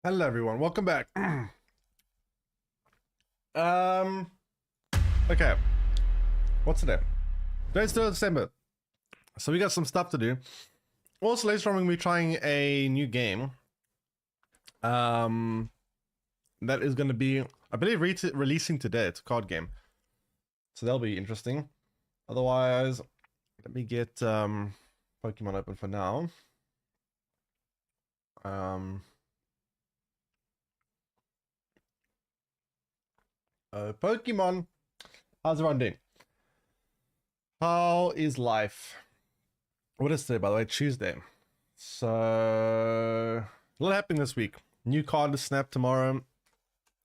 Hello everyone, welcome back. Okay. What's today? Today's 3rd of December. So we got some stuff to do. Also later on we're gonna be trying a new game. That is gonna be, I believe, releasing today. It's a card game. So that'll be interesting. Otherwise, let me get Pokemon open for now. Pokemon. How's everyone doing? How is life? What is today, by the way? Tuesday. So a lot happening this week. New card to snap tomorrow.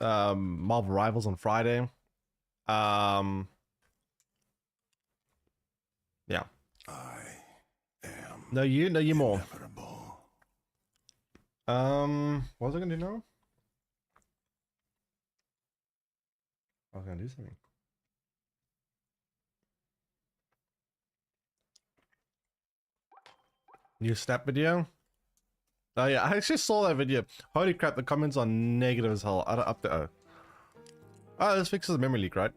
Marvel Rivals on Friday. Yeah. I am No you more. inevitable. What was I gonna do now? I was gonna do something. New snap video. Oh yeah, I actually saw that video. Holy crap, the comments are negative as hell. I don't up there. Oh, this fixes the memory leak, right?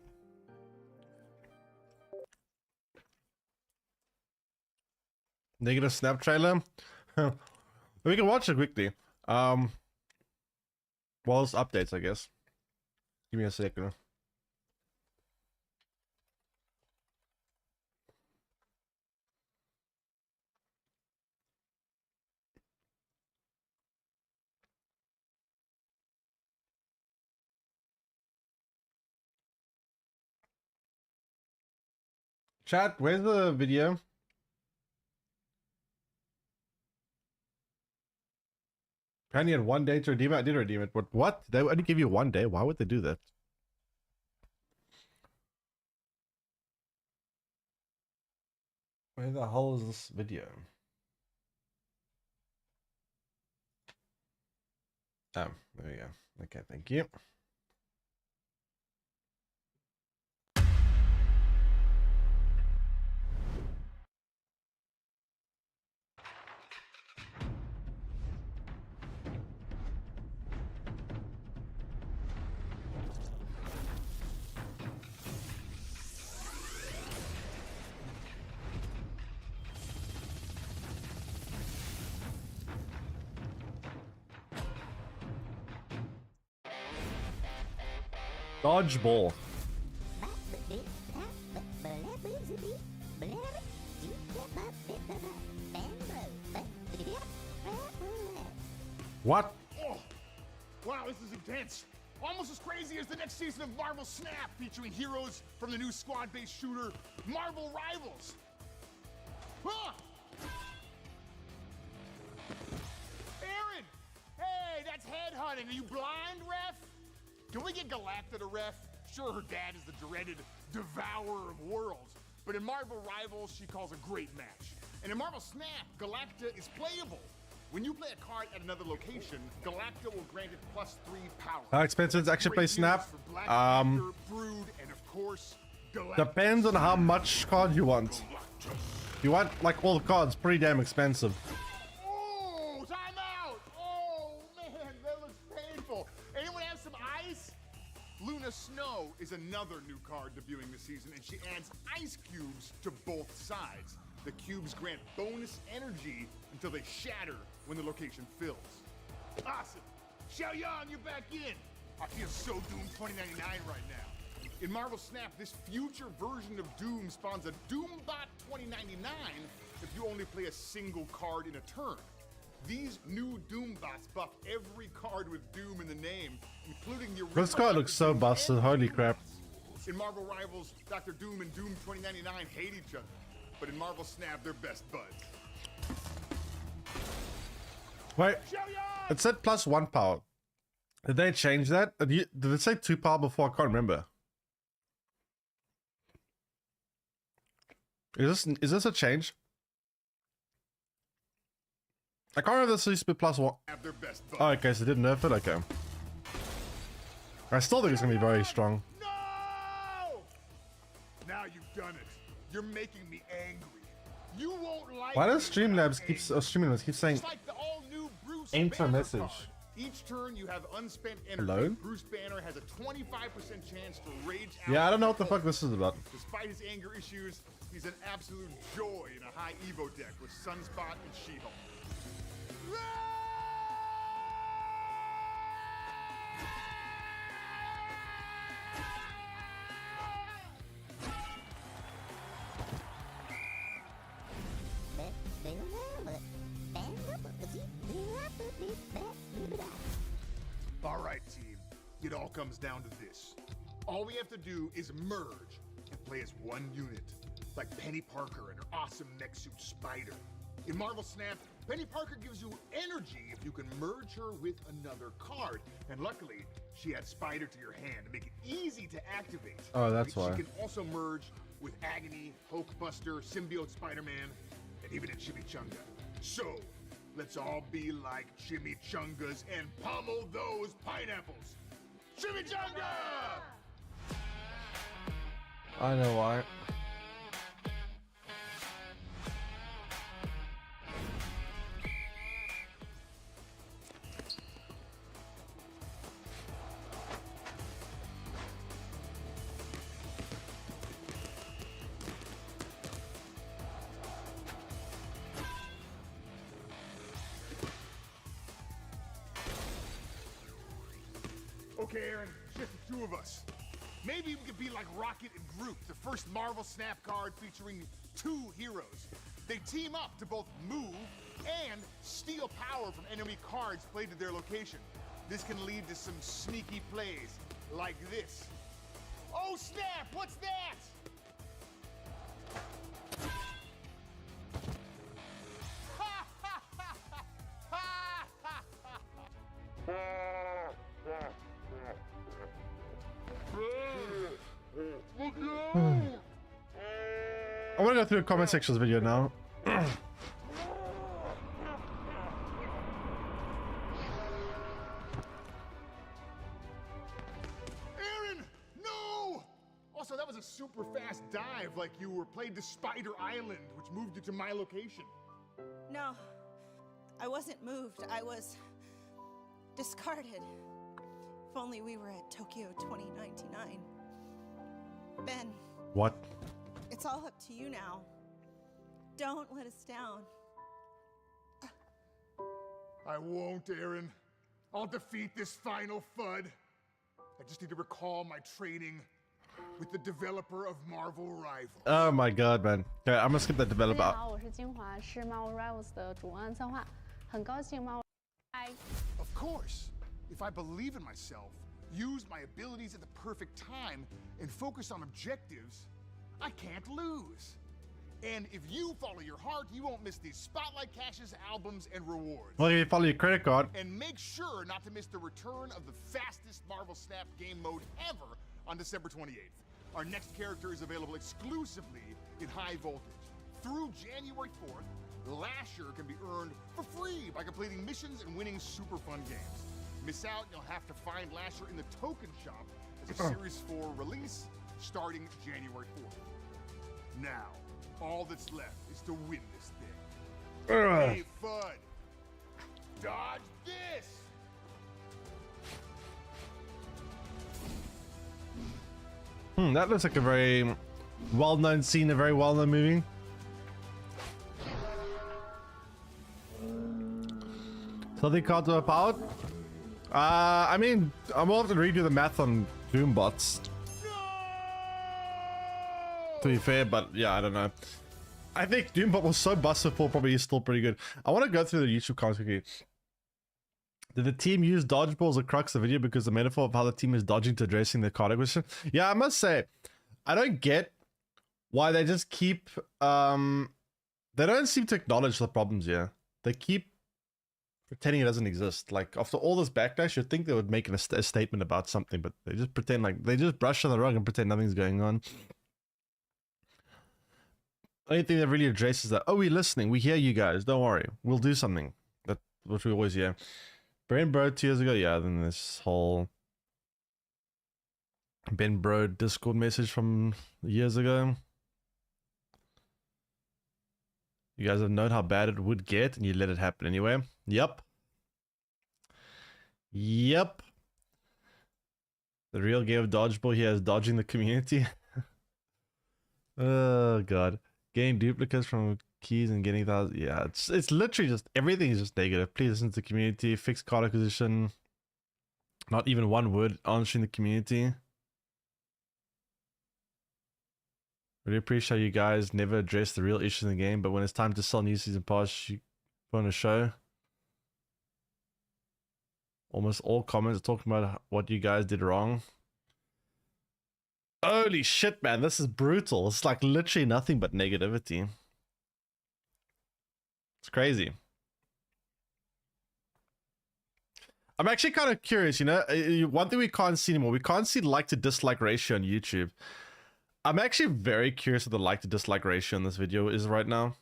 Negative snap trailer. We can watch it quickly. Well, it's updates, I guess. Give me a second. Chat, where's the video? Apparently you had 1 day to redeem it. I did redeem it, but what? They only give you 1 day? Why would they do that? Where the hell is this video? Oh, there we go. Okay, thank you. Dodgeball. What? Oh, wow, this is intense. Almost as crazy as the next season of Marvel Snap, featuring heroes from the new squad-based shooter, Marvel Rivals. Ah! Aaron! Hey, that's headhunting. Are you blind, ref? Can we get Galacta to ref? Sure, her dad is the dreaded devourer of worlds, but in Marvel Rivals, she calls a great match. And in Marvel Snap, Galacta is playable. When you play a card at another location, Galacta will grant it +3 power. How expensive is actually play Snap? Panther, Brood, and of course, Galactus. Depends on how much card you want. If you want like all the cards, pretty damn expensive. Oh, time out! Oh man, that looks painful. Anyone have some ice? Luna Snow is another new card debuting this season, and she adds ice cubes to both sides. The cubes grant bonus energy until they shatter when the location fills. Awesome! Xiaoyang, you're back in! I feel so Doom 2099 right now. In Marvel Snap, this future version of Doom spawns a Doombot 2099 if you only play a single card in a turn. These new Doombots buff every card with Doom in the name, including the original. This card looks so busted, holy crap. In Marvel Rivals, Dr. Doom and Doom 2099 hate each other, but in Marvel Snap, they're best buds. Wait, it said +1 power. Did they change that? Did it say 2 power before? I can't remember. Is this a change? I can't remember if this used to be +1. Oh, okay, so it did nerf it? Okay. I still think it's gonna be very strong. No! Now you've done it. You're making me angry. You won't like. Why does Streamlabs keep Streamlabs keep saying It's like the all-new Bruce enter Banner message? card. Each turn you have unspent energy. Hello? Bruce Banner has a 25% chance to rage out. Yeah, I don't know what the fuck this is about. Despite his anger issues, he's an absolute joy in a high Evo deck with Sunspot and She-Hulk. All right, team. It all comes down to this. All we have to do is merge and play as one unit, like Penny Parker and her awesome mech suit Spider. In Marvel Snap, Penny Parker gives you energy if you can merge her with another card. And luckily, she adds Spider to your hand to make it easy to activate. Oh, that's why. She can also merge with Agony, Hulkbuster, Symbiote Spider-Man, and even a Chimichanga. So, let's all be like Chimichangas and pummel those pineapples. Chimichanga! I know why. Okay, Aaron, just the two of us. Maybe we could be like Rocket and Groot, the first Marvel Snap card featuring two heroes. They team up to both move and steal power from enemy cards played to their location. This can lead to some sneaky plays like this. Oh snap, what's that? I want to go through the comment sections video now. Aaron, no! Also, that was a super fast dive, like you were played to Spider Island, which moved you to my location. No, I wasn't moved. I was discarded. If only we were at Tokyo 2099. Ben, What? it's all up to you now. Don't let us down. I won't, Aaron. I'll defeat this final FUD. I just need to recall my training with the developer of Marvel Rivals. Oh my god, man. Okay, I'm gonna skip that 大 develop 家 out. 好，我是金华，是 Marvel Rivals 的主案策划，很高兴 Marvel。嗨。 Of course, if I believe in myself, use my abilities at the perfect time, and focus on objectives, I can't lose. And if you follow your heart, you won't miss these spotlight caches, albums, and rewards. Well, if you follow your credit card. And make sure not to miss the return of the fastest Marvel Snap game mode ever on December 28th. Our next character is available exclusively in high voltage. Through January 4th, Lasher can be earned for free by completing missions and winning super fun games. Miss out, you'll have to find Lasher in the token shop as a Series 4 release starting January 4th. Now, all that's left is to win this thing. Hey, FUD! Dodge this! That looks like a very well-known scene, a very well-known movie. So they can't do out. I mean, I'm gonna have to redo the math on Doombots. To be fair, but yeah, I don't know. I think Doombot was so busted for, probably is still pretty good. I want to go through the YouTube comments quickly. Did the team use dodgeball as a crux of the video because the metaphor of how the team is dodging to addressing the card acquisition? Yeah, I must say, I don't get why they just keep, they don't seem to acknowledge the problems here. They keep pretending it doesn't exist. Like, after all this backlash, you'd think they would make a statement about something, but they just pretend like, they just brush on the rug and pretend nothing's going on. Only thing that really addresses is that, oh, we're listening, we hear you guys, don't worry, we'll do something. That's what we always hear. Ben Bro 2 years ago, yeah, then this whole Ben Bro Discord message from years ago. You guys have known how bad it would get, and you let it happen anyway. Yep. Yep. The real game of dodgeball here is dodging the community. Oh god. Getting duplicates from keys and getting thousands. Yeah, it's literally just everything is just negative. Please listen to the community. Fix card acquisition. Not even one word answering the community. Really appreciate you guys never address the real issues in the game, but when it's time to sell new season pass, you put on a show. Almost all comments are talking about what you guys did wrong. Holy shit, man, this is brutal. It's like literally nothing but negativity. It's crazy. I'm actually kind of curious, you know, one thing we can't see anymore, we can't see like to dislike ratio on YouTube. I'm actually very curious what the like to dislike ratio in this video is right now.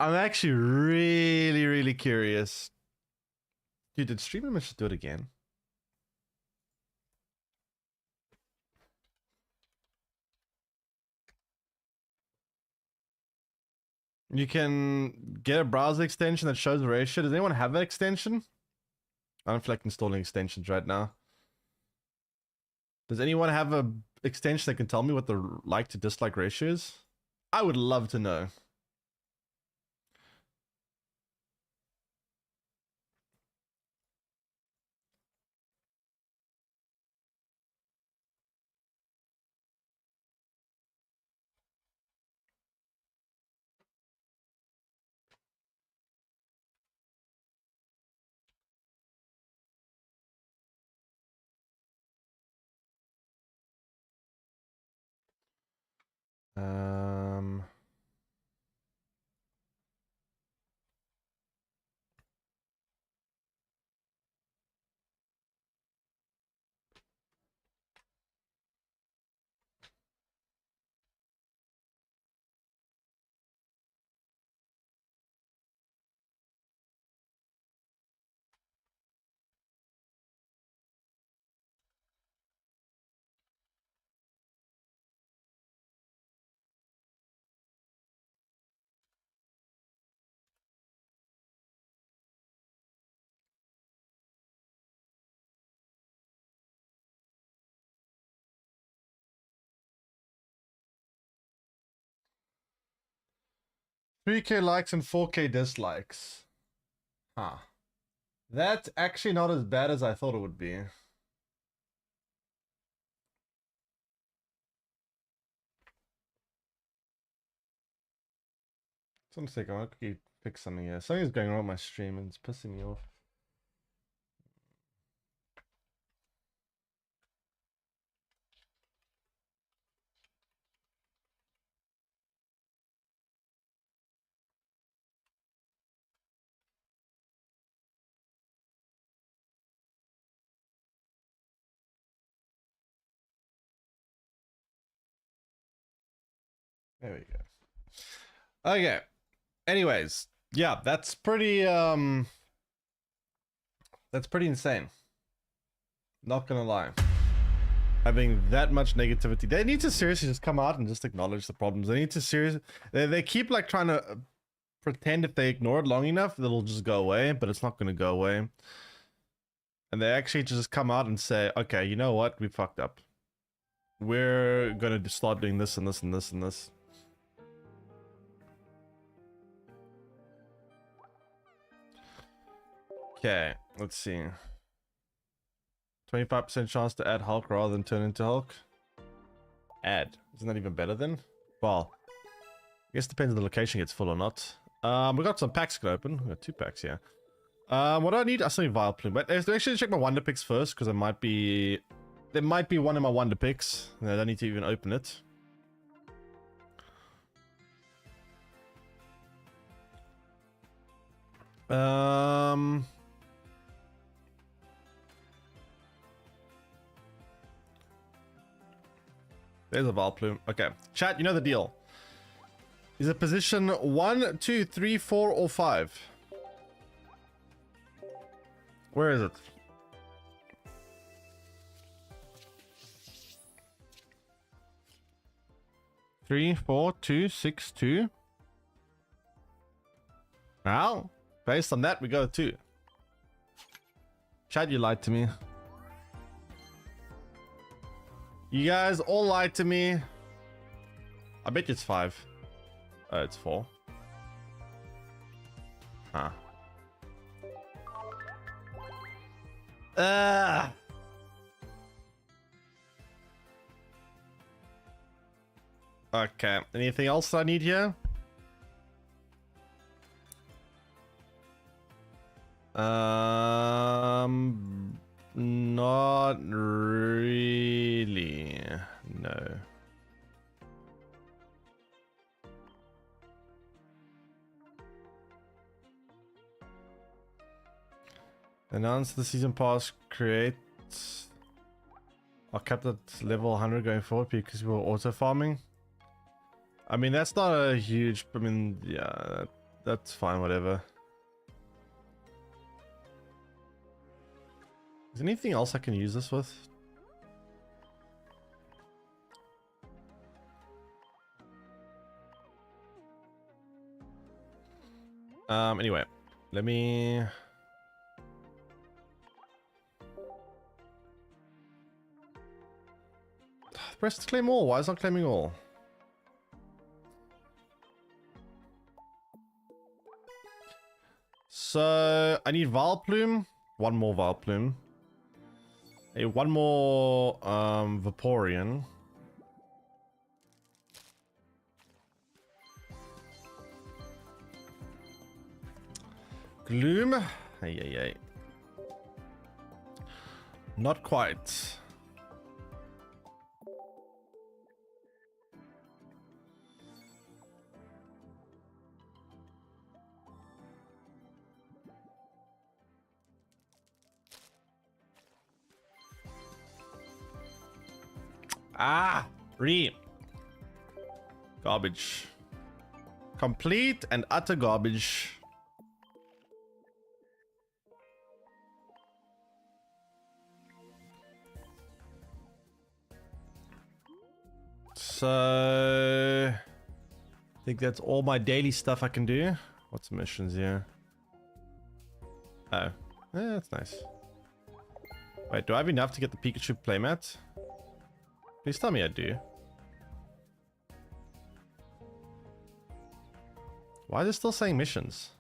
I'm actually really curious. Dude, did stream image just do it again? You can get a browser extension that shows the ratio. Does anyone have that extension? I don't feel like installing extensions right now. Does anyone have a extension that can tell me what the like to dislike ratio is? I would love to know. Um... 3K likes and 4K dislikes. Huh. That's actually not as bad as I thought it would be. Just one second, I'll quickly fix something here. Something's going wrong with my stream and it's pissing me off. There we go. Okay. Anyways, yeah, that's pretty insane. Not gonna lie. Having that much negativity. They need to seriously just come out and just acknowledge the problems. They need to seriously they keep like trying to pretend if they ignore it long enough, it'll just go away, but it's not gonna go away. And they actually just come out and say, okay, you know what? We fucked up. We're gonna start doing this and this and this and this. Okay, let's see. 25% chance to add Hulk rather than turn into Hulk. Add. Isn't that even better then? Well, I guess it depends on the location gets full or not. We got some packs can open. We got 2 packs here. What do I need? I still need Vile Plume. But let's actually check my Wonder Picks first, because there might be one in my Wonder Picks. I don't need to even open it. There's a Vile Plume. Okay. Chat, you know the deal. Is it position 1, 2, 3, 4, or 5? Where is it? Three, 4, 2, 6, 2. Now, Based on that, we go 2. Chad, you lied to me. You guys all lied to me. I bet you it's 5. Oh, it's 4. Huh. Okay. Anything else I need here? Not really. No. Announce the season pass creates. I'll cap at level 100 going forward because we're auto farming. I mean, that's not a huge. I mean, yeah, that's fine, whatever. Is there anything else I can use this with? Anyway, let me. Press claim all. Why is it not claiming all? So I need Vileplume. One more Vileplume. One more Vaporeon. Gloom. Ay. Not quite. Garbage. Complete and utter garbage. So I think that's all my daily stuff I can do. What's the missions here? Oh, that's nice. Wait, do I have enough to get the Pikachu playmat? Please tell me I do. Why is it still saying missions?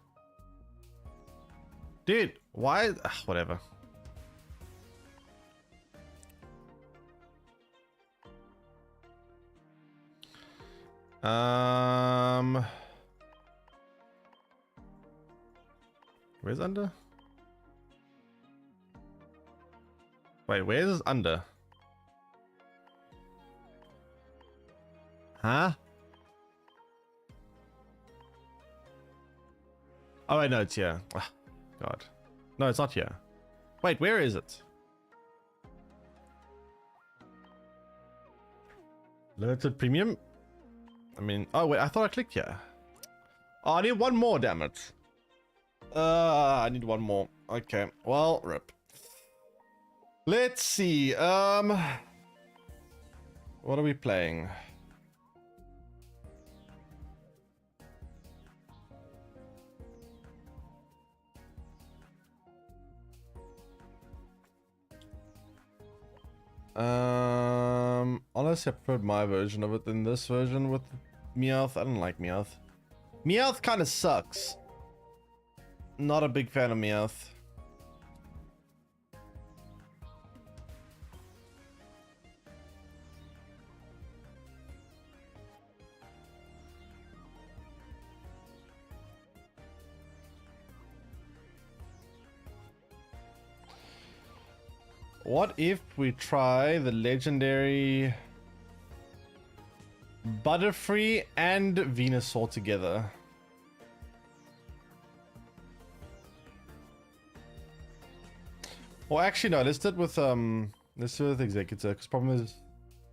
Dude, why? Ugh, whatever. Where's under? Wait, where's this under? Huh? Oh, wait, no, it's here. Ugh, God. No, it's not here. Wait, where is it? Limited premium? I mean, oh, wait, I thought I clicked here. Oh, I need one more, damn it. I need one more. Okay, well, rip. Let's see. What are we playing? Honestly, I preferred my version of it than this version with Meowth. I don't like Meowth. Meowth kind of sucks. Not a big fan of Meowth. What if we try the legendary Butterfree and Venusaur together? Well, actually, no. Let's do it with Executor. Because problem is,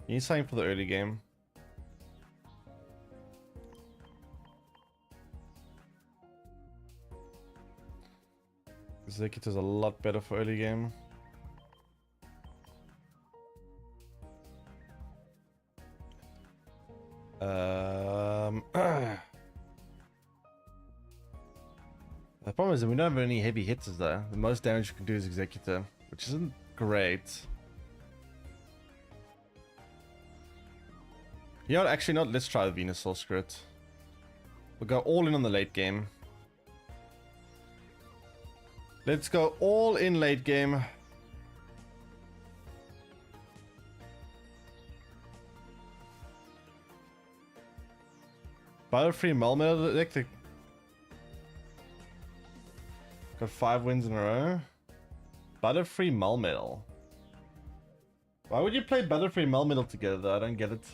you need something for the early game. Executor's a lot better for early game. I Problem is that we don't have any heavy hitters though. The most damage you can do is Executor, which isn't great. You know what, actually not, let's try the Venusaur script. We'll go all in on the late game. Let's go all in late game. Butterfree Melmetal deck. Got 5 wins in a row. Butterfree Melmetal. Why would you play Butterfree Melmetal together? I don't get it.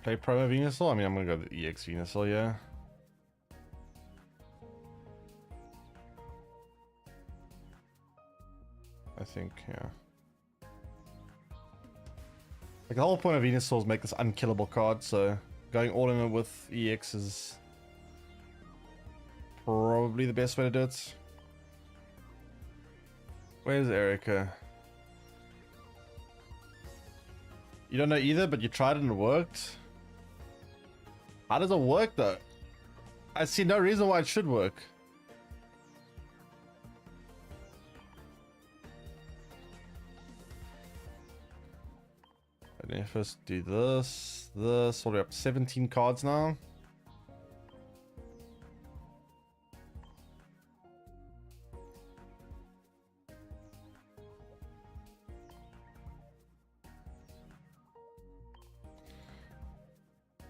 Play Promo Venusaur? I mean, I'm gonna go with the EX Venusaur, yeah. I think, yeah. Like, the whole point of Venusaur is make this unkillable card, so going all in with EX is probably the best way to do it. Where's Erica? You don't know either, but you tried it and it worked. How does it work though? I see no reason why it should work. Let me first do this, all the way up to 17 cards now.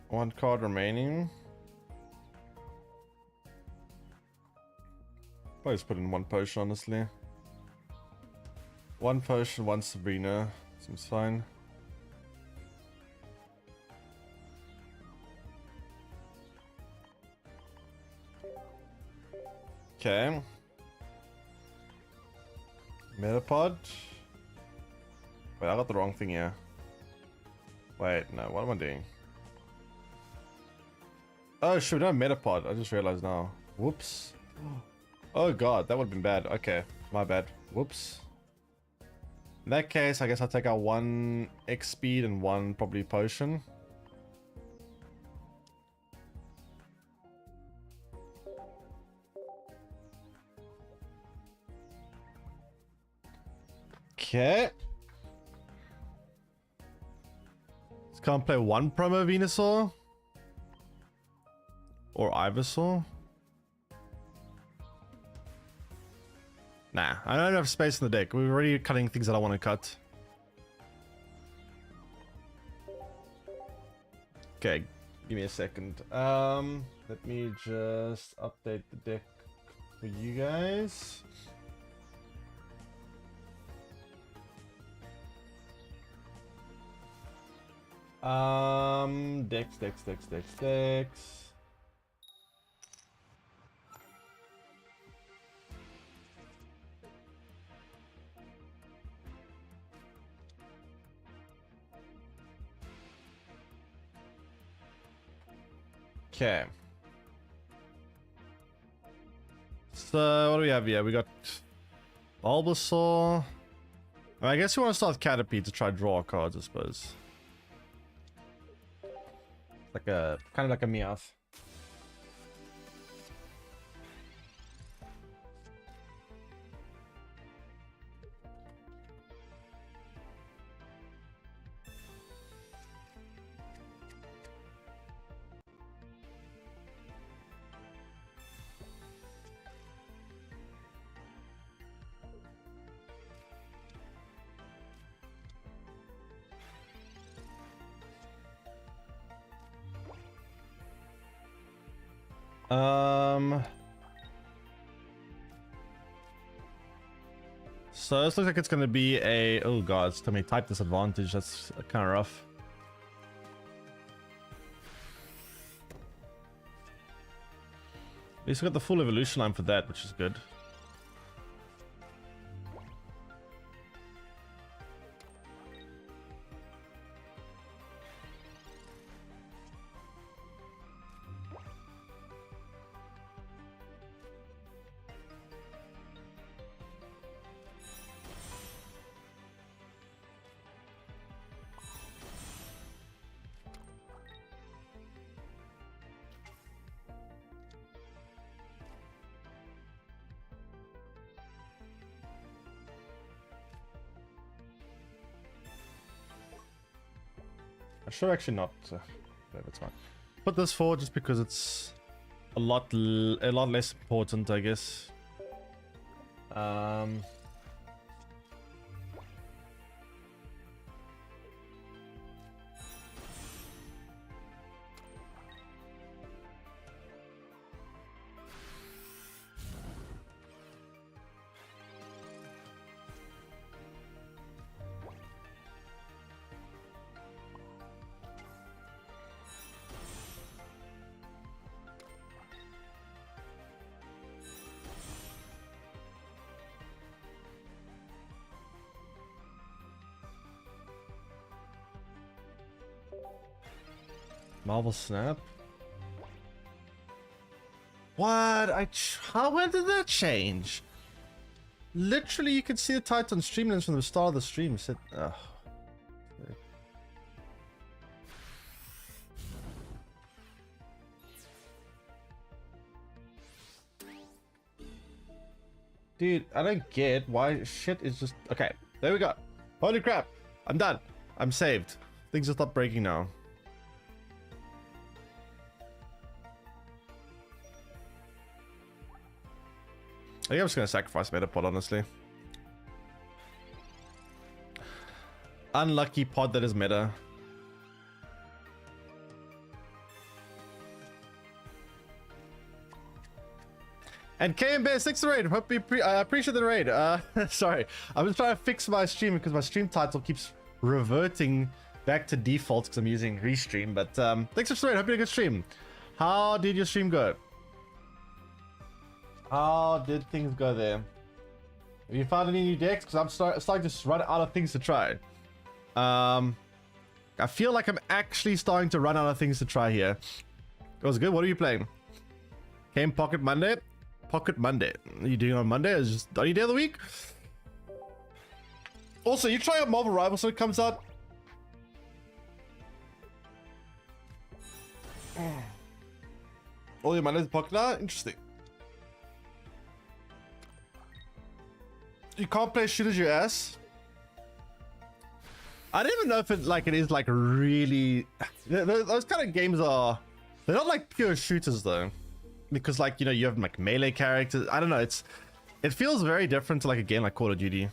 One card remaining. Probably just put in one potion, honestly. One potion, one Sabrina. Seems fine. Okay. Metapod. Wait, I got the wrong thing here. Wait, no, what am I doing? Oh shoot, we don't have Metapod. I just realized now. Whoops. Oh god, that would have been bad. Okay, my bad. Whoops. In that case, I guess I'll take out 1 X speed and 1 probably potion. Okay. Just can't play 1 promo Venusaur. Or Ivysaur? Nah, I don't have space in the deck. We're already cutting things that I want to cut. Okay, give me a second. Let me just update the deck for you guys. Decks. Okay. So what do we have here? We got Bulbasaur. I guess we want to start with Caterpie to try draw cards, I suppose. Like a kind of like a Meowth. So this looks like it's gonna be a, oh god, it's telling me type disadvantage. That's kind of rough. At least we got the full evolution line for that, which is good. Sure, actually not. That's fine. Put this forward just because it's a lot less important, I guess. Marvel Snap. What? When did that change? Literally, you can see the title on Streamlabs from the start of the stream. Said, dude, I don't get why shit is just... Okay, there we go. Holy crap. I'm done. I'm saved. Things will stop breaking now. I think I'm just going to sacrifice Metapod, honestly. Unlucky pod that is meta. And KMBS, thanks for the raid. Hope you I appreciate the raid. Sorry, I'm just trying to fix my stream because my stream title keeps reverting back to default because I'm using Restream. But thanks for the raid. Hope you had a good stream. How did your stream go? How did things go there? Have you found any new decks? Because I'm starting to run out of things to try. I feel like I'm actually starting to run out of things to try here. It was good. What are you playing? Came Pocket Monday. Pocket Monday. What are you doing on Monday? Is just any day of the week? Also, you try out Marvel Rivals when it comes out. All your Mondays Pocket now? Interesting. You can't play shooters your ass. I don't even know if it is like really. Those kind of games are. They're not like pure shooters though, because like you have like melee characters. I don't know. It feels very different to like a game like Call of Duty.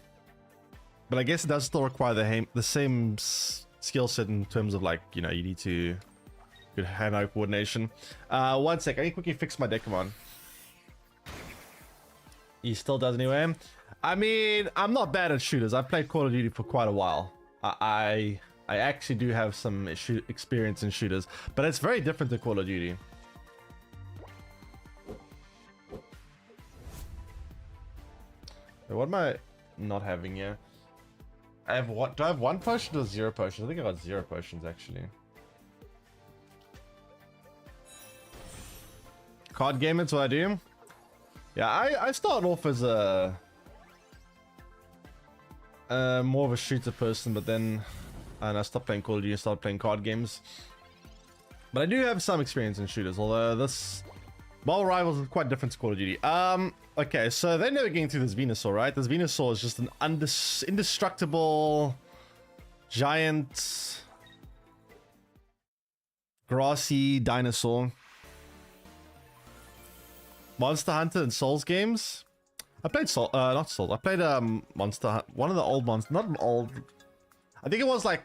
But I guess it does still require the same skill set in terms of like you need to good hand-eye coordination. 1 sec. I need to quickly fix my Pkeomon. He still does anyway. I mean, I'm not bad at shooters. I've played Call of Duty for quite a while. I actually do have some experience in shooters, but it's very different to Call of Duty. What am I not having here? I have what? Do I have 1 potion or 0 potions? I think I got 0 potions actually. Card game, that's what I do. Yeah, I started off as a more of a shooter person, but then I stopped playing Call of Duty and started playing card games. But I do have some experience in shooters, although this Marvel Rivals is quite different to Call of Duty. Okay, so they're never getting through this Venusaur, right? This Venusaur is just an indestructible giant grassy dinosaur. Monster Hunter and Souls games. I played not Souls. I played Monster. One of the old ones. Not an old. I think it was like.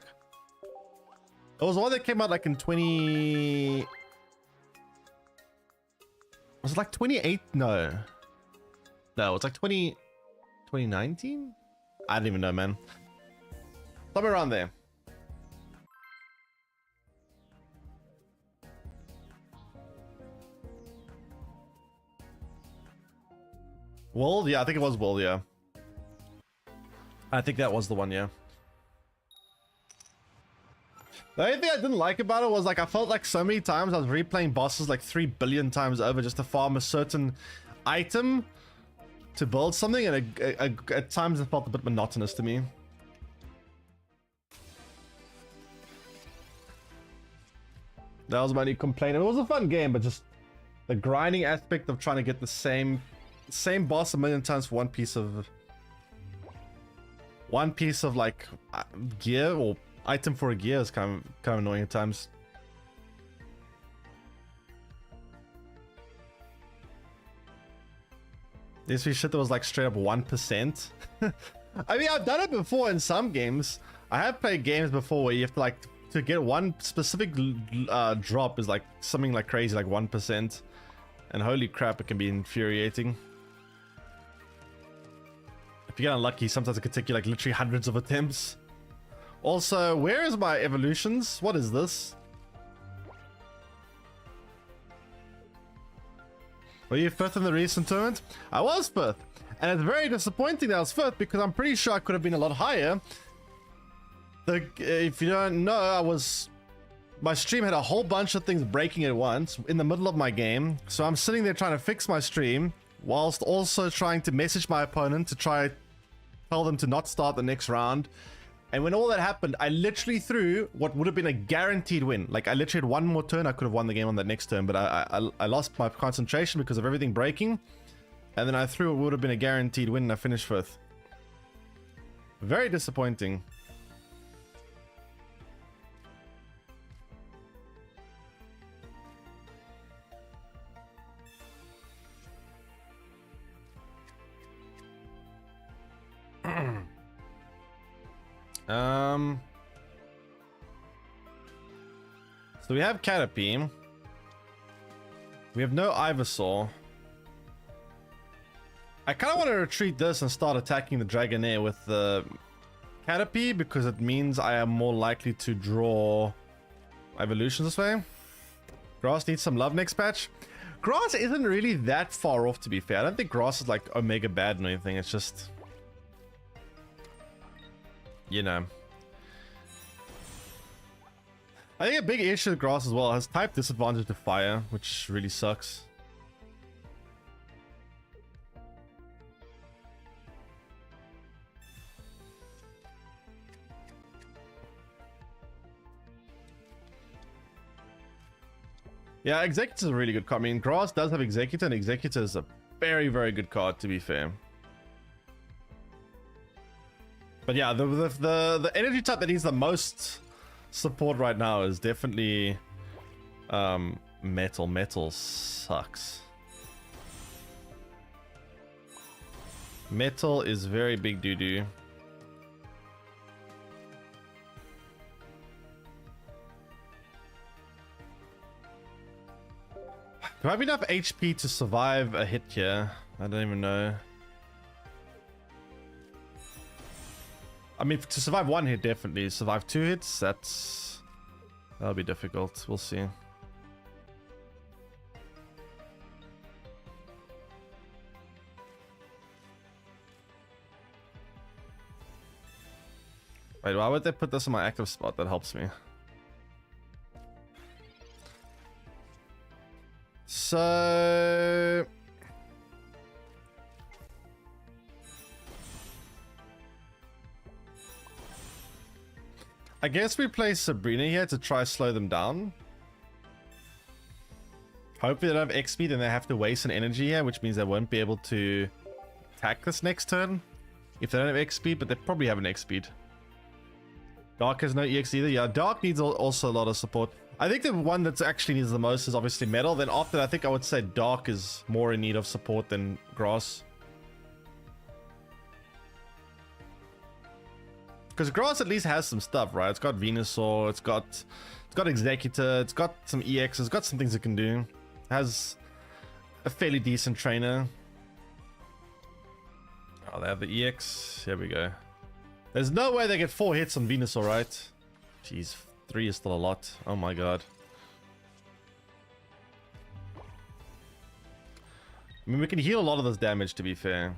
It was one that came out like in 20. Was it like 28? No. No, it's like 2019. I don't even know, man. Somewhere around there. World? Yeah, I think it was World, yeah. I think that was the one, yeah. The only thing I didn't like about it was like I felt like so many times I was replaying bosses like 3 billion times over just to farm a certain item to build something, and at times it felt a bit monotonous to me. That was my only complaint. It was a fun game, but just the grinding aspect of trying to get the same boss a million times for one piece of like gear or item for a gear is kind of annoying at times. This shit that was like straight up 1%. I mean, I've done it before in some games. I have played games before where you have to like to get one specific drop is like something like crazy, like 1%, and holy crap, it can be infuriating. If you get unlucky, sometimes it could take you like literally hundreds of attempts. Also, where is my evolutions? What is this? Were you fifth in the recent tournament? I was fifth, and it's very disappointing that I was fifth because I'm pretty sure I could have been a lot higher. If you don't know, my stream had a whole bunch of things breaking at once in the middle of my game, so I'm sitting there trying to fix my stream whilst also trying to message my opponent to try tell them to not start the next round. And when all that happened, I literally threw what would have been a guaranteed win. Like, I literally had one more turn, I could have won the game on that next turn, but I lost my concentration because of everything breaking. And then I threw what would have been a guaranteed win and I finished fifth. Very disappointing. So we have Caterpie. We have no Ivysaur. I kind of want to retreat this and start attacking the Dragonair with the Caterpie because it means I am more likely to draw evolutions this way. Grass needs some love next patch. Grass isn't really that far off, to be fair. I don't think Grass is like Omega bad or anything. It's just, you know. I think a big issue with Grass as well has type disadvantage to fire, which really sucks. Yeah, Executor is a really good card. I mean, Grass does have Executor, and Executor is a very, very good card, to be fair. But yeah, the energy type that needs the most support right now is definitely Metal. Metal sucks. Metal is very big doo-doo. Do I have enough HP to survive a hit here? I don't even know. I mean, to survive one hit, definitely. Survive two hits, that'll be difficult. We'll see. Wait, why would they put this in my active spot? That helps me. So I guess we play Sabrina here to try slow them down. Hopefully they don't have X speed and they have to waste an energy here, which means they won't be able to attack this next turn if they don't have X speed, but they probably have an X speed. Dark has no EX either. Yeah, Dark needs also a lot of support. I think the one that actually needs the most is obviously Metal. Then after that, I think I would say Dark is more in need of support than Grass. Because Grass at least has some stuff, right? It's got Venusaur, it's got Executor, it's got some EX, it's got some things it can do. It has a fairly decent trainer. Oh, they have the EX. Here we go. There's no way they get 4 hits on Venusaur, right? Jeez, 3 is still a lot. Oh my god. I mean, we can heal a lot of this damage, to be fair.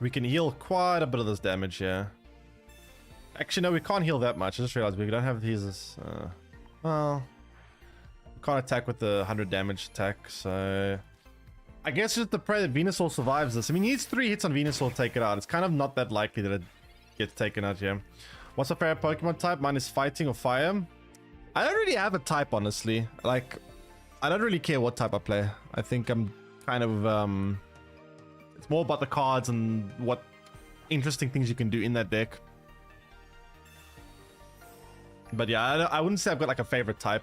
We can heal quite a bit of this damage here. Actually, no, we can't heal that much. I just realized we don't have these. Well, we can't attack with the 100 damage attack, so I guess just to pray that Venusaur survives this. I mean, he needs 3 hits on Venusaur to take it out. It's kind of not that likely that it gets taken out here. What's your favorite Pokemon type? Mine is fighting or fire. I don't really have a type, honestly. Like, I don't really care what type I play. I think I'm kind of It's more about the cards and what interesting things you can do in that deck. But yeah, I wouldn't say I've got like a favorite type.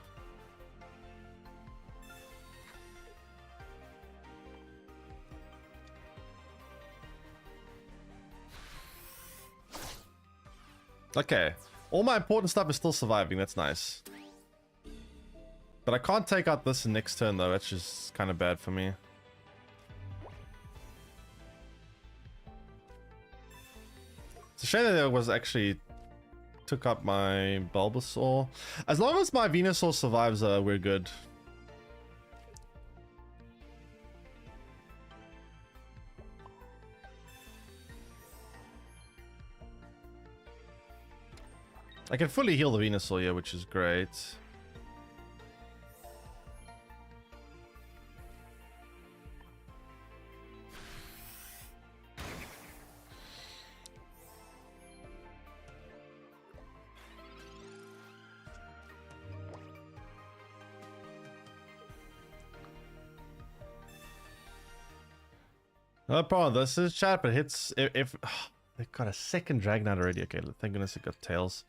Okay, all my important stuff is still surviving. That's nice. But I can't take out this next turn though. That's just kind of bad for me. It's a shame that it was actually took up my Bulbasaur. As long as my Venusaur survives, we're good. I can fully heal the Venusaur here, which is great. No problem. This is chat, but hits if they got a second Dragonite already. Okay, thank goodness it got tails.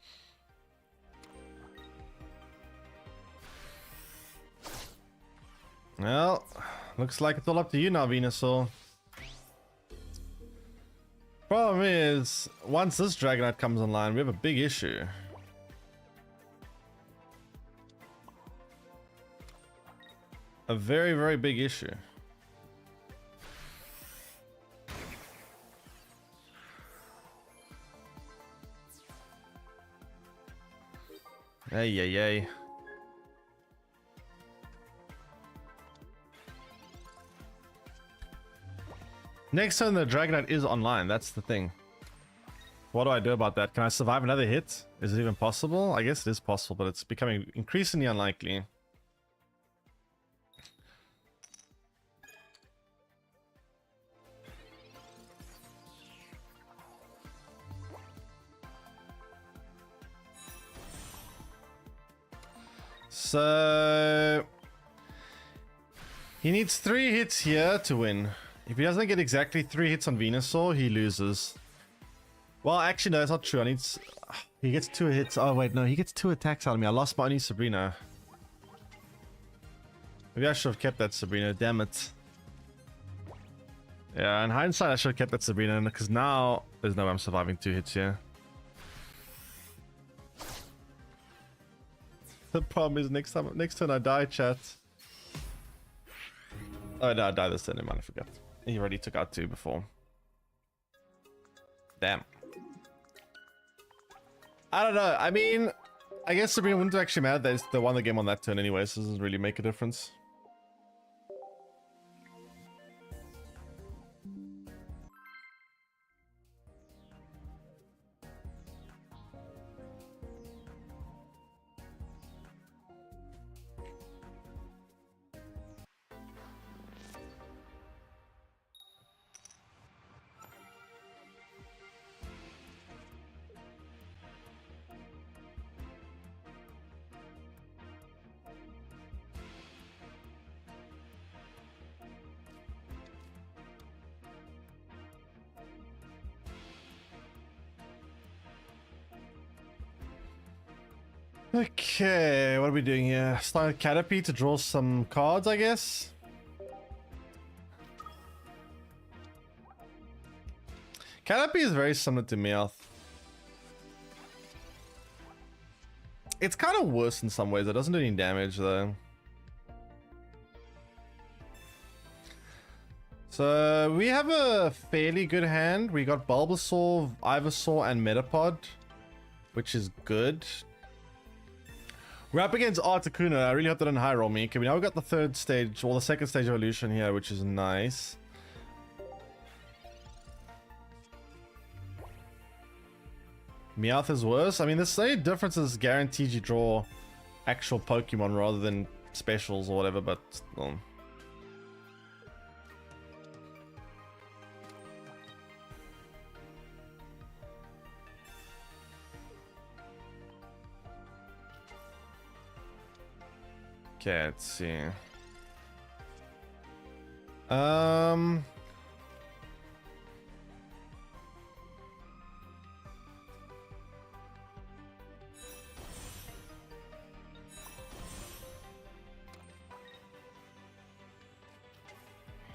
Well, looks like it's all up to you now, Venusaur. Problem is, once this Dragonite comes online, we have a big issue. A very, very big issue. Ay, ay, ay. Next turn the Dragonite is online, that's the thing. What do I do about that? Can I survive another hit? Is it even possible? I guess it is possible, but it's becoming increasingly unlikely. So he needs 3 hits here to win. If he doesn't get exactly 3 hits on Venusaur, he loses. Well, actually, no, it's not true. He gets 2 hits. Oh, wait, no, he gets 2 attacks out of me. I lost my only Sabrina. Maybe I should have kept that Sabrina. Damn it. Yeah, in hindsight, I should have kept that Sabrina because now there's no way I'm surviving 2 hits here. The problem is next turn I die, chat. Oh no, I died this turn. I forgot. He already took out 2 before. Damn. I don't know. I mean, I guess Sabrina wouldn't actually matter. They won the game on that turn anyway, so it doesn't really make a difference. Okay, what are we doing here? Start Caterpie to draw some cards, I guess. Caterpie is very similar to Meowth. It's kind of worse in some ways. It doesn't do any damage though. So we have a fairly good hand. We got Bulbasaur, Ivysaur, and Metapod, which is good. We're up against Articuno. I really hope they don't high roll me. Okay, now we've got the 3rd stage, or the 2nd stage evolution here, which is nice. Meowth is worse. I mean, the same difference is guaranteed you draw actual Pokemon rather than specials or whatever, but still. Okay, let's see.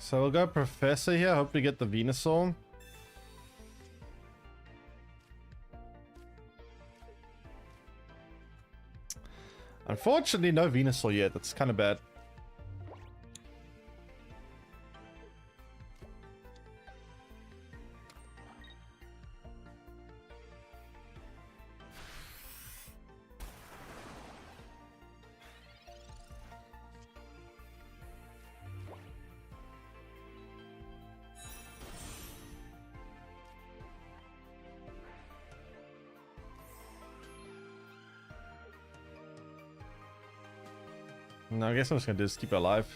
So we'll go Professor here. Hope we get the Venusaur. Unfortunately, no Venusaur yet. That's kind of bad. No, I guess I'm just gonna do is keep it alive.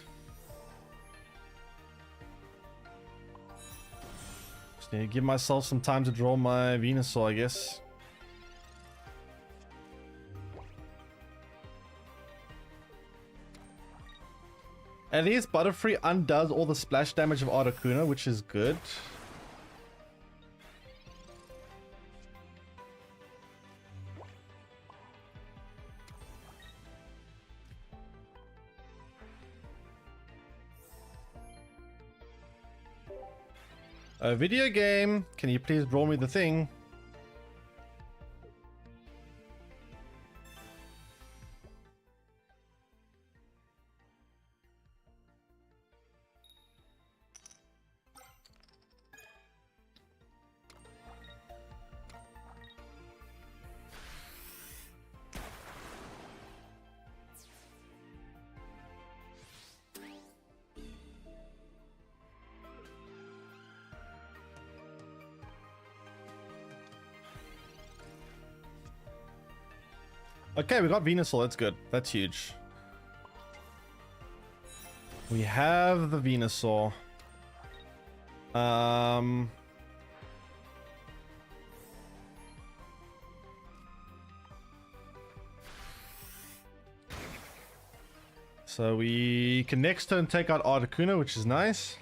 Just need to give myself some time to draw my Venusaur, I guess. At least Butterfree undoes all the splash damage of Articuno, which is good. A video game, can you please draw me the thing? Okay, we got Venusaur. That's good. That's huge. We have the Venusaur. So we can next turn take out Articuno, which is nice.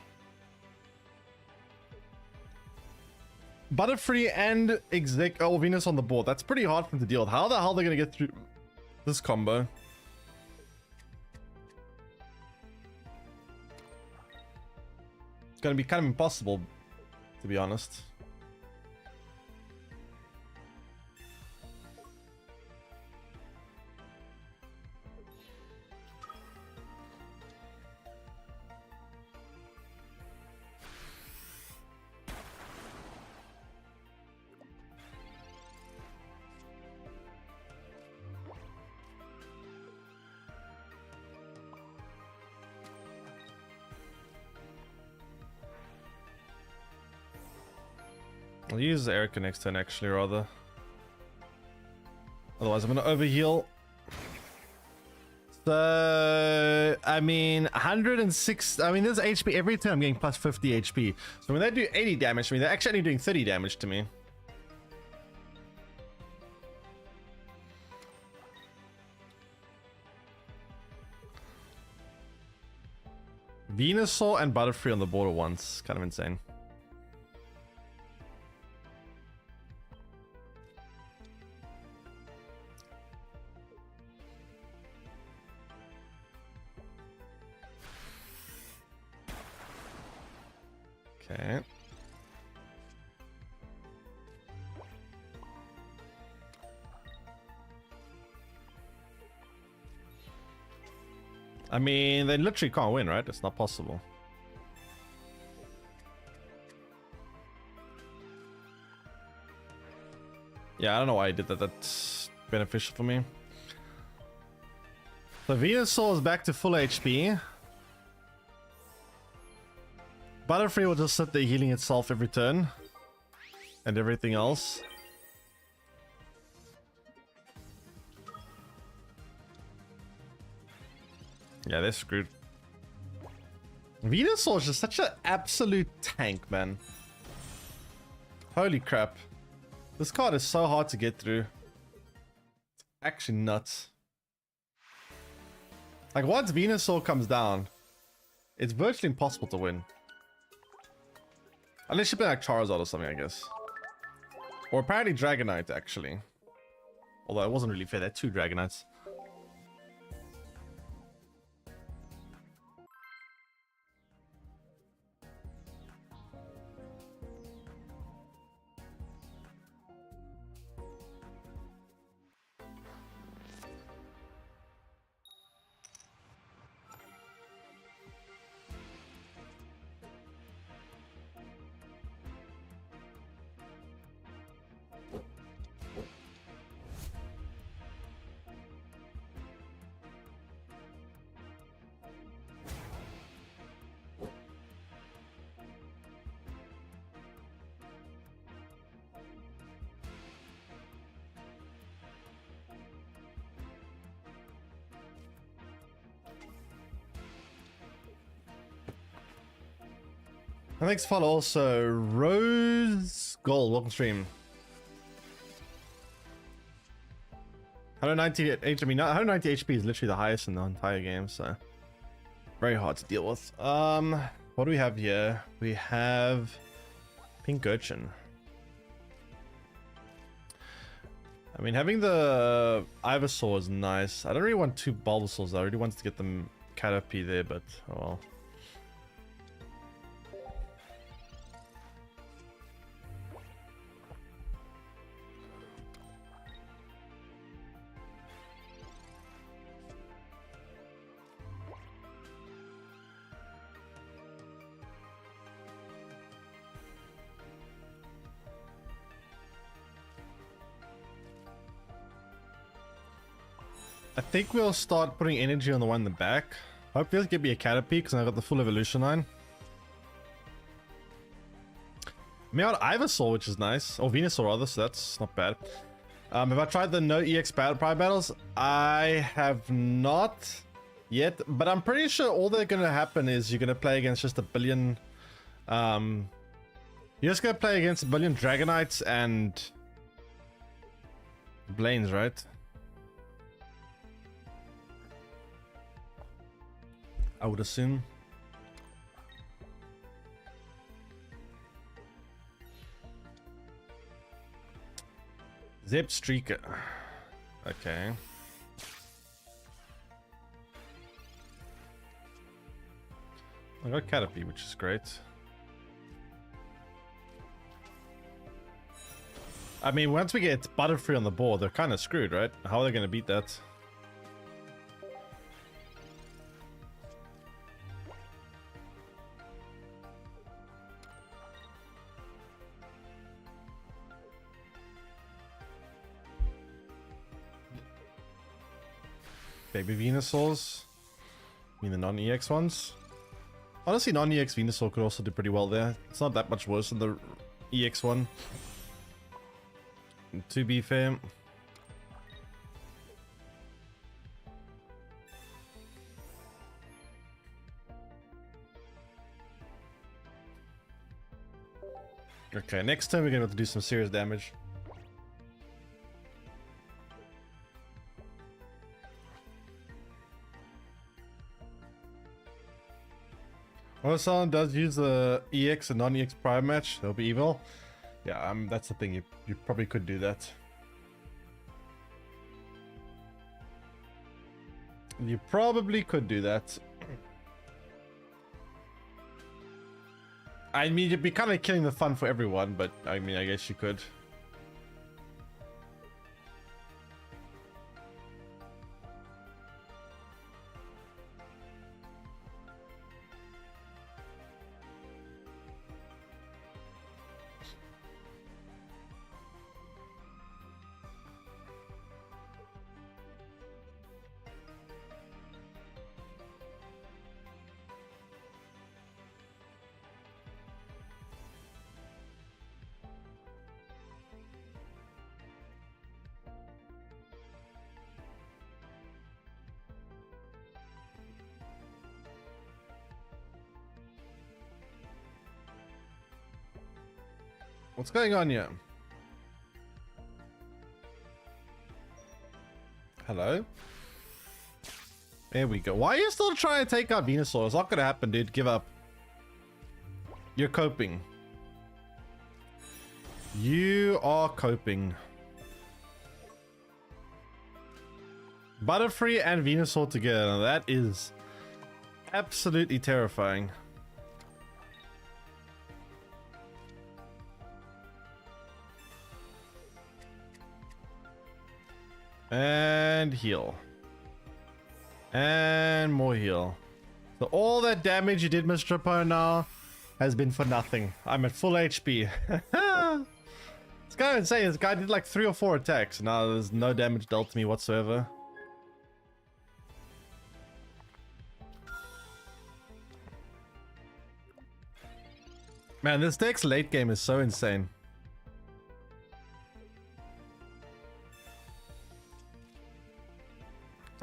Butterfree and Venus on the board. That's pretty hard for them to deal with. How the hell are they going to get through this combo? It's going to be kind of impossible, to be honest. I'll use Erica next turn, actually, rather. Otherwise, I'm going to overheal. So, I mean, 106... I mean, there's HP every turn. I'm getting plus 50 HP. So when they do 80 damage to me, they're actually only doing 30 damage to me. Venusaur and Butterfree on the board at once. Kind of insane. Okay. I mean, they literally can't win, right? It's not possible. Yeah, I don't know why I did that. That's beneficial for me. So Venusaur is back to full HP. Butterfree will just sit there healing itself every turn. And everything else. Yeah, they're screwed. Venusaur is just such an absolute tank, man. Holy crap. This card is so hard to get through. It's actually nuts. Like, once Venusaur comes down, it's virtually impossible to win. Unless you play like Charizard or something, I guess. Or apparently Dragonite, actually. Although it wasn't really fair, they're two Dragonites. And thanks for follow also Rose Gold. Welcome stream. 190 HP. I mean, 190 HP is literally the highest in the entire game, so very hard to deal with. What do we have here? We have Pink Urchin. I mean, having the Ivysaur is nice. I don't really want two Bulbasaurs. I really wanted to get them Caterpie there, but oh well. I think we'll start putting energy on the one in the back. Hopefully, get me a Caterpie because I got the full evolution line. We got Ivysaur, which is nice, or Venusaur rather, so that's not bad. Have I tried the no EX Pride battles? I have not yet, but I'm pretty sure all that's gonna happen is you're gonna play against just a billion. You're just gonna play against a billion Dragonites and Blaines, right? I would assume. Zip Streaker. Okay. I got Caterpie, which is great. I mean, once we get Butterfree on the board, they're kind of screwed, right? How are they going to beat that? Baby Venusaurs. I mean the non-EX ones. Honestly, non-EX Venusaur could also do pretty well there. It's not that much worse than the EX one. To be fair. Okay, next time we're gonna have to do some serious damage. Well, if someone does use the EX and non-EX Prime match, they'll be evil. Yeah, that's the thing. You probably could do that. You probably could do that. I mean, you'd be kind of killing the fun for everyone, but I mean, I guess you could. What's going on here? Hello? There we go. Why are you still trying to take out Venusaur? It's not gonna happen, dude. Give up. You're coping. You are coping. Butterfree and Venusaur together. Now that is absolutely terrifying. And heal. And more heal. So all that damage you did, Mr. Oppo, now has been for nothing. I'm at full HP. It's kind of insane. This guy did like 3 or 4 attacks. Now there's no damage dealt to me whatsoever. Man, this deck's late game is so insane.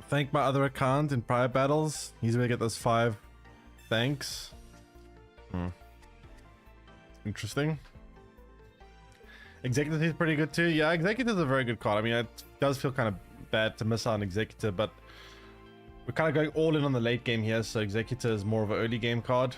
Thank my other account in prior battles. He's gonna get those 5 thanks. Interesting. Executive is pretty good too. Yeah, Executive is a very good card. I mean, it does feel kind of bad to miss out on Executive, but we're kind of going all in on the late game here, so Executive is more of an early game card.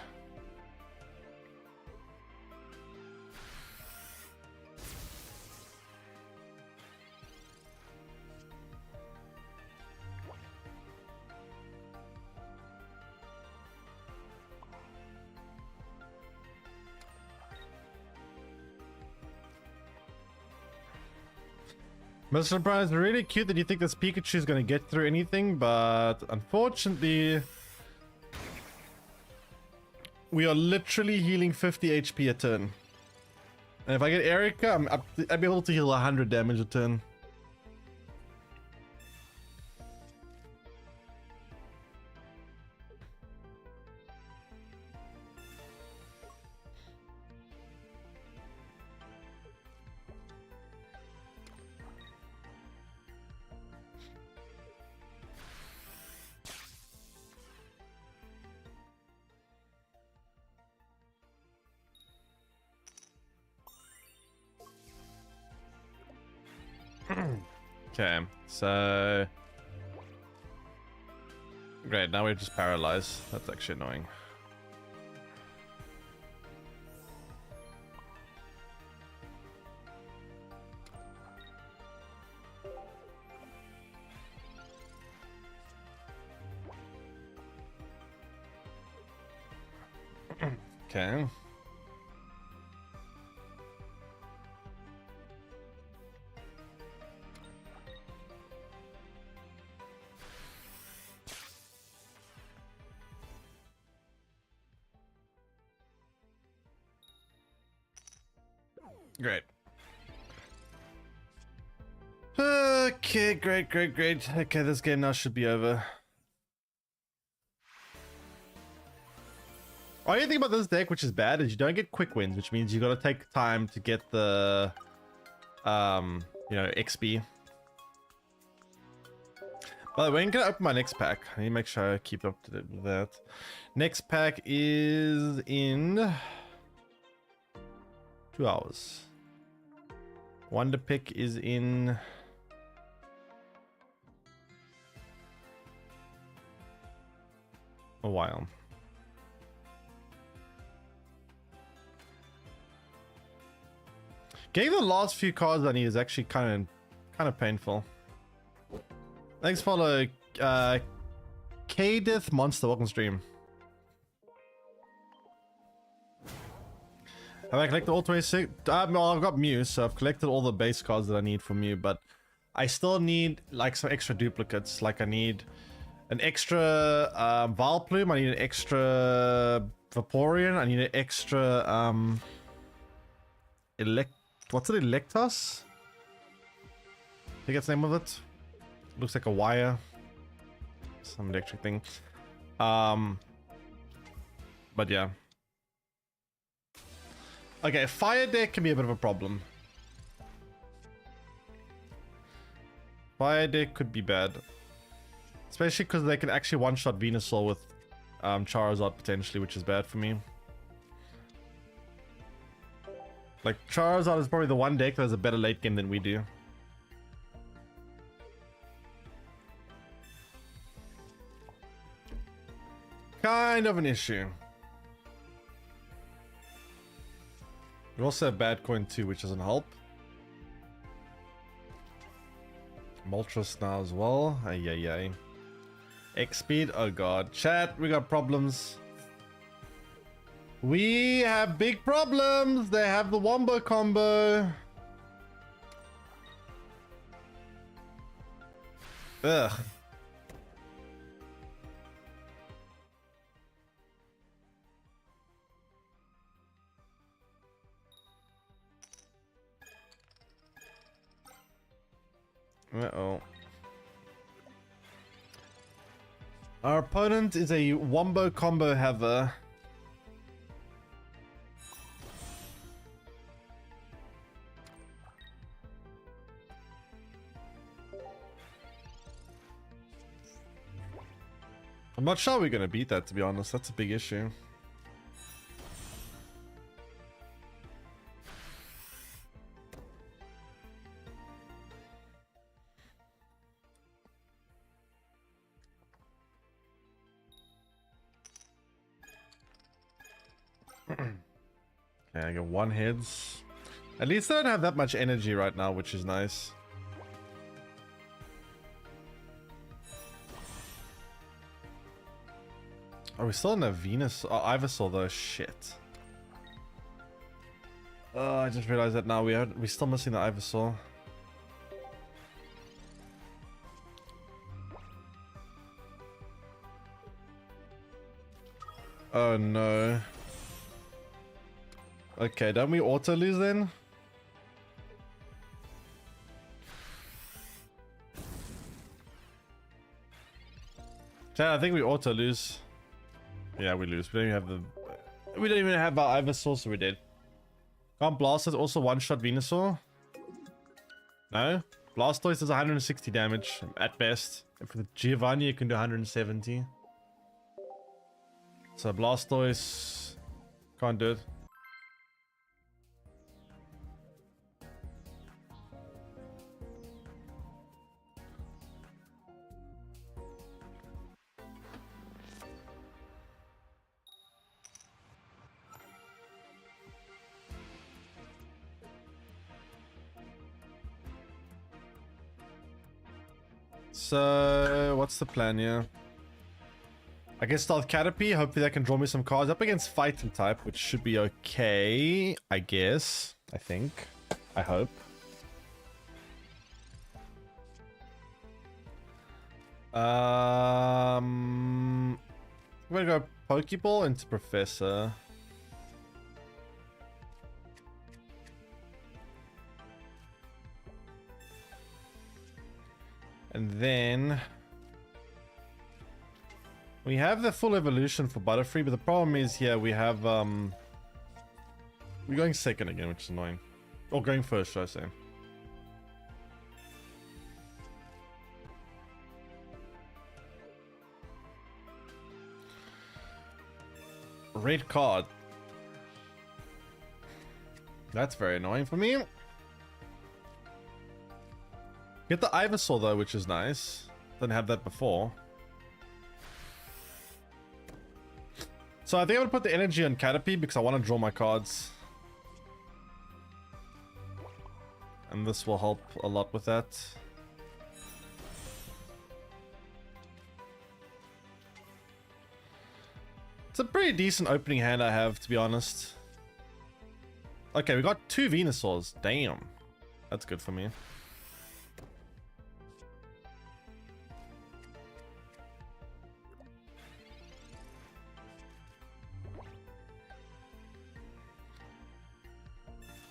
Mr. Brian, it's really cute that you think this Pikachu is going to get through anything, but unfortunately, we are literally healing 50 HP a turn. And if I get Erica, I'd be able to heal 100 damage a turn. Okay, so great, now we're just paralyzed. That's actually annoying. Okay. Great. Okay, great. Okay, this game now should be over. Only thing about this deck, which is bad, is you don't get quick wins, which means you gotta take time to get the, you know, XP. By the way, I'm gonna open my next pack. I need to make sure I keep up to date with that. Next pack is in 2 hours. Wonder Pick is in a while. Getting the last few cards I need is actually kind of painful. Thanks, follow. K-Death Monster, welcome stream. Have I collected all 26? I've got Mew, so I've collected all the base cards that I need for Mew, but I still need like some extra duplicates. Like I need an extra Vileplume, I need an extra Vaporeon, I need an extra what's it, Electos? I think that's the name of it. Looks like a wire. Some electric thing. But yeah. Okay, Fire deck can be a bit of a problem. Fire deck could be bad. Especially because they can actually one-shot Venusaur with Charizard potentially, which is bad for me. Like, Charizard is probably the one deck that has a better late game than we do. Kind of an issue. We also have Bad Coin too, which doesn't help. Moltres now as well. Ay. X speed, oh god. Chat, we got problems. We have big problems. They have the Wombo combo. Ugh. Uh-oh. Our opponent is a Wombo combo haver. I'm not sure we're gonna beat that, to be honest. That's a big issue. Yeah, I get one heads. At least I don't have that much energy right now, which is nice. Are we still in a Venus? Oh, Ivysaur though. Shit. Oh, I just realized that now we're still missing the Ivysaur. Oh no. Okay, don't we auto lose then? Yeah, I think we auto lose. Yeah, we lose. We don't even have our Ivysaur, so we did. Can't Blastoise also one-shot Venusaur? No? Blastoise does 160 damage at best. And for the Giovanni, it can do 170. So Blastoise can't do it. So, what's the plan here? I guess start Caterpie. Hopefully that can draw me some cards. Up against Fighting type, which should be okay. I guess. I think. I hope. I'm gonna go Pokeball into Professor. And then we have the full evolution for Butterfree, but the problem is here we have we're going second again, which is annoying. Or going first, should I say. Red card. That's very annoying for me. Get the Ivysaur though, which is nice. Didn't have that before. So I think I'm gonna put the energy on Caterpie because I want to draw my cards. And this will help a lot with that. It's a pretty decent opening hand I have, to be honest. Okay, we got 2 Venusaurs. Damn. That's good for me.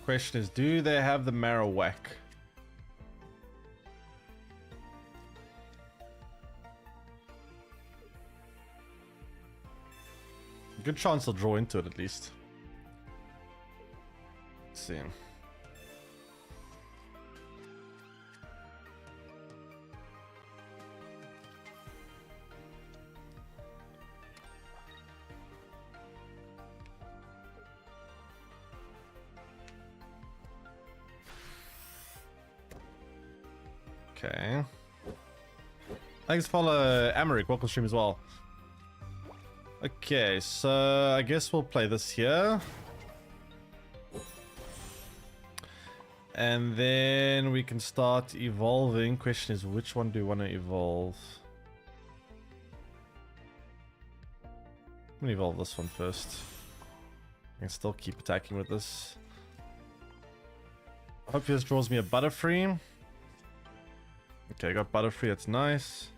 Question is, do they have the Marowak? Good chance they'll draw into it at least. Let's see. Okay. Thanks for follow Amaric, welcome stream as well. Okay, so I guess we'll play this here. And then we can start evolving. Question is, which one do you want to evolve? I'm gonna evolve this one first. I can still keep attacking with this. Hopefully this draws me a Butterfree. Okay, I got Butterfree, that's nice.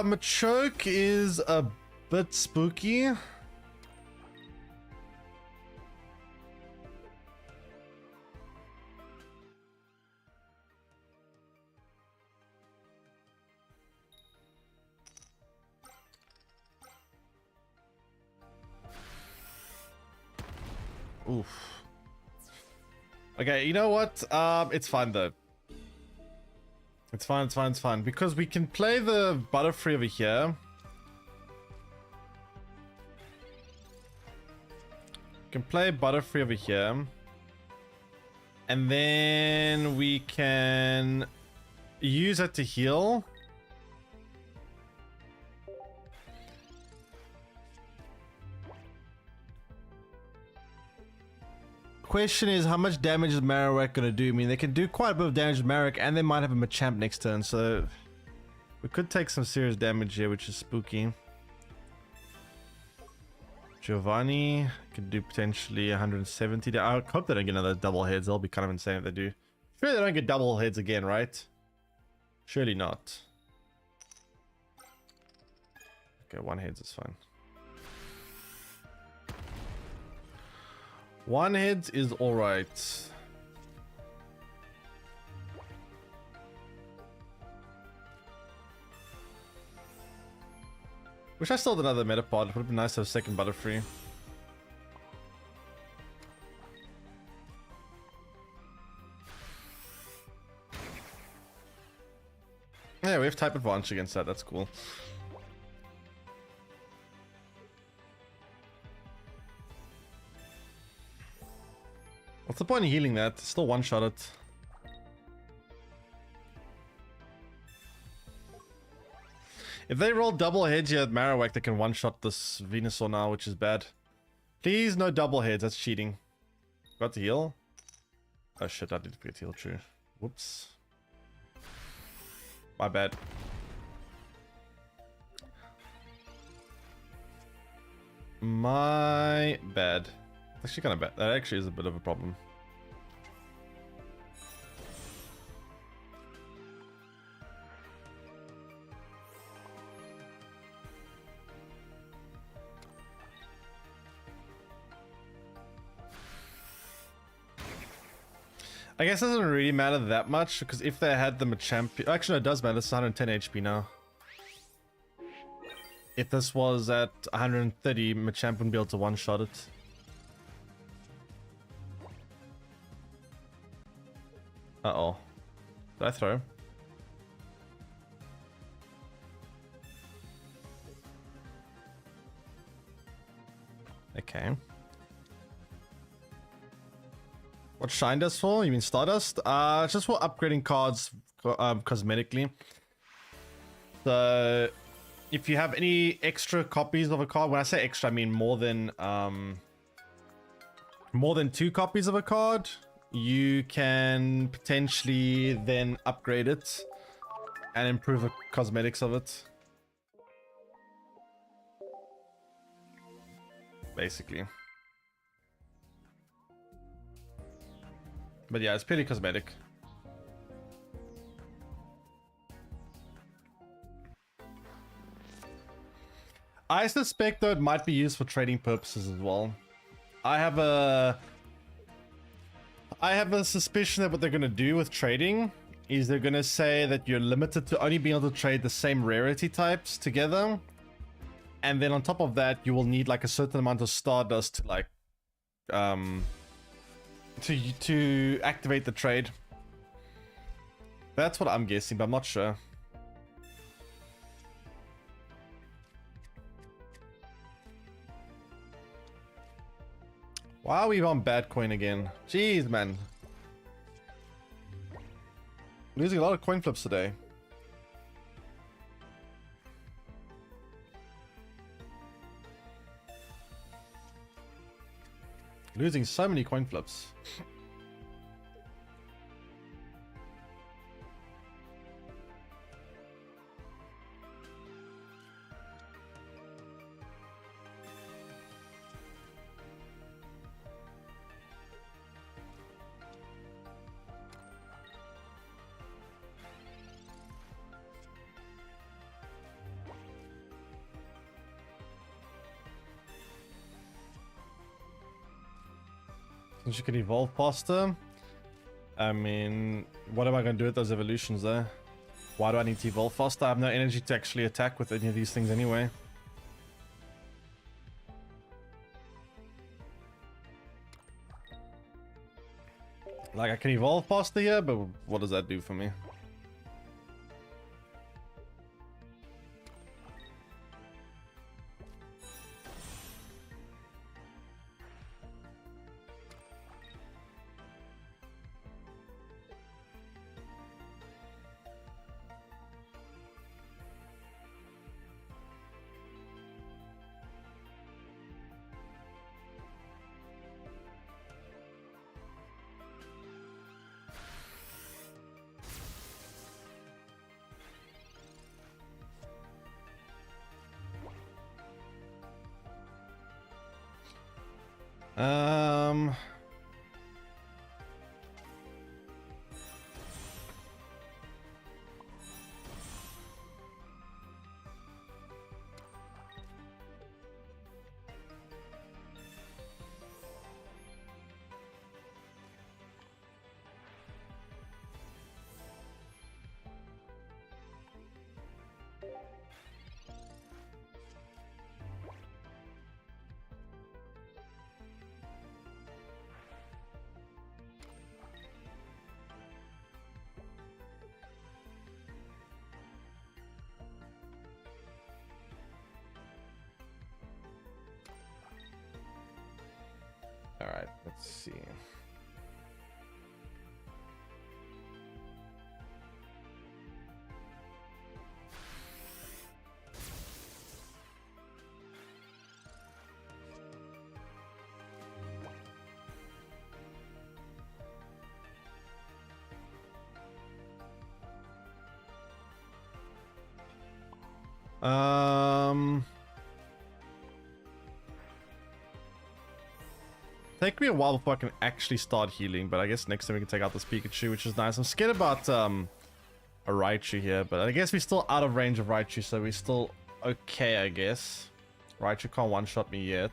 Machoke is a bit spooky. Oof. Okay, you know what? It's fine though. It's fine, it's fine, it's fine. Because we can play the Butterfree over here. We can play Butterfree over here. And then we can use it to heal. Question is, how much damage is Marowak gonna do? I mean, they can do quite a bit of damage with Marowak, and they might have a Machamp next turn, so we could take some serious damage here, which is spooky. Giovanni could do potentially 170. I hope they don't get another double heads. That'll be kind of insane if they do. Sure, they don't get double heads again, right? Surely not. Okay, one heads is fine. One heads is alright. Wish I still had another Metapod. It would have been nice to have a second Butterfree. Yeah, we have type advantage against that. That's cool. What's the point of healing that? Still one-shot it. If they roll double heads here at Marowak, they can one-shot this Venusaur now, which is bad. Please, no double heads. That's cheating. Got to heal? Oh shit, I did forget to heal, true. Whoops. My bad. My bad. Actually kind of bad. That actually is a bit of a problem. I guess it doesn't really matter that much, because if they had the Machamp... Actually, no, it does matter. It's 110 HP now. If this was at 130, Machamp wouldn't be able to one-shot it. Uh-oh. Did I throw? Okay. What Shine does for? You mean Stardust? It's just for upgrading cards cosmetically. So, if you have any extra copies of a card, when I say extra, I mean more than 2 copies of a card, you can potentially then upgrade it and improve the cosmetics of it. Basically. But yeah, it's pretty cosmetic. I suspect though it might be used for trading purposes as well. I have a suspicion that what they're going to do with trading is they're going to say that you're limited to only being able to trade the same rarity types together. And then on top of that, you will need like a certain amount of Stardust to like to activate the trade. That's what I'm guessing, but I'm not sure. Why are we on bad coin again? Jeez, man. Losing a lot of coin flips today. Losing so many coin flips. Since you can evolve faster. I mean, what am I going to do with those evolutions there? Why do I need to evolve faster? I have no energy to actually attack with any of these things anyway. Like, I can evolve faster here, but what does that do for me? Um. All right, let's see. Take me a while before I can actually start healing, but I guess next time we can take out this Pikachu, which is nice. I'm scared about a Raichu here, but I guess we're still out of range of Raichu, so we're still okay, I guess. Raichu can't one-shot me yet.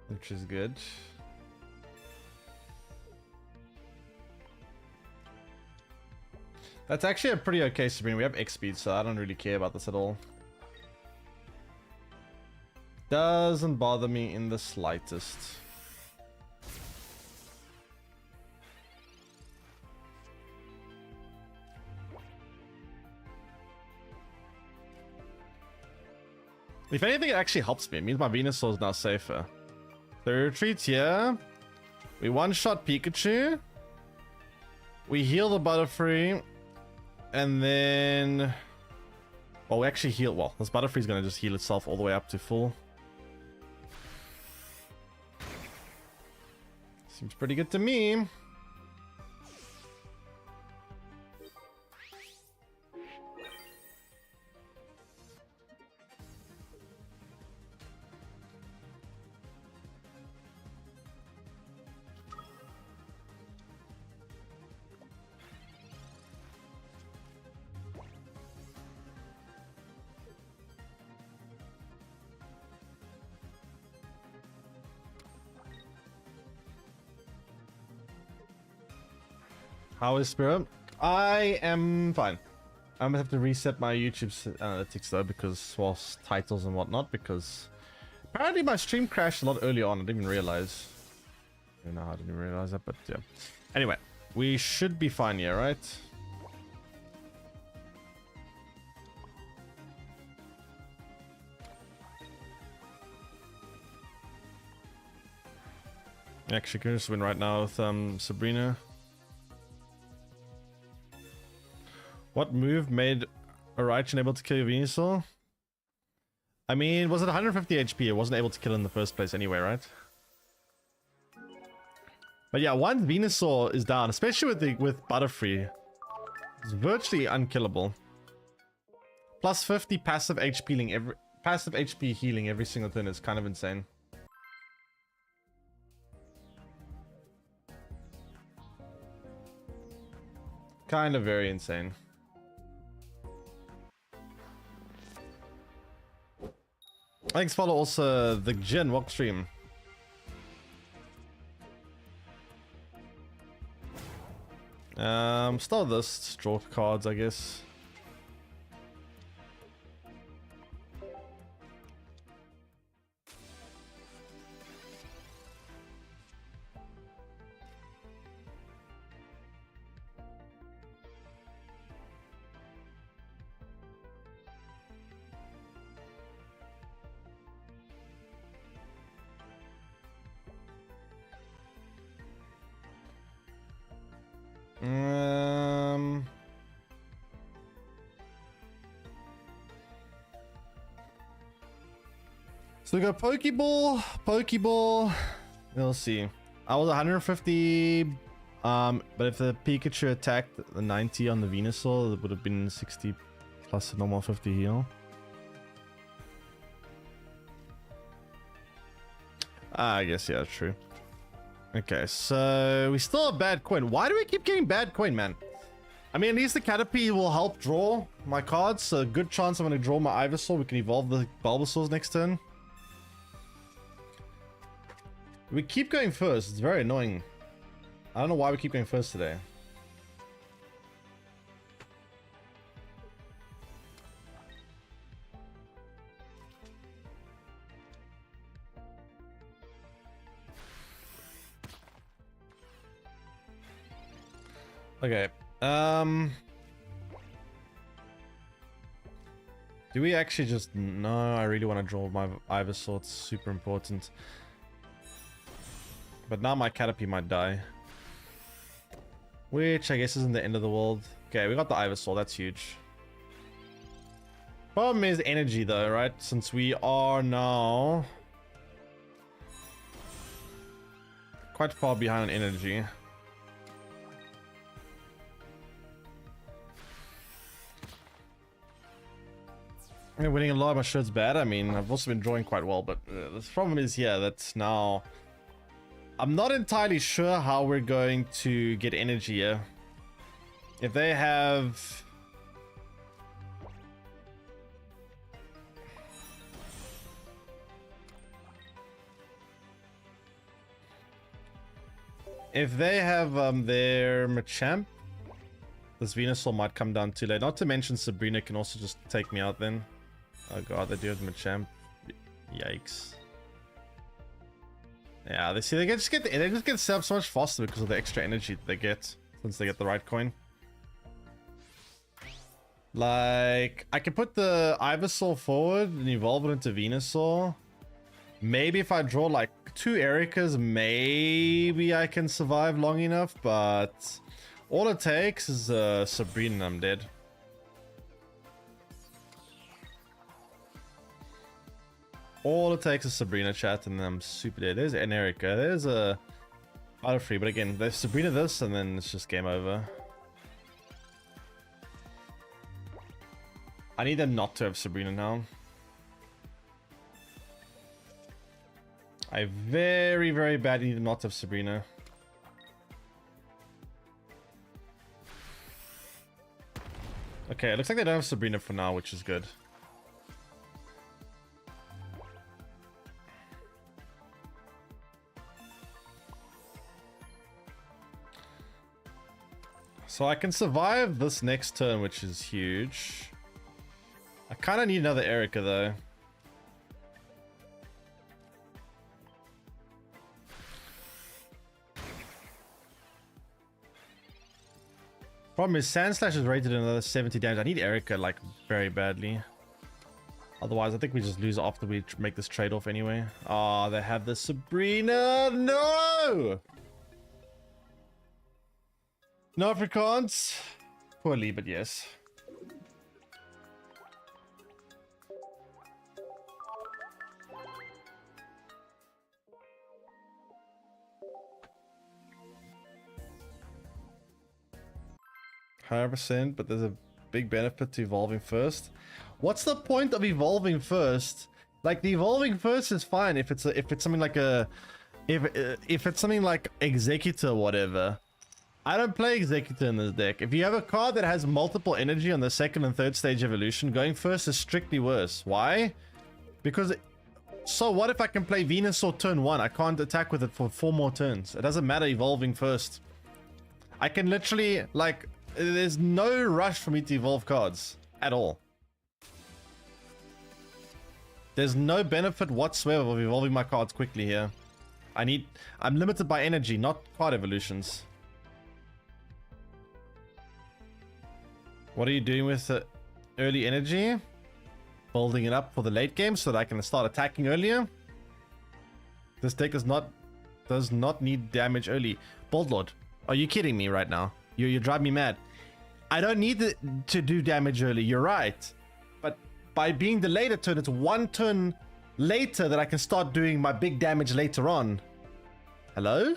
Which is good. That's actually a pretty okay Sabrina. We have X speed, so I don't really care about this at all. Doesn't bother me in the slightest. If anything, it actually helps me. It means my Venusaur is now safer. So we retreat here. We one-shot Pikachu. We heal the Butterfree. And then... well, we actually heal... well, this Butterfree's going to just heal itself all the way up to full. Seems pretty good to me. How is Spyro? I am fine. I'm gonna have to reset my YouTube analytics though, because, well, titles and whatnot, because apparently my stream crashed a lot early on. I didn't even realize. I don't know how I didn't even realize that, but yeah. Anyway, we should be fine here, right? Actually, can just win right now with Sabrina. What move made a Raichu able to kill your Venusaur? I mean, was it 150 HP? It wasn't able to kill in the first place anyway, right? But yeah, once Venusaur is down, especially with Butterfree, it's virtually unkillable. Plus 50 passive HP healing every single turn is kind of insane. Kind of very insane. Thanks, follow also the Gen Walk stream. Start this, draw cards, I guess. So we got Pokeball. We'll see. I was 150 But if the Pikachu attacked the 90 on the Venusaur, it would have been 60 plus a normal 50 heal. I guess, yeah, true. Okay, so we still have bad coin. Why do we keep getting bad coin, man? I mean, at least the Caterpie will help draw my cards, so a good chance I'm going to draw my Ivysaur. We can evolve the Bulbasaurs next turn. We keep going first. It's very annoying. I don't know why we keep going first today. Okay. Do we actually just... No, I really want to draw my Ivysaur. It's super important. But now my Caterpie might die. Which I guess isn't the end of the world. Okay, we got the Ivysaur. That's huge. Problem is energy though, right? Since we are now quite far behind on energy. I'm winning a lot, I'm sure it's bad. I mean, I've also been drawing quite well, but the problem is here that's now... I'm not entirely sure how we're going to get energy here. If they have... If they have their Machamp, this Venusaur might come down too late. Not to mention Sabrina can also just take me out then. Oh god, they do have Machamp. Yikes. Yeah, they see they just get set up so much faster because of the extra energy that they get since they get the right coin. Like, I can put the Ivysaur forward and evolve it into Venusaur. Maybe if I draw like 2 Ericas, maybe I can survive long enough, but all it takes is Sabrina and I'm dead. All it takes is Sabrina, chat, and then I'm super dead. There's an Erica. There's a Butterfree, but again, there's Sabrina this, and then it's just game over. I need them not to have Sabrina now. I very, very badly need them not to have Sabrina. Okay, it looks like they don't have Sabrina for now, which is good. So I can survive this next turn, which is huge. I kind of need another Erica, though. Problem is, Sandslash is rated another 70 damage. I need Erica, like, very badly. Otherwise, I think we just lose after we make this trade-off anyway. Oh, they have the Sabrina! No! No Afrikaans. Poorly, but yes. %, but there's a big benefit to evolving first. What's the point of evolving first? Like, the evolving first is fine if it's something like a if it's something like Executor or whatever. I don't play Executor in this deck. If you have a card that has multiple energy on the 2nd and 3rd stage evolution, going first is strictly worse. Why? Because so what if I can play Venusaur turn 1? I can't attack with it for 4 more turns. It doesn't matter evolving first. I can literally, like, there's no rush for me to evolve cards at all. There's no benefit whatsoever of evolving my cards quickly here. I'm limited by energy, not card evolutions. What are you doing with the early energy? Building it up for the late game so that I can start attacking earlier. This deck does not need damage early. Bold Lord, are you kidding me right now? You drive me mad. I don't need to do damage early, you're right. But by being delayed a turn, it's 1 turn later that I can start doing my big damage later on. Hello?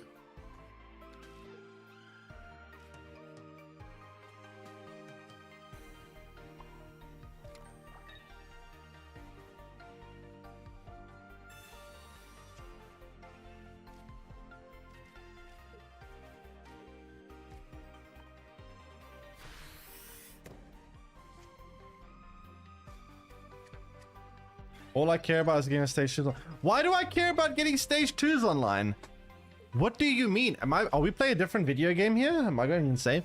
All I care about is getting stage 2s. Why do I care about getting stage 2s online? What do you mean? Are we playing a different video game here? Am I going insane?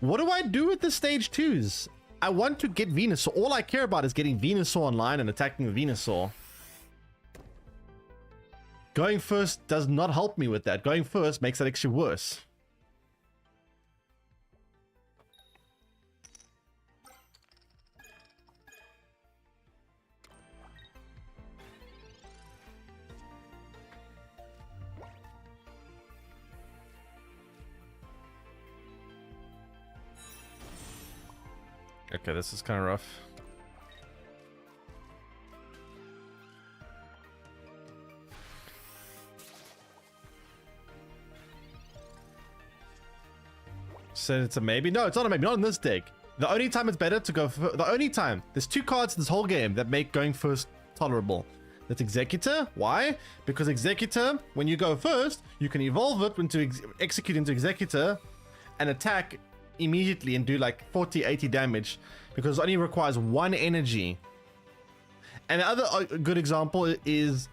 What do I do with the stage 2s? I want to get Venusaur. All I care about is getting Venusaur online and attacking the Venusaur. Going first does not help me with that. Going first makes it actually worse. Okay, this is kind of rough. Said it's a maybe. No, it's not a maybe. Not in this deck. The only time it's better to go for the only time there's 2 cards in this whole game that make going first tolerable. That's Executor. Why? Because Executor, when you go first, you can evolve it into execute into Executor and attack immediately and do like 40-80 damage because it only requires 1 energy. And the other good example is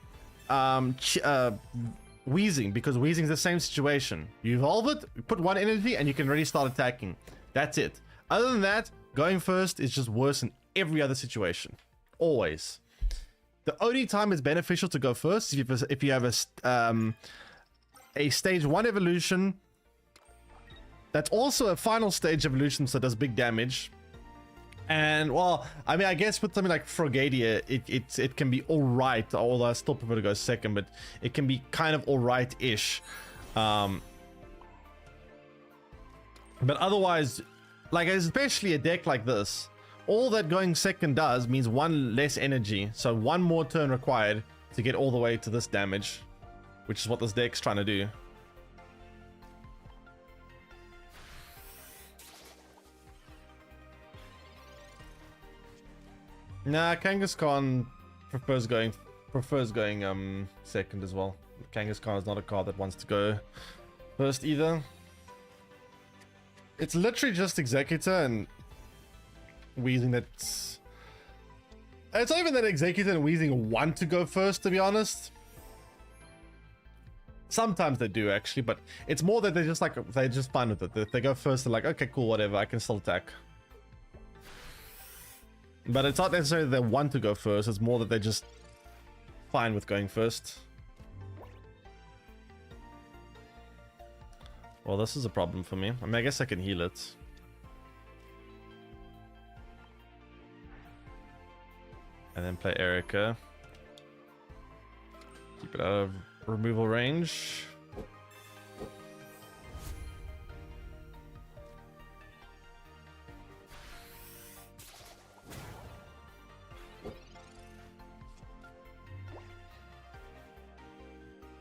Wheezing, because Wheezing is the same situation. You evolve it, you put 1 energy, and you can already start attacking. That's it. Other than that, going first is just worse in every other situation. Always. The only time it's beneficial to go first is if you have a stage 1 evolution that's also a final stage evolution, so it does big damage. And well, I mean, I guess with something like Frogadia, it can be all right. Although I still prefer to go second, but it can be kind of all right-ish. But otherwise, like especially a deck like this, all that going second does means 1 less energy, so 1 more turn required to get all the way to this damage, which is what this deck's trying to do. Nah, Kangaskhan prefers going second as well. Kangaskhan is not a card that wants to go first either. It's literally just Executor and Wheezing that's... It's not even that Executor and Wheezing want to go first, to be honest. Sometimes they do actually, but it's more that they're just fine with it. If they go first, they're like, okay, cool, whatever, I can still attack. But it's not necessarily they want to go first, it's more that they're just fine with going first. Well, this is a problem for me. I mean, I guess I can heal it. And then play Erica. Keep it out of removal range.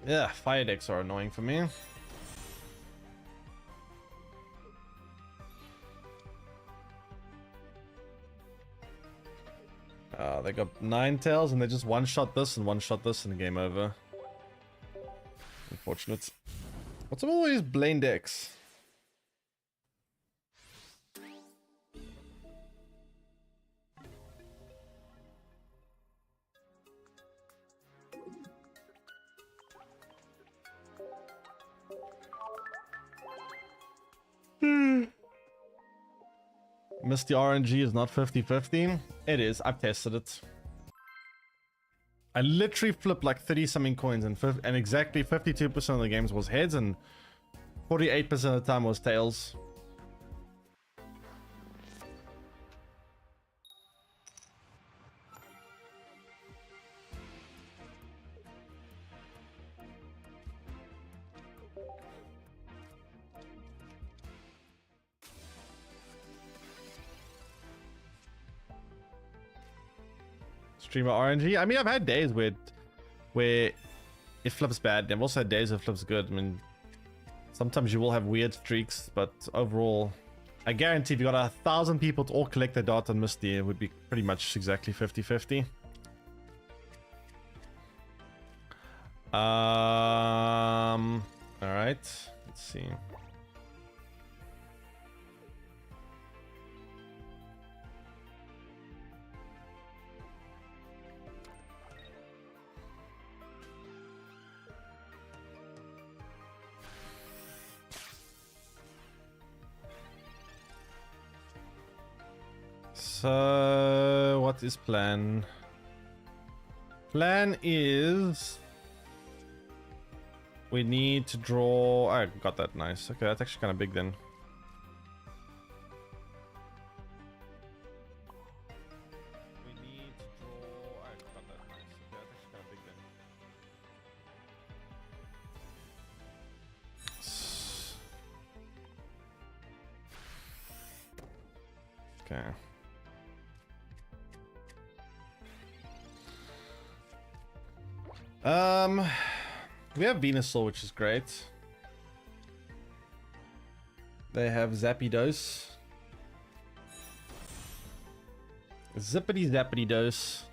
Yeah, fire decks are annoying for me. They got 9 tails and they just one-shot this and one-shot this and game over. Unfortunate. What's up with all these Blaine decks? Misty RNG is not 50-50. It is. I've tested it. I literally flipped like 30 something coins and exactly 52% of the games was heads and 48% of the time was tails. Streamer RNG. I mean, I've had days where it flips bad. I've also had days it flips good. I mean, sometimes you will have weird streaks, but overall, I guarantee if you got 1,000 people to all collect their data on Misty, it would be pretty much exactly 50-50. All right. Let's see. So what is plan? Plan is we need to draw. I got that. Nice. Okay, that's actually kind of big then. We need to draw. I got that. Nice. Okay, that's actually kind of big then. Okay. We have Venusaur, which is great. They have Zapdos. Zippity Zappity Dose.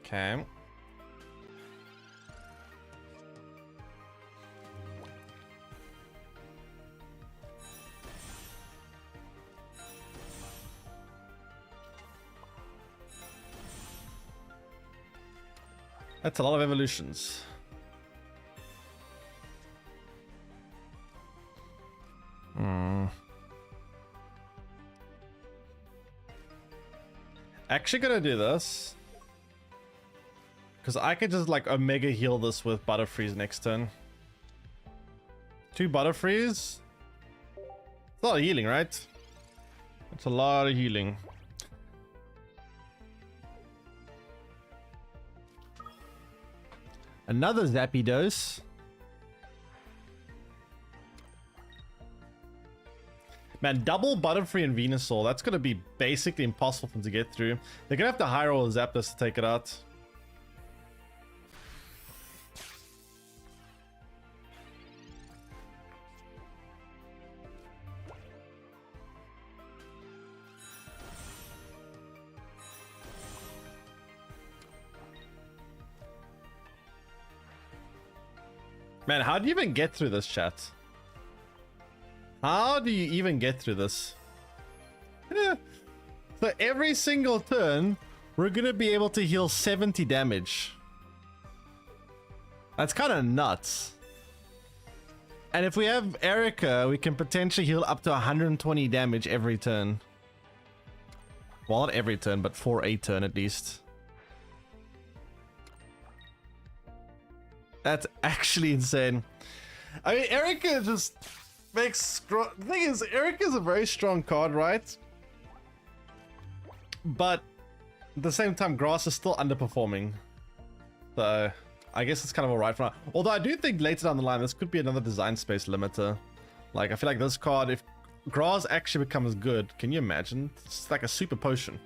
Okay. That's a lot of evolutions. Actually gonna do this. Because I could just like Omega heal this with Butterfreeze next turn. 2 Butterfreeze. It's a lot of healing, right? It's a lot of healing. Another Zapdos. Man, double Butterfree and Venusaur. That's going to be basically impossible for them to get through. They're going to have to high roll Zapdos to take it out. Man, how do you even get through this, chat? How do you even get through this? So every single turn, we're gonna be able to heal 70 damage. That's kind of nuts. And if we have Erica, we can potentially heal up to 120 damage every turn. Well, not every turn, but for a turn at least. That's actually insane. I mean, Erica just makes... The thing is, Erica is a very strong card, right? But at the same time, Grass is still underperforming. So I guess it's kind of alright for now. Although I do think later down the line, this could be another design space limiter. Like, I feel like this card, if Grass actually becomes good, can you imagine? It's like a super potion.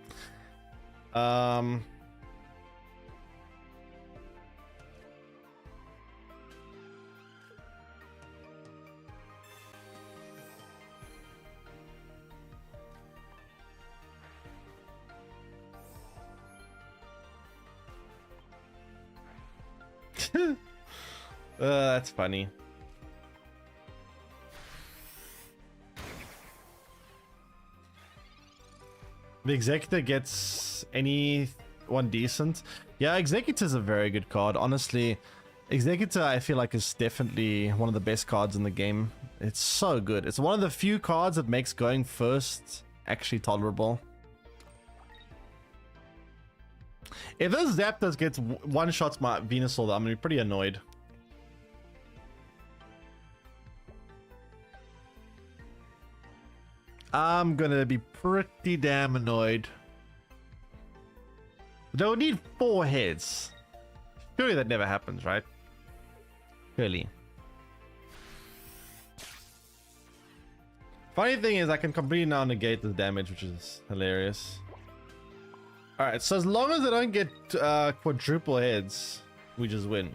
That's funny. The Executor gets anyone decent. Yeah, Executor is a very good card. Honestly, Executor I feel like is definitely one of the best cards in the game. It's so good. It's one of the few cards that makes going first actually tolerable. If this Zapdos gets one-shots my Venusaur, I'm gonna be pretty annoyed. I'm gonna be pretty damn annoyed. They'll need 4 heads. Surely that never happens, right? Surely. Funny thing is, I can completely now negate the damage, which is hilarious. Alright, so as long as I don't get quadruple heads, we just win.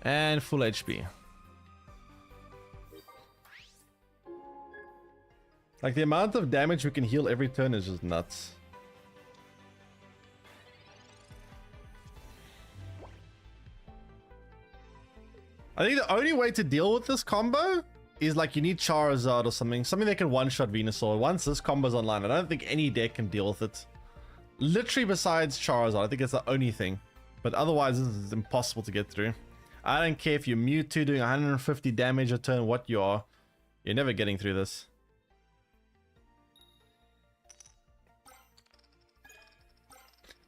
And full HP. Like, the amount of damage we can heal every turn is just nuts. I think the only way to deal with this combo is like you need Charizard or something that can one-shot Venusaur. Once this combo's online, I don't think any deck can deal with it. Literally besides Charizard, I think it's the only thing. But otherwise, this is impossible to get through. I don't care if you're Mewtwo doing 150 damage a turn, what you are. You're never getting through this.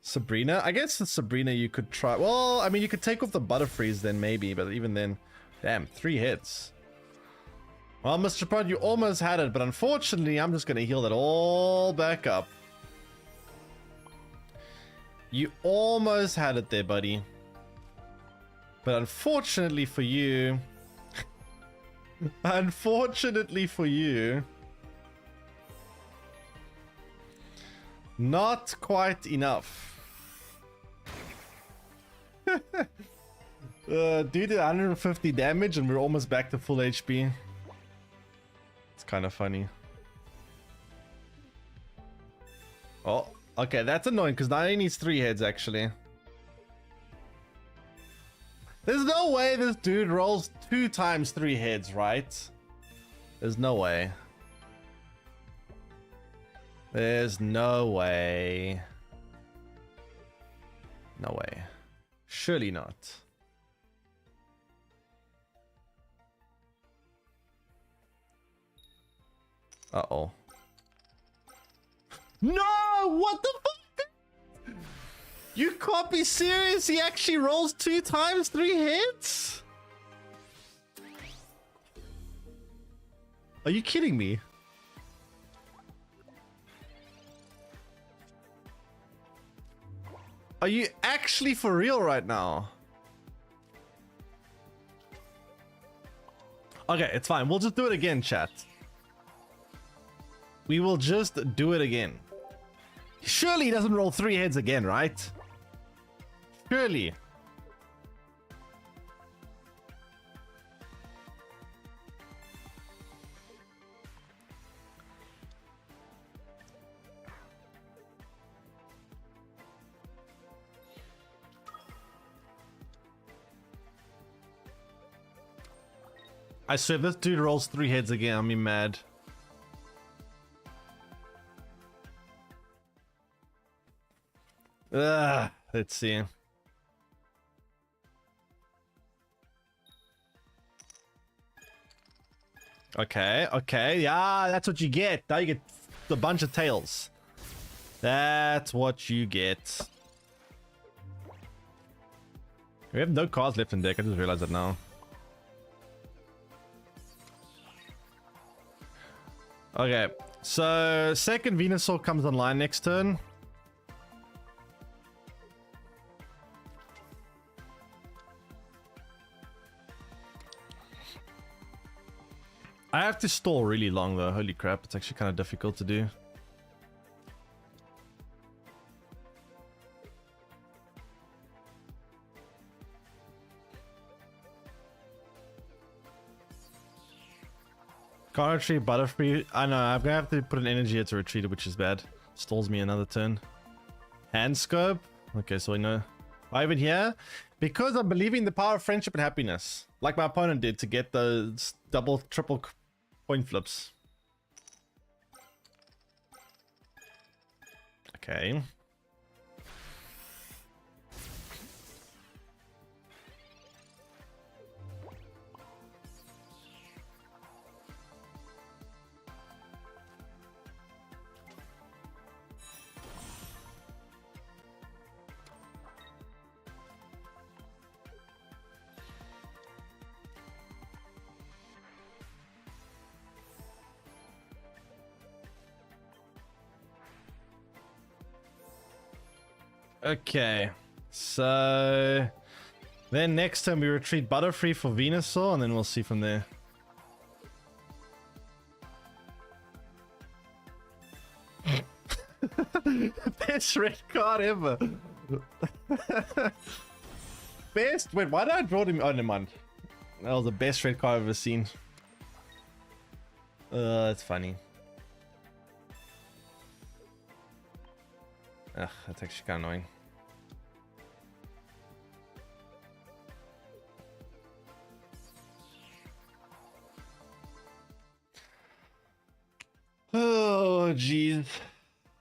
Sabrina? I guess the Sabrina you could try. Well, I mean, you could take off the Butterfrees then maybe, but even then, damn, 3 hits. Well, Mr. Pod, you almost had it, but unfortunately, I'm just going to heal that all back up. You almost had it there, buddy. But unfortunately for you... unfortunately for you... not quite enough. Dude did 150 damage and we're almost back to full HP. It's kind of funny. Oh, okay, that's annoying because now he needs 3 heads actually. There's no way this dude rolls 2 times 3 heads, right? There's no way. There's no way. No way. Surely not. Uh-oh. No! What the fuck? You can't be serious. He actually rolls 2 times 3 hits? Are you kidding me? Are you actually for real right now? Okay, it's fine. We'll just do it again, chat. We will just do it again. Surely he doesn't roll 3 heads again, right? Surely. I swear, if this dude rolls 3 heads again, I'll be mad. Let's see. Okay, okay, yeah, that's what you get. Now you get a bunch of tails. That's what you get. We have no cards left in deck, I just realized that now. Okay, so second Venusaur comes online next turn. I have to stall really long though, holy crap, it's actually kind of difficult to do. Can't retreat Butterfree. I know, I'm gonna have to put an energy here to retreat it, which is bad. Stalls me another turn. Hand scope. Okay, so we know. Why even here? Because I'm believing the power of friendship and happiness. Like my opponent did to get those double, triple point flips. Okay. Okay, so then next time we retreat Butterfree for Venusaur, and then we'll see from there. Best red card ever. Best. Wait, why did I draw him? Oh, never mind. That was the best red card I've ever seen. That's funny. Ugh, that's actually kind of annoying. Oh, jeez.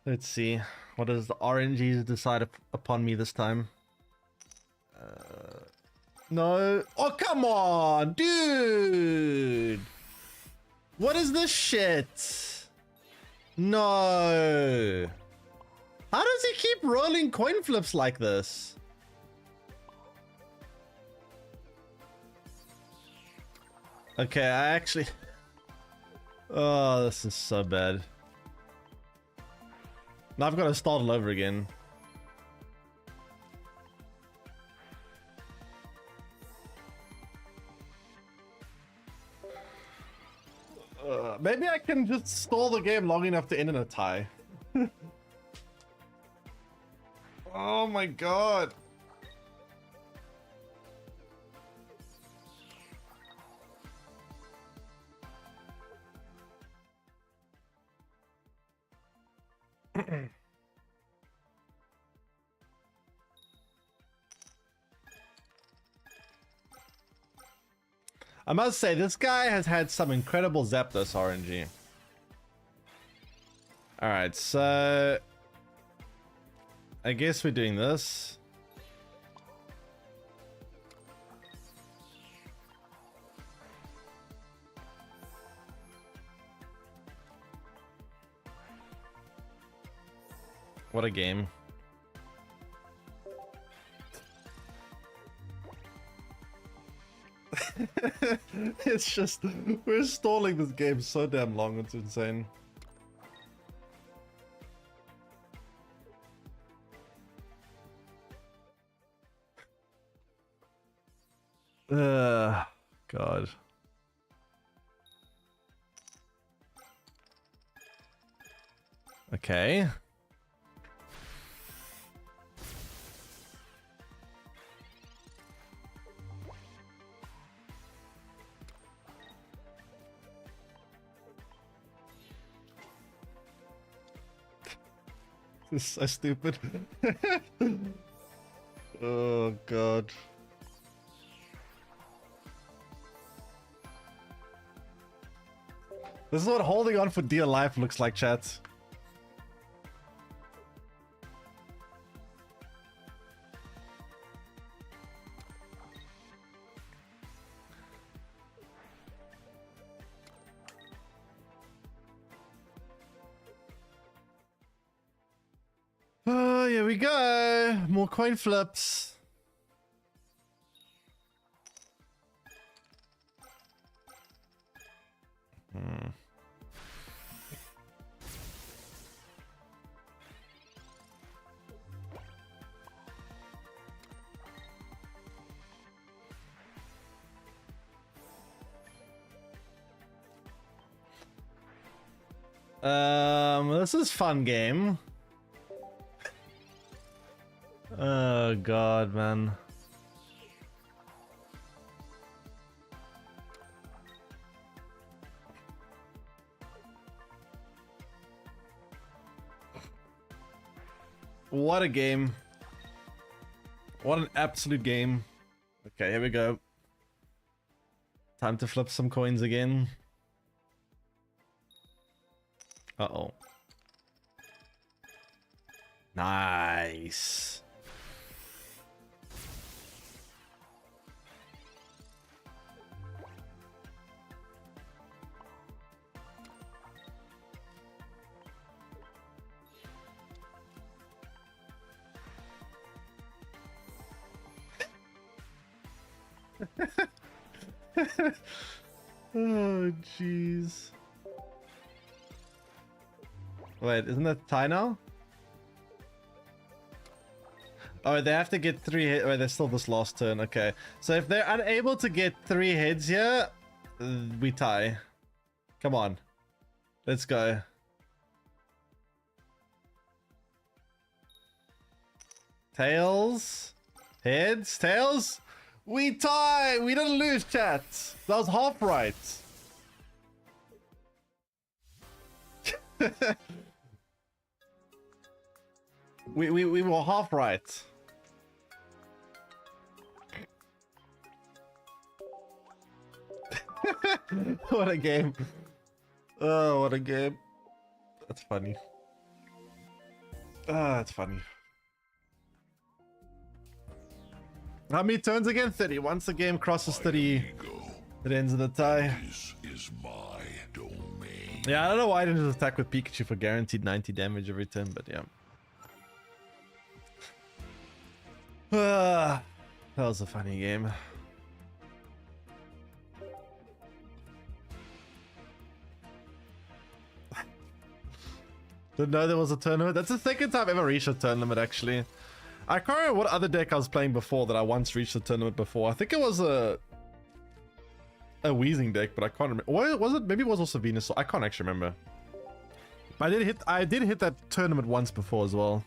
Let's see. What does the RNGs decide upon me this time? No. Oh, come on, dude. What is this shit? No. How does he keep rolling coin flips like this? Okay, I actually... Oh, this is so bad. Now I've got to start all over again. Maybe I can just stall the game long enough to end in a tie. Oh my god. I must say, this guy has had some incredible Zapdos RNG. Alright, so... I guess we're doing this. What a game. It's just, we're stalling this game so damn long, it's insane. God. Okay. This is so stupid. Oh god. This is what holding on for dear life looks like, chat. Oh, here we go. More coin flips. This is fun game. Oh god, man. What a game. What an absolute game. Okay, here we go. Time to flip some coins again. Uh-oh. Nice. Oh, jeez. Wait, isn't that tie now? Oh, they have to get 3 hits. Wait, there's still this last turn. Okay. So if they're unable to get 3 hits here, we tie. Come on. Let's go. Tails. Heads. Tails. We tie. We didn't lose, chat. That was half right. We were half right. What a game. Oh, what a game. That's funny. Ah, that's funny. How many turns again? 30. Once the game crosses 30, it ends in a tie. This is my domain. Yeah, I don't know why I didn't just attack with Pikachu for guaranteed 90 damage every turn, but yeah. That was a funny game. Didn't know there was a turn limit. That's the second time I've ever reached a turn limit, actually. I can't remember what other deck I was playing before that I once reached the tournament before. I think it was a Wheezing deck, but I can't remember. Was it? Maybe it was also Venusaur. I can't actually remember. But I did hit that tournament once before as well.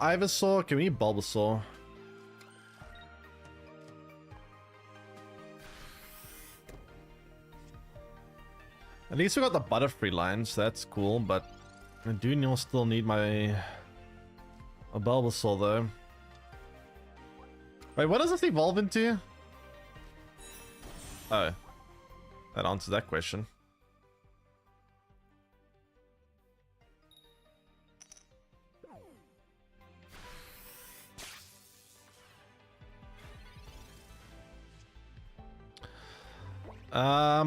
Ivysaur. Can we need Bulbasaur? At least we got the Butterfree line, so that's cool, but I do still need a Bulbasaur though. Wait, what does this evolve into? Oh. That answers that question.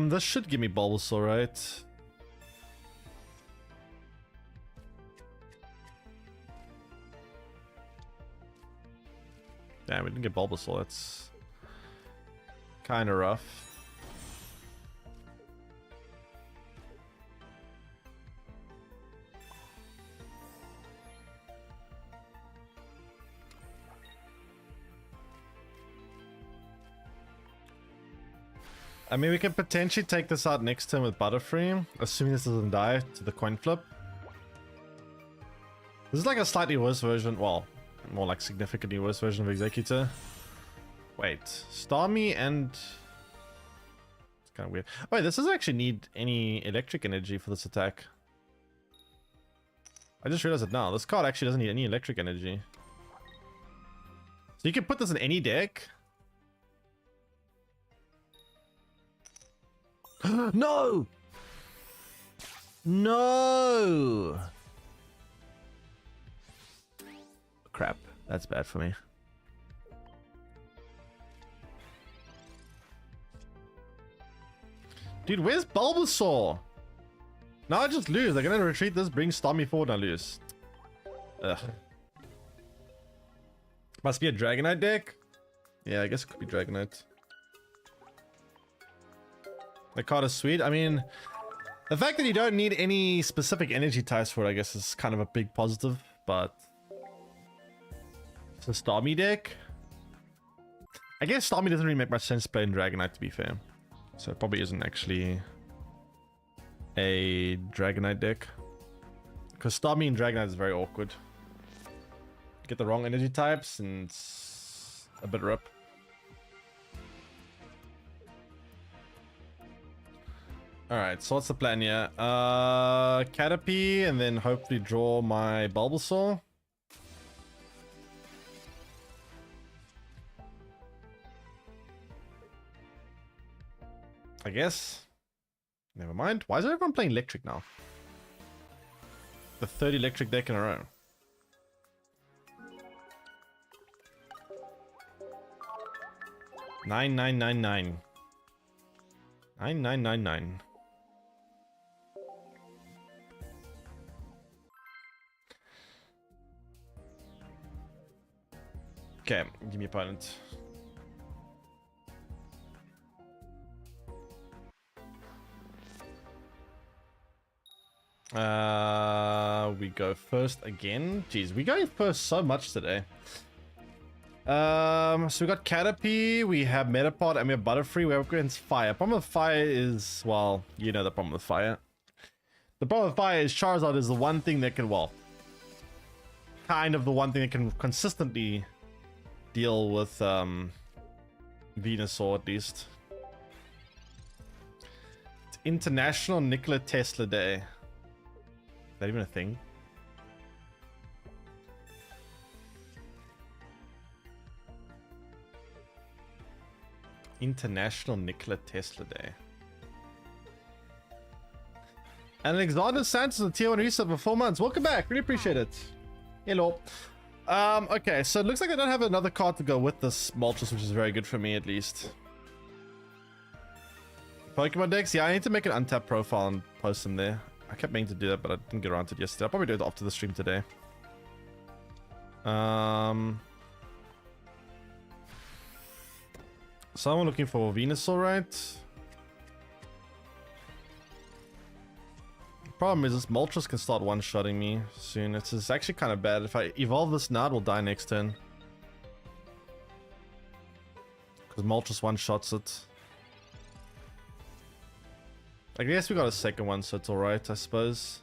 This should give me Bulbasaur, right? Damn, we didn't get Bulbasaur. That's kind of rough. I mean, we can potentially take this out next turn with Butterfree, assuming this doesn't die to the coin flip. This is like a slightly worse version, well, more like significantly worse version of Executor. Wait, Starmie and... It's kind of weird. Wait, this doesn't actually need any electric energy for this attack. I just realized it now. This card actually doesn't need any electric energy. So you can put this in any deck. No! No! Crap, that's bad for me. Dude, where's Bulbasaur? Now I just lose. They're gonna retreat this, bring Starmie forward, and I lose. Ugh. Must be a Dragonite deck? Yeah, I guess it could be Dragonite. The card is sweet. I mean, the fact that you don't need any specific energy types for it, I guess, is kind of a big positive, but... It's a Starmie deck? I guess Starmie doesn't really make much sense playing Dragonite, to be fair. So it probably isn't actually a Dragonite deck. Because Starmie and Dragonite is very awkward. Get the wrong energy types, and it's a bit rip. Alright, so what's the plan here? Caterpie, and then hopefully draw my Bulbasaur. I guess. Never mind. Why is everyone playing electric now? The third electric deck in a row. Nine. 9999. Okay, give me opponent. We go first again. Jeez, we going first so much today. So we got Caterpie, we have Metapod, and we have Butterfree. We have against Fire. Problem with Fire is, well, you know the problem with Fire. The problem with Fire is Charizard is the one thing that can, well, kind of the one thing that can consistently deal with Venusaur at least. International Nikola Tesla Day. Is that even a thing? International Nikola Tesla Day. And Alexander Santos on tier 1 reset for 4 months. Welcome back. Really appreciate it. Hello. Okay, so it looks like I don't have another card to go with this Moltres, which is very good for me at least. Pokemon decks? Yeah, I need to make an untapped profile and post them there. I kept meaning to do that, but I didn't get around to it yesterday. I'll probably do it after the stream today. Someone looking for Venusaur, right? Problem is this Moltres can start one-shotting me soon. It's actually kind of bad. If I evolve this now, it will die next turn. Because Moltres one-shots it. I guess we got a second one, so it's alright, I suppose.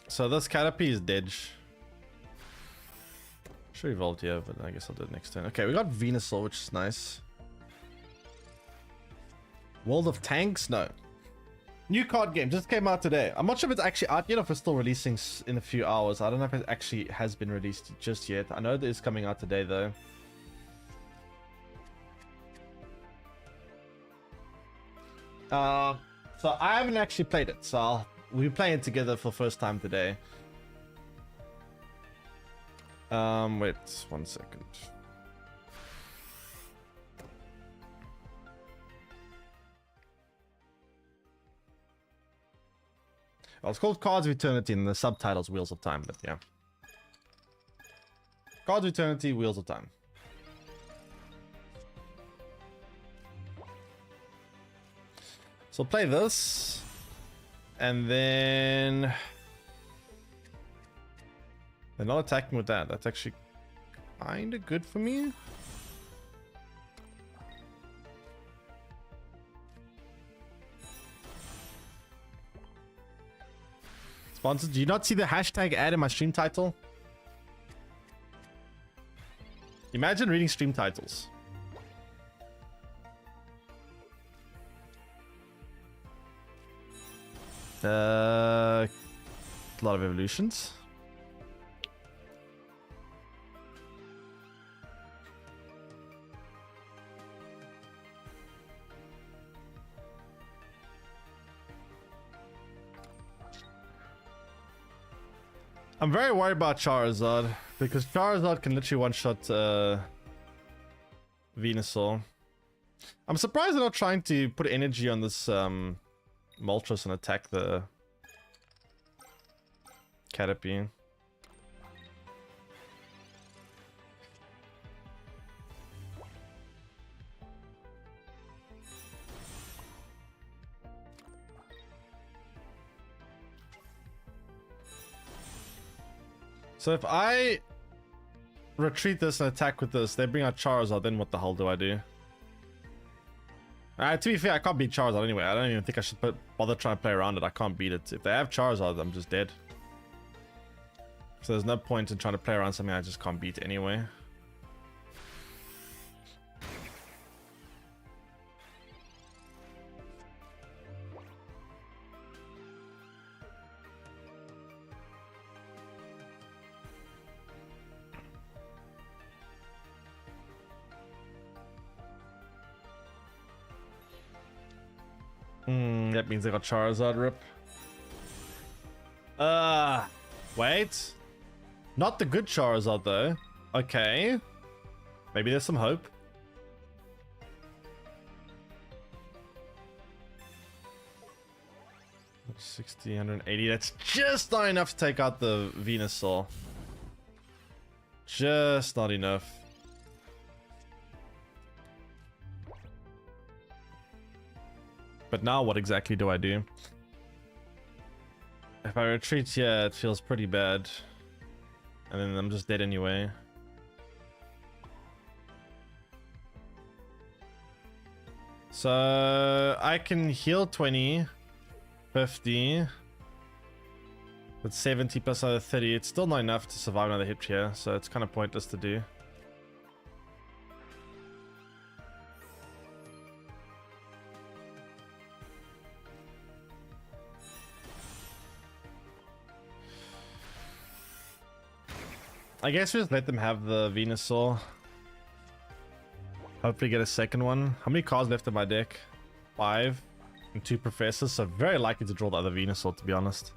So this Caterpie is dead. Should have evolved here, but I guess I'll do it next turn. Okay, we got Venusaur, which is nice. World of Tanks? No. New card game just came out today. I'm not sure if it's actually out yet or if it's still releasing in a few hours. I don't know if it actually has been released just yet. I know that it's coming out today though. So I haven't actually played it, so we're playing it together for the first time today. Wait 1 second. Well, it's called Cards of Eternity and the subtitle's Wheels of Time, but yeah. Cards of Eternity, Wheels of Time. So play this. And then... they're not attacking with that. That's actually kind of good for me. Sponsors, do you not see the hashtag ad in my stream title? Imagine reading stream titles. A lot of evolutions. I'm very worried about Charizard because Charizard can literally one-shot Venusaur. I'm surprised they're not trying to put energy on this Moltres and attack the Caterpie. So if I retreat this and attack with this, they bring out Charizard, then what the hell do I do? To be fair, I can't beat Charizard anyway. I don't even think I should bother trying to play around it. I can't beat it. If they have Charizard, I'm just dead. So there's no point in trying to play around something I just can't beat anyway. That means I got Charizard rip. Wait. Not the good Charizard though. Okay. Maybe there's some hope. $60, $180. That's just not enough to take out the Venusaur. Just not enough. But now what exactly do I do? If I retreat here, it feels pretty bad. And then I'm just dead anyway. So I can heal 20, 50. With 70 plus another 30. It's still not enough to survive another hit here, so it's kind of pointless to do. I guess we just let them have the Venusaur. Hopefully get a second one. How many cards left in my deck? 5 and 2 professors, so very likely to draw the other Venusaur, to be honest.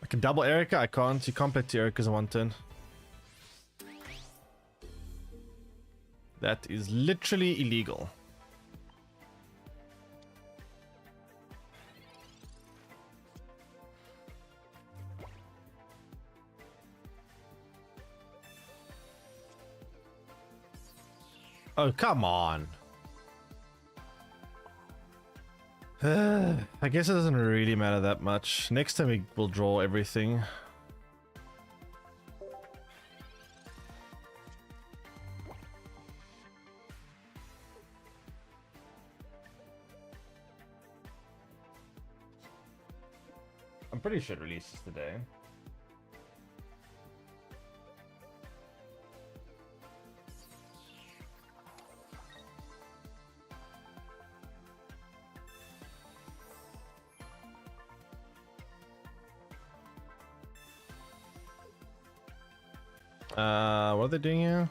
I can double Erica. I can't. You can't play 2 Ericas in one turn. That is literally illegal. Oh, come on. I guess it doesn't really matter that much. Next time we will draw everything. I'm pretty sure it releases today. What are they doing here?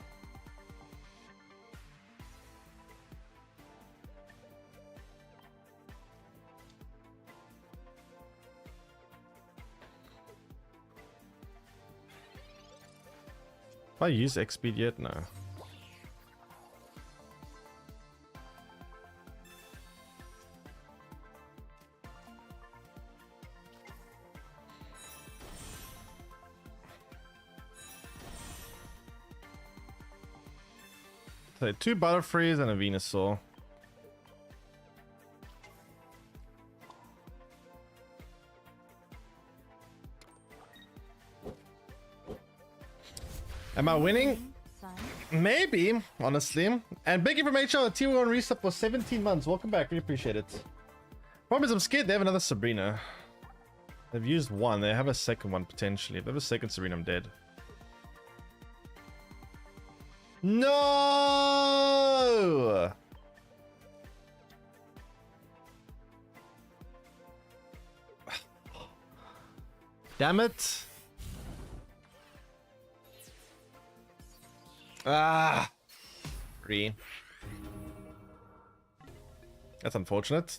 Have I used X-Speed yet? No. So 2 Butterfrees and a Venusaur. Am I winning? Maybe, honestly. And big information on T1 reset for 17 months. Welcome back, really appreciate it. Problem is I'm scared they have another Sabrina. They've used one, they have a second one potentially. If they have a second Sabrina, I'm dead. No! Damn it. Ah. 3. That's unfortunate.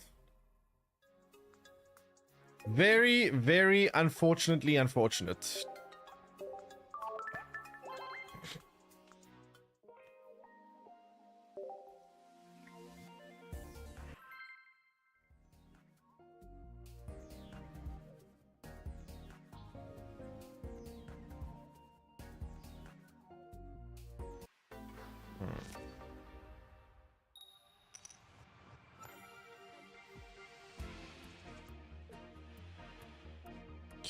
Very, very unfortunately unfortunate.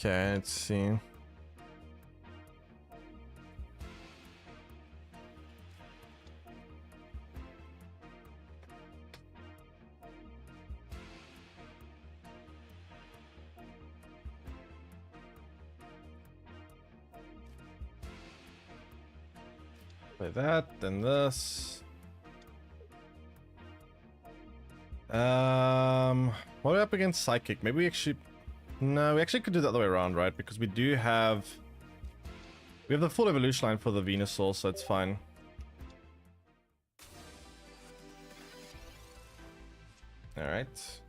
Okay, let's see. Play that, then this. What are we up against Psychic? Maybe we actually... No, we actually could do the other way around, right? Because we do have... We have the full evolution line for the Venusaur, so it's fine. Alright.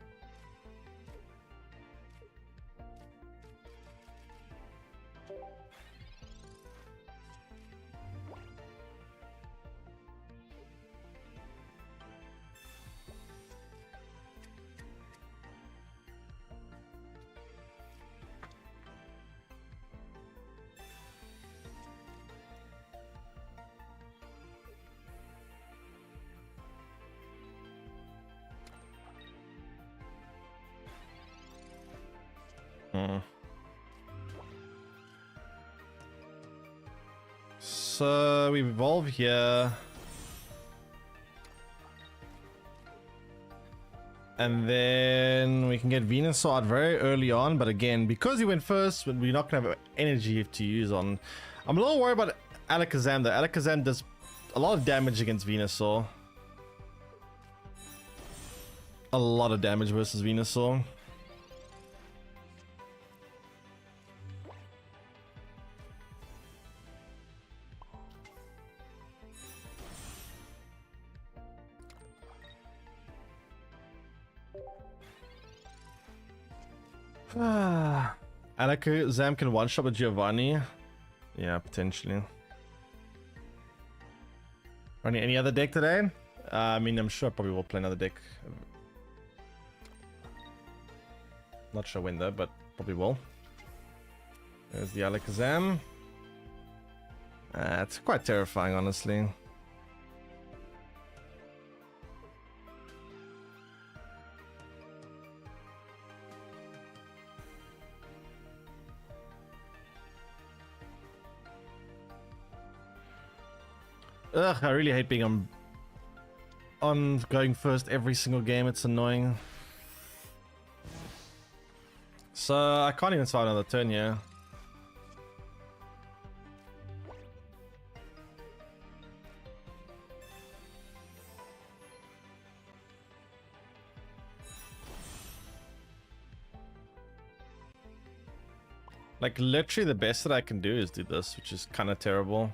So we evolve here. And then we can get Venusaur out very early on, but again, because he went first, we're not going to have energy to use on. I'm a little worried about Alakazam though. Alakazam does a lot of damage against Venusaur. A lot of damage versus Venusaur. Alakazam can one-shot with Giovanni. Yeah, potentially. Running any other deck today? I mean, I'm sure I probably will play another deck. Not sure when though, but probably will. There's the Alakazam. It's quite terrifying, honestly. Ugh, I really hate being on going first every single game. It's annoying. So I can't even start another turn here. Like literally the best that I can do is do this, which is kind of terrible.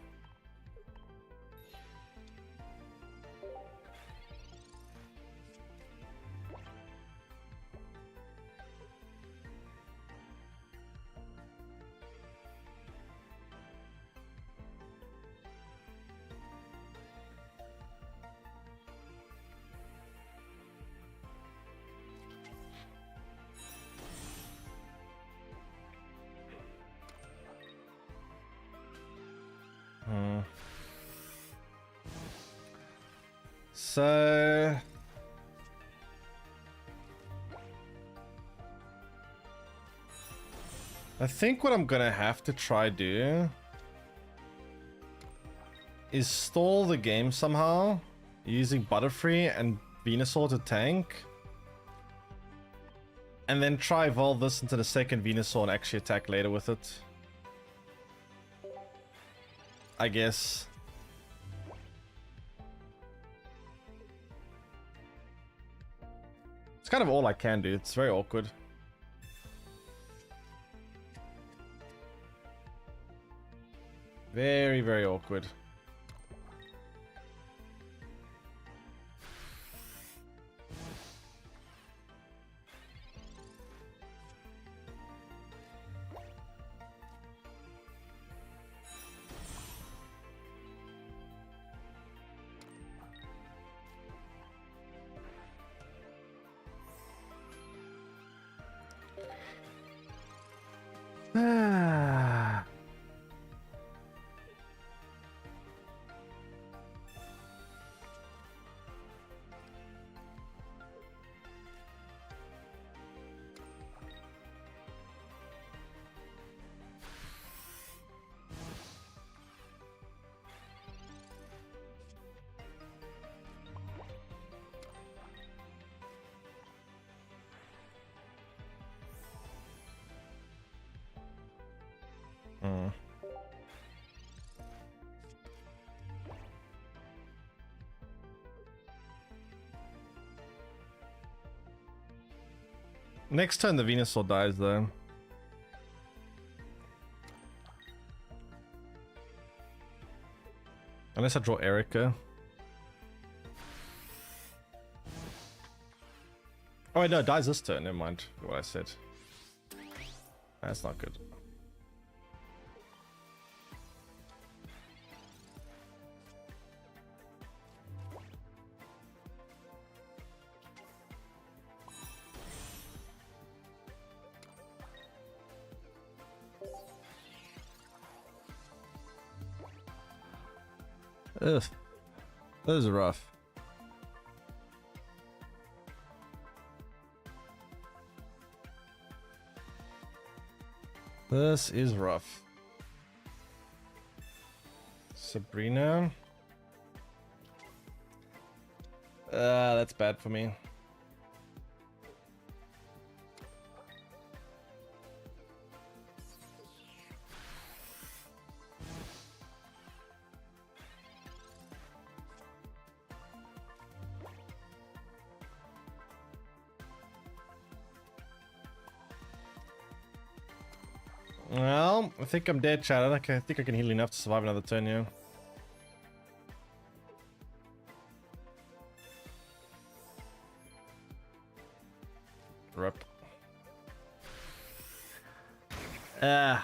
So I think what I'm gonna have to try do is stall the game somehow using Butterfree and Venusaur to tank, and then try evolve this into the second Venusaur and actually attack later with it, I guess. It's kind of all I can do. It's very awkward. Very, very awkward. Ah. Next turn the Venusaur dies though. Unless I draw Erica. Oh wait, no, it dies this turn. Never mind what I said. That's not good. Ugh. That is rough. This is rough. Sabrina. That's bad for me. Well, I think I'm dead, Chad. I think I can heal enough to survive another turn, yeah. Rip. I'm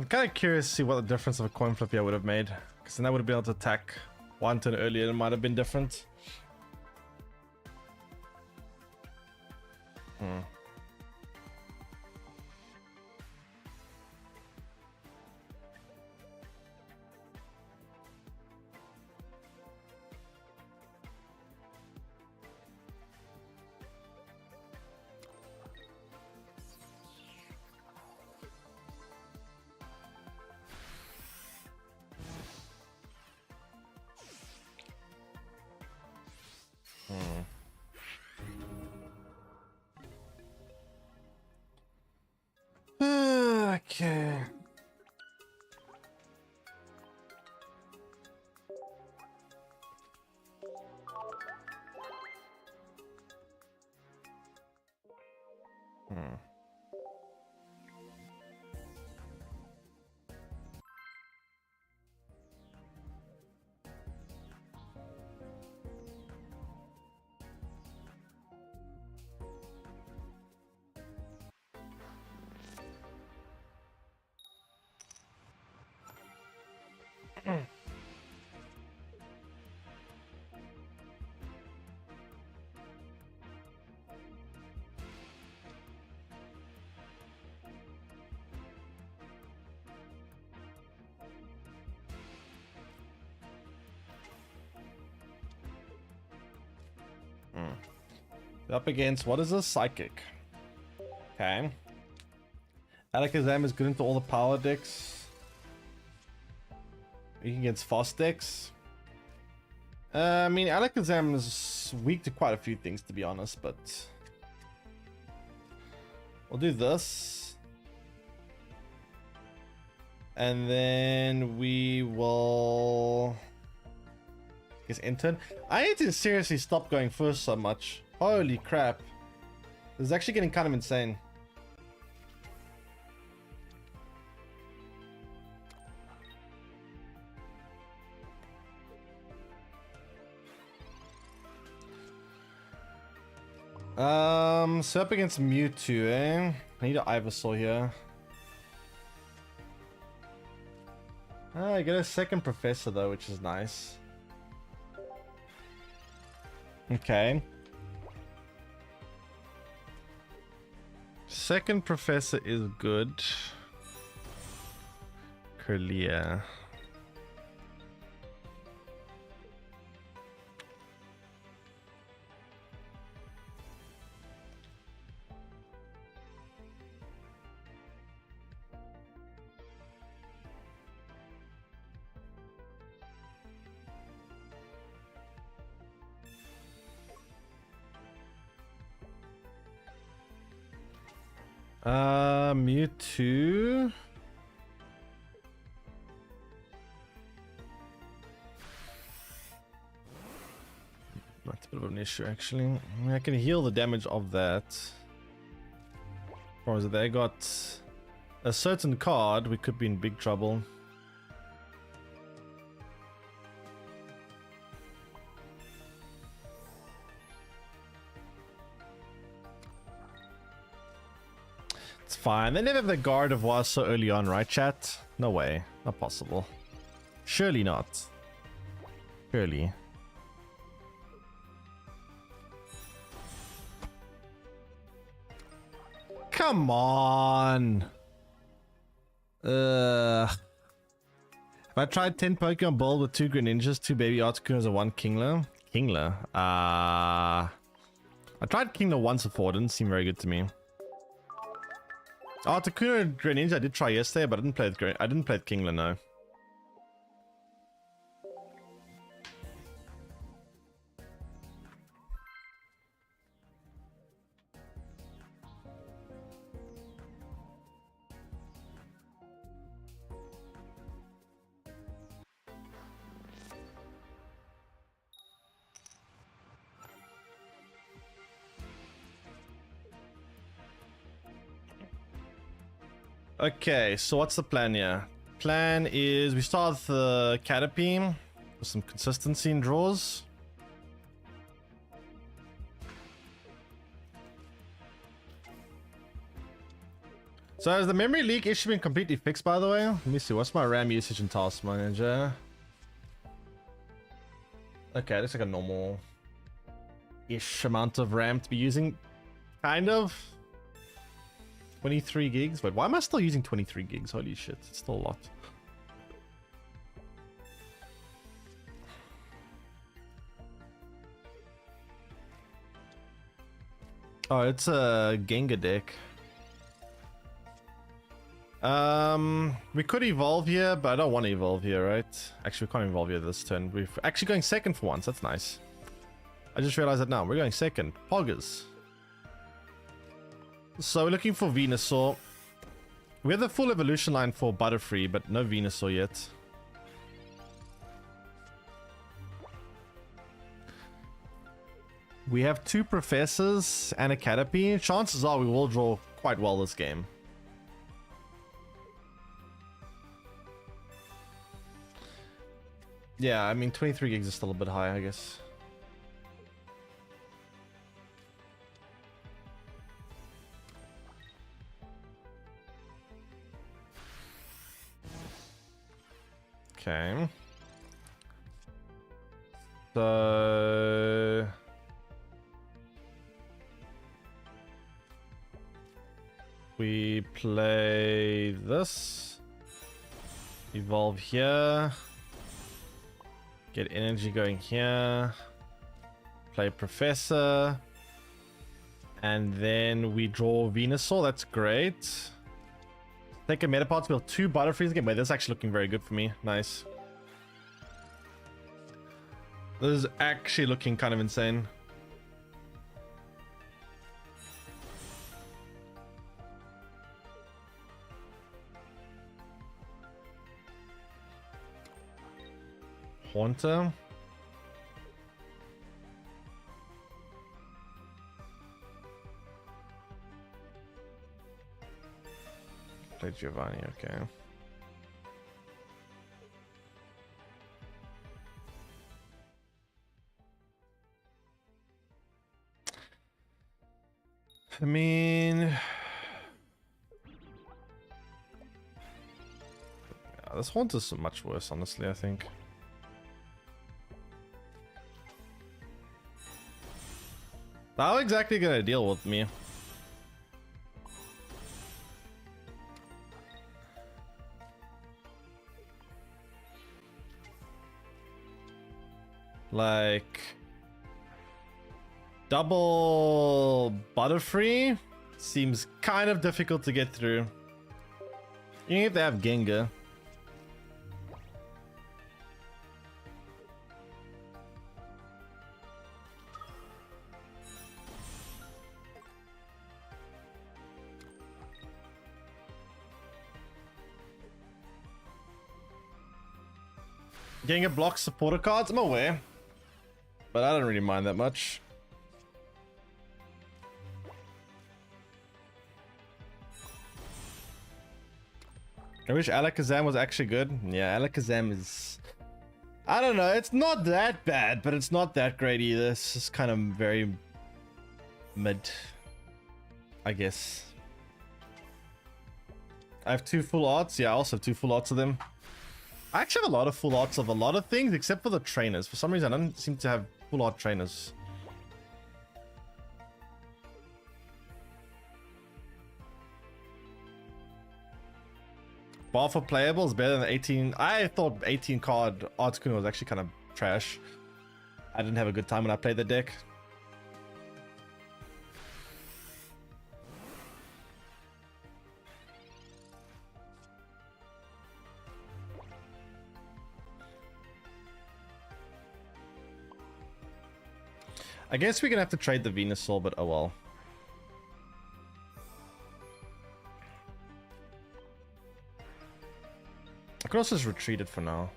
kind of curious to see what the difference of a coin flip here would have made. Because then I would have been able to attack one turn earlier. It might have been different. Okay. Up against, what is this? Psychic. Okay. Alakazam is good into all the power decks. Weak against fast decks. I mean, Alakazam is weak to quite a few things, to be honest, but we'll do this. And then we will, I guess, enter. I need to seriously stop going first so much. Holy crap. This is actually getting kind of insane. So up against Mewtwo, eh? I need an Ivysaur here. I get a second Professor though, which is nice. Okay. Second Professor is good. Kirlia. Mewtwo. That's a bit of an issue, actually. I mean, I can heal the damage of that. Or is it they got a certain card? We could be in big trouble. Fine. They never have the Guard of War so early on, right, chat? No way. Not possible. Surely not. Surely. Come on! Have I tried 10 Pokemon Ball with 2 Greninjas, 2 Baby Articunos, and 1 Kingler? Kingler? I tried Kingler once before. It didn't seem very good to me. Articuno and Greninja I did try yesterday, but I didn't play with Kingler, no. Okay, so what's the plan here? Plan is we start with the Caterpie with some consistency in draws. So has the memory leak issue been completely fixed, by the way? Let me see. What's my RAM usage in Task Manager? Okay, that's like a normal-ish amount of RAM to be using. Kind of. 23 gigs. Wait, why am I still using 23 gigs? Holy shit, it's still a lot. Oh, it's a Gengar deck. We could evolve here, but I don't want to evolve here, right? Actually, we can't evolve here this turn. We're actually going second for once. That's nice. I just realized that now. We're going second. Poggers. So we're looking for Venusaur. We have the full evolution line for Butterfree, but no Venusaur yet. We have 2 Professors and a Caterpie. Chances are we will draw quite well this game. Yeah, I mean 23 gigs is still a bit high, I guess. Okay. So we play this. Evolve here. Get energy going here. Play Professor. And then we draw Venusaur. That's great. Take a Metapod to build 2 Butterfrees again. Wait, this is actually looking very good for me. Nice. This is actually looking kind of insane. Haunter. Play Giovanni, okay. I mean, yeah, this Haunter's so much worse, honestly, I think. How exactly gonna deal with me? Like double Butterfree seems kind of difficult to get through. You have to have Gengar. Gengar blocks supporter cards, I'm aware. But I don't really mind that much. I wish Alakazam was actually good. Yeah, Alakazam is... I don't know, it's not that bad, but it's not that great either. It's just kind of very mid, I guess. I have 2 full arts. Yeah, I also have 2 full arts of them. I actually have a lot of full arts of a lot of things, except for the trainers. For some reason, I don't seem to have full art trainers. Bar for playable is better than 18. I thought 18 card Articuno was actually kind of trash. I didn't have a good time when I played the deck. I guess we're gonna have to trade the Venusaur, but oh well. I could also just retreat it for now.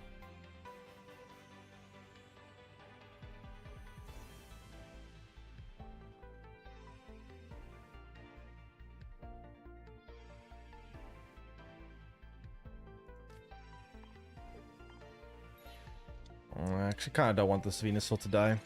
I actually kind of don't want this Venusaur to die.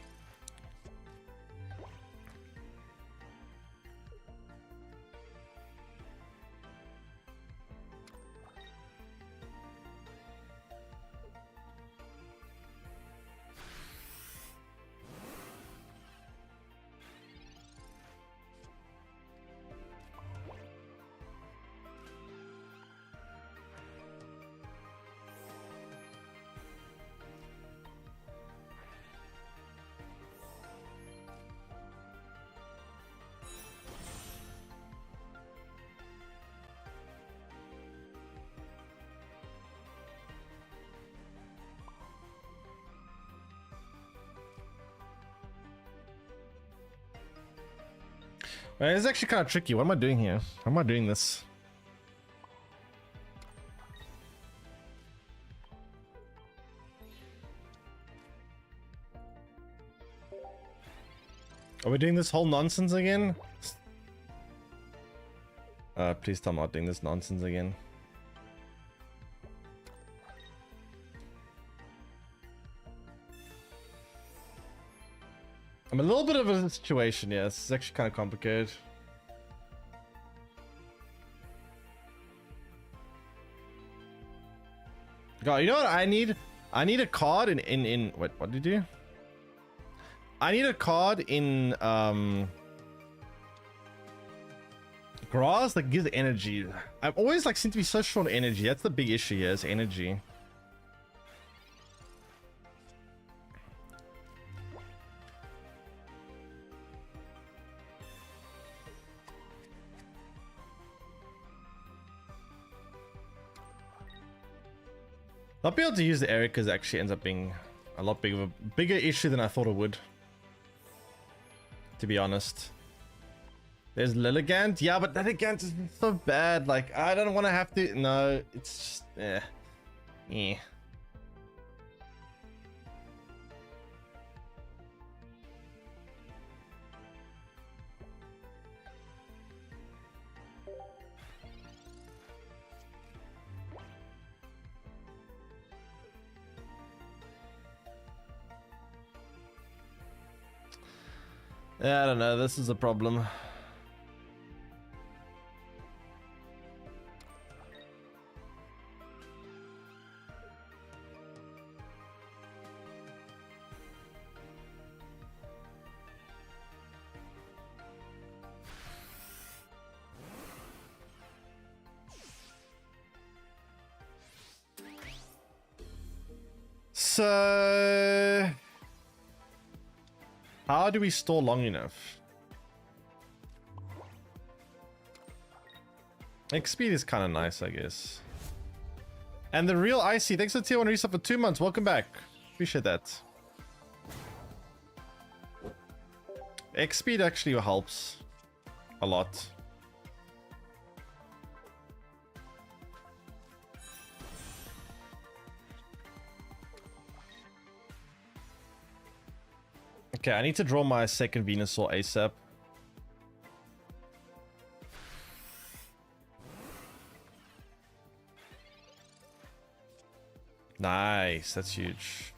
It's actually kind of tricky. What am I doing here? How am I doing this? Are we doing this whole nonsense again? Please tell me I'm not doing this nonsense again. I'm a little bit of a situation, yeah. This is actually kind of complicated. God, you know what I need? I need a card in wait, what did you do? I need a card in grass that gives energy. I'm always like seem to be so short on energy. That's the big issue here, is energy. Not being able to use the Ericas actually ends up being a lot bigger issue than I thought it would. To be honest. There's Lilligant. Yeah, but Lilligant is so bad. Like, I don't want to have to. No, it's just. Yeah. Yeah, I don't know. This is a problem. So, how do we store long enough? Speed is kind of nice, I guess. And the real Icy, thanks for tier 1 reset for 2 months. Welcome back. Appreciate that. Speed actually helps a lot. Okay, I need to draw my second Venusaur ASAP. Nice, that's huge.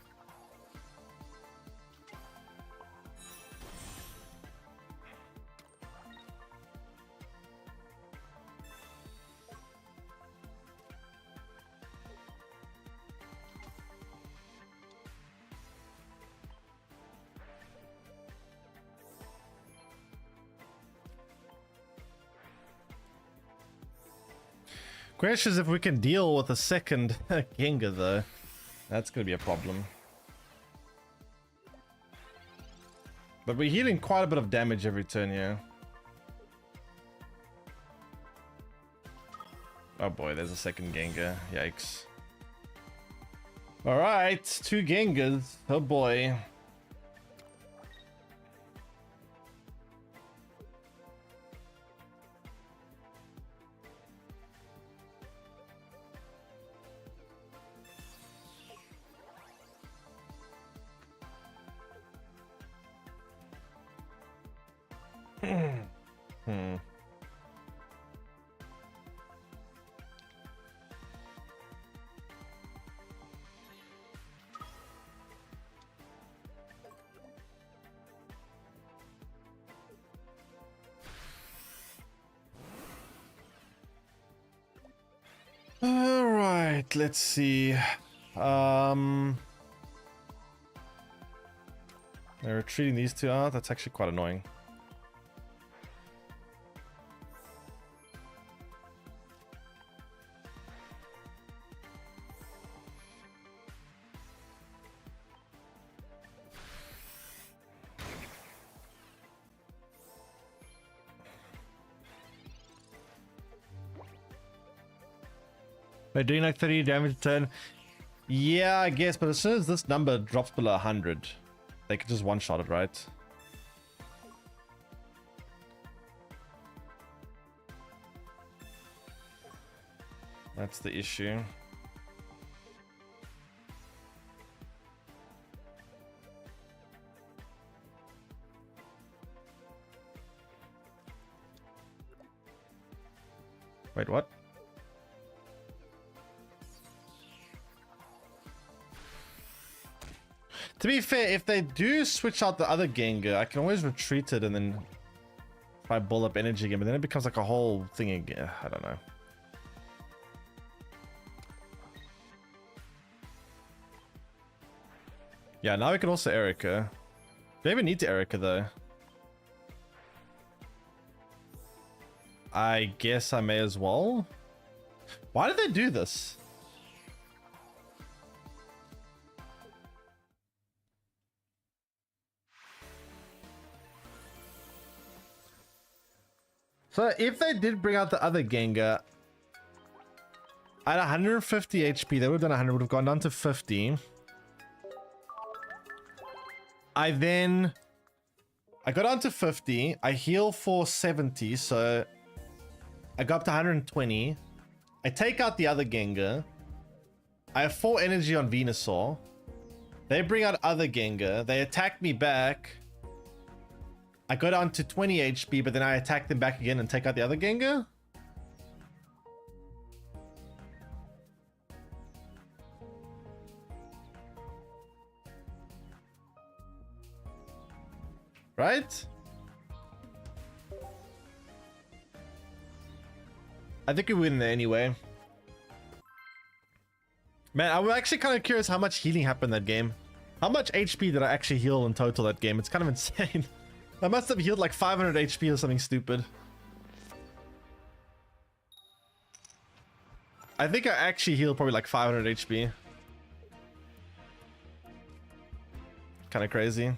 Question is if we can deal with a second Gengar though. That's gonna be a problem. But we're healing quite a bit of damage every turn here. Oh boy, there's a second Gengar. Yikes. Alright, 2 Gengars. Oh boy. Alright, let's see. They're retreating these two out. That's actually quite annoying. They're doing like 30 damage a turn. Yeah, I guess, but as soon as this number drops below 100, they could just one-shot it, right? That's the issue. Wait, what? To be fair, if they do switch out the other Gengar, I can always retreat it and then try bull up energy again, but then it becomes like a whole thing again. I don't know. Yeah, now we can also Erica. Do I even need to Erica though? I guess I may as well. Why did they do this? So if they did bring out the other Gengar at 150 HP, they would have done 100, would have gone down to 50. I got down to 50. I heal for 70, so I go up to 120. I take out the other Gengar. I have 4 energy on Venusaur. They bring out other Gengar. They attack me back. I go down to 20 HP, but then I attack them back again and take out the other Gengar. Right? I think we win there anyway. Man, I'm actually kind of curious how much healing happened that game. How much HP did I actually heal in total that game? It's kind of insane. I must have healed like 500 HP or something stupid. I think I actually healed probably like 500 HP. Kind of crazy.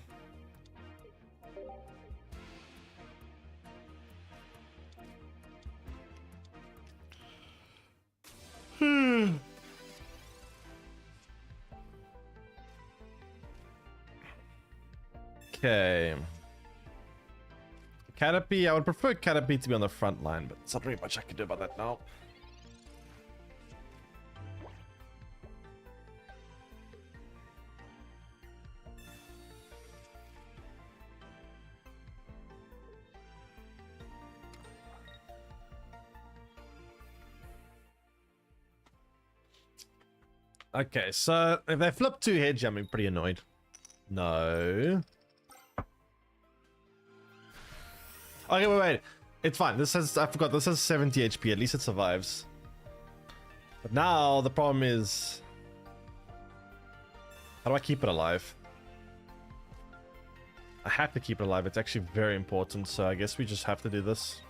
Okay. Caterpie, I would prefer Caterpie to be on the front line, but there's not really much I can do about that now. Okay, so if they flip 2 heads, I'm pretty annoyed. No. Okay, wait. It's fine. This has, I forgot, this has 70 HP. At least it survives. But now the problem is, how do I keep it alive? I have to keep it alive. It's actually very important. So I guess we just have to do this.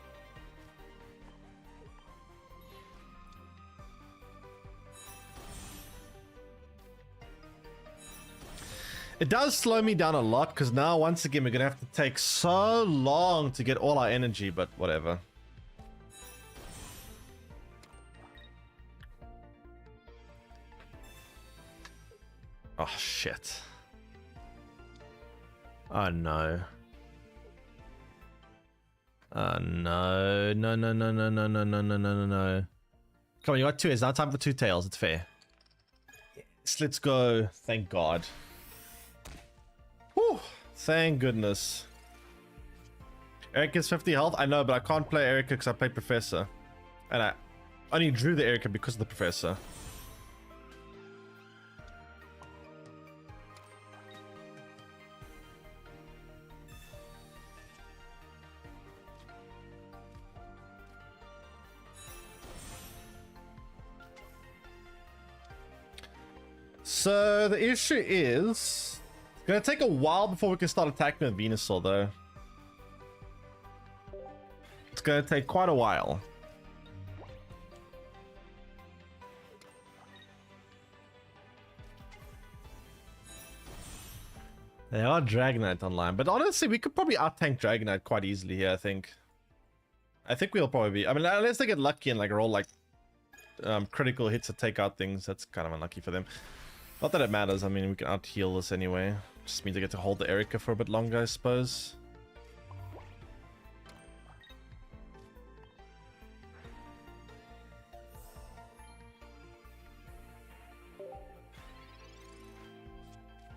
It does slow me down a lot because now once again we're gonna have to take so long to get all our energy, but whatever. Oh shit. Oh no. Oh no. No, no, no, no, no, no, no, no, no, no. Come on, you got 2. It's now time for 2 tails. It's fair. Yes, let's go. Thank God. Whew, thank goodness. Erica's 50 health. I know, but I can't play Erica because I played Professor. And I only drew the Erica because of the Professor. So the issue is, it's gonna take a while before we can start attacking with Venusaur though. It's gonna take quite a while. They are Dragonite online, but honestly we could probably out-tank Dragonite quite easily here, I think. I think we'll probably be, I mean, unless they get lucky and like roll like critical hits to take out things, that's kind of unlucky for them. Not that it matters, I mean we can out-heal this anyway. Just means I get to hold the Erica for a bit longer, I suppose.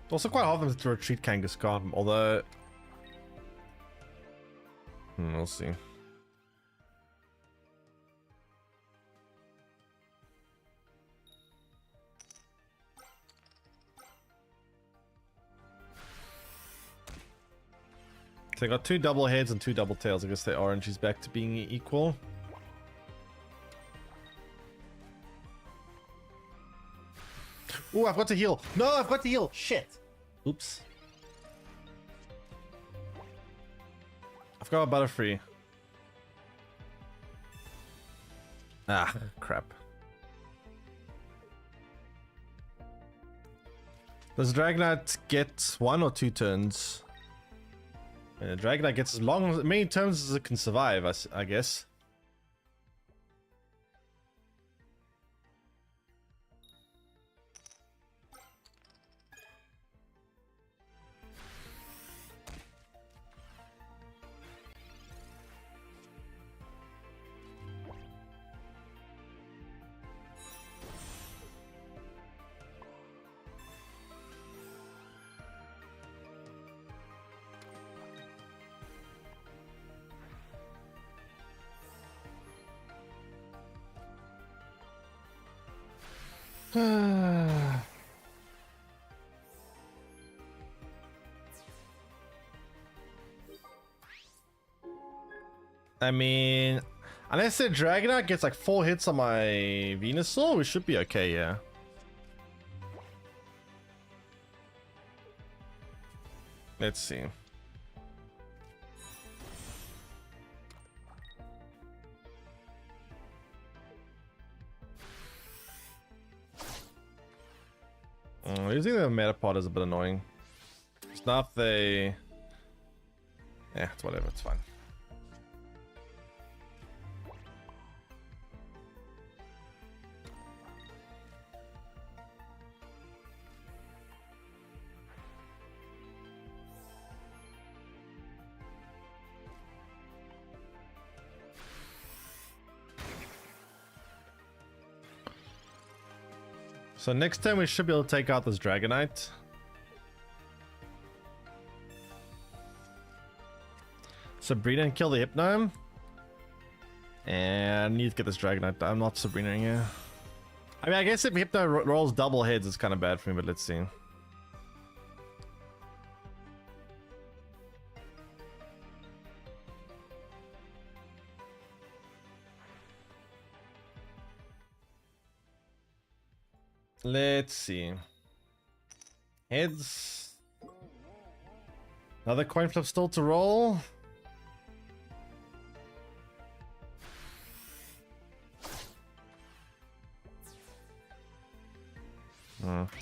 Also quite hard for them to retreat Kangaskhan, although... we'll see. So they got 2 double heads and 2 double tails. I guess the orange is back to being equal. Oh, I've got to heal. No, I've got to heal. Shit. Oops. I've got a Butterfree. Ah, crap. Does Dragonite get 1 or 2 turns? Dragonite gets as many turns as it can survive, I guess. I mean, unless the Dragonite gets like 4 hits on my Venusaur, we should be okay, yeah. Let's see. Using the Metapod is a bit annoying. It's not they... Yeah, it's whatever, it's fine. So next time we should be able to take out this Dragonite. Sabrina and kill the Hypno. And I need to get this Dragonite. I'm not Sabrina here. I mean, I guess if Hypno rolls double heads, it's kind of bad for me, but let's see. Let's see. Heads. Another coin flip still to roll.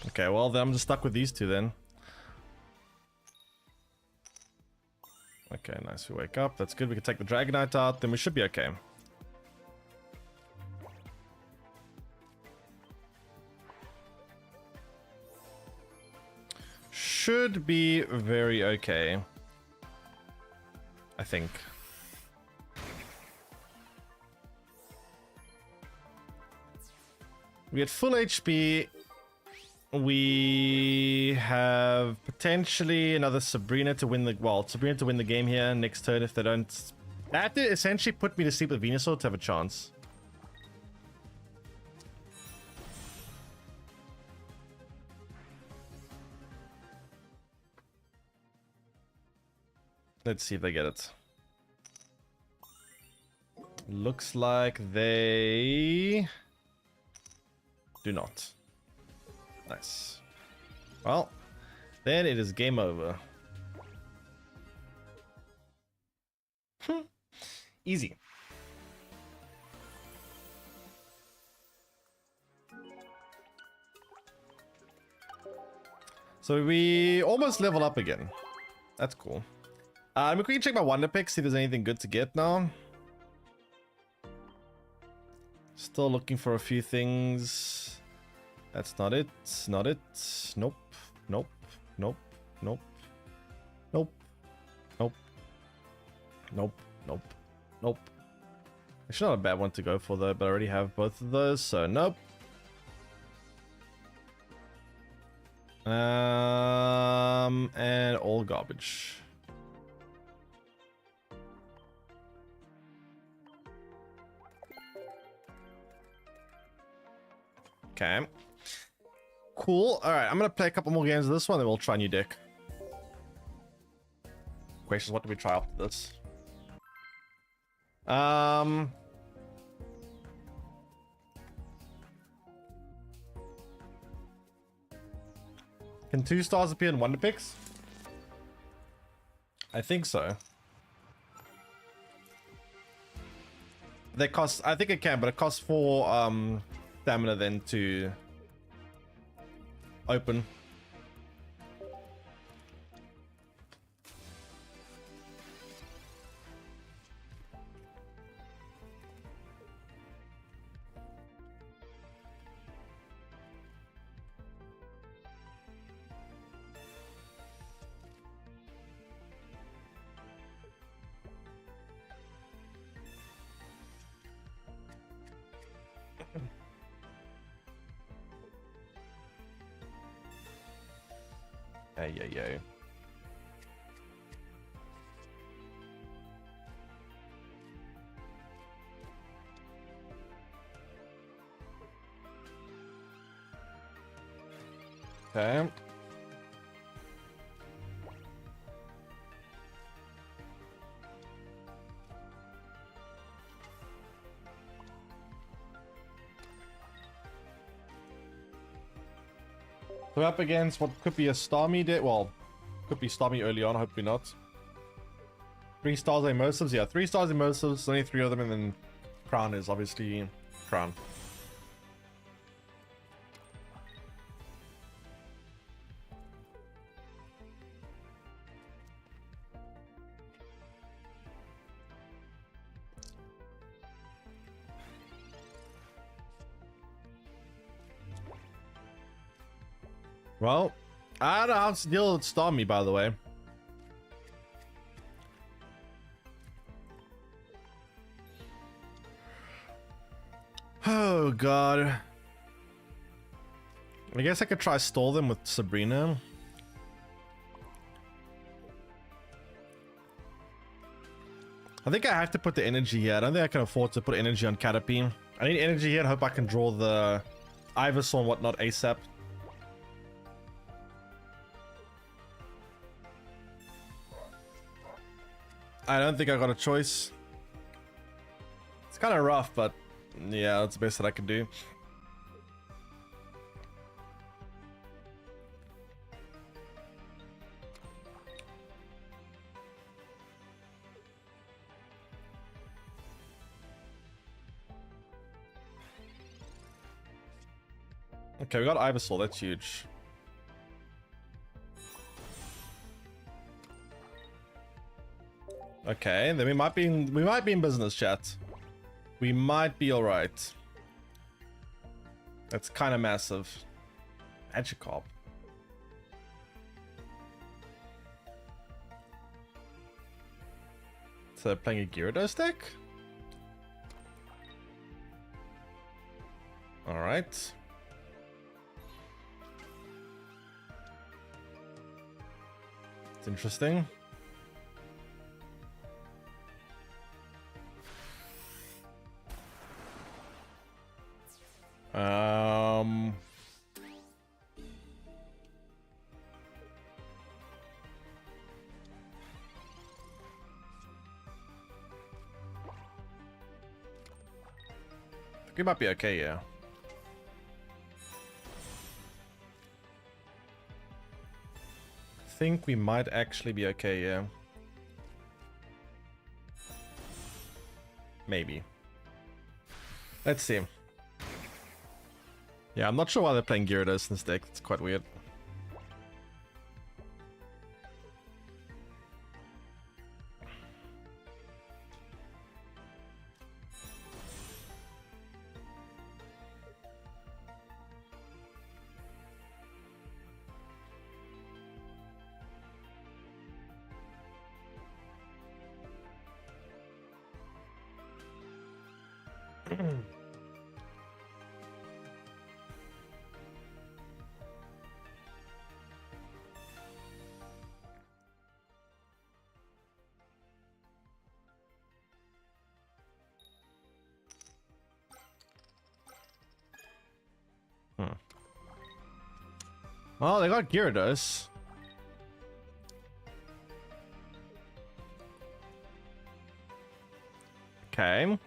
Okay, well then I'm just stuck with these two then. Okay, nice. We wake up. That's good. We can take the Dragonite out. Then we should be okay. Should be very okay. I think. We get full HP. We have potentially another Sabrina to win the... Well, Sabrina to win the game here next turn if they don't... They have to essentially put me to sleep with Venusaur to have a chance. Let's see if they get it. Looks like they do not. Nice. Well, then it is game over. Easy. So we almost level up again. That's cool. I'm going to check my Wonder Pick, see if there's anything good to get now. Still looking for a few things. That's not it. Not it. Nope. Nope. Nope. Nope. Nope. Nope. Nope. Nope. Nope. Actually, not a bad one to go for though, but I already have both of those, so nope. And all garbage. Okay. Cool. All right, I'm gonna play a couple more games of this one, then we'll try a new deck. Question is, what do we try after this? Can 2 stars appear in Wonder Picks? I think so. They cost, I think it can, but it costs 4 stamina then to open. Hey, yo, yo. Okay. We're up against what could be a Starmie deck. Well, could be Starmie early on, hopefully not. 3 stars immersives, yeah, 3 stars immersives, only 3 of them, and then Crown is obviously Crown. Well, I don't know how to deal with Stormy, by the way. Oh, God. I guess I could try stall them with Sabrina. I think I have to put the energy here. I don't think I can afford to put energy on Caterpie. I need energy here and hope I can draw the Ivysaur and whatnot ASAP. I don't think I got a choice. It's kind of rough, but yeah, that's the best that I can do. Okay, we got Ivysaur, that's huge. Okay, then we might be in business, chat. We might be alright. That's kind of massive. Magikarp. So playing a Gyarados deck? Alright. It's interesting. We might be okay, yeah. I think we might actually be okay, yeah. Maybe. Let's see. Yeah, I'm not sure why they're playing Gyarados in this deck. It's quite weird. Oh, they got Gyarados. Okay.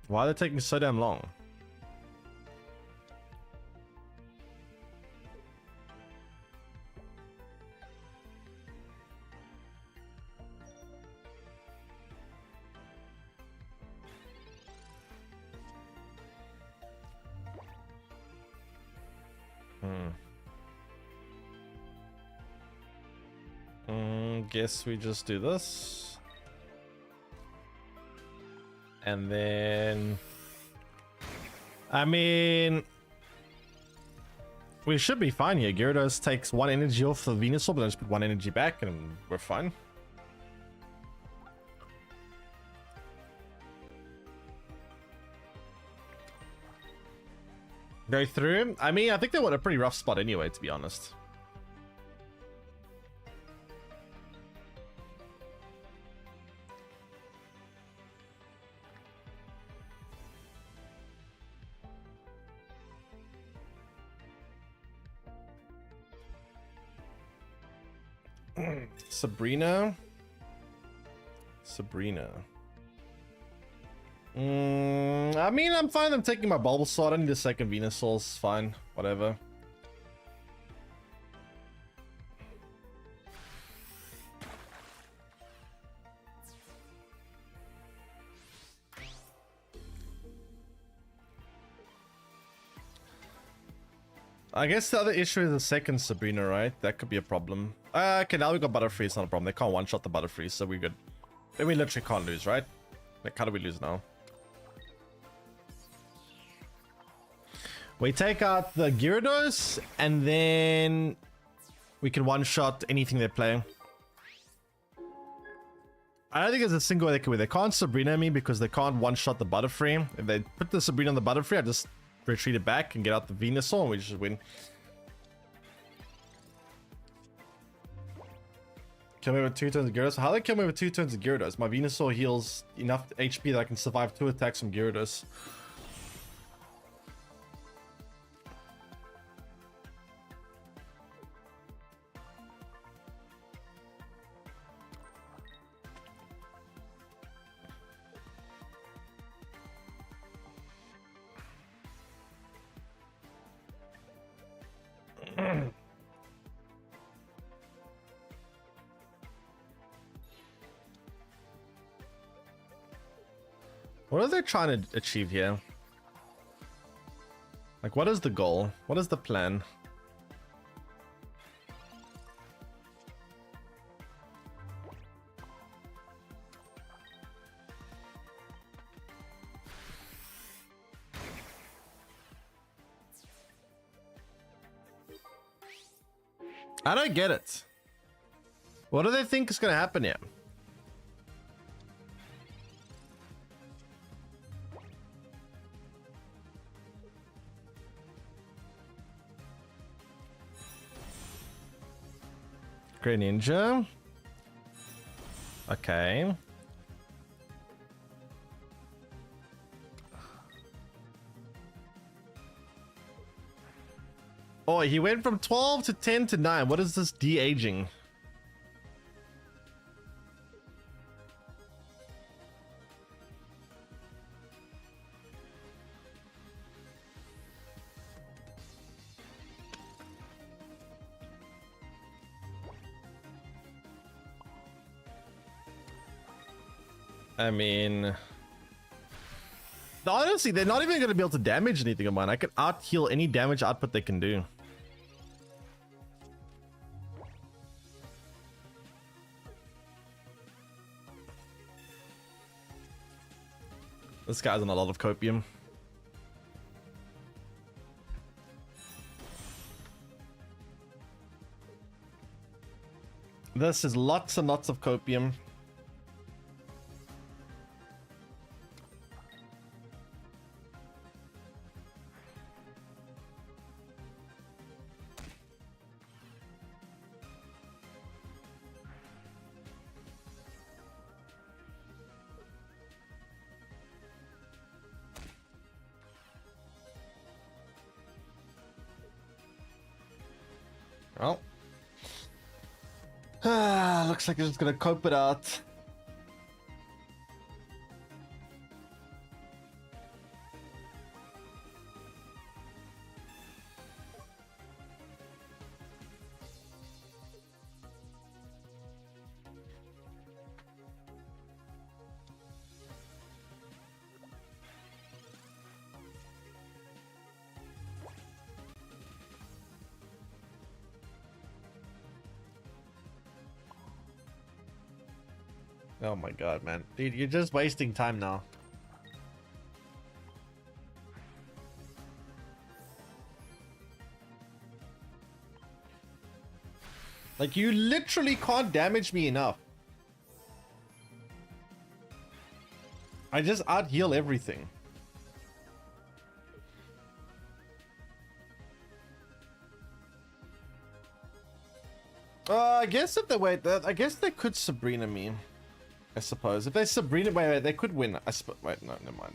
Why are they taking so damn long? Guess we just do this. And then... I mean... we should be fine here. Gyarados takes 1 energy off the Venusaur, but then just put 1 energy back and we're fine. Go through? I mean, I think they were in a pretty rough spot anyway, to be honest. Sabrina. I mean, I'm fine. I'm taking my Bulbasaur. I don't need a second Venusaur. It's fine. Whatever. I guess the other issue is the second Sabrina, right? That could be a problem. Okay, now we got Butterfree. It's not a problem. They can't one-shot the Butterfree, so we're good. Then we literally can't lose, right? Like, how do we lose now? We take out the Gyarados, and then we can one-shot anything they're playing. I don't think there's a single way they can win. They can't Sabrina me because they can't one-shot the Butterfree. If they put the Sabrina on the Butterfree, I just retreat it back and get out the Venusaur, and we just win. Kill me with 2 turns of Gyarados. How do they kill me with 2 turns of Gyarados? My Venusaur heals enough HP that I can survive 2 attacks from Gyarados. What are they trying to achieve here? Like, what is the goal? What is the plan? I don't get it. What do they think is going to happen here? Greninja. Okay. Oh, he went from 12 to 10 to 9. What is this de-aging? I mean, honestly, they're not even going to be able to damage anything of mine. I can out-heal any damage output they can do. This guy's on a lot of copium. This is lots and lots of copium. Well. Looks like they're just gonna cope it out. Oh my god, man. Dude, you're just wasting time now. Like, you literally can't damage me enough. I just out-heal everything. I guess if they wait, I guess they could Sabrina me. I suppose if they Sabrina, wait, they could win. Wait, no, never mind.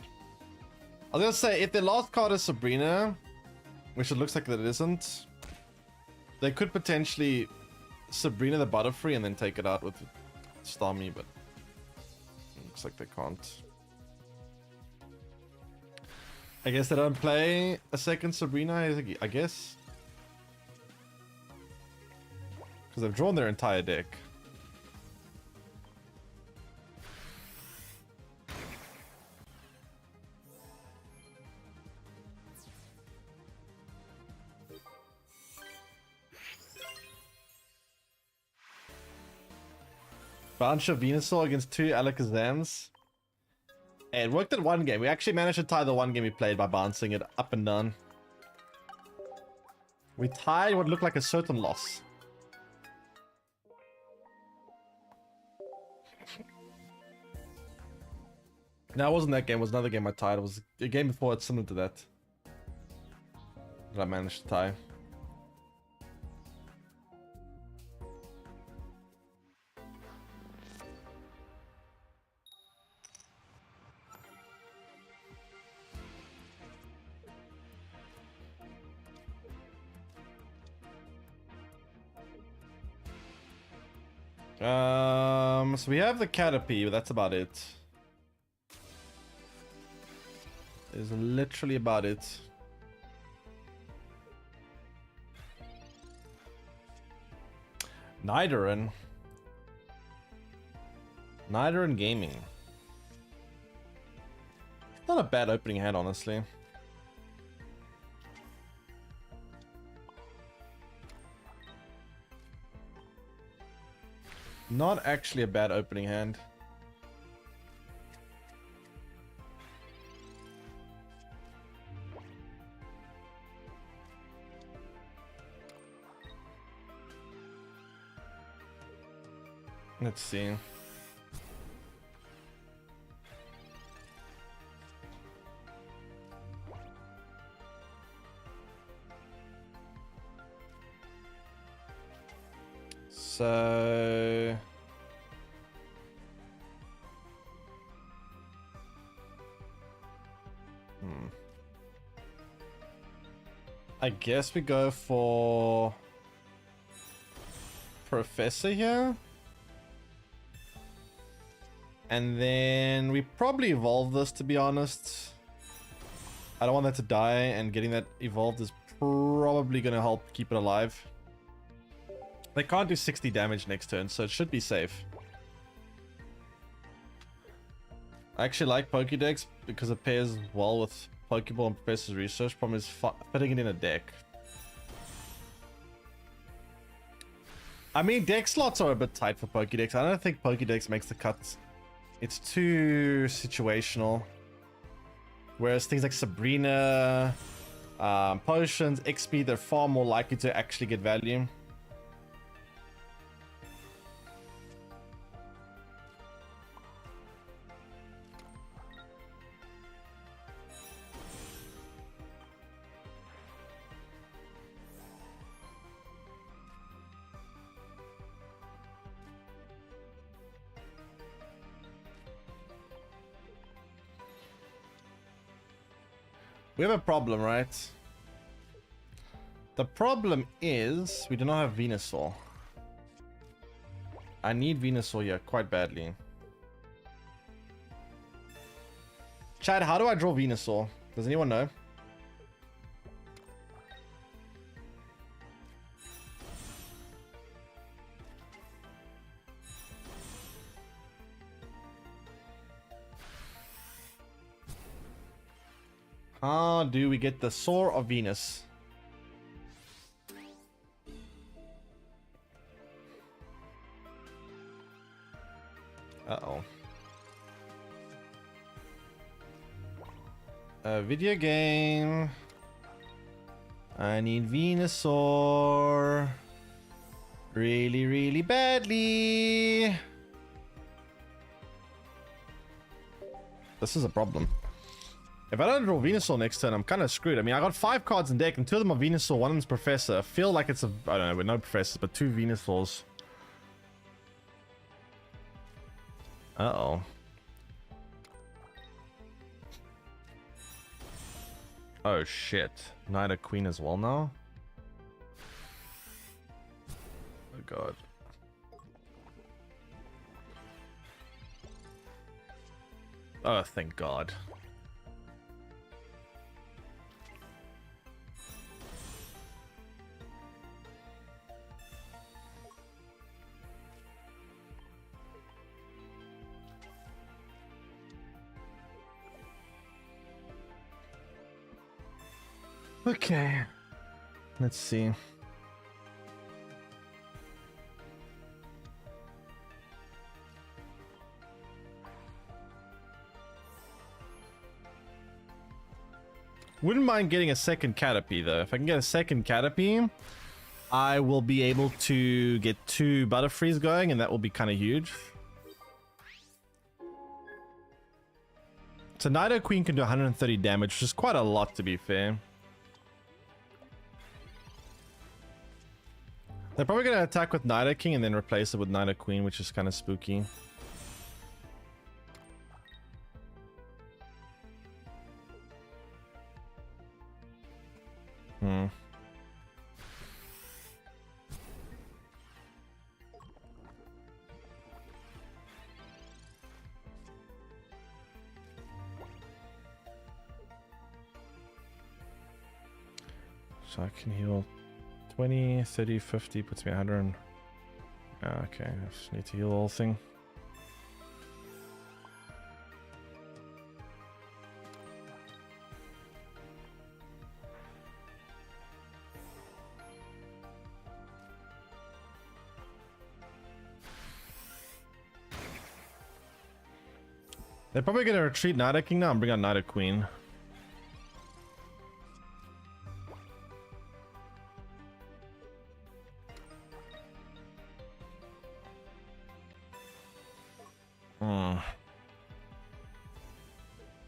I was gonna say if their last card is Sabrina, which it looks like that it isn't, they could potentially Sabrina the Butterfree and then take it out with Starmie, but it looks like they can't. I guess they don't play a second Sabrina, I guess. Because they've drawn their entire deck. Bunch of Venusaur against 2 Alakazams. Hey, it worked at one game. We actually managed to tie the one game we played by bouncing it up and down. We tied what looked like a certain loss. No, it wasn't that game. It was another game I tied. It was a game before it, similar to that. That I managed to tie. So we have the Caterpie, but that's about it. Is literally about it. Nidoran Gaming. Not a bad opening hand, honestly. Not actually a bad opening hand. Let's see. So I guess we go for Professor here. And then we probably evolve this, to be honest. I don't want that to die, and getting that evolved is probably going to help keep it alive. They can't do 60 damage next turn, so it should be safe. I actually like Pokédex because it pairs well with Pokeball and Professor's Research. Problem is putting it in a deck. I mean, deck slots are a bit tight for Pokédex. I don't think Pokédex makes the cuts. It's too situational. Whereas things like Sabrina, Potions, XP, they're far more likely to actually get value. We have a problem, right? The problem is we do not have Venusaur. I need Venusaur here quite badly. Chad, how do I draw Venusaur? Does anyone know? How do we get the Soar of Venus? Uh-oh. A video game. I need Venusaur. Really, really badly. This is a problem. If I don't draw Venusaur next turn, I'm kind of screwed. I mean, I got 5 cards in deck, and 2 of them are Venusaur, 1 of them's Professor. I feel like it's a... I don't know, with no Professors, but 2 Venusaurs. Uh-oh. Oh, shit. Knight of Queen as well now? Oh, God. Oh, thank God. Okay. Let's see. Wouldn't mind getting a second Caterpie though. If I can get a second Caterpie, I will be able to get 2 Butterfrees going, and that will be kind of huge. So Nido Queen can do 130 damage, which is quite a lot to be fair. They're probably going to attack with Nido King and then replace it with Nido Queen, which is kind of spooky. So I can heal 20, 30, 50, puts me 100. Okay, I just need to heal the whole thing. They're probably going to retreat Nido King now and bring out Nido Queen.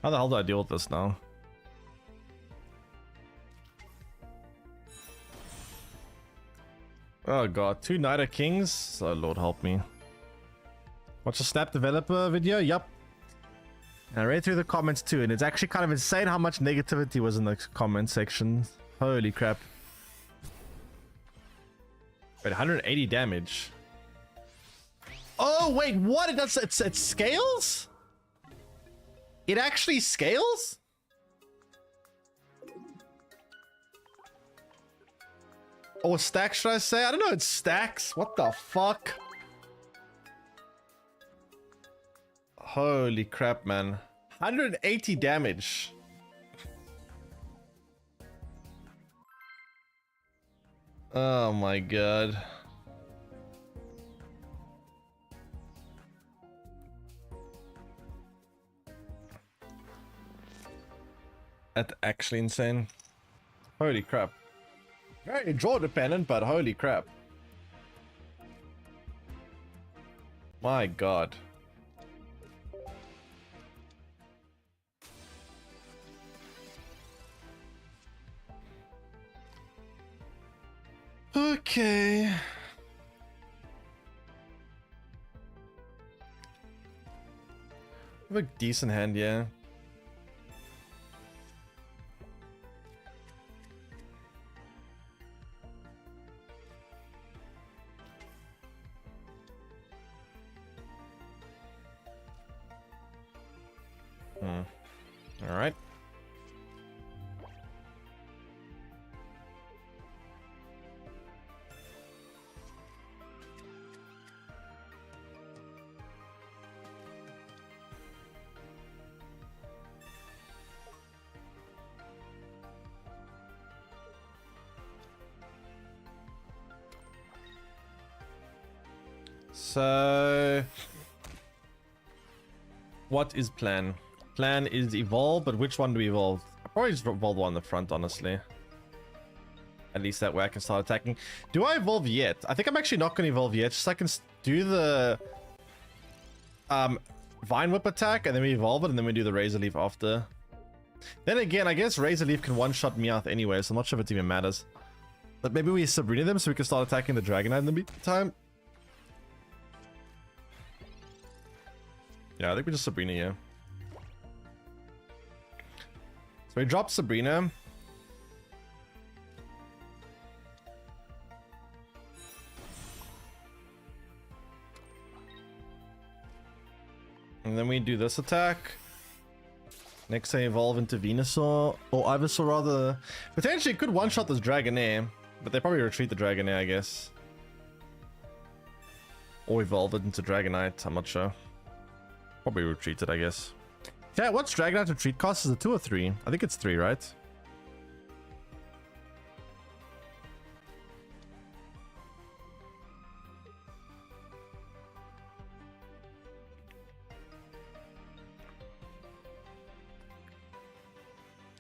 How the hell do I deal with this now? Oh god, 2 Nido Kings? Oh Lord help me. Watch a Snap developer video? Yup. And I read through the comments too, and it's actually kind of insane how much negativity was in the comment section. Holy crap. Wait, 180 damage. Oh wait, what? It does, it scales? It actually scales? Or stacks, should I say? I don't know, it stacks. What the fuck? Holy crap, man. 180 damage. Oh my god. That's actually insane. Holy crap. Very draw dependent, but holy crap. My god. Okay. I have a decent hand, yeah. All right. So, what is plan? Plan is evolve, but which one do we evolve? I'll probably just evolve one on the front, honestly. At least that way I can start attacking. Do I evolve yet? I think I'm actually not going to evolve yet. Just so I can do the Vine Whip attack, and then we evolve it, and then we do the Razor Leaf after. Then again, I guess Razor Leaf can one-shot Meowth anyway, so I'm not sure if it even matters. But maybe we Sabrina them so we can start attacking the Dragonite in the meantime. Yeah, I think we just Sabrina, yeah. So we drop Sabrina. And then we do this attack. Next I evolve into Venusaur, or Ivysaur rather. Potentially could one-shot this Dragonair, but they probably retreat the Dragonair, I guess. Or evolve it into Dragonite, I'm not sure. Probably retreat it, I guess. Yeah, what's Dragonite retreat cost? Is it 2 or 3? I think it's 3, right?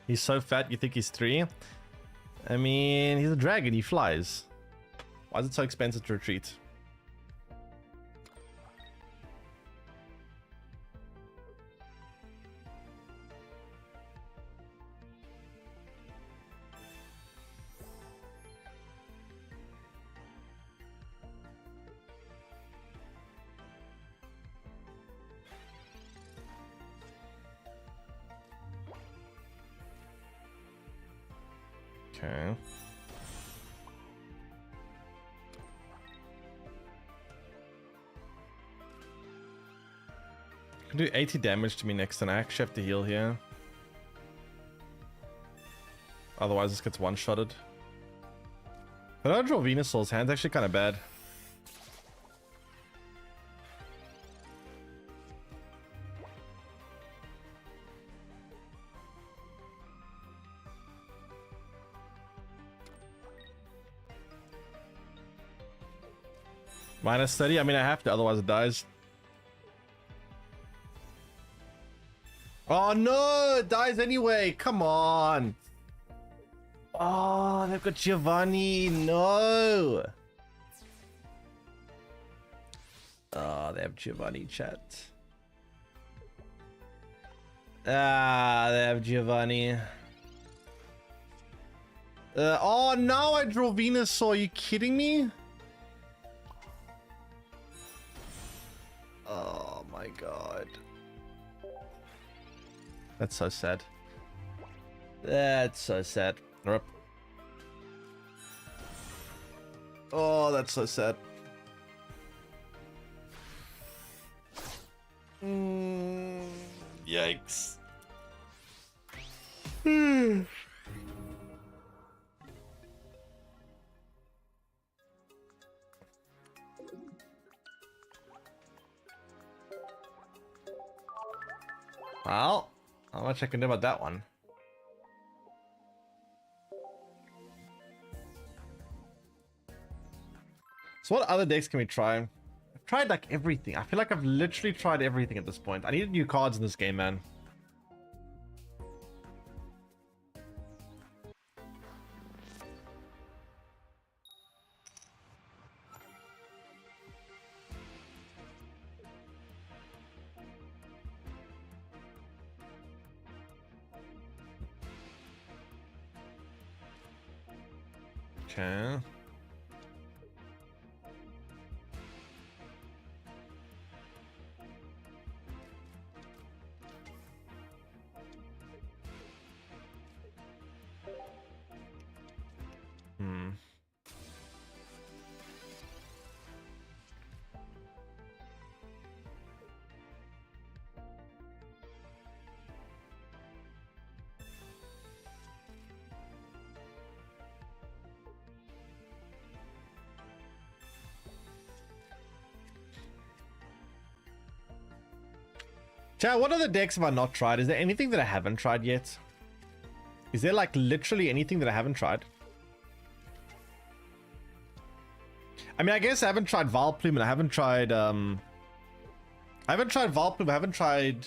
He's so fat, you think he's 3? I mean, he's a dragon, he flies. Why is it so expensive to retreat? Okay. Can do 80 damage to me next, and I actually have to heal here. Otherwise, this gets one-shotted. But I don't draw Venusaur's hand's actually kind of bad. Minus 30? I mean, I have to, otherwise it dies. Oh no, it dies anyway. Come on. Oh, they've got Giovanni. No. Oh, they have Giovanni, chat. Ah, they have Giovanni. Oh, now I draw Venusaur. Are you kidding me? Oh my god. That's so sad. That's so sad. Rip. Oh, that's so sad. Yikes. Well, not much I can do about that one. So what other decks can we try? I've tried like everything. I feel like I've literally tried everything at this point. I needed new cards in this game, man. Okay. Chat, what other decks have I not tried? Is there anything that I haven't tried yet? Is there like literally anything that I haven't tried? I mean, I guess I haven't tried Valplume and I haven't tried Valplume, I haven't tried,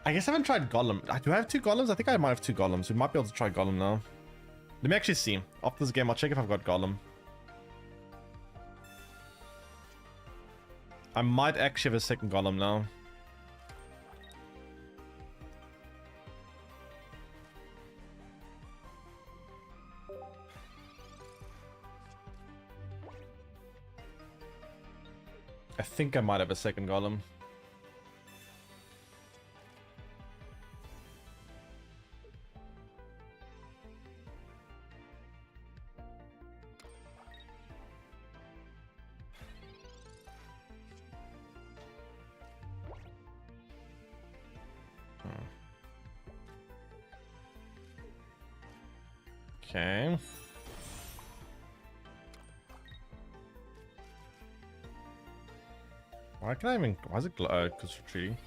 I guess I haven't tried Golem. Do I have 2 Golems? I think I might have 2 Golems. We might be able to try Golem now. Let me actually see. After this game, I'll check if I've got Golem. I might actually have a second Golem now. I think I might have a second Golem. Okay. Why can I even... Why is it... because retreating.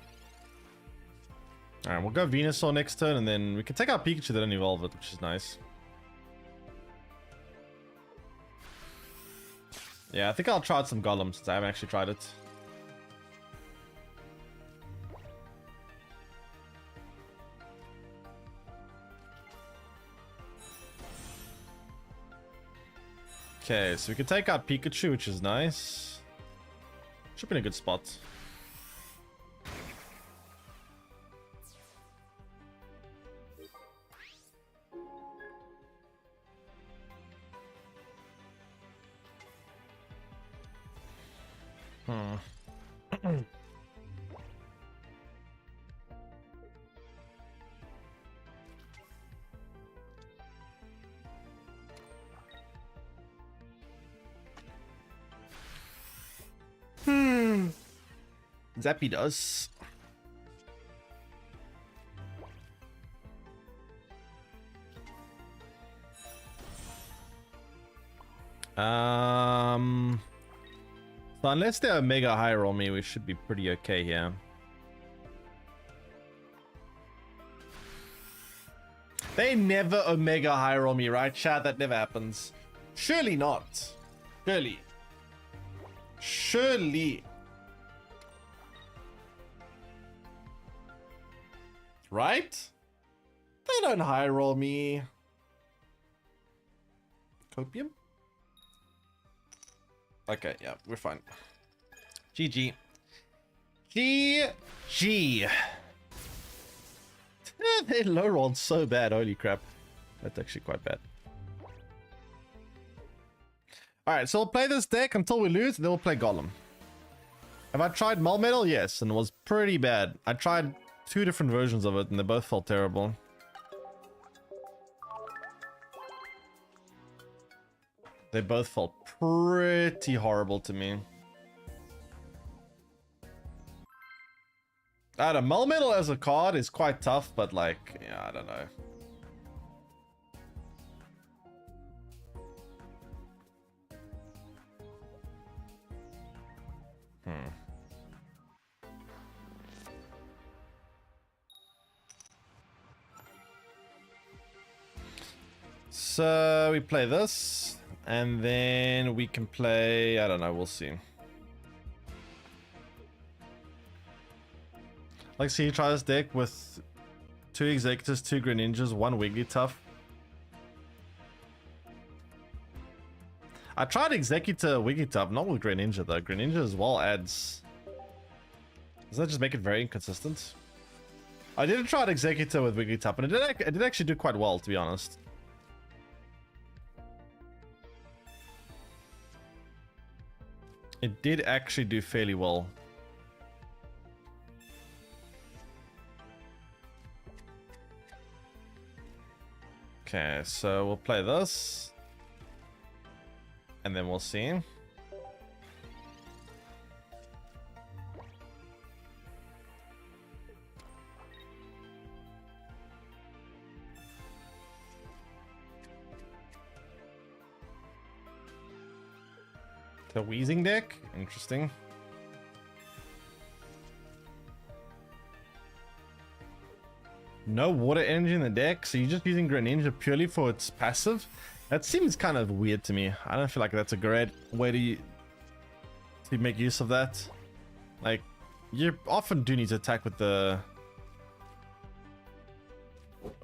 Alright, we'll go Venusaur next turn, and then we can take out Pikachu that didn't evolve it, which is nice. Yeah, I think I'll try out some Golems, since I haven't actually tried it. Okay, so we can take out Pikachu, which is nice. Should be in a good spot. Zappy does. So unless they're Omega high roll me, we should be pretty okay here. They never Omega high roll me, right, chat? That never happens. Surely not. Surely. Surely. Right? They don't high roll me. Copium? Okay, yeah, we're fine. GG. GG. They low rolled so bad, holy crap. That's actually quite bad. Alright, so we'll play this deck until we lose, and then we'll play Golem. Have I tried Mull Metal? Yes, and it was pretty bad. I tried 2 different versions of it, and they both felt terrible. They both felt pretty horrible to me. I don't know, Mull Metal as a card is quite tough, but like, yeah, I don't know. So we play this, and then we can play, I don't know, we'll see. Like, see, try this deck with 2 Executors, 2 Greninjas, 1 Wigglytuff. I tried Executor Wigglytuff, not with Greninja though. Greninja as well adds... Does that just make it very inconsistent? I did try Executor with Wigglytuff, and it did actually do quite well, to be honest. It did actually do fairly well. Okay, so we'll play this. And then we'll see. The Wheezing deck? Interesting. No water energy in the deck, so you're just using Greninja purely for its passive? That seems kind of weird to me. I don't feel like that's a great way to make use of that. Like, you often do need to attack with the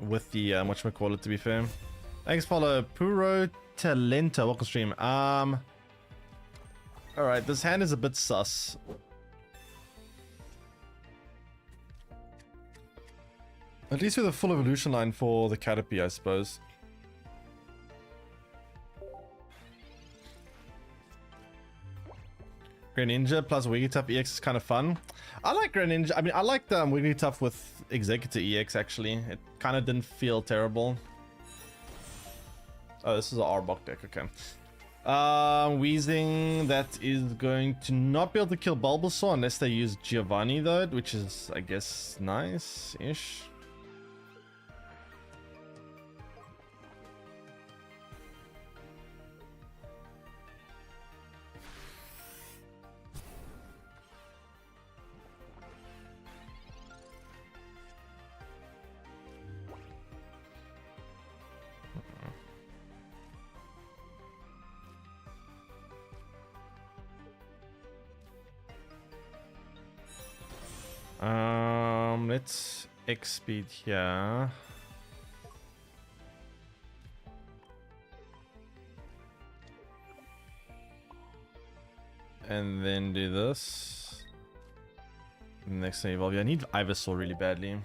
whatchamacallit, to be fair. Thanks, follow Puro Talento. Welcome stream. Alright, this hand is a bit sus. At least with a full evolution line for the Caterpie, I suppose. Greninja plus Wigglytuff EX is kind of fun. I like Greninja. I mean, I like the Wigglytuff with Executor EX, actually. It kind of didn't feel terrible. Oh, this is an Arbok deck. Okay. Weezing, that is going to not be able to kill Bulbasaur unless they use Giovanni, though, which is, I guess, nice-ish. Let's X-speed here. And then do this. Next thing evolve. Yeah, I need Ivysaur really badly.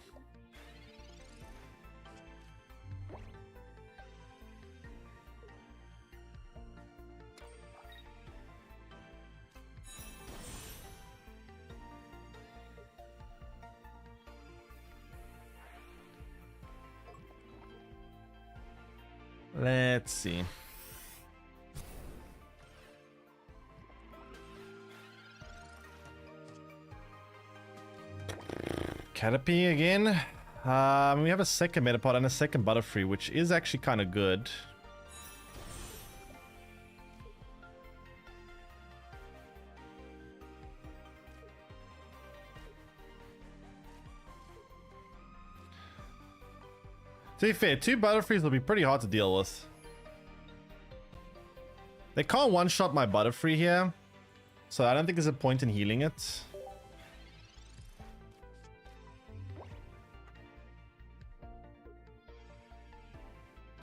Let's see. Caterpie again. We have a second Metapod and a second Butterfree, which is actually kind of good. To be fair, 2 Butterfrees will be pretty hard to deal with. They can't one-shot my Butterfree here, so I don't think there's a point in healing it.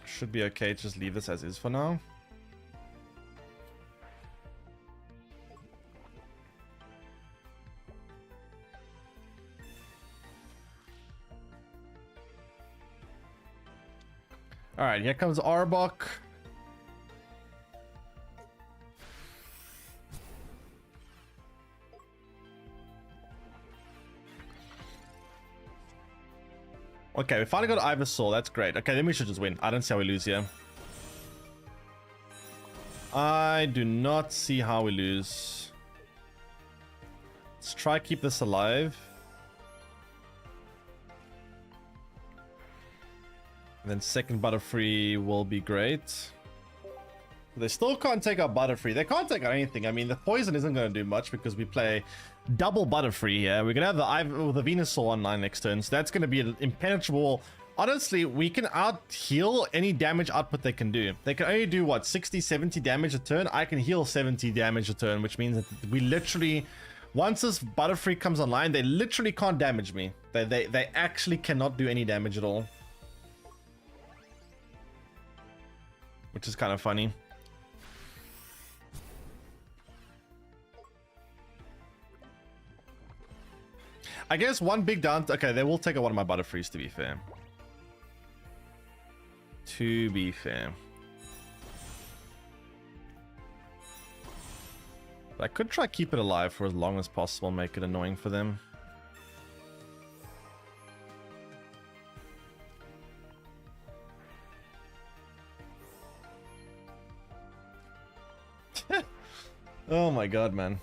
Should be okay, just leave this as is for now. Alright, here comes Arbok. Okay, we finally got Ivysaur. That's great. Okay, then we should just win. I don't see how we lose here. I do not see how we lose. Let's try keep this alive. And then second Butterfree will be great. They still can't take out Butterfree. They can't take out anything. I mean, the poison isn't going to do much because we play double Butterfree here. We're going to have the Venusaur online next turn. So that's going to be an impenetrable. Honestly, we can out-heal any damage output they can do. They can only do, what, 60, 70 damage a turn? I can heal 70 damage a turn, which means that we literally... Once this Butterfree comes online, they literally can't damage me. They actually cannot do any damage at all. Which is kind of funny. I guess one big down... Okay, they will take out one of my Butterfrees, to be fair. To be fair. But I could try keep it alive for as long as possible, make it annoying for them. Oh my god, man.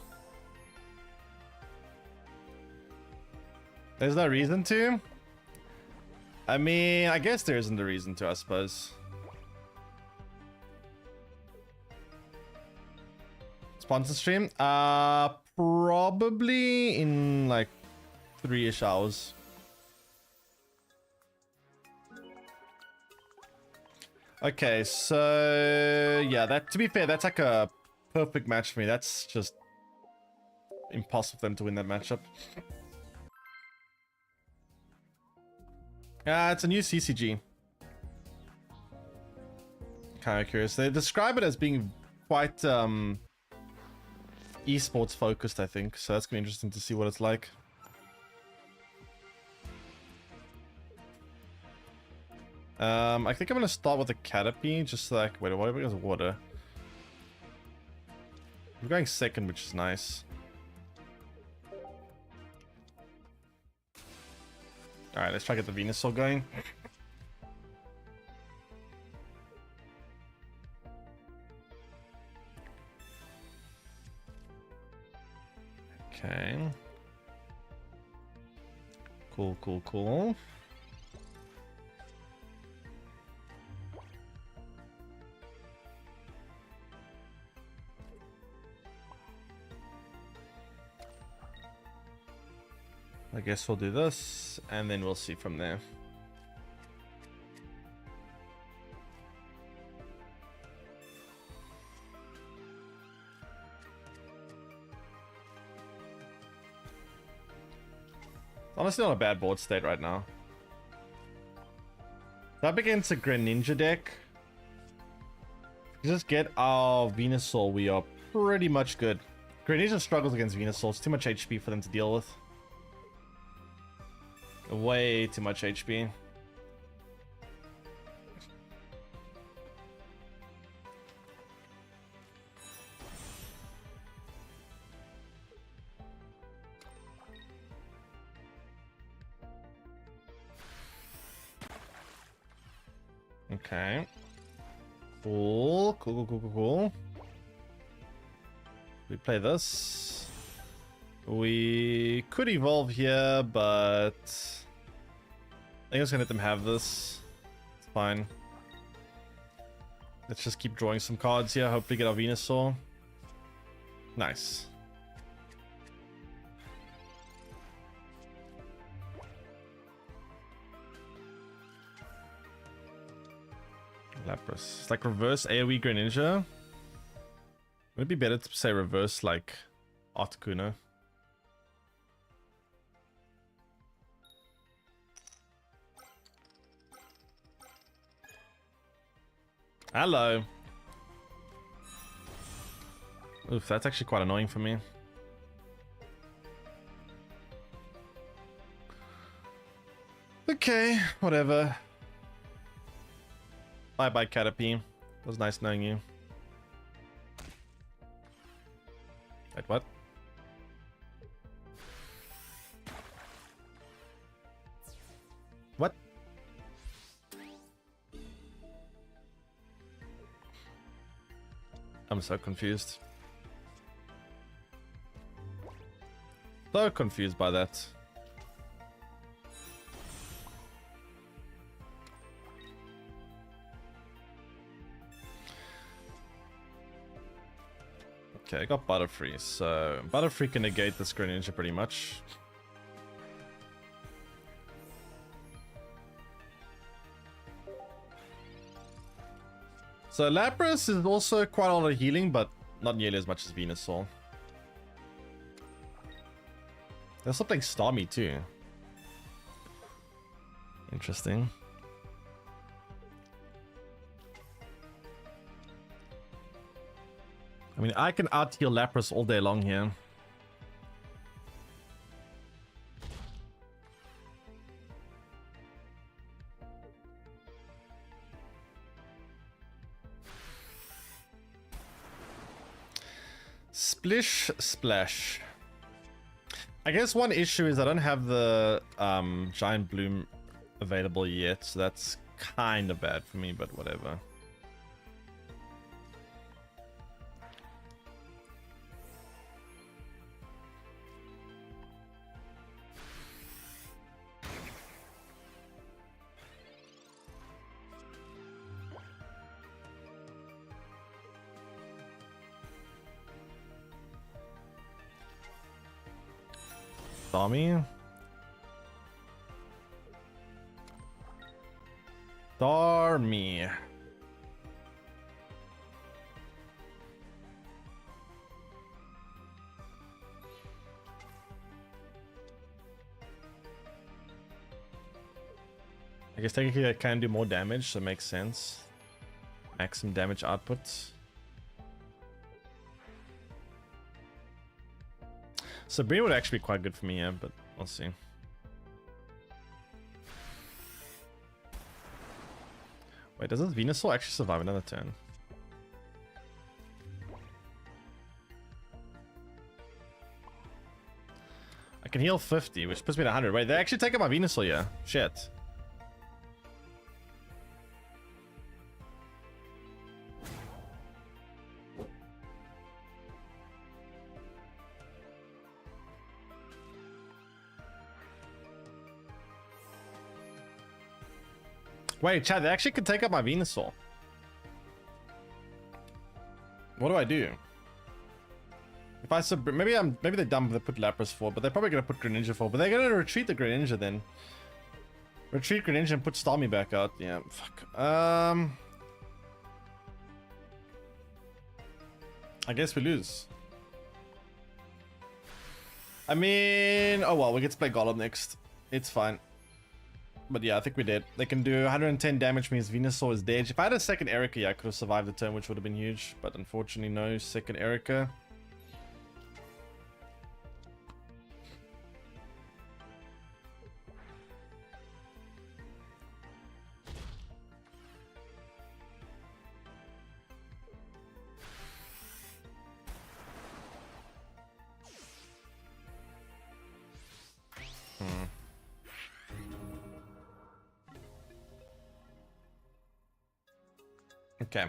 There's no reason to? I mean, I guess there isn't a reason to, I suppose. Sponsor stream? Probably in like 3-ish hours. Okay, so yeah, that to be fair, that's like a perfect match for me. That's just impossible for them to win that matchup. It's a new CCG. Kind of curious. They describe it as being quite esports focused, I think. So that's gonna be interesting to see what it's like. I think I'm gonna start with a Caterpie, just like wait, what is water? I'm going second, which is nice. Alright, let's try to get the Venusaur going. Okay. Cool, cool, cool. I guess we'll do this, and then we'll see from there. Honestly, not a bad board state right now. Up against a Greninja deck, just get our Venusaur, we are pretty much good. Greninja struggles against Venusaur. It's too much HP for them to deal with. Way too much HP. Okay. Cool, cool, cool, cool, cool. We play this. We could evolve here, but I think I was gonna let them have this. It's fine. Let's just keep drawing some cards here. Hopefully get our Venusaur. Nice. Lapras. It's like reverse AoE Greninja. Would it be better to say reverse like Articuno? Hello. Oof, that's actually quite annoying for me. Okay, whatever. Bye-bye, Caterpie. It was nice knowing you. Wait, what? What? I'm so confused. So confused by that. Okay, I got Butterfree, so Butterfree can negate this Greninja pretty much. So Lapras is also quite a lot of healing, but not nearly as much as Venusaur. There's something Starmie too. Interesting. I mean, I can out-heal Lapras all day long here. Splish Splash. I guess one issue is I don't have the Giant Bloom available yet, so that's kind of bad for me, but whatever. Tommy. Darmy. I guess technically I can do more damage, so it makes sense. Maximum damage output. Sabrina would actually be quite good for me, yeah, but we'll see. Wait, doesn't Venusaur actually survive another turn? I can heal 50, which puts me at 100. Wait, they actually take up my Venusaur, yeah? Shit. Wait, Chad, they actually could take up my Venusaur. What do I do? If I maybe they're dumb if they put Lapras for, but they're probably gonna put Greninja for. But they're gonna retreat the Greninja then. Retreat Greninja and put Stormy back out. Yeah, fuck. I guess we lose. I mean, oh well, we get to play Golem next. It's fine. But yeah, I think we did. They can do 110 damage, means Venusaur is dead. If I had a second Erica, yeah, I could have survived the turn, which would have been huge. But unfortunately, no second Erica. Okay,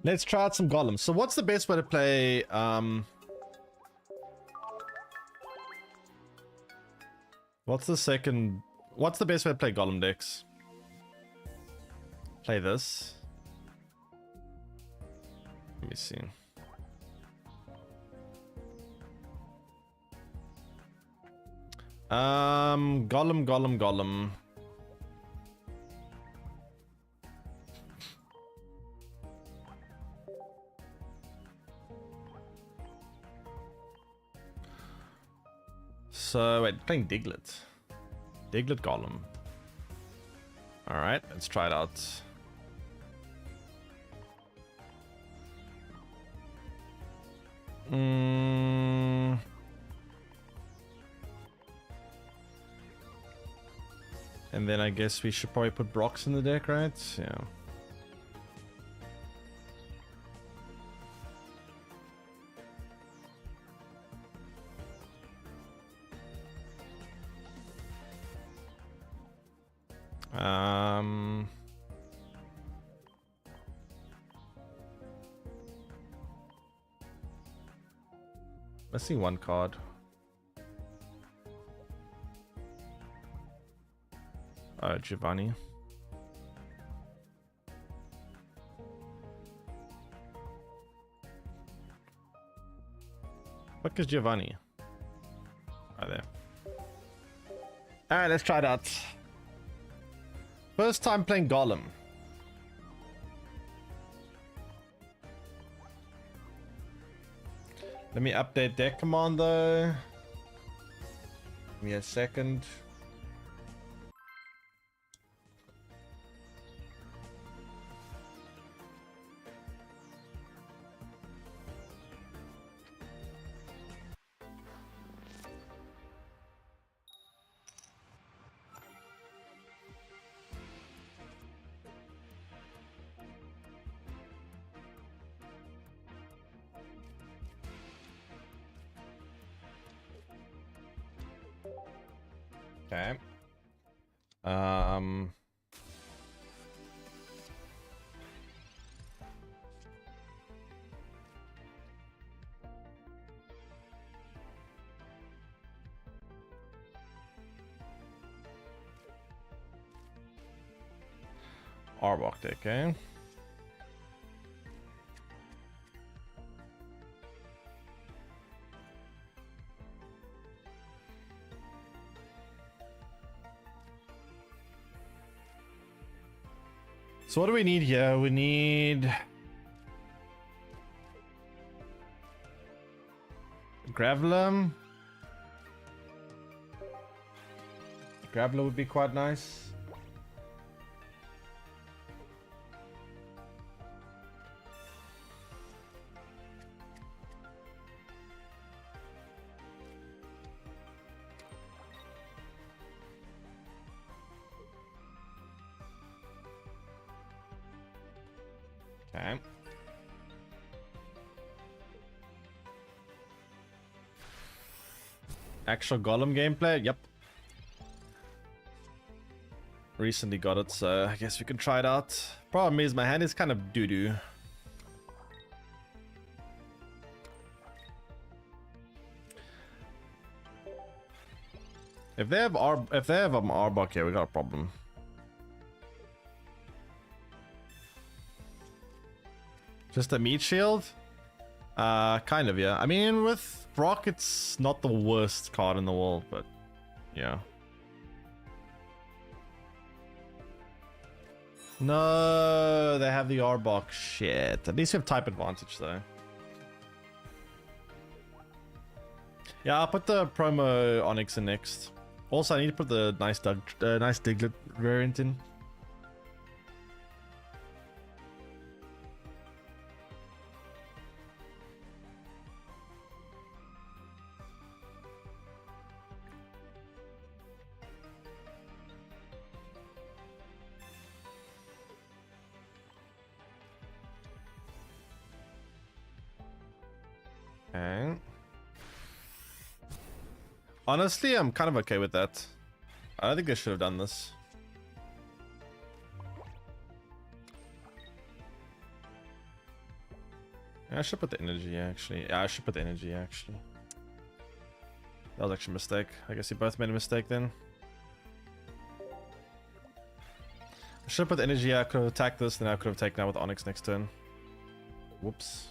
let's try out some golems. So what's the best way to play what's the best way to play golem decks? Play this. Let me see. Golem. So wait, playing Diglett. Diglett Golem. Alright, let's try it out. And then I guess we should probably put Brox in the deck, right? Yeah. Missing one card. Giovanni. What is Giovanni? Right there. Alright, let's try it out. First time playing Golem. Let me update deck command though. Give me a second. Okay. Arbok deck, okay. So what do we need here? We need Graveler. Graveler would be quite nice. Okay. Actual Golem gameplay? Yep. Recently got it, so I guess we can try it out. Problem is my hand is kind of doo-doo. If they have Arbok here, we got a problem. Just a meat shield? Kind of, yeah. I mean, with Brock, it's not the worst card in the world, but yeah. No, they have the Arbok. Shit. At least we have type advantage, though. Yeah, I'll put the promo Onyx in next. Also, I need to put the nice Diglett variant in. Okay. Honestly, I'm kind of okay with that. I don't think I should have done this. Yeah, I should put the energy, actually. Yeah, I should put the energy, actually. That was actually a mistake. I guess you both made a mistake then. I should have put the energy. I could have attacked this, then I could have taken out with Onyx next turn. Whoops.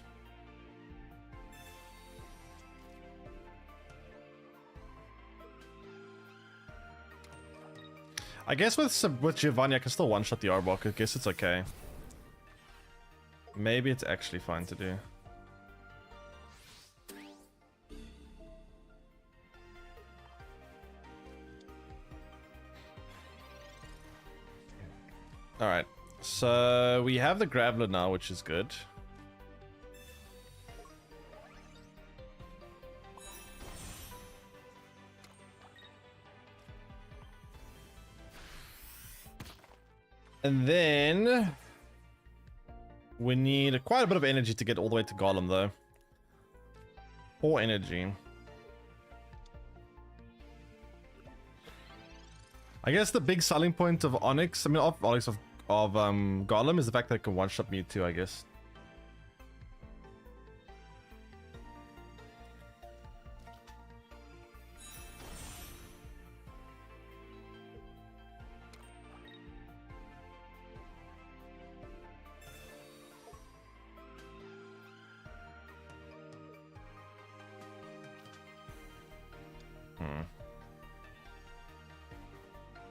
I guess with Giovanni, I can still one-shot the Arbok. I guess it's okay. Maybe it's actually fine to do. Alright. So we have the Graveler now, which is good. And then we need quite a bit of energy to get all the way to Golem, though. 4 energy. I guess the big selling point of Onyx, of Golem, is the fact that it can one-shot Mewtwo, I guess.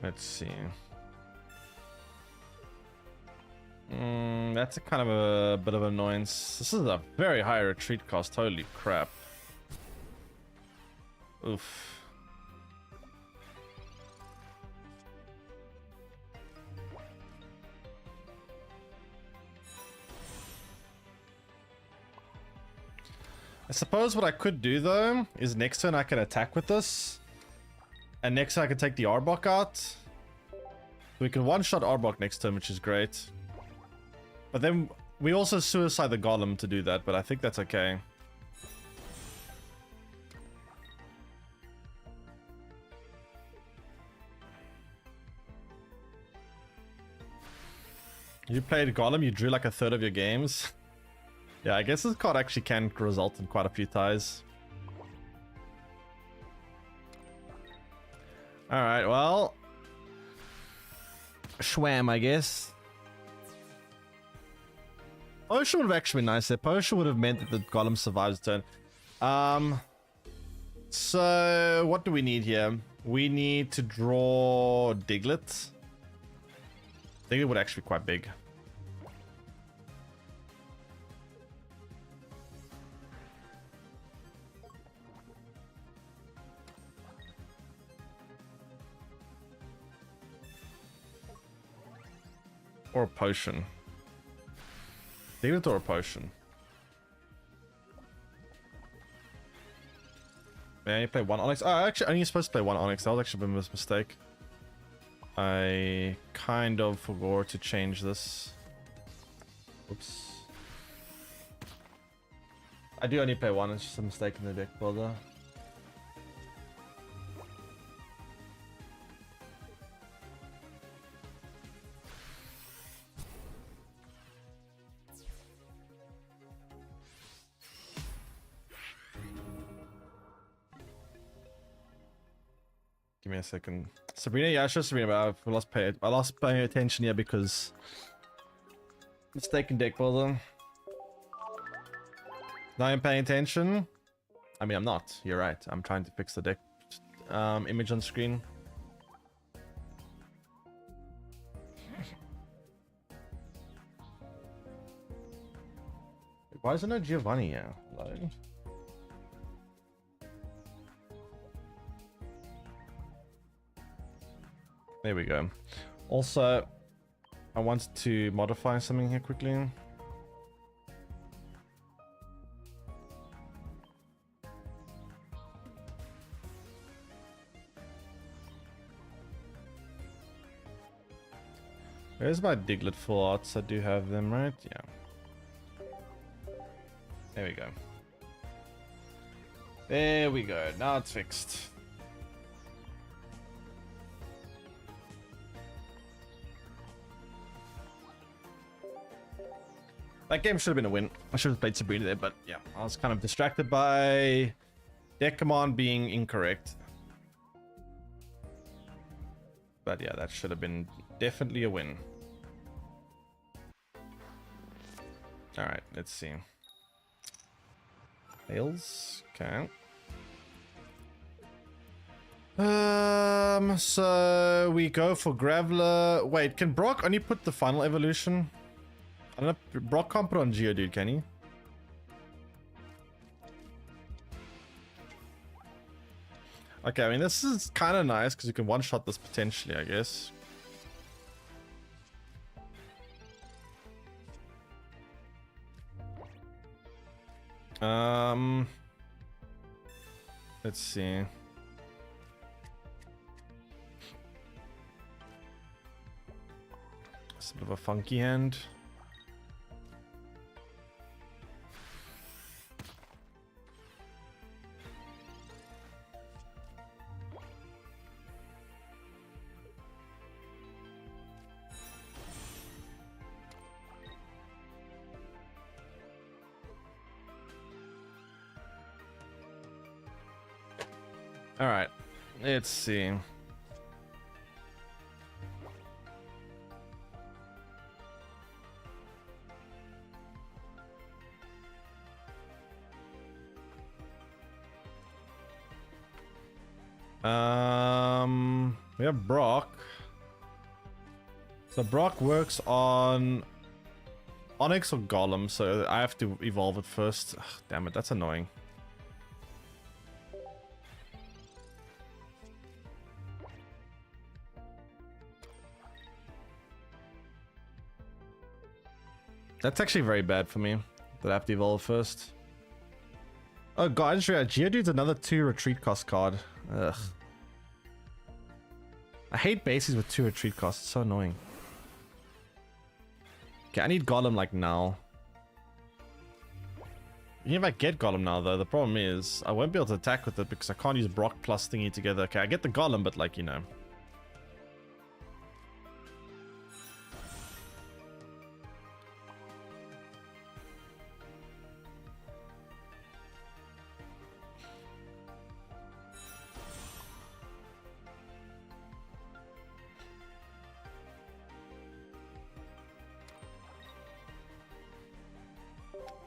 Let's see. That's a kind of a bit of annoyance. This is a very high retreat cost. Holy crap. Oof. I suppose what I could do though is next turn I can attack with this. And next I can take the Arbok out. We can one-shot Arbok next turn, which is great. But then we also suicide the Golem to do that, but I think that's okay. You played Golem, you drew like a third of your games. Yeah, I guess this card actually can result in quite a few ties. Alright, well. Schwam, I guess. Potion would have actually been nice there. Potion would have meant that the Golem survives the turn. So, what do we need here? We need to draw Diglett. Diglett would actually be quite big. Or a potion. Diglett or a potion. Man, you play one Onyx. Oh, actually, only supposed to play one Onyx. That was actually a mistake. I kind of forgot to change this. Oops. I do only play one, it's just a mistake in the deck builder. Give me a second. Sabrina, yeah, sure, Sabrina, but I lost paying attention here because mistaken deck builder. Now I'm paying attention. I mean, I'm not. You're right. I'm trying to fix the deck image on screen. Why is there no Giovanni here? Hello? There we go. Also, I wanted to modify something here quickly. There's my Diglett full arts. I do have them, right? Yeah. There we go. There we go. Now it's fixed. That game should have been a win. I should have played Sabrina there, but yeah, I was kind of distracted by Pkeomon being incorrect. But yeah, that should have been definitely a win. Alright, let's see. Fails. Okay. So we go for Graveler. Wait, can Brock only put the final evolution? I don't know. Brock can't put on Geodude, can he? Okay, I mean, this is kind of nice because you can one-shot this potentially, I guess. Let's see. It's a bit of a funky hand. All right, let's see. We have Brock. So Brock works on Onyx or Golem, so I have to evolve it first. Ugh, damn it, that's annoying. That's actually very bad for me, that I have to evolve first. Oh god, I just realized Geodude's another 2 retreat cost card. Ugh. I hate bases with 2 retreat costs, it's so annoying. Okay, I need Golem like now. Even if I get Golem now though, the problem is I won't be able to attack with it because I can't use Brock plus thingy together. Okay, I get the Golem, but like, you know.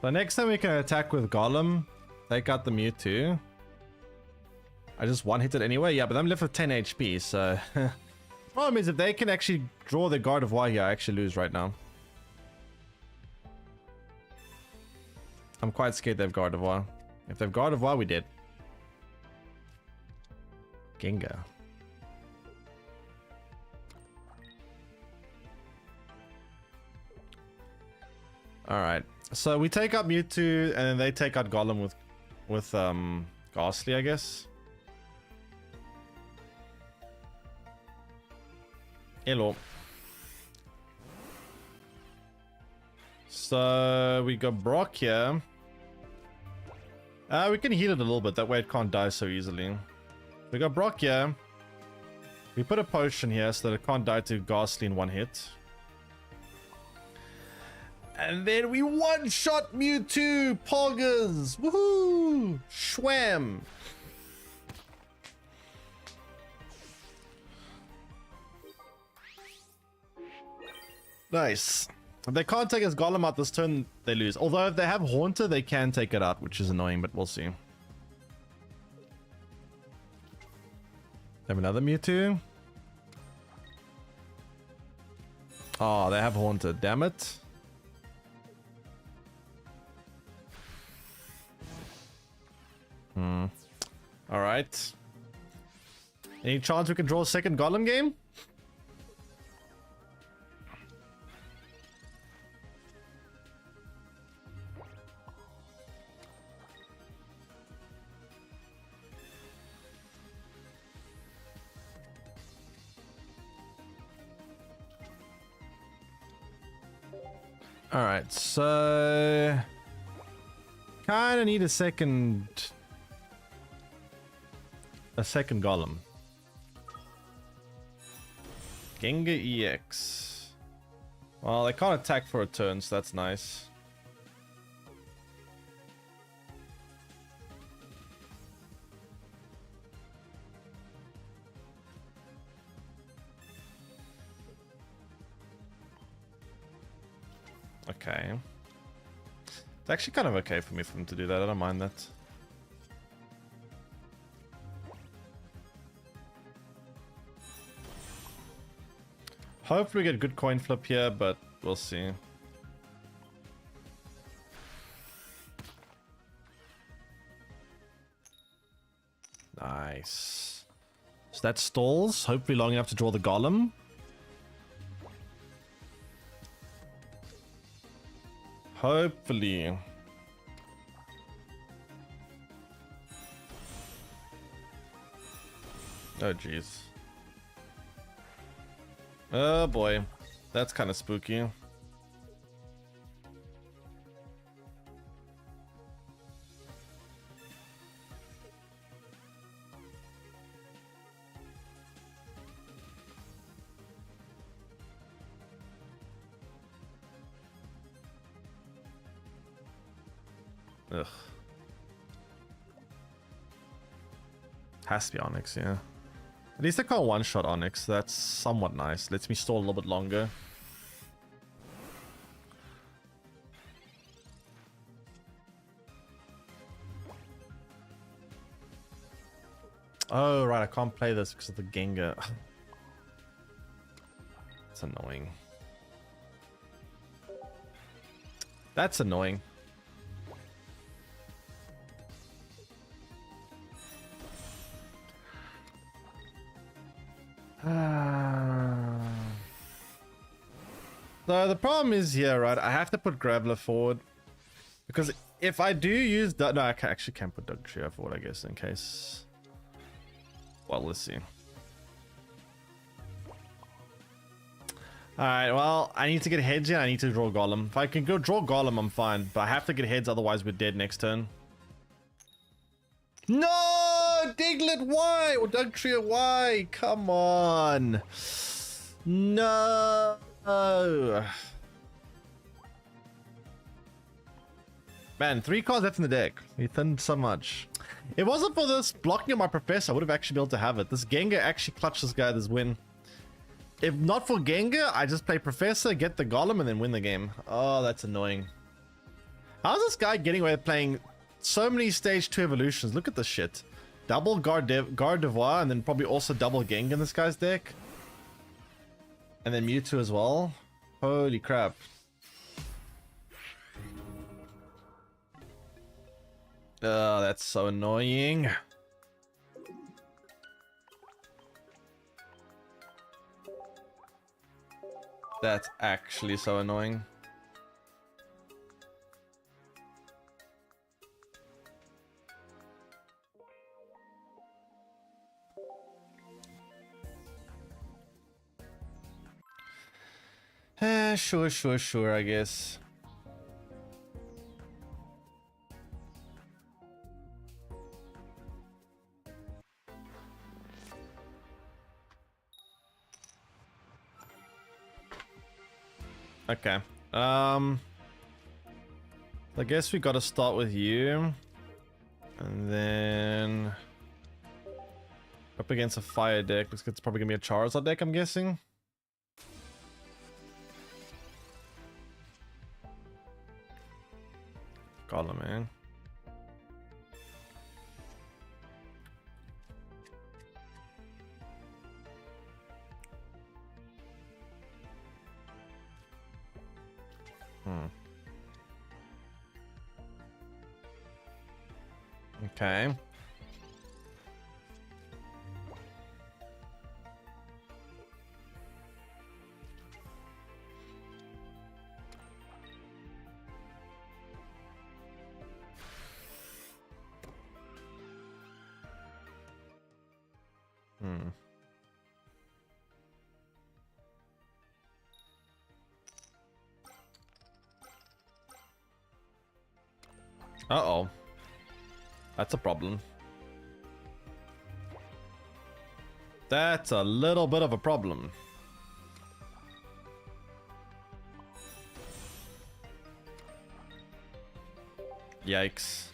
The next time we can attack with Golem, take out the Mewtwo. I just one-hit it anyway. Yeah, but I'm left with 10 HP, so... Problem is, if they can actually draw the Gardevoir here, I actually lose right now. I'm quite scared they have Gardevoir. If they have Gardevoir, we did. Gengar. Alright. So we take out Mewtwo, and then they take out Golem with Ghastly, I guess. Hello. So we got Brock here. We can heal it a little bit. That way it can't die so easily. We got Brock here. We put a potion here so that it can't die to Ghastly in one hit. And then we one-shot Mewtwo! Poggers! Woohoo! Schwam! Nice. If they can't take his Golem out this turn, they lose. Although if they have Haunter, they can take it out, which is annoying, but we'll see. Have another Mewtwo. Oh, they have Haunter. Damn it. Alright. Any chance we can draw a second Golem game? Alright, so... kinda need a second Golem. Gengar EX. Well, they can't attack for a turn, so that's nice. Okay. It's actually kind of okay for me for him to do that. I don't mind that. Hopefully we get good coin flip here, but we'll see. Nice. So that stalls. Hopefully long enough to draw the Golem. Hopefully. Oh, jeez. Oh, boy. That's kind of spooky. Ugh. Has to be Onyx, yeah. At least I can't one-shot Onyx. That's somewhat nice. Lets me stall a little bit longer. Oh, right. I can't play this because of the Gengar. It's annoying. That's annoying. So the problem is here, right? I have to put Graveler forward because if I do use no, I actually can put Dugtrio forward, I guess, in case. Well, let's see. All right. Well, I need to get heads in. I need to draw Golem. If I can go draw Golem, I'm fine. But I have to get heads, otherwise we're dead next turn. No, Diglett, why? Or Dugtrio, why? Come on. No. Man, 3 cards left in the deck. We thinned so much. If it wasn't for this blocking of my Professor, I would have actually been able to have it. This Gengar actually clutched this guy this win. If not for Gengar, I just play Professor, get the Golem, and then win the game. Oh, that's annoying. How's this guy getting away with playing so many stage 2 evolutions? Look at this shit. Double Gardevoir, and then probably also double Gengar in this guy's deck. And then Mewtwo as well. Holy crap. Oh, that's so annoying. That's actually so annoying. Sure, I guess. Okay. I guess we gotta start with you. And then up against a fire deck. Looks like it's probably gonna be a Charizard deck, I'm guessing. God, man. Okay. Uh-oh. That's a problem. That's a little bit of a problem. Yikes.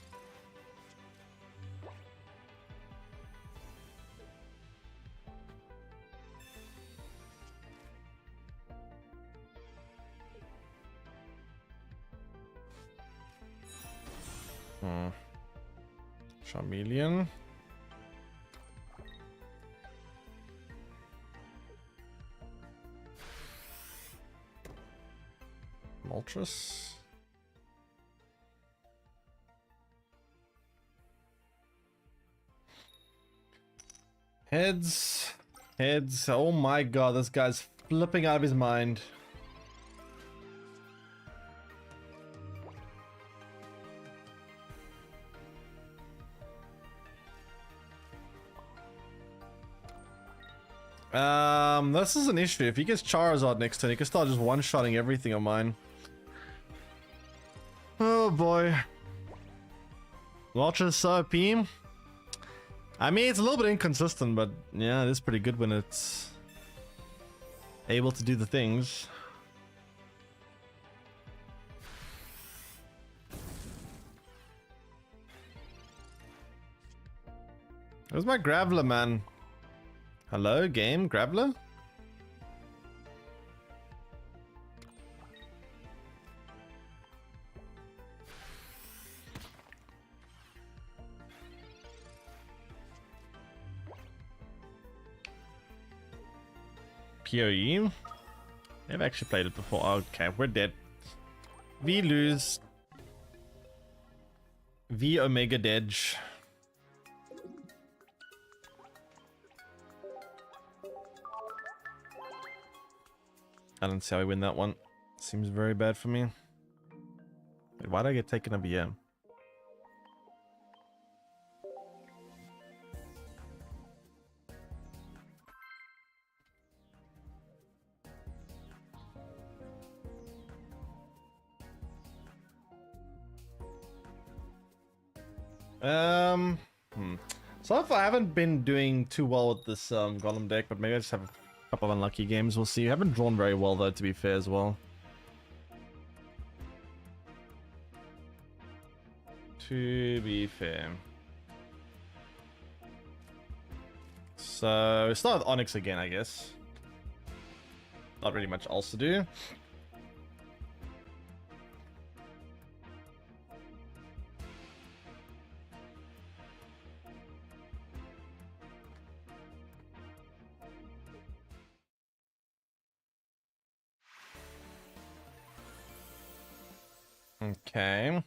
Charmeleon. Moltres. Heads. Heads. Oh my god, this guy's flipping out of his mind. This is an issue. If he gets Charizard next turn, he can start just one-shotting everything of mine. Oh boy. Moltres so OP. I mean, it's a little bit inconsistent, but yeah, it is pretty good when it's able to do the things. Where's my Graveler, man? Hello, game? Graveler? PoE? I've actually played it before. Okay, we're dead. We lose. V Omega Dedge. I don't see how we win that one. Seems very bad for me. Wait, why did I get taken a VM? So far I haven't been doing too well with this Golem deck, but maybe I just have a couple of unlucky games. We'll see. I haven't drawn very well though, to be fair as well. To be fair. So we start with Onyx again, I guess. Not really much else to do. Okay.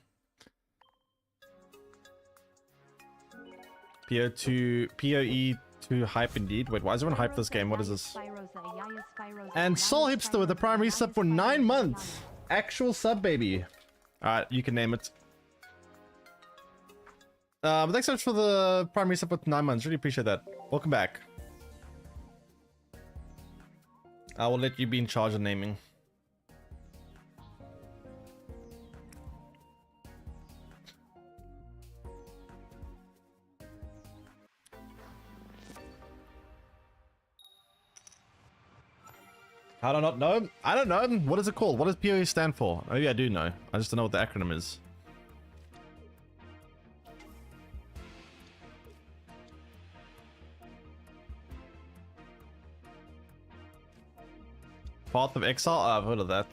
PoE2 hype indeed. Wait, why is everyone hype this game? What is this? And Soul Hipster with a primary sub for 9 months. Actual sub, baby. Alright, you can name it. Thanks so much for the primary sub for 9 months. Really appreciate that. Welcome back. I will let you be in charge of naming. How do I not know? I don't know. What is it called? What does PoE stand for? Maybe I do know. I just don't know what the acronym is. Path of Exile? Oh, I've heard of that.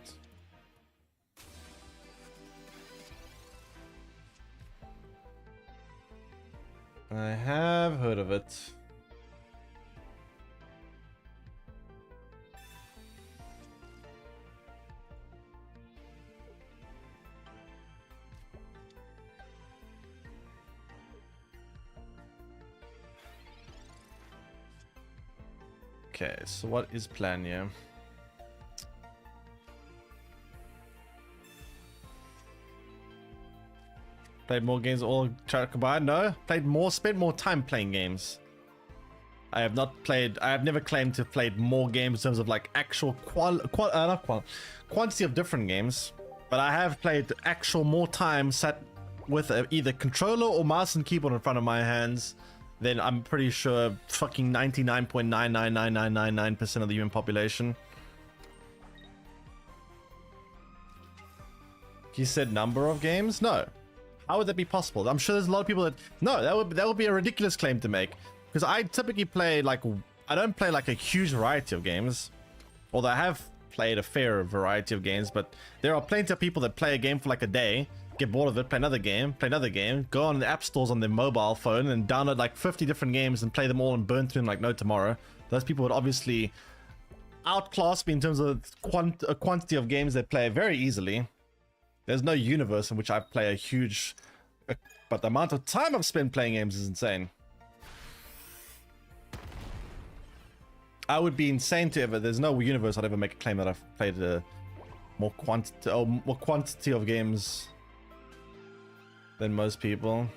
I have heard of it. Okay, so what is plan here? Played more games all combined? No. Played more, spent more time playing games. I have not played, I have never claimed to have played more games in terms of like actual quantity of different games. But I have played actual more time sat with either controller or mouse and keyboard in front of my hands than I'm pretty sure fucking 99.999999% of the human population. He said number of games? No. How would that be possible? I'm sure there's a lot of people that... No, that would be a ridiculous claim to make. Because I typically play like... I don't play like a huge variety of games. Although I have played a fair variety of games. But there are plenty of people that play a game for like a day, get bored of it, play another game, go on the app stores on their mobile phone and download like 50 different games and play them all and burn through them like no tomorrow. Those people would obviously outclass me in terms of quantity of games they play very easily. There's no universe in which I play a huge... But the amount of time I've spent playing games is insane. I would be insane to ever... There's no universe I'd ever make a claim that I've played more quantity of games than most people.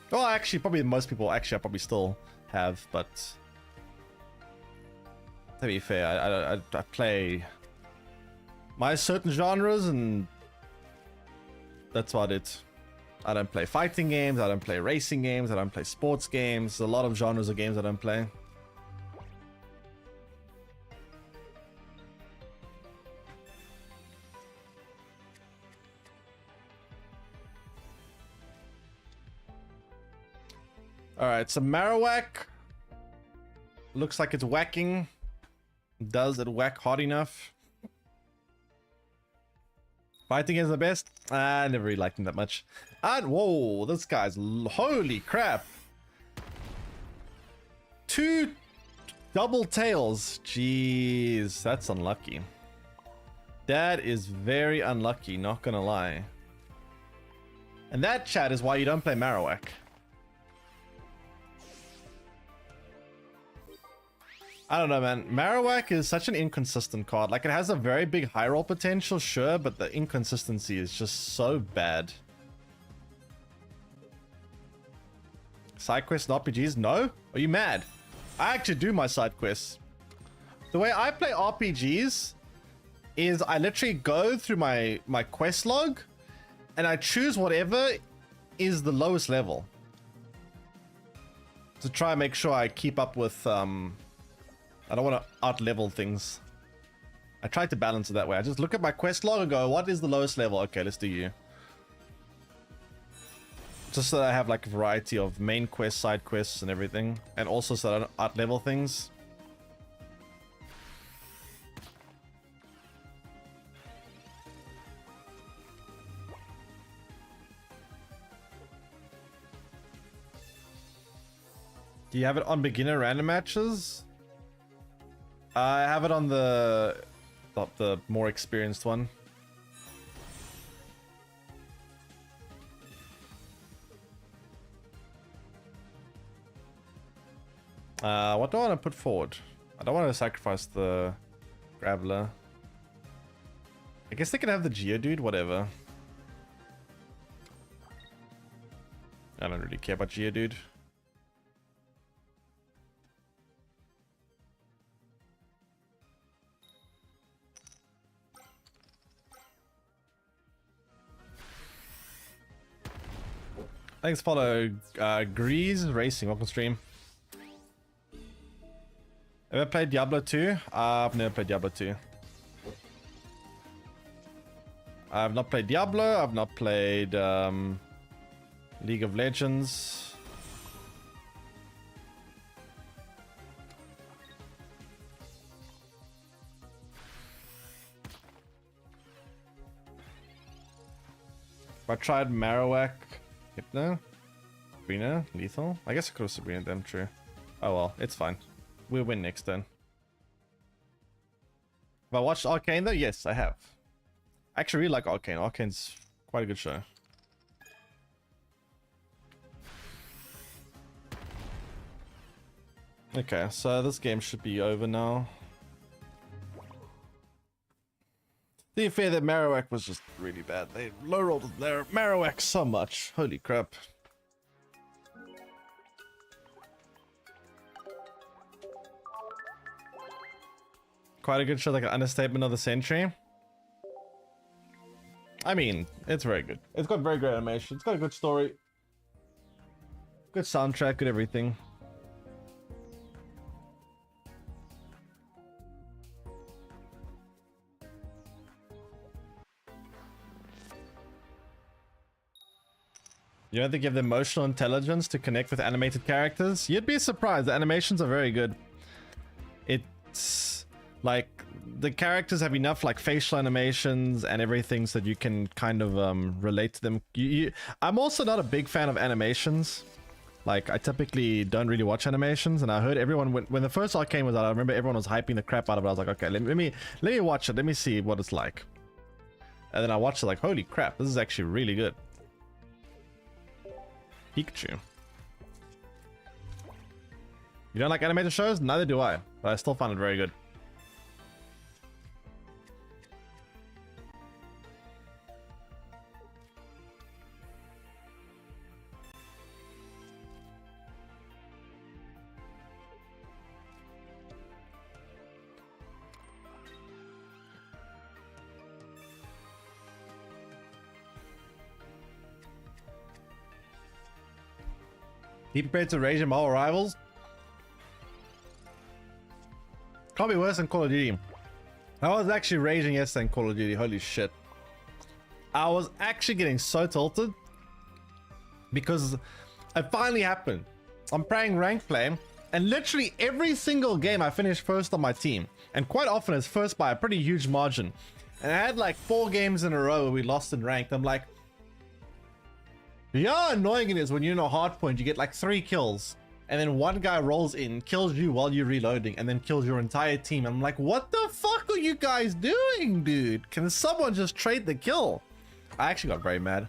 Well, actually, probably most people actually I probably still have, but to be fair, I play my certain genres and that's about it. I don't play fighting games, I don't play racing games, I don't play sports games. There's a lot of genres of games I don't play. Alright, so Marowak looks like it's whacking. Does it whack hard enough? Fighting is the best? I never really liked him that much. And whoa, this guy's holy crap. 2 double tails. Jeez, that's unlucky. That is very unlucky, not gonna lie. And that, chat, is why you don't play Marowak. I don't know, man. Marowak is such an inconsistent card. Like, it has a very big high roll potential, sure, but the inconsistency is just so bad. Side quests and RPGs? No? Are you mad? I actually do my side quests. The way I play RPGs is I literally go through my quest log and I choose whatever is the lowest level to try and make sure I keep up with I don't want to out-level things. I try to balance it that way. I just look at my quest log and go, what is the lowest level? Okay, let's do you. Just so that I have like a variety of main quests, side quests, and everything. And also so that I don't out-level things. Do you have it on beginner random matches? I have it on the more experienced one. What do I want to put forward? I don't want to sacrifice the Graveler. I guess they can have the Geodude, whatever. I don't really care about Geodude. Thanks, follow Grease Racing. Welcome stream. Ever played Diablo 2? I've never played Diablo 2. I've not played Diablo. I've not played League of Legends. I tried Marowak, Hypno, Sabrina, Lethal. I guess I could have Sabrina them, true. Oh well, it's fine. We'll win next turn. Have I watched Arcane though? Yes, I have. I actually really like Arcane. Arcane's quite a good show. Okay, so this game should be over now. To be fair, that Marowak was just really bad. They low-rolled their Marowak so much. Holy crap. Quite a good show, like an understatement of the century. I mean, it's very good. It's got very great animation. It's got a good story. Good soundtrack, good everything. You don't think you have the emotional intelligence to connect with animated characters? You'd be surprised. The animations are very good. It's like the characters have enough like facial animations and everything so that you can kind of relate to them. I'm also not a big fan of animations. Like I typically don't really watch animations, and I heard everyone when the first Arcane was out, I remember everyone was hyping the crap out of it. I was like, okay, let me watch it. Let me see what it's like. And then I watched it like, holy crap, this is actually really good. Pikachu. You don't like animated shows? Neither do I, but I still find it very good. Be prepared to rage at all rivals. Can't be worse than Call of Duty. I was actually raging yesterday in Call of Duty. Holy shit. I was actually getting so tilted because it finally happened. I'm playing rank play, and literally every single game I finished first on my team, and quite often it's first by a pretty huge margin. And I had like 4 games in a row where we lost in ranked. I'm like, yeah, how annoying it is when you're in a hard point, you get like 3 kills, and then one guy rolls in, kills you while you're reloading, and then kills your entire team. I'm like, what the fuck are you guys doing, dude? Can someone just trade the kill? I actually got very mad.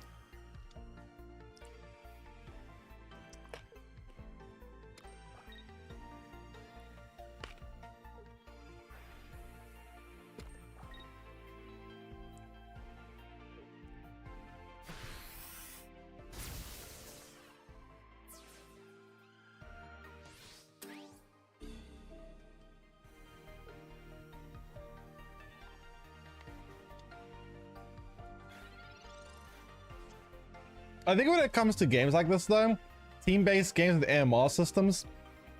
I think when it comes to games like this though, team-based games with AMR systems,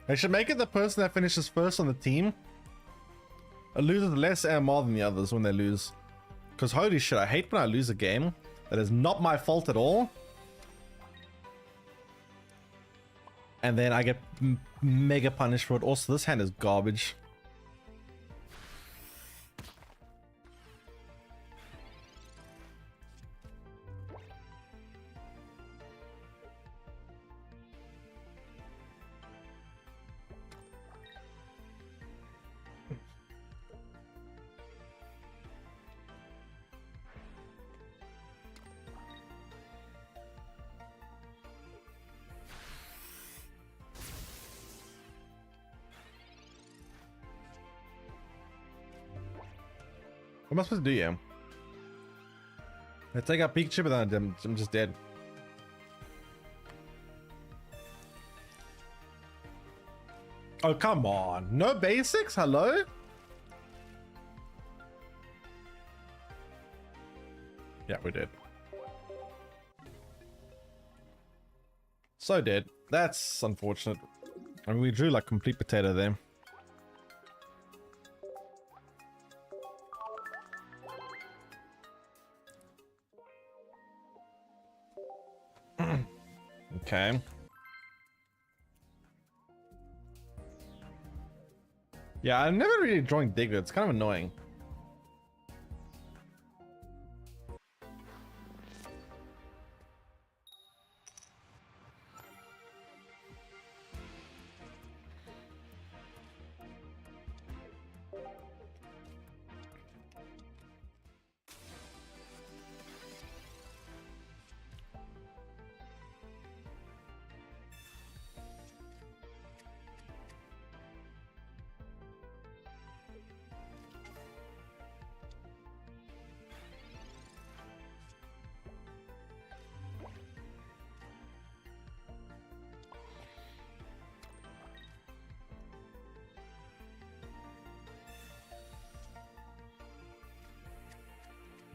they should make it the person that finishes first on the team loses less AMR than the others when they lose. Because holy shit, I hate when I lose a game that is not my fault at all. And then I get mega punished for it. Also, this hand is garbage. What am I supposed to do here? I take out Pikachu, but then I'm just dead. Oh, come on. No basics? Hello? Yeah, we're dead. So dead. That's unfortunate. I mean, we drew like complete potato there. Okay. Yeah, I'm never really drawing Diglett. It's kind of annoying.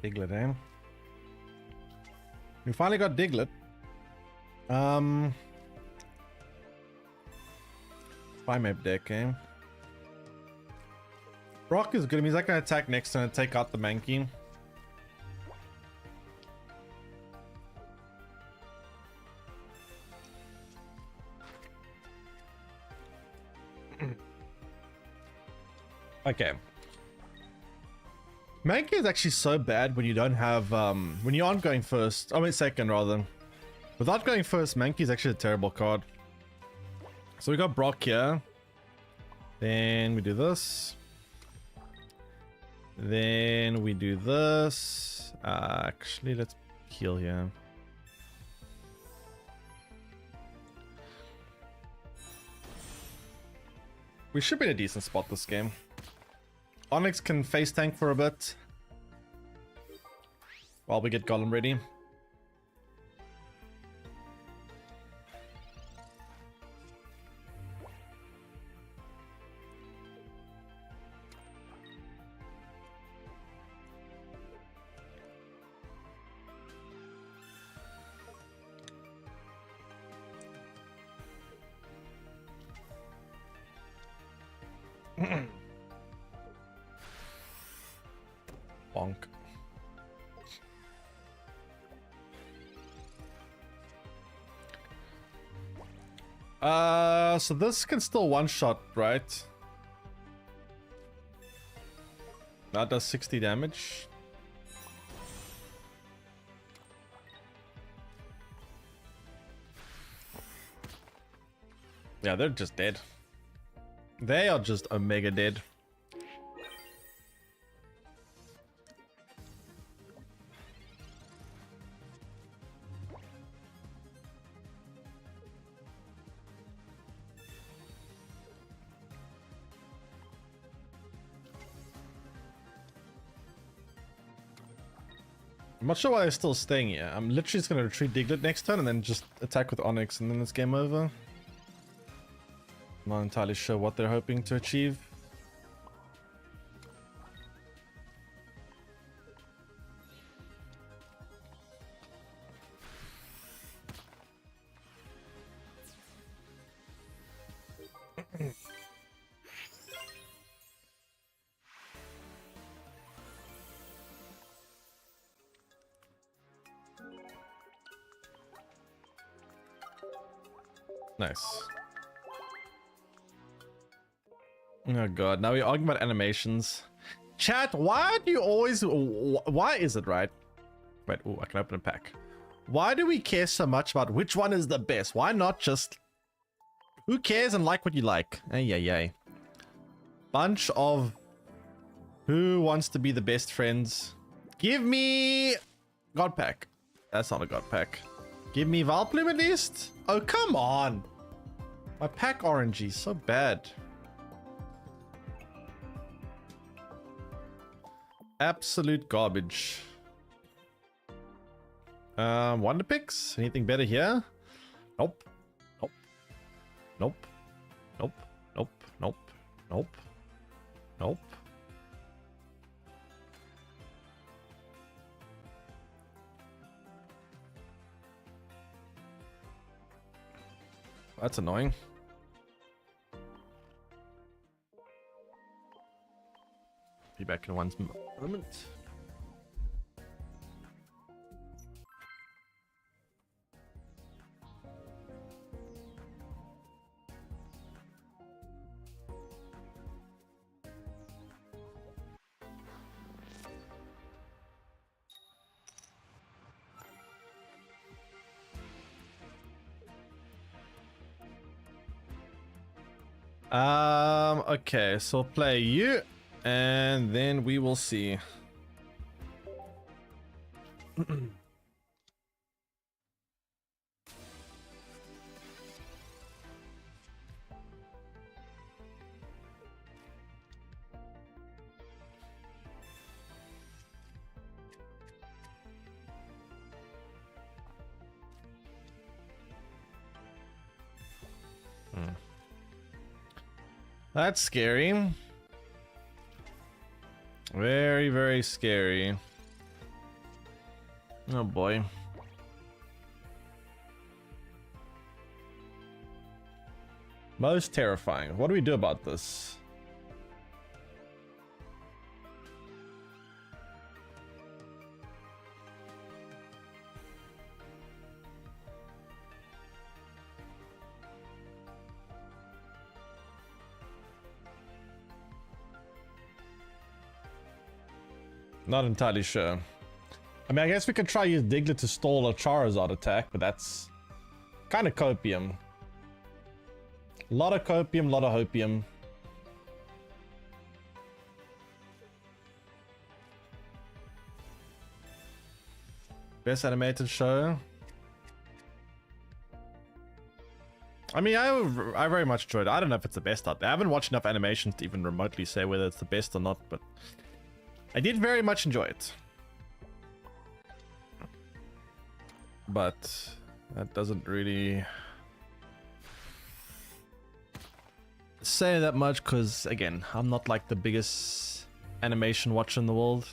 Diglett, eh? We finally got Diglett. Primate deck, eh? Brock is good. He's not gonna attack next turn and take out the Mankey. Okay. Mankey is actually so bad when you don't have when you aren't going first. I mean second rather. Without going first, Mankey is actually a terrible card. So we got Brock here. Then we do this. Then we do this. Actually, let's heal here. We should be in a decent spot this game. Onyx can face tank for a bit while we get Golem ready. Bonk. So this can still one-shot, right? That does 60 damage. Yeah, they're just dead. They are just omega dead. I'm not sure why they're still staying here. I'm literally just going to retreat Diglett next turn and then just attack with Onyx and then it's game over. Not entirely sure what they're hoping to achieve. Nice. Oh god, now we're arguing about animations. Chat, why do you always... Why is it, right? Wait, oh, I can open a pack. Why do we care so much about which one is the best? Why not just... Who cares and like what you like? Ay, ay, ay. Bunch of... Who wants to be the best friends? Give me... God pack. That's not a god pack. Give me Valplume at least? Oh, come on. My pack RNG is so bad. Absolute garbage. Wonder picks? Anything better here? Nope. Nope. Nope. Nope. Nope. Nope. Nope. Nope. That's annoying. Be back in one moment. Okay, so play you, and then we will see. That's scary. Very, very scary. Oh boy. Most terrifying. What do we do about this? Not entirely sure. I mean, I guess we could try use Diglett to stall a Charizard attack, but that's kind of copium. Lot of copium, lot of hopium. Best animated show. I mean, I very much enjoyed it. I don't know if it's the best out there. I haven't watched enough animations to even remotely say whether it's the best or not, but I did very much enjoy it. But that doesn't really say that much because, again, I'm not like the biggest animation watcher in the world.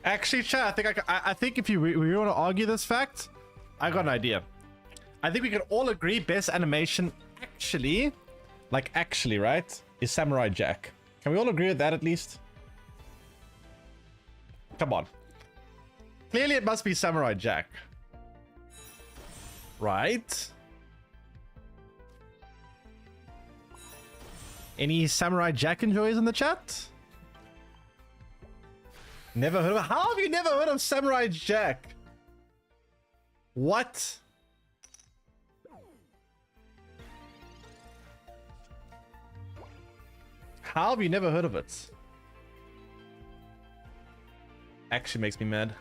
Actually, chat, I think if we want to argue this fact, I got an idea. I think we can all agree best animation actually, right, is Samurai Jack. Can we all agree with that at least? Come on. Clearly it must be Samurai Jack. Right? Any Samurai Jack enjoyers in the chat? Never heard of. How have you never heard of Samurai Jack? What? How have you never heard of it? Actually makes me mad.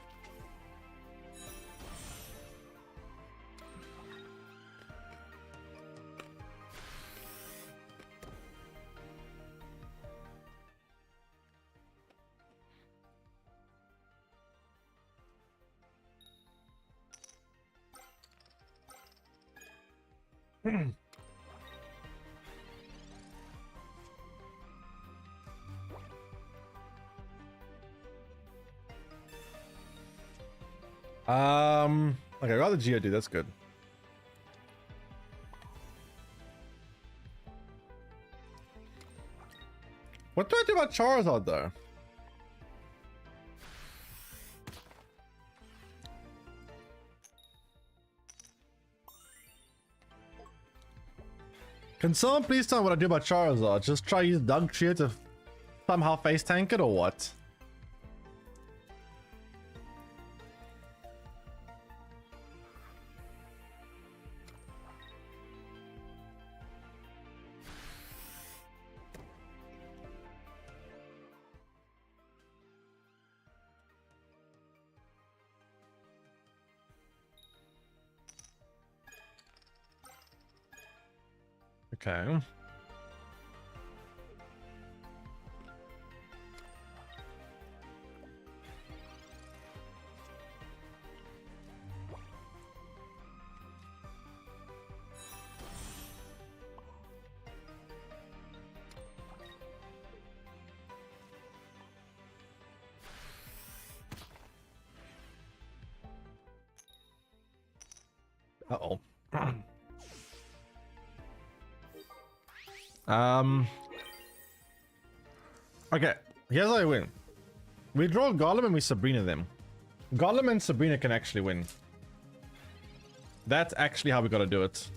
Okay, rather Geodude, that's good. What do I do about Charizard though? Can someone please tell me what I do about Charizard? Just try use Dunk Trio to somehow face tank it or what? Okay. Uh-oh. Okay, here's how I win. We draw Golem and we Sabrina them. Golem and Sabrina can actually win. That's actually how we gotta do it.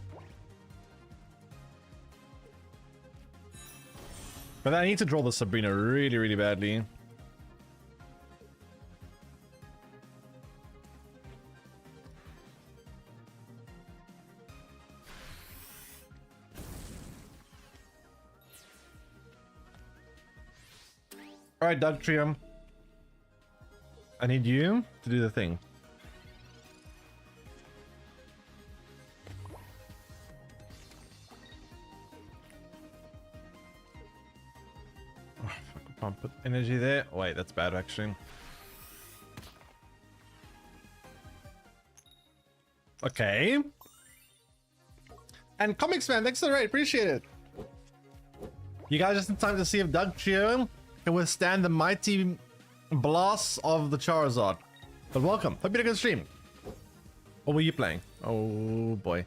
But I need to draw the Sabrina really, really badly. Alright, Doug Trio. I need you to do the thing. Oh, fuck, I can't put energy there. Wait, that's bad actually. Okay. And Comics Man, thanks for the raid, appreciate it. You guys just in time to see if Doug Trio can withstand the mighty blasts of the Charizard. But welcome. Hope you had a good stream. What were you playing? Oh boy.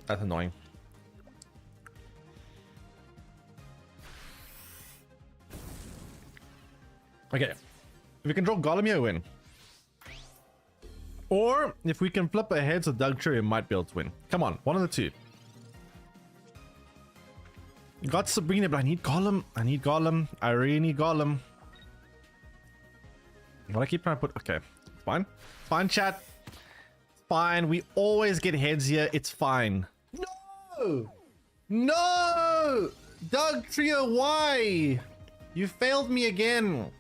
That's annoying. Okay. If we can draw Golem, win. Or if we can flip ahead so Doug Trio might be able to win. Come on, one of the two. Got Sabrina, but I need Golem. I need Golem. I really need Golem. What I keep trying to put... Okay. Fine. Fine, chat. Fine. We always get heads here. It's fine. No! No! Doug Trio, why? You failed me again.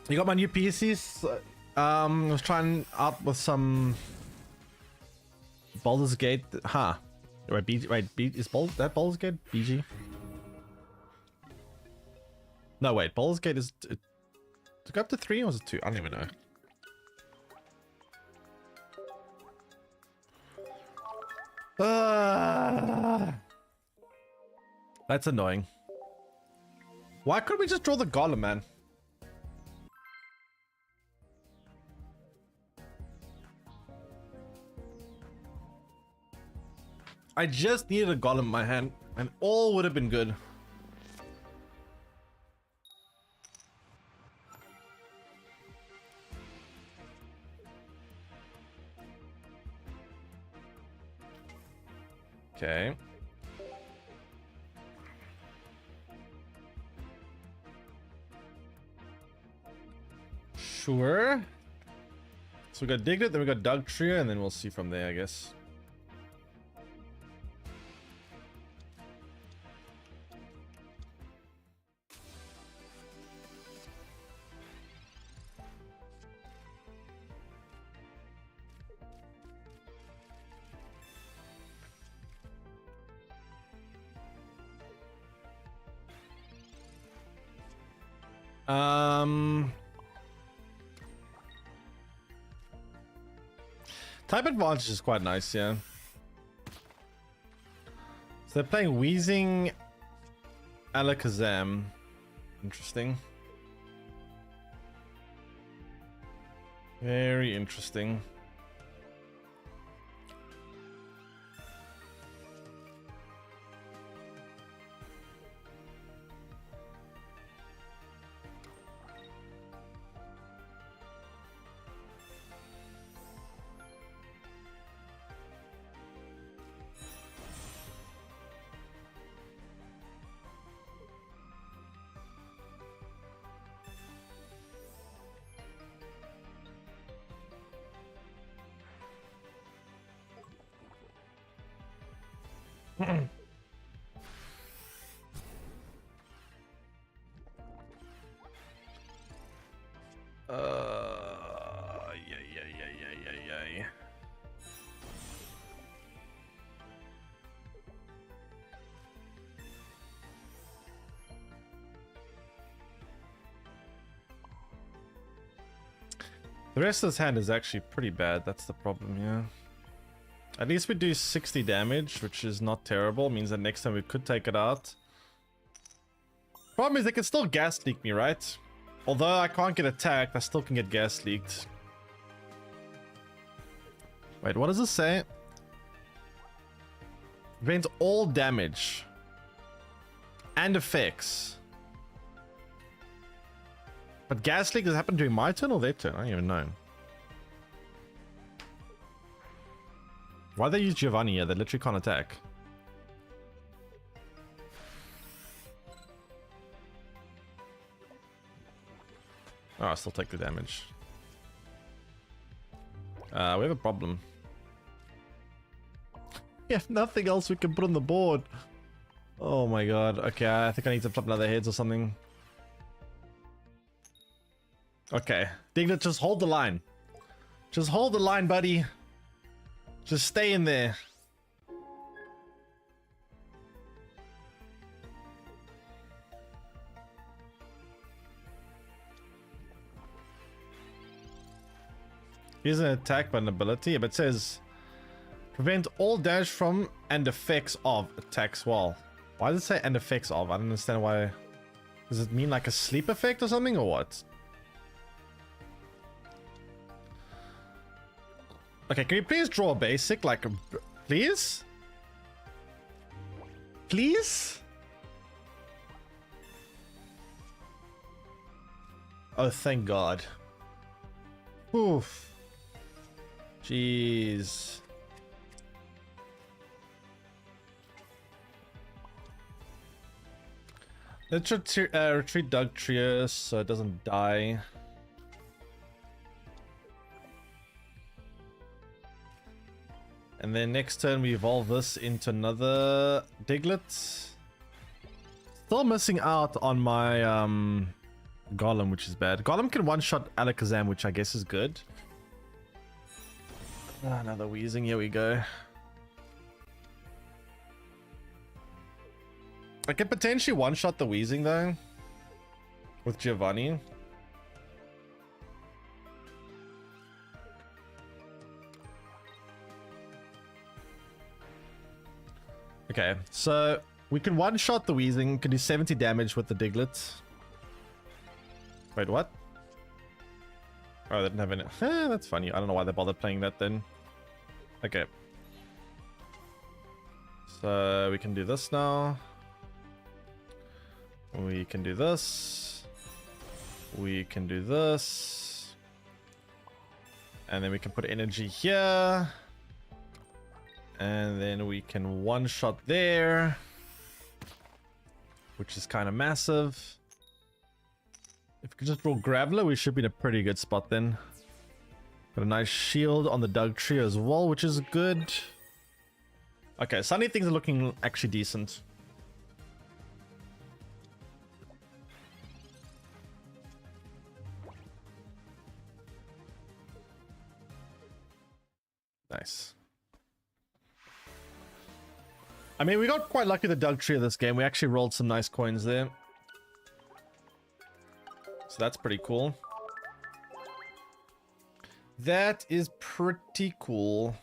You got my new PCs? I was trying out with some... Baldur's Gate. Huh. Right, is that Baldur's Gate? BG? No, wait, Baldur's Gate is... Did it go up to 3 or was it 2? I don't even know. That's annoying. Why couldn't we just draw the Golem, man? I just needed a Golem in my hand, and all would have been good. Okay. Sure. So we got Diglett, then we got Doug Trio, and then we'll see from there, I guess. Type advantage is quite nice, yeah. So they're playing Wheezing Alakazam. Interesting. Very interesting. Yeah. The rest of this hand is actually pretty bad. That's the problem, yeah. At least we do 60 damage, which is not terrible. Means that next time we could take it out. Problem is they can still gas leak me, right? Although I can't get attacked, I still can get gas leaked. Wait, what does this say? Drains all damage. and effects. But Gas Leak, does it happen during my turn or their turn? I don't even know. Why they use Giovanni here? They literally can't attack. Oh, I'll still take the damage. We have a problem. We have nothing else we can put on the board. Oh my god. Okay, I think I need to flip another heads or something. Okay. Diglett, just hold the line. Just hold the line, buddy. Just stay in there. Here's an attack button ability, but it says prevent all damage from and effects of attacks while. Why does it say and effects of? I don't understand why. Does it mean like a sleep effect or something or what? Okay, can you please draw a basic? Like, please? Please? Oh, thank God. Oof. Jeez. Let's retreat Dugtrio so it doesn't die. And then next turn we evolve this into another Diglett. Still missing out on my Golem, which is bad. Golem can one-shot Alakazam, which I guess is good. Another Wheezing, here we go. I could potentially one-shot the Wheezing though. With Giovanni. Okay, so we can one-shot the Wheezing, can do 70 damage with the Diglett. Wait, what? Oh, they didn't have any. That's funny. I don't know why they bothered playing that then. Okay. So we can do this now. We can do this. We can do this. And then we can put energy here. And then we can one-shot there. Which is kind of massive. If we could just roll Graveler, we should be in a pretty good spot then. Got a nice shield on the Dugtrio as well, which is good. Okay, suddenly things are looking actually decent. Nice. I mean, we got quite lucky with the Dugtrio this game. We actually rolled some nice coins there. So that's pretty cool. That is pretty cool.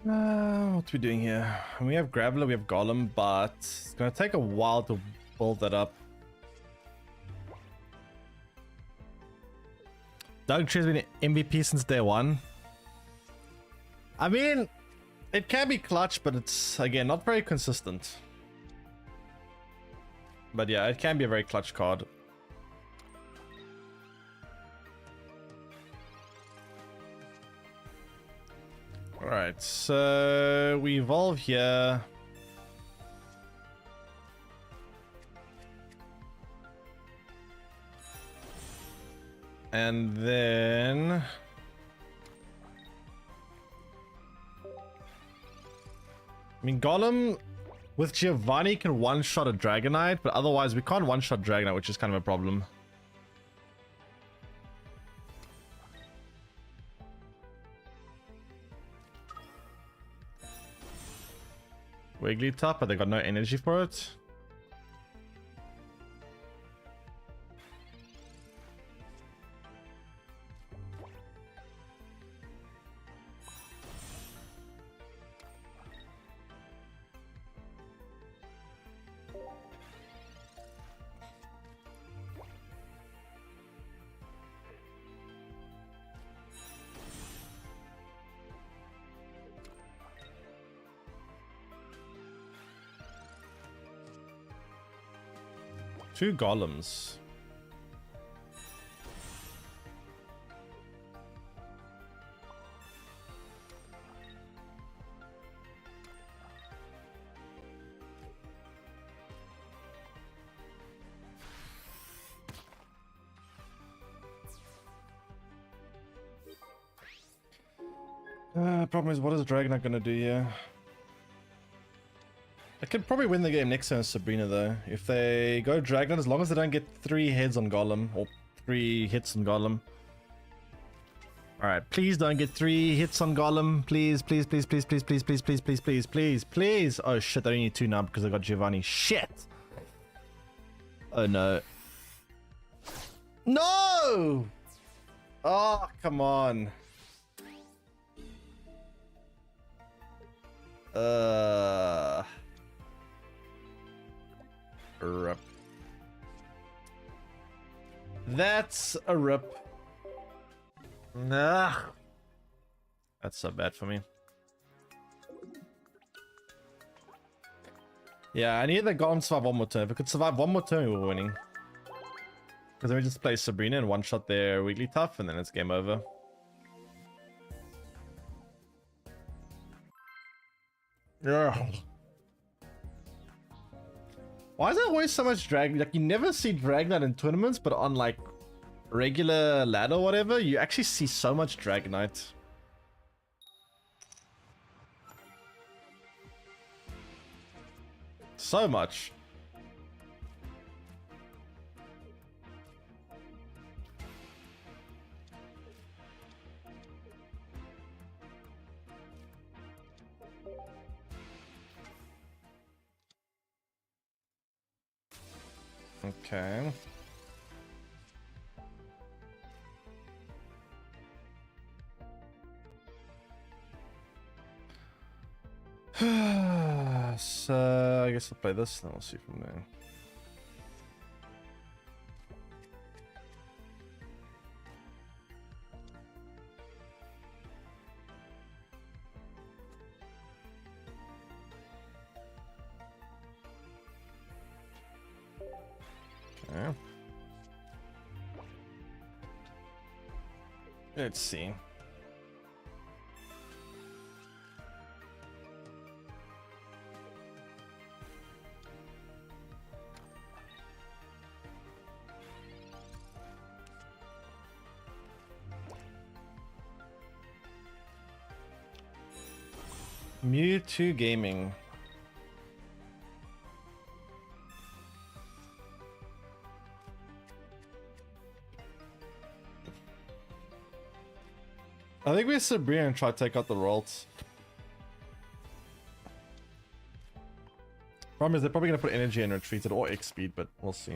What are we doing here? We have Graveler, we have Golem, but it's gonna take a while to build that up. Dugtrio's been MVP since day one. I mean, it can be clutch, but it's, again, not very consistent. But yeah, it can be a very clutch card. Alright, so we evolve here. And then... I mean, Golem with Giovanni can one-shot a Dragonite, but otherwise we can't one-shot Dragonite, which is kind of a problem. Wigglytuff, but they got no energy for it. Two golems. Problem is, what is Dragonite gonna do here? I could probably win the game next turn, Sabrina, though. If they go Dragonite, as long as they don't get 3 heads on Golem, or 3 hits on Golem. Alright, please don't get 3 hits on Golem. Please, please, please, please, please, please, please, please, please, please, please, please. Oh shit, I only need 2 now because I got Giovanni. Shit! Oh no. No! Oh, come on. Rip. That's a rip. Nah. That's so bad for me. Yeah, I need the Golem to survive one more turn. If it could survive one more turn, we were winning. Because then we just play Sabrina and one-shot their Wigglytuff, and then it's game over. Yeah. Why is there always so much Dragon? Like, you never see Dragonite in tournaments, but on like regular ladder or whatever, you actually see so much Dragonite. So much. Okay. So I guess I'll play this, then we'll see from there. Okay. Let's see. Mewtwo Gaming. I think we're Sabrina and try to take out the Rolts. Problem is they're probably going to put energy and retreat it or X speed, but we'll see.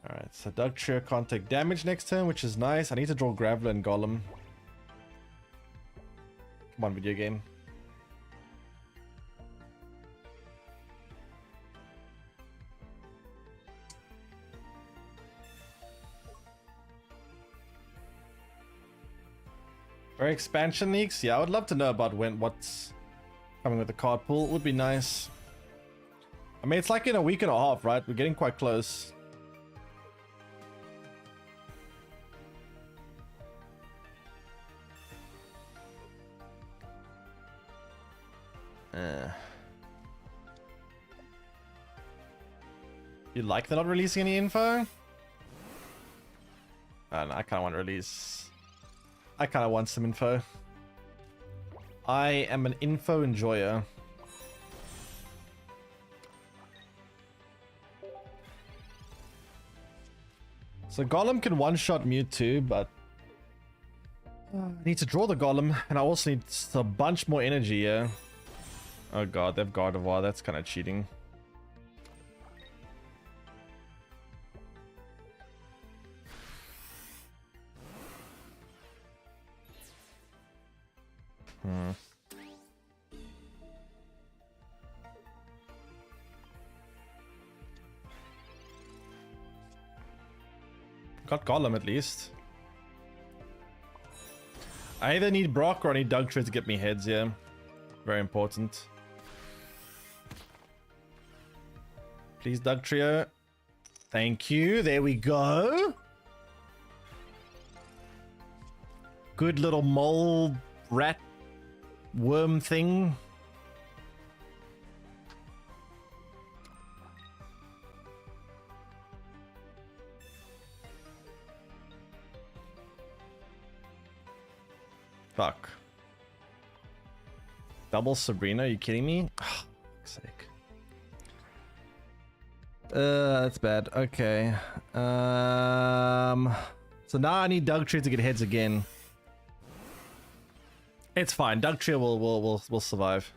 Alright, so Dugtrio can't take damage next turn, which is nice. I need to draw Graveler and Golem. Come on, video game. Or expansion leaks? Yeah, I would love to know about what's coming with the card pool. It would be nice. I mean, it's like in a week and a half, right? We're getting quite close. You like they're not releasing any info? I don't know, I kind of want to release... I kind of want some info. I am an info enjoyer. So Golem can one-shot Mewtwo, but I need to draw the Golem, and I also need a bunch more energy, yeah. Oh god, they've Gardevoir, that's kind of cheating. Got Golem at least. I either need Brock or I need Dugtrio to get me heads, yeah. Very important. Please, Dugtrio. Thank you. There we go. Good little mole rat worm thing. Fuck. Double Sabrina, are you kidding me? Oh, for fuck's sake. That's bad. Okay. So now I need Dugtrio to get heads again. It's fine. Dugtrio will survive.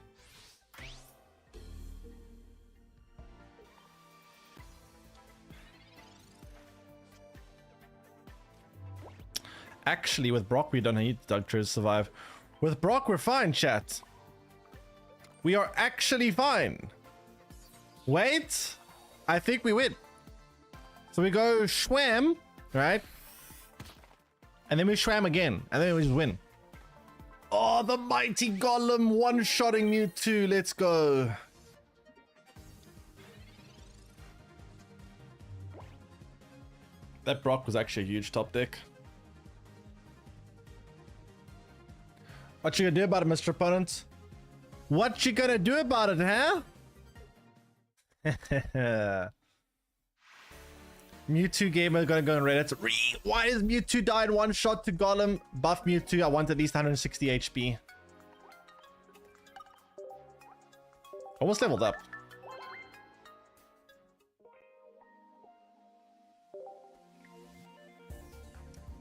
Actually, with Brock, we don't need Dugtrio to survive. With Brock, we're fine, chat. We are actually fine. Wait. I think we win. So we go Schwam, right? And then we Schwam again. And then we just win. Oh, the mighty Golem one-shotting Mewtwo. Let's go. That Brock was actually a huge top deck. What you gonna do about it, Mr. Opponent? What you gonna do about it, huh? Mewtwo gamer gonna go on Reddit. Why is Mewtwo died one shot to Golem? Buff Mewtwo. I want at least 160 HP. Almost leveled up.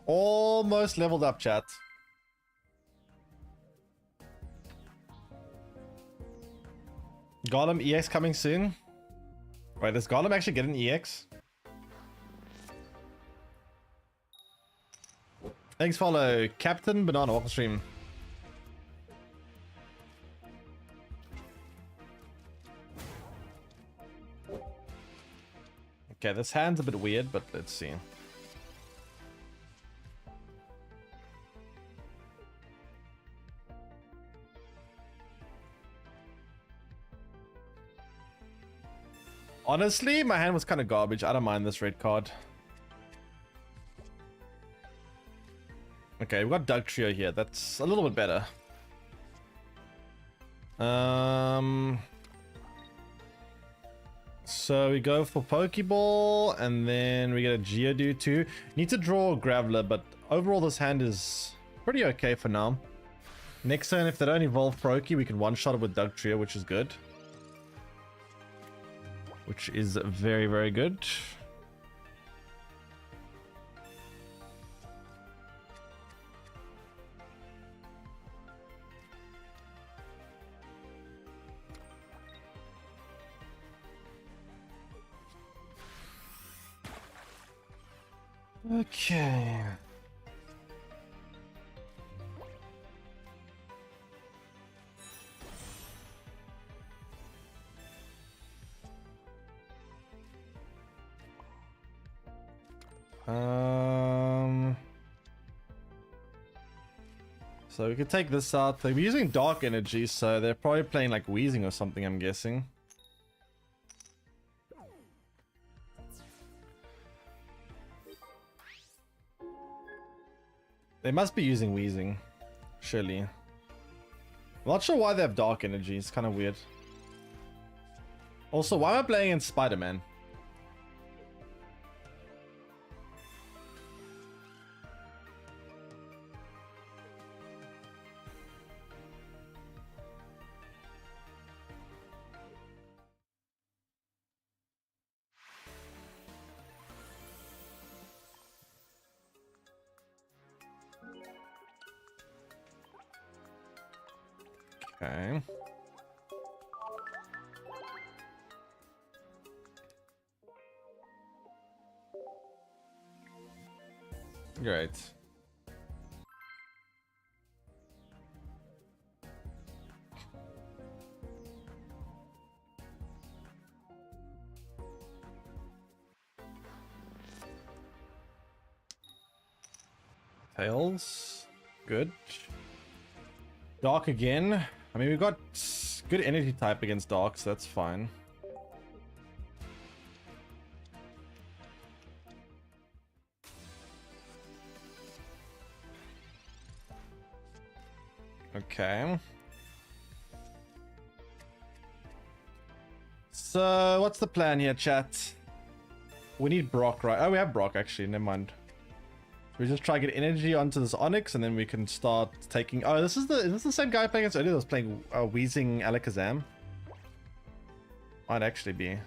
Almost leveled up, chat. Golem EX coming soon. Wait, does Golem actually get an EX? Thanks, follow Captain Banana Walker Stream. Okay, this hand's a bit weird, but let's see. Honestly, my hand was kind of garbage. I don't mind this red card. Okay, we've got Dugtrio here. That's a little bit better. So we go for Pokeball, and then we get a Geodude too. Need to draw a Graveler, but overall this hand is pretty okay for now. Next turn, if they don't evolve Proki, we can one-shot it with Dugtrio, which is good. Which is very, very good. Okay. So we could take this out. They're using dark energy, so they're probably playing like Wheezing or something, I'm guessing. They must be using Wheezing, surely. I'm not sure why they have dark energy. It's kind of weird. Also, why am I playing in Spider-Man? Okay. Great. Tails. Good. Dark again. I mean, we've got good energy type against Dark, so that's fine. Okay. So, what's the plan here, chat? We need Brock, right? Oh, we have Brock, actually. Never mind. We just try to get energy onto this Onyx, and then we can start taking... Oh, is this the same guy playing against earlier that was playing Wheezing Alakazam? Might actually be.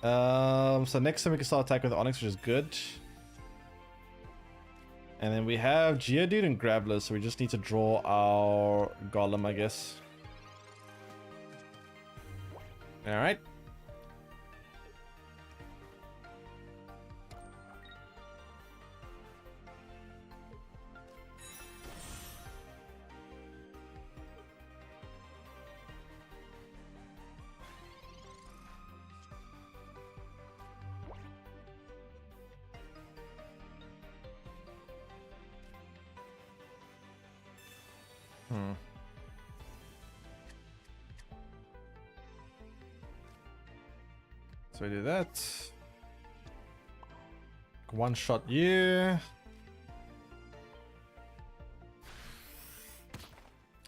So next time we can start attack with Onyx, which is good. And then we have Geodude and Graveler, so we just need to draw our Golem, I guess. Alright. So we do that. One shot you.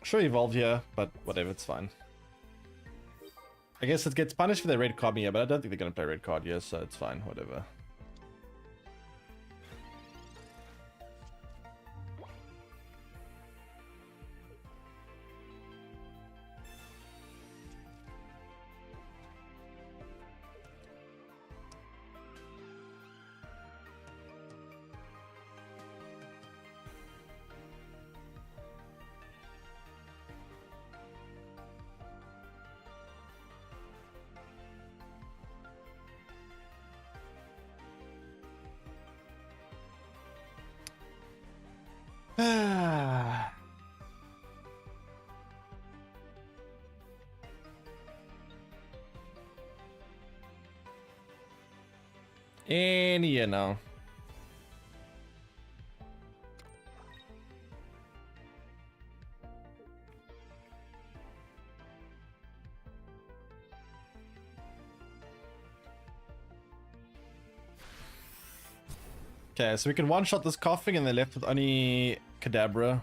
Sure, evolve here, but whatever, it's fine. I guess it gets punished for the red card here, but I don't think they're gonna play red card here, so it's fine, whatever. And yeah, no. Okay, so we can one-shot this Coughing and they're left with only Kadabra.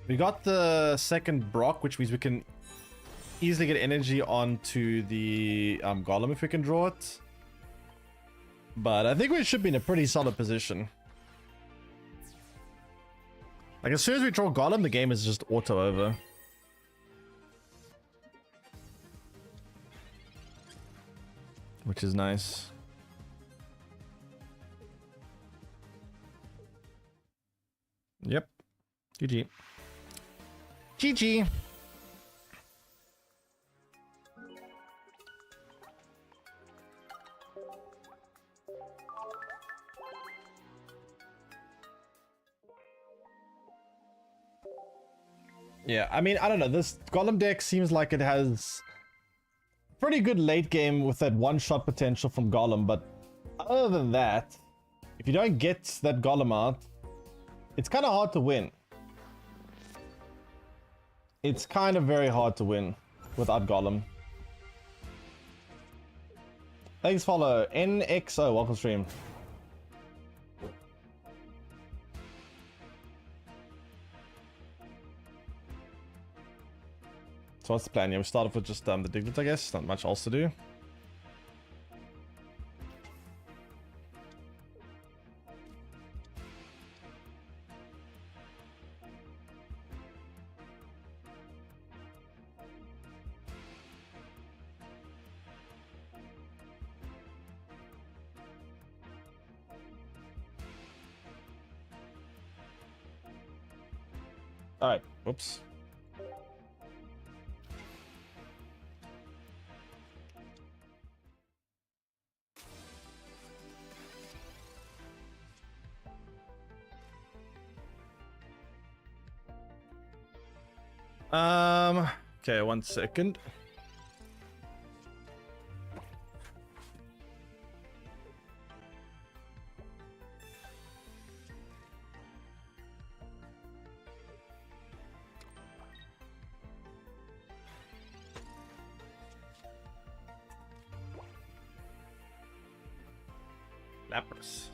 We got the second Brock, which means we can easily get energy onto the Golem if we can draw it. But I think we should be in a pretty solid position. Like, as soon as we draw Golem, the game is just auto over. Which is nice. Yep. GG. GG. Yeah, I mean, I don't know. This Golem deck seems like it has pretty good late game with that one-shot potential from Golem, but other than that, if you don't get that Golem out, it's kind of hard to win. It's kind of very hard to win without Golem. Thanks, follow. NXO, welcome stream. So what's the plan? Yeah, we start off with just the Diglett, I guess. Not much else to do. All right. Whoops. Okay, 1 second. Lapras.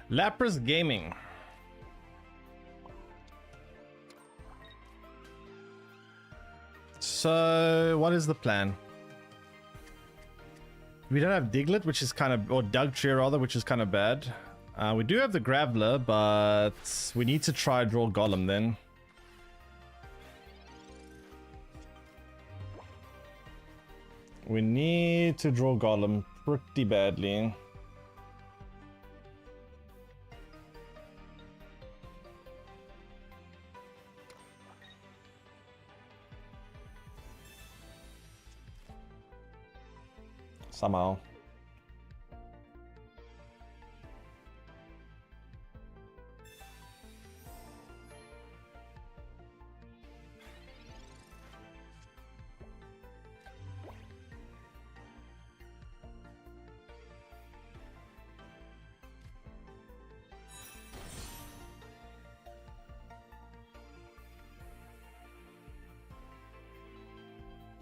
Lapras Gaming. So, what is the plan? We don't have Diglett, which is kind of, or Dugtrio rather, which is kind of bad. We do have the Graveler, but we need to try draw Golem then. We need to draw Golem pretty badly. Somehow.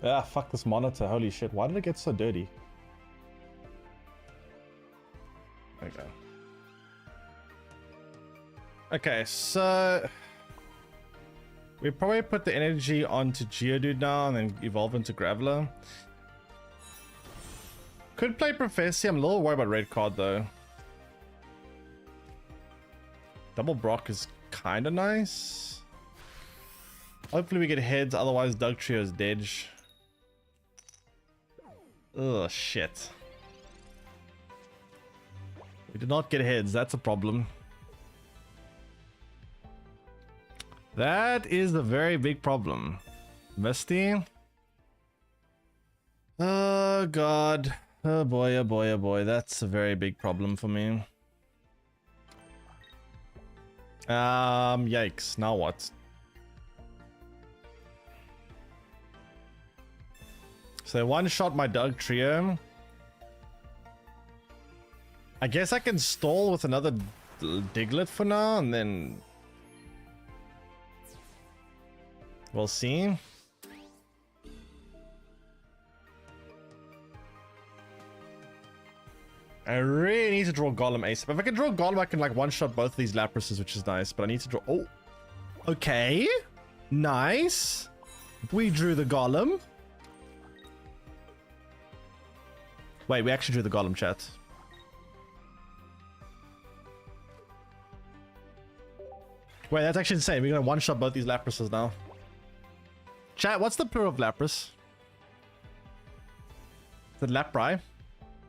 Ah, fuck this monitor. Holy shit. Why did it get so dirty? Okay. Okay, so we probably put the energy onto Geodude now and then evolve into Graveler. Could play Professor. I'm a little worried about red card though. Double Brock is kind of nice. Hopefully we get heads, otherwise Dugtrio is dead. Ugh, shit. We did not get heads, that's a problem. That is a very big problem. Misty? Oh god. Oh boy, oh boy, oh boy. That's a very big problem for me. Yikes. Now what? So one shot my Dugtrio. I guess I can stall with another Diglett for now, and then we'll see. I really need to draw Golem ASAP. If I can draw Golem, I can like one-shot both of these Laprases, which is nice. But I need to draw... Oh! Okay! Nice! We drew the Golem. Wait, we actually drew the Golem, chat. Wait, that's actually insane. We're gonna one-shot both these Laprases now. Chat, what's the plural of Lapras? Is it Lapri?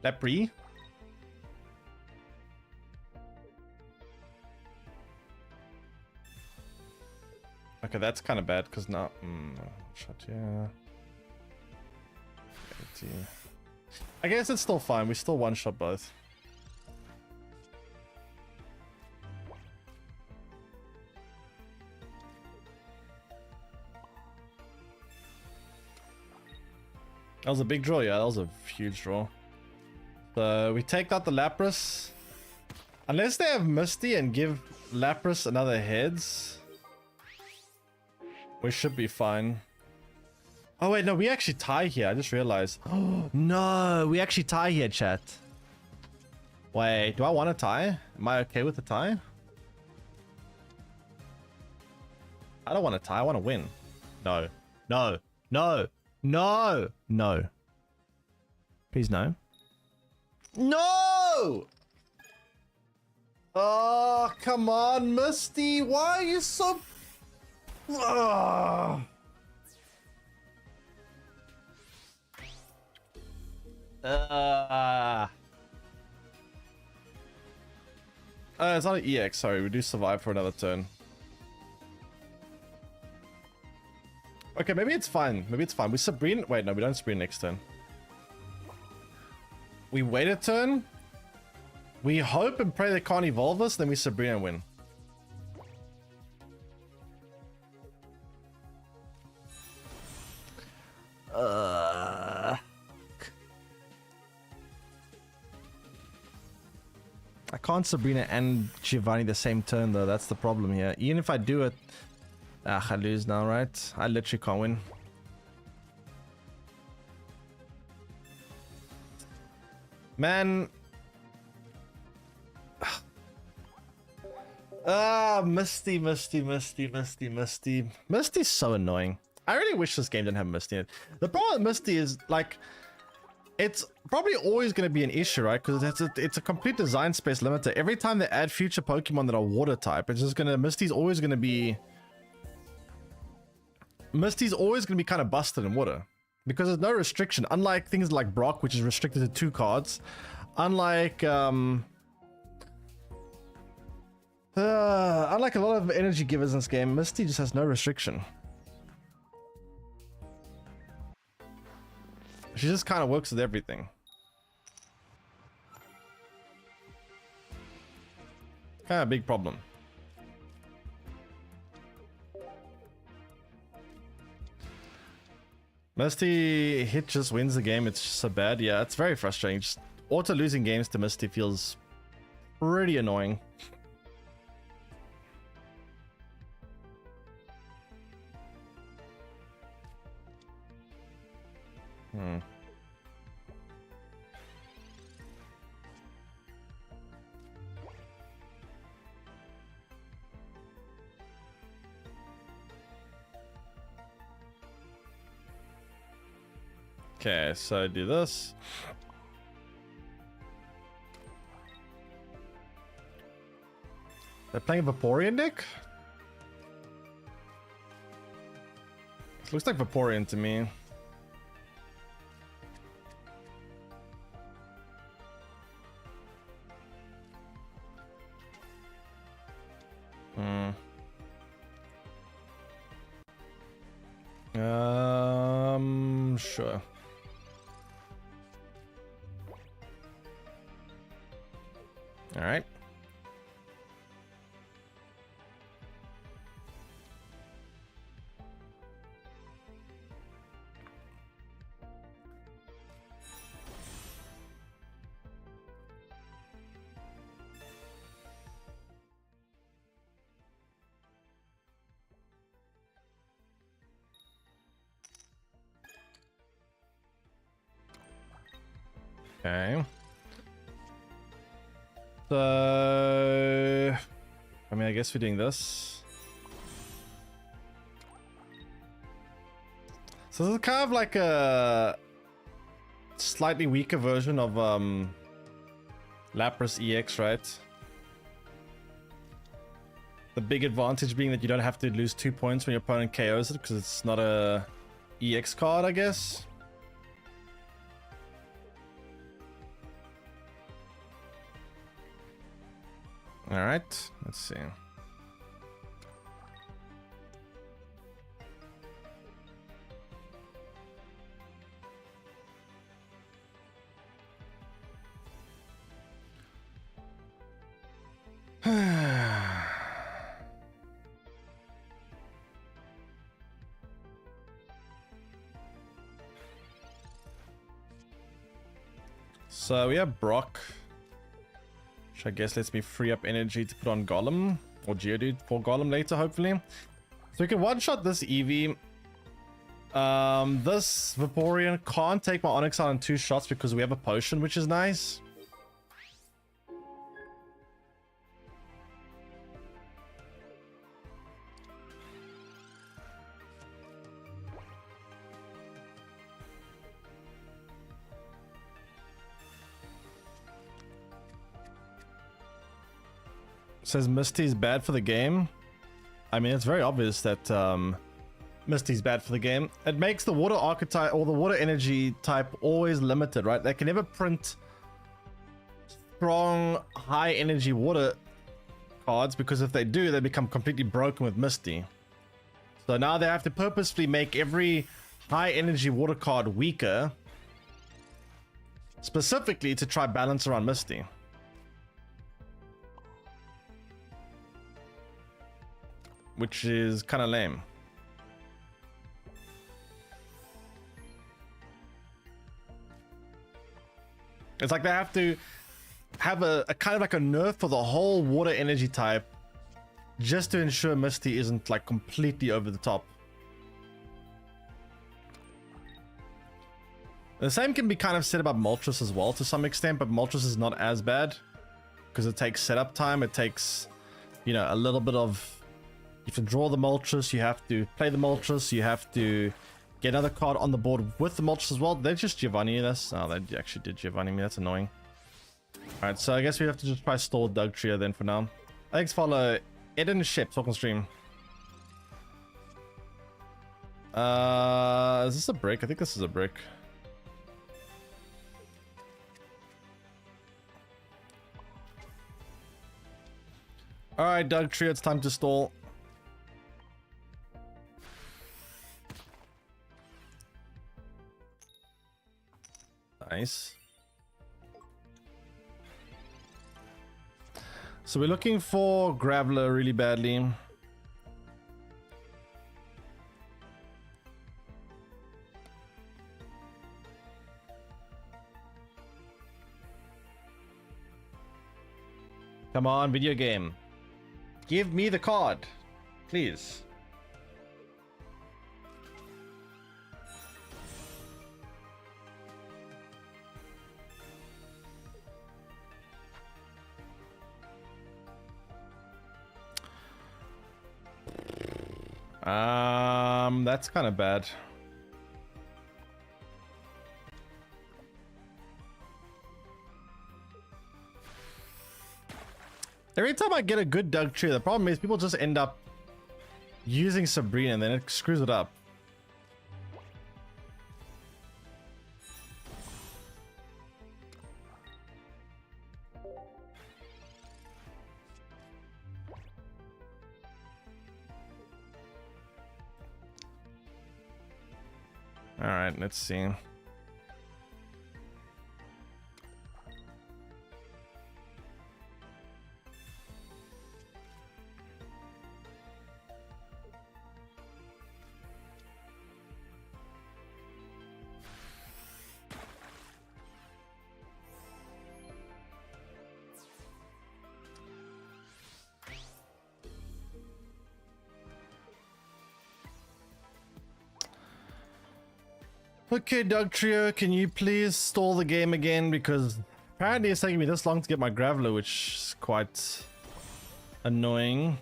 Lapri? Okay, that's kind of bad because now... shot, yeah. 80. I guess it's still fine. We still one-shot both. That was a big draw, yeah, that was a huge draw. So we take out the Lapras. Unless they have Misty and give Lapras another heads, we should be fine. Oh wait, no, we actually tie here. I just realized. Oh no, we actually tie here, chat. Wait, do I want to tie? Am I okay with the tie? I don't want to tie. I want to win. No, no, no. No! No. Please no. No! Oh, come on, Misty. Why are you so... Oh, it's not an EX. Sorry, we do survive for another turn. Okay, maybe it's fine. Maybe it's fine. We Sabrina. Wait, no, we don't Sabrina next turn. We wait a turn. We hope and pray they can't evolve us, then we Sabrina and win. I can't Sabrina and Giovanni the same turn though. That's the problem here. Even if I do it, I lose now, right? I literally can't win. Man. Misty. Misty's so annoying. I really wish this game didn't have Misty in it. The problem with Misty is, like, it's probably always going to be an issue, right? Because it's a complete design space limiter. Every time they add future Pokemon that are water type, it's just going to... Misty's always going to be kind of busted in water. Because there's no restriction. Unlike things like Brock, which is restricted to 2 cards. Unlike a lot of energy givers in this game, Misty just has no restriction. She just kind of works with everything. Kind of a big problem. Misty hit just wins the game. It's just so bad. Yeah, it's very frustrating. Just auto losing games to Misty feels pretty annoying. Okay, so I do this. They're playing a Vaporeon deck? It looks like Vaporeon to me. Sure. All right. Okay. So, I mean, I guess we're doing this. So this is kind of like a slightly weaker version of Lapras EX, right? The big advantage being that you don't have to lose 2 points when your opponent KOs it because it's not a EX card, I guess. All right, let's see. So we have Brock, which I guess lets me free up energy to put on Golem or Geodude for Golem later, hopefully. So we can one-shot this Eevee. This Vaporeon can't take my Onyx out in 2 shots because we have a potion, which is nice. Says Misty's bad for the game. I mean, it's very obvious that Misty's bad for the game. It makes the water archetype or the water energy type always limited, right? They can never print strong, high energy water cards because if they do, they become completely broken with Misty. So now they have to purposefully make every high energy water card weaker, specifically to try balance around Misty. Which is kind of lame. It's like they have to have a kind of like a nerf for the whole water energy type just to ensure Misty isn't like completely over the top. The same can be kind of said about Moltres as well to some extent, but Moltres is not as bad because it takes setup time. It takes, you know, a little bit of, you have to draw the Moltres, you have to play the Moltres, you have to get another card on the board with the Moltres as well. They just Giovanni this. Oh, they actually did Giovanni me. That's annoying. Alright, so I guess we have to just try stall Dugtrio then for now. Thanks, follow Eden Ship, talk on stream. Is this a brick? I think this is a brick. Alright, Dugtrio, it's time to stall. Nice. So we're looking for Graveler really badly. Come on, video game. Give me the card, please. That's kind of bad. Every time I get a good Dugtrio, the problem is people just end up using Sabrina and then it screws it up. All right, let's see. Okay, Dugtrio, can you please stall the game again? Because apparently it's taking me this long to get my Graveler, which is quite annoying.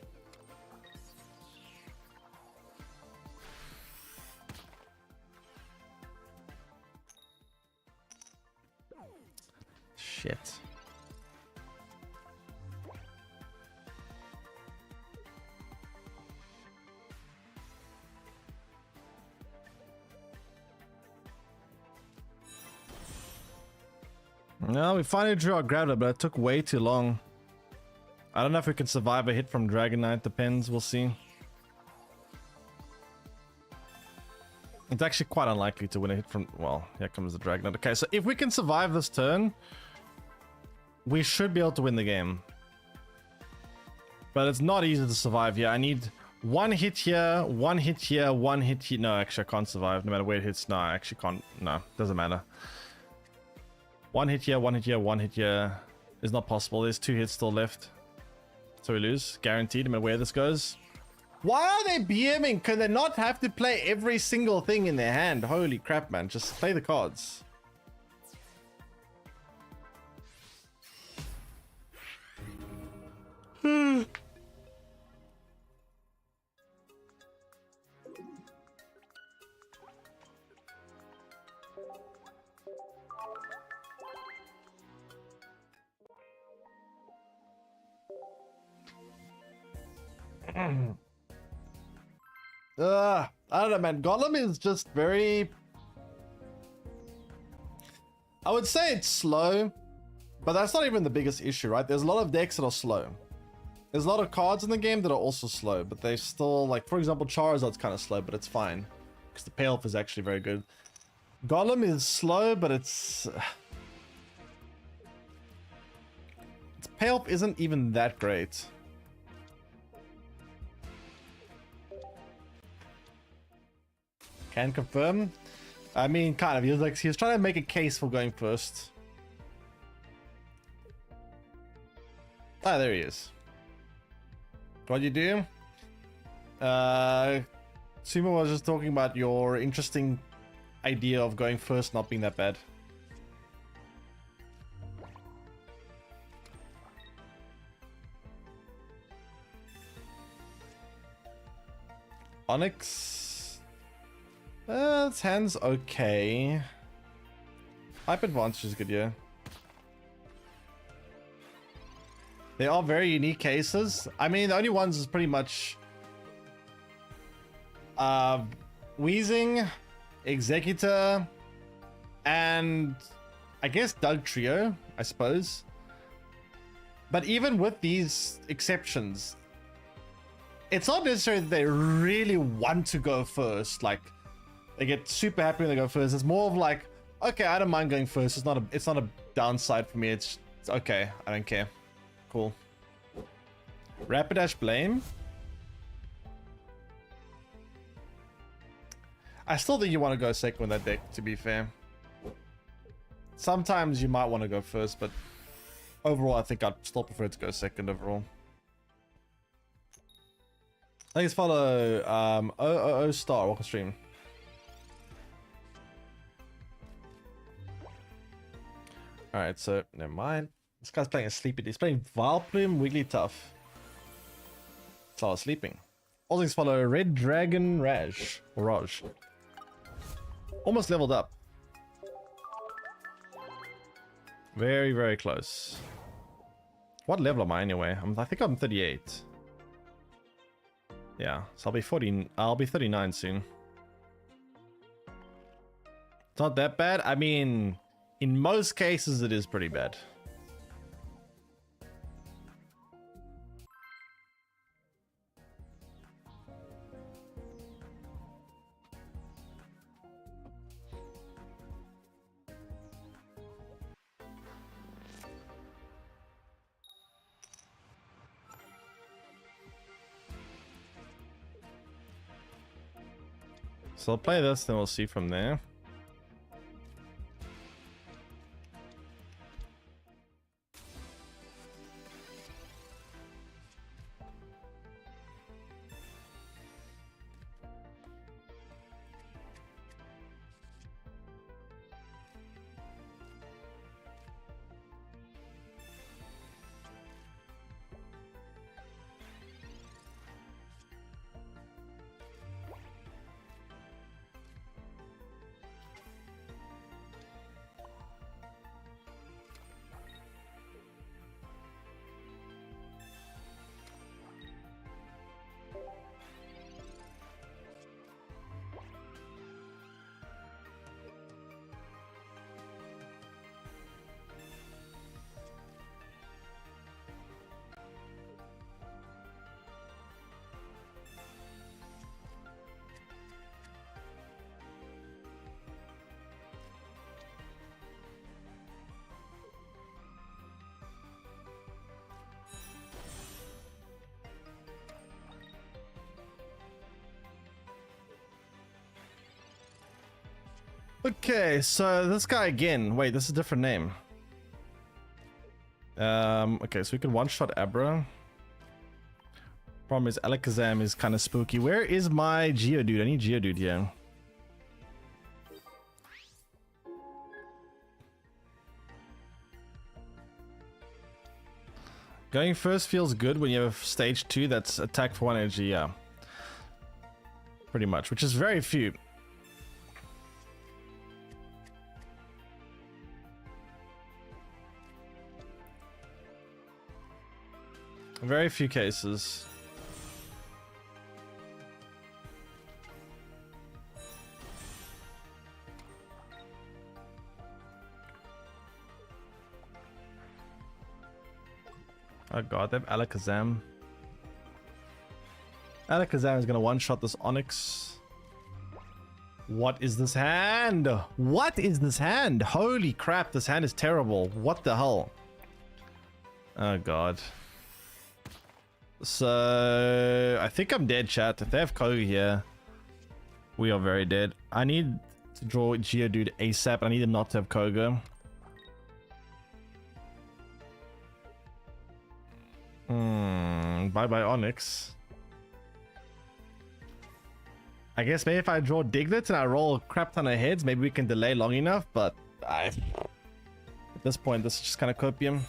Shit. No, we finally drew our Graveler, but it took way too long. I don't know if we can survive a hit from Dragonite. Depends, we'll see. It's actually quite unlikely to win a hit from... Well, here comes the Dragonite. Okay, so if we can survive this turn, we should be able to win the game. But it's not easy to survive here. I need one hit here, one hit here, one hit here. No, actually I can't survive no matter where it hits. No, I actually can't. No, doesn't matter. One hit here, one hit here, one hit here is not possible. There's 2 hits still left. So we lose. Guaranteed, no matter where this goes. Why are they BMing? Can they not have to play every single thing in their hand? Holy crap, man. Just play the cards. I don't know, man. Golem is just very... I would say it's slow, but that's not even the biggest issue, right? There's a lot of decks that are slow. There's a lot of cards in the game that are also slow, but they still, like, for example, Charizard's kind of slow, but it's fine. Because the payoff is actually very good. Golem is slow, but its payoff isn't even that great. Can confirm. I mean, kind of. He was trying to make a case for going first. Ah, there he is. What you do? Sumo was just talking about your interesting idea of going first not being that bad. Onyx. Its hand's okay. Hype advantage is good, yeah. They are very unique cases. I mean, the only ones is pretty much Wheezing, Executor, and I guess Doug Trio, I suppose. But even with these exceptions, it's not necessarily that they really want to go first. Like, they get super happy when they go first. It's more of like, okay, I don't mind going first. It's not a downside for me. It's okay. I don't care. Cool. Rapidash Blame. I still think you want to go second with that deck, to be fair. Sometimes you might want to go first, but overall, I think I'd still prefer to go second overall. Let's follow OOO Star, welcome stream. Alright, so never mind. This guy's playing a sleepy. He's playing Vileplume, Wigglytuff. So I was sleeping. Also, let's follow Red Dragon Raj. Or Raj. Almost leveled up. Very, very close. What level am I anyway? I think I'm 38. Yeah, so I'll be 39 soon. It's not that bad. I mean, in most cases it is pretty bad. So I'll play this, then we'll see from there. Okay, so this guy again. Wait, this is a different name. Okay, so we can one-shot Abra. Problem is Alakazam is kind of spooky. Where is my Geodude? I need Geodude here. Going first feels good when you have stage 2 that's attack for 1 energy, yeah. Pretty much, which is very few. Very few cases. Oh god, they have Alakazam. Alakazam is gonna one-shot this Onyx. What is this hand? What is this hand? Holy crap, this hand is terrible. What the hell? Oh god. So I think I'm dead, chat. If they have Koga here, we are very dead. I need to draw Geodude ASAP. I need him not to have Koga. Bye bye Onyx. I guess maybe if I draw Diglett and I roll a crap ton of heads, maybe we can delay long enough, but at this point, this is just kind of copium.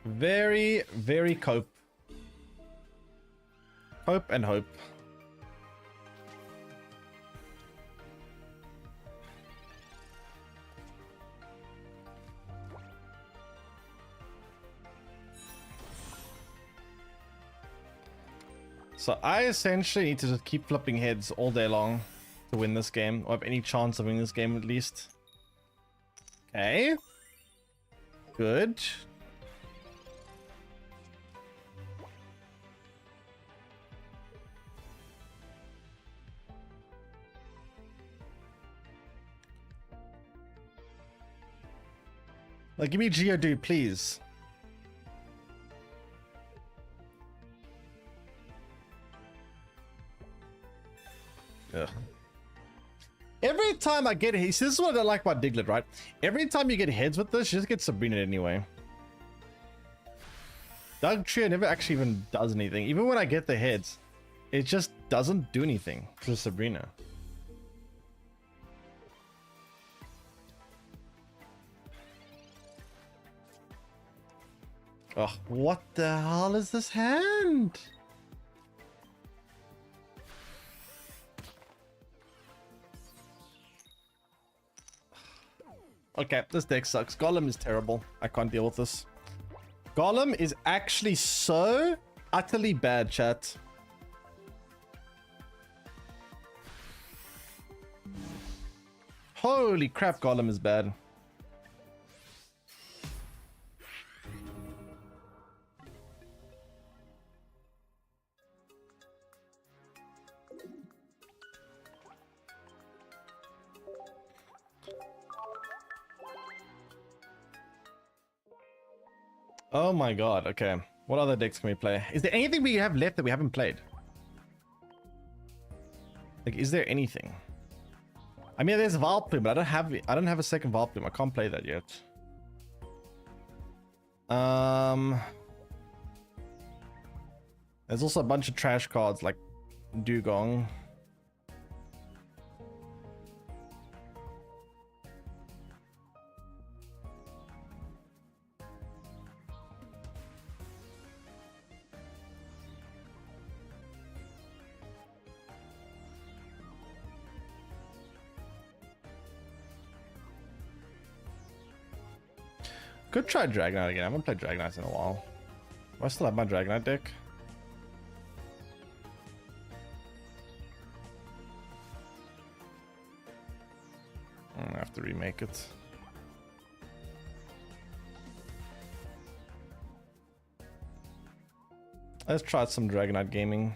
Very, very cope. Hope and hope. So I essentially need to just keep flipping heads all day long to win this game, or have any chance of winning this game at least. Okay. Good. Like, give me Geodude, please. Ugh. Every time I get hits, this is what I like about Diglett, right? Every time you get heads with this, you just get Sabrina anyway. Dugtrio never actually even does anything. Even when I get the heads, it just doesn't do anything to Sabrina. Oh, what the hell is this hand? Okay, this deck sucks. Golem is terrible. I can't deal with this. Golem is actually so utterly bad, chat. Holy crap, Golem is bad. Oh my god, okay. What other decks can we play? Is there anything we have left that we haven't played? Like, is there anything? I mean, there's Valplume, but I don't have a second Valplume. I can't play that yet. There's also a bunch of trash cards like Dugong. Could try Dragonite again. I haven't played Dragonite in a while. Do I still have my Dragonite deck? I have to remake it. Let's try some Dragonite gaming.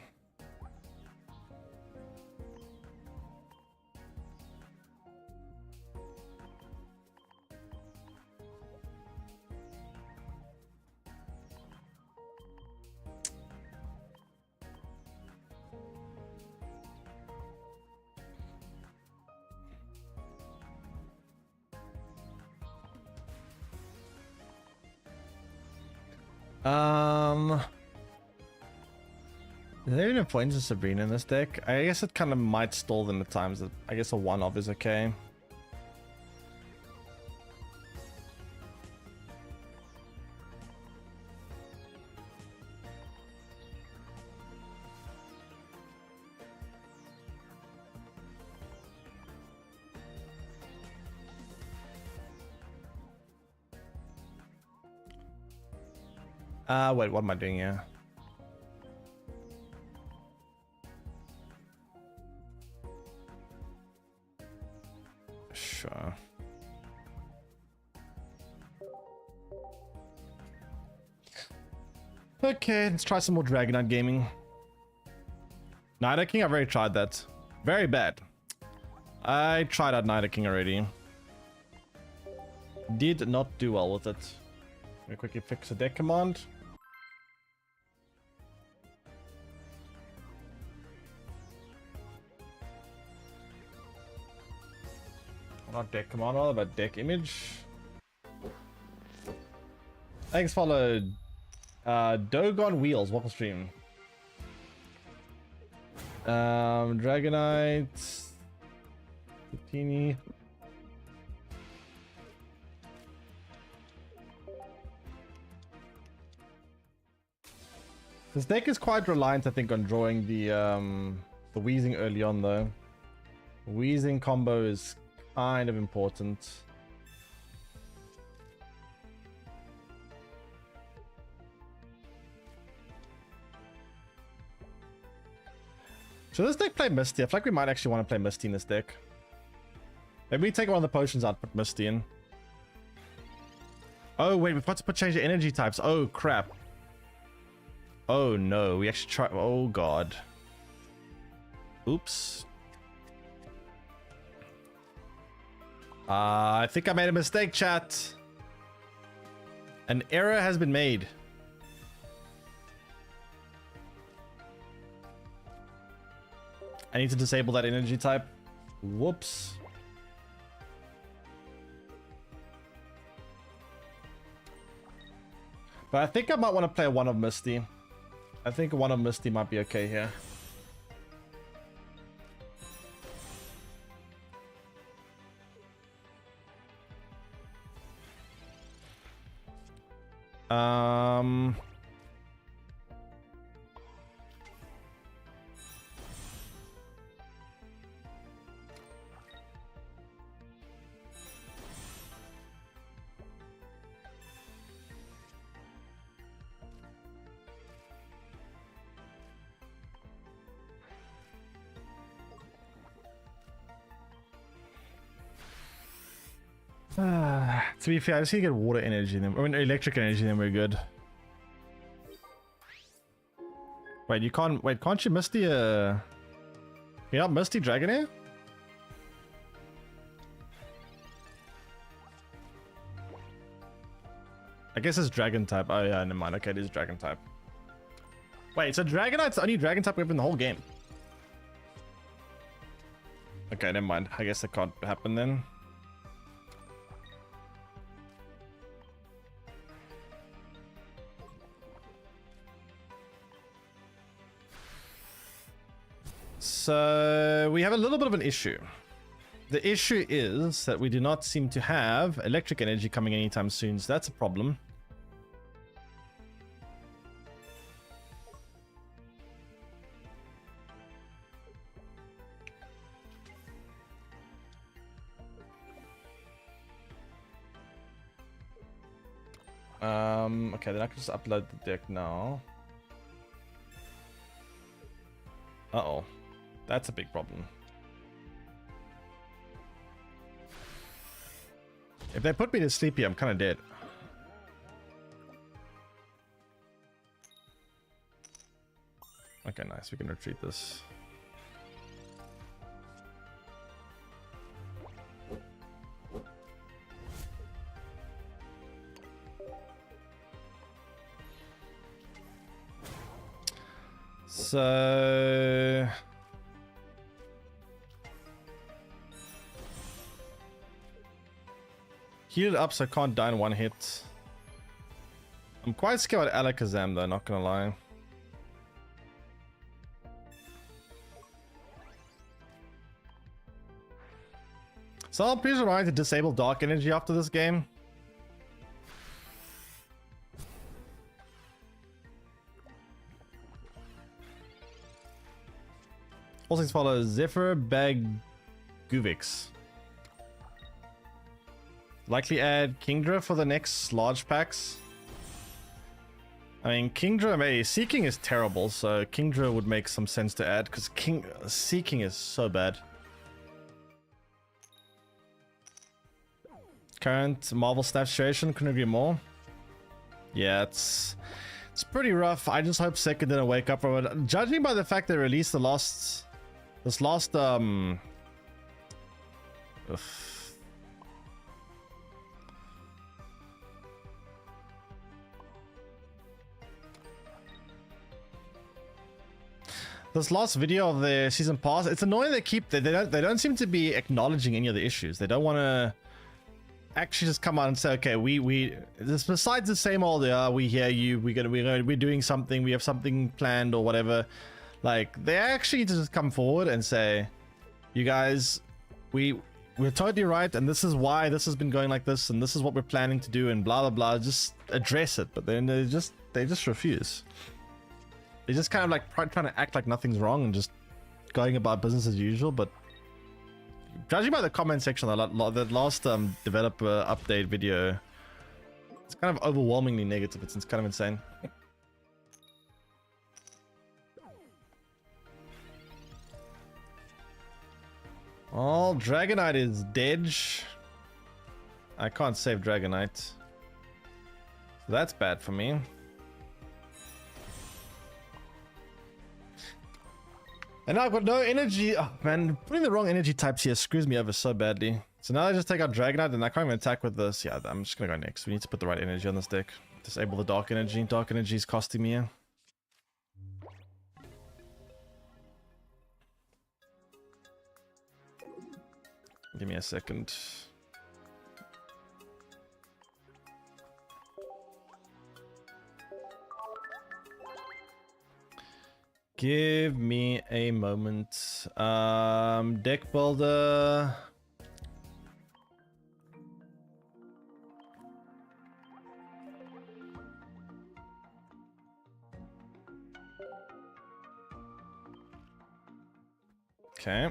Is there even points in Sabrina in this deck? I guess it kind of might stall them at times. I guess a one-off is okay. Wait, what am I doing here? Sure. Okay, let's try some more Dragonite gaming. Night King, I've already tried that. Very bad. I tried out Night King already. Did not do well with it. Let me quickly fix a deck command. Not deck command, rather, but deck image. Thanks, followed. Dogon Wheels, welcome stream. Dragonite. Bikini. This deck is quite reliant, I think, on drawing the Wheezing early on, though. Wheezing combo is kind of important. Should this deck play Misty? I feel like we might actually want to play Misty in this deck. Maybe we take one of the potions out, put Misty in. Oh wait, we've got to change the energy types. Oh crap. Oh no, we actually try. Oh god. Oops. I think I made a mistake, chat. An error has been made. I need to disable that energy type. Whoops. But I think I might want to play one of Misty. I think one of Misty might be okay here. To be fair, I just need to get water energy, then I mean electric energy, then we're good. Wait, you can't. Wait, can't you Misty? You not Misty Dragonair? I guess it's Dragon type. Oh yeah, never mind. Okay, it is Dragon type. Wait, so Dragonite's the only Dragon type weapon in the whole game. Okay, never mind. I guess that can't happen then. So we have a little bit of an issue. The issue is that we do not seem to have electric energy coming anytime soon, so that's a problem. Okay, then I can just upload the deck now. Uh-oh. That's a big problem. If they put me to sleep here, I'm kind of dead. Okay, nice. We can retreat this. So... heal it up so I can't die in one hit. I'm quite scared about Alakazam though, not gonna lie. So please remind to disable dark energy after this game. Also follow Zephyr Bag Guvix. Likely add Kingdra for the next large packs. I mean, Kingdra, maybe Seeking is terrible, so Kingdra would make some sense to add because Seeking is so bad. Current Marvel Snap situation, couldn't agree more. Yeah, it's It's pretty rough. I just hope Second didn't wake up from it. Judging by the fact they released this last this last video of the season pass, it's annoying they don't seem to be acknowledging any of the issues. They don't want to actually just come out and say, okay, we this, besides the same old, we hear you, we're doing something, we have something planned or whatever. Like, they actually just come forward and say, you guys, we're totally right, and this is why this has been going like this, and this is what we're planning to do, and blah blah blah. Just address it. But then they just refuse. They just kind of like trying to act like nothing's wrong and just going about business as usual. But judging by the comment section, the last developer update video, it's kind of overwhelmingly negative. It's kind of insane. Oh, Dragonite is dead. I can't save Dragonite. So that's bad for me. And now I've got no energy. Oh man, putting the wrong energy types here screws me over so badly. So now I just take out Dragonite and I can't even attack with this. Yeah, I'm just gonna go next. We need to put the right energy on this deck. Disable the dark energy. Dark energy is costing me here. Give me a second. Give me a moment. Deck builder. Okay.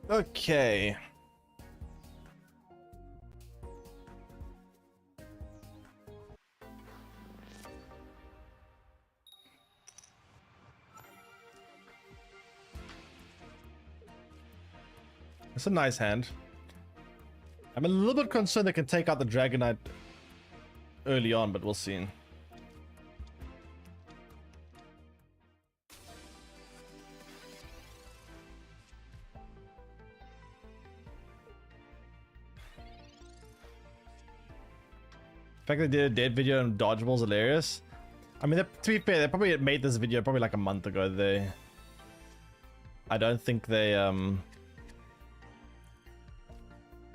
Okay. It's a nice hand. I'm a little bit concerned they can take out the Dragonite early on, but we'll see. The fact they did a dead video on dodgeball's hilarious. I mean, to be fair, they probably made this video probably like a month ago. I don't think they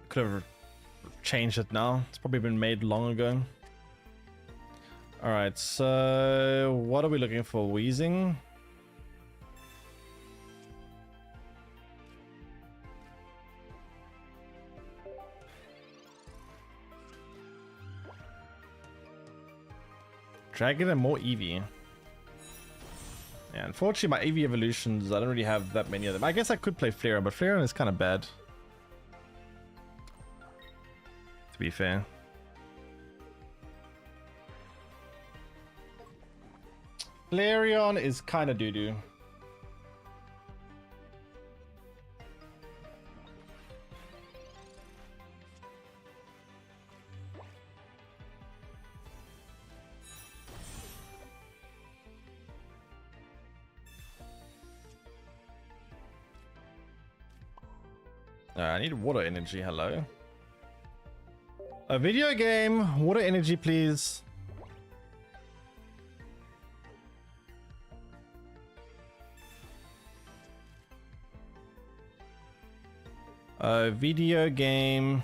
could have changed it now. It's probably been made long ago. All right, so what are we looking for? Wheezing. Dragon and more Eevee. Yeah, unfortunately my Eevee evolutions, I don't really have that many of them. I guess I could play Flareon, but Flareon is kind of bad. To be fair. Flareon is kind of doo-doo. I need water energy, hello. A video game, water energy please. A video game.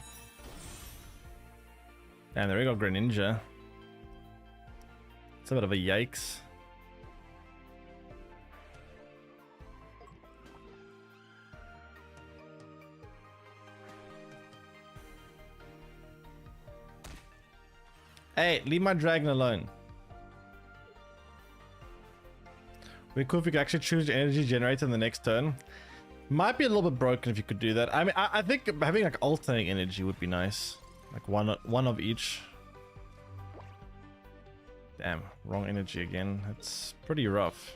Damn, there we go, Greninja. It's a bit of a yikes. Hey, leave my dragon alone. We're cool if you could actually choose the energy generator in the next turn. Might be a little bit broken if you could do that. I mean, I think having like alternating energy would be nice. Like one of each. Damn, wrong energy again. It's pretty rough.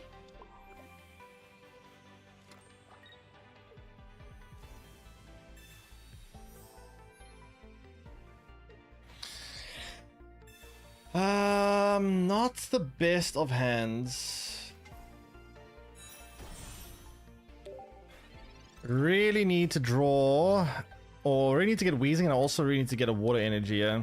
What's the best of hands? Really need to draw, or really need to get Wheezing, and I also really need to get a water energy, yeah.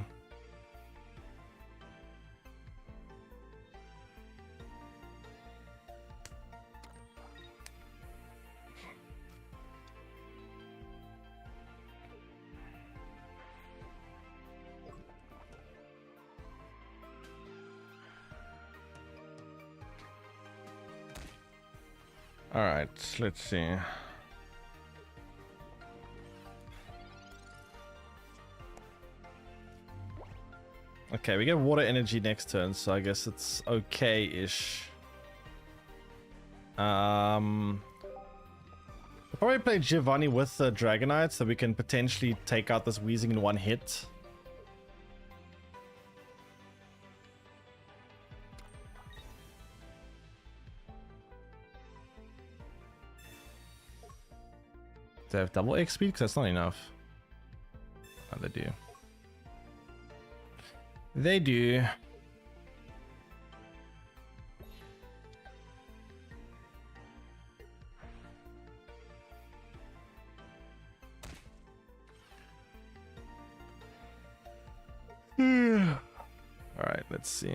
All right, let's see. Okay, we get water energy next turn, so I guess it's okay-ish. We'll probably play Giovanni with the Dragonite so we can potentially take out this Wheezing in one hit. Do they have double X speed? Because that's not enough. Oh, they do. They do. All right, let's see.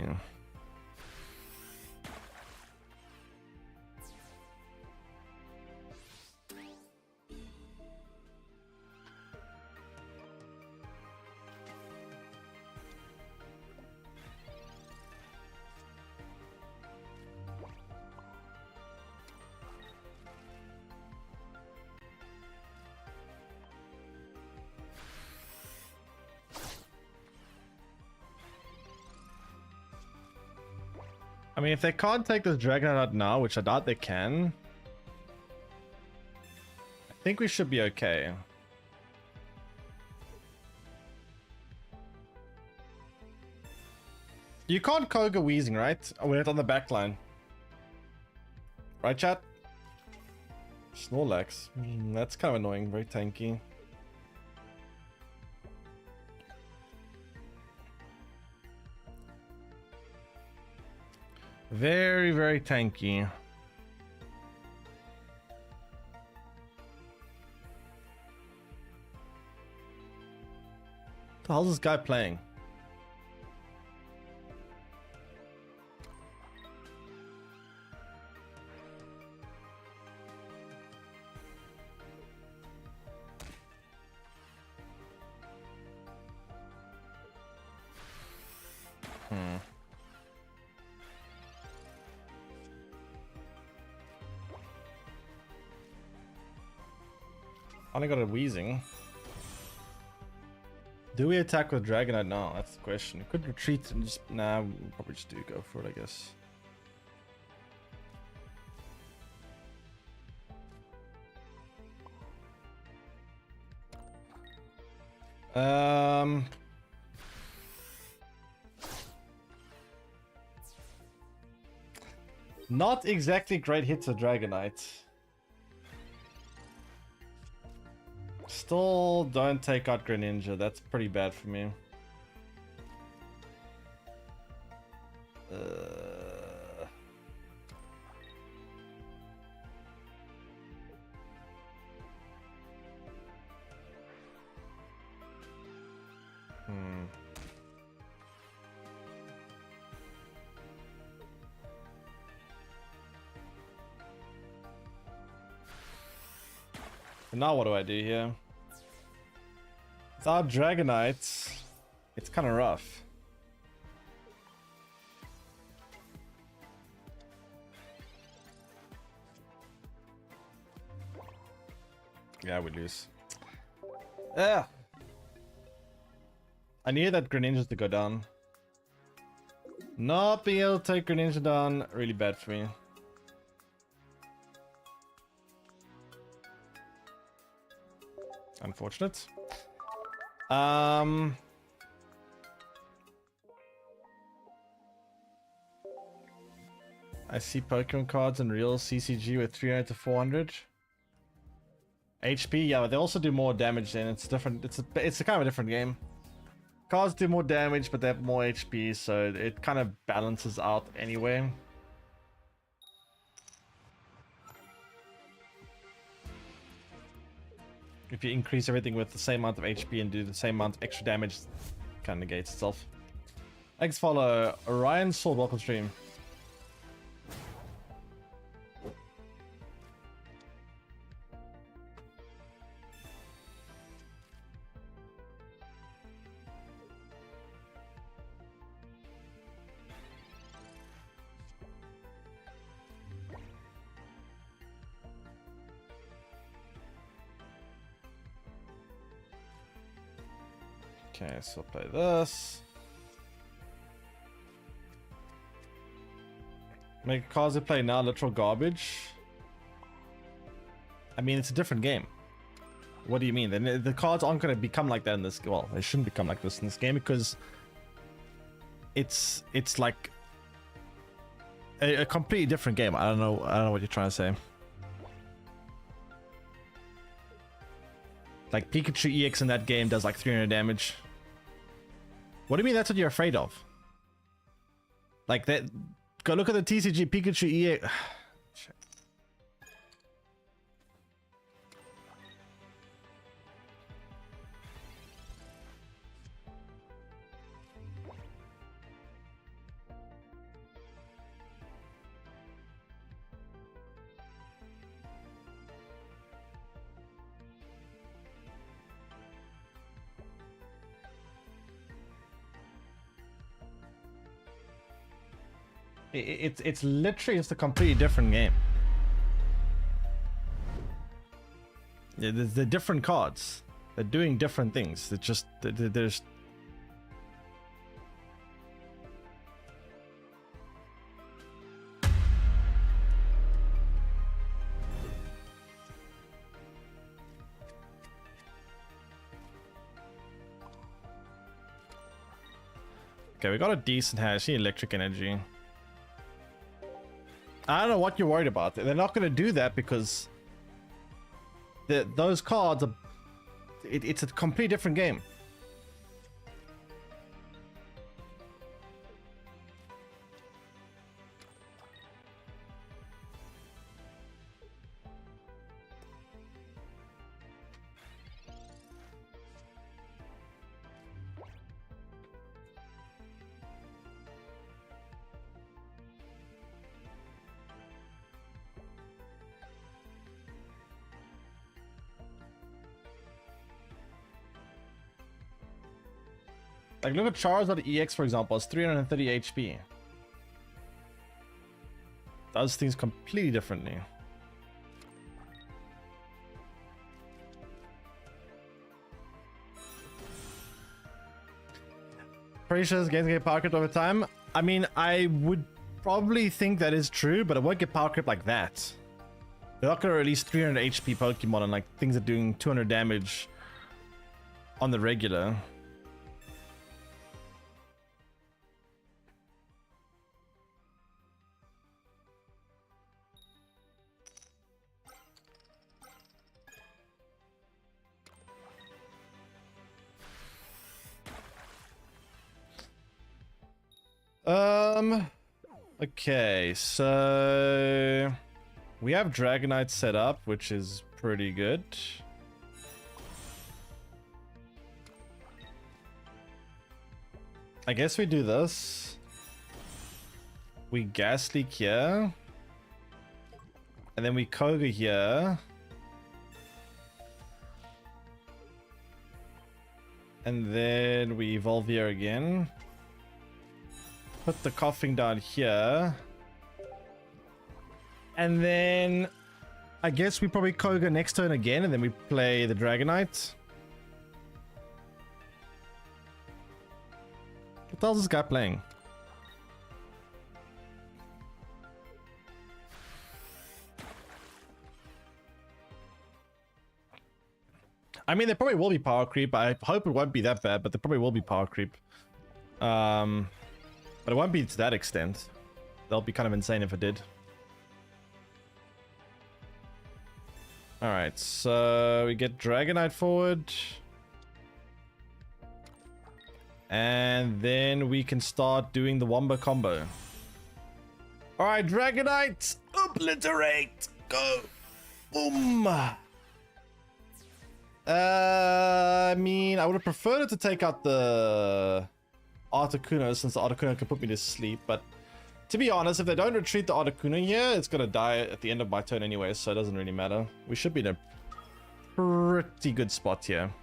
I mean, if they can't take this Dragonite out now, which I doubt they can, I think we should be okay. You can't Koga Wheezing, right? When it's on the back line. Right, chat? Snorlax. That's kind of annoying. Very tanky. Very, very tanky. What the hell is this guy playing? Only got a Wheezing. Do we attack with Dragonite? No, that's the question. We could retreat and just... Nah, we'll probably just do go for it, I guess. Not exactly great hits of Dragonite. Still don't take out Greninja. That's pretty bad for me. Now what do I do here? Without Dragonites, it's kind of rough. Yeah, we lose. Yeah. I needed that Greninja to go down. Not being able to take Greninja down, really bad for me. Unfortunate. I see Pokemon cards in real CCG with 300 to 400 HP. Yeah, but they also do more damage. Then it's different. It's a kind of a different game. Cards do more damage, but they have more HP, so it kind of balances out anyway. If you increase everything with the same amount of HP and do the same amount of extra damage, it kind of negates itself. Thanks, follow. Orion Sword, welcome stream. Okay, so play this. Make cards they play now literal garbage. I mean, it's a different game. What do you mean? The cards aren't going to become like that in this. Well, they shouldn't become like this in this game because it's like a completely different game. I don't know what you're trying to say. Like Pikachu EX in that game does like 300 damage. What do you mean that's what you're afraid of? Like that, go look at the TCG Pikachu EX. It's literally just a completely different game. Yeah, they're different cards. They're doing different things. It's just there's. Okay, we got a decent hand. I see electric energy. I don't know what you're worried about. They're not going to do that because those cards are. It's a completely different game. Like, look at Charizard EX, for example. It's 330 HP. Does things completely differently. Pretty sure this game's gonna get power creep over time. I mean, I would probably think that is true, but it won't get power creep like that. They're not gonna release 300 HP Pokemon and like things are doing 200 damage on the regular. Okay, so we have Dragonite set up, which is pretty good. I guess we do this. We Gas Leak here. And then we Koga here. And then we evolve here again. Put the coughing down here. And then I guess we probably Koga next turn again, and then we play the Dragonite. What the hell is this guy playing? I mean, there probably will be power creep. I hope it won't be that bad, but there probably will be power creep. But it won't be to that extent. That'll be kind of insane if it did. Alright, so we get Dragonite forward. And then we can start doing the Wombo combo. Alright, Dragonite, obliterate! Go! Boom! I mean, I would have preferred it to take out the Articuno, since the Articuno can put me to sleep, but to be honest, if they don't retreat the Articuno here, it's gonna die at the end of my turn anyway, so it doesn't really matter. We should be in a pretty good spot here.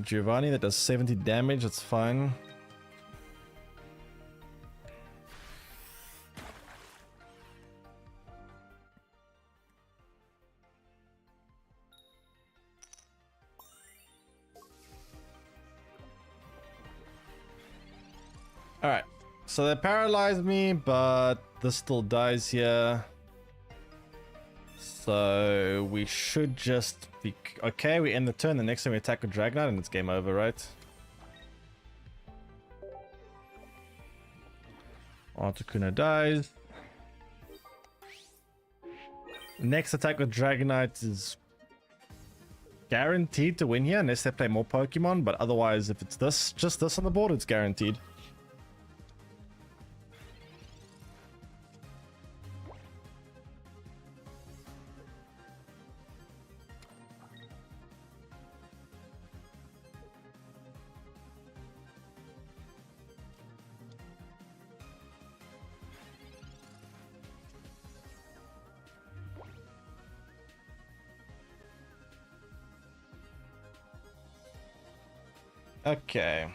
Giovanni, that does 70 damage, that's fine. Alright, so they paralyzed me, but this still dies here. So we should just be okay. We end the turn. The next time we attack with Dragonite, and it's game over, right? Articuno dies. Next attack with Dragonite is guaranteed to win here, unless they play more Pokemon. But otherwise, if it's this, just this on the board, it's guaranteed. Okay.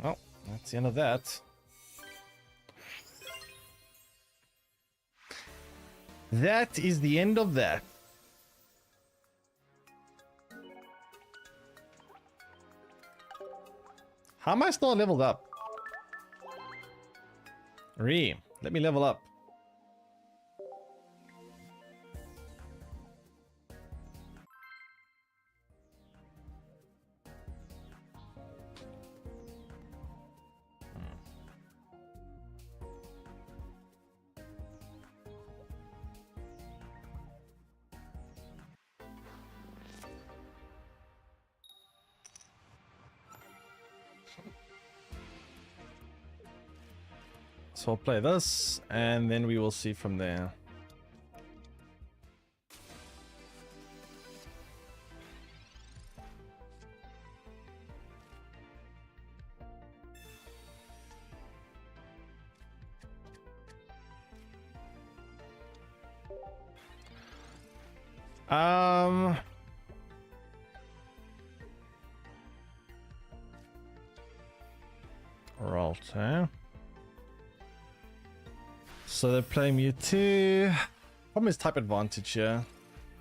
Well, that's the end of that. That is the end of that. How am I still leveled up? Let me level up. So I'll play this, and then we will see from there. Ralto. So they're playing Mewtwo. Problem is type advantage here.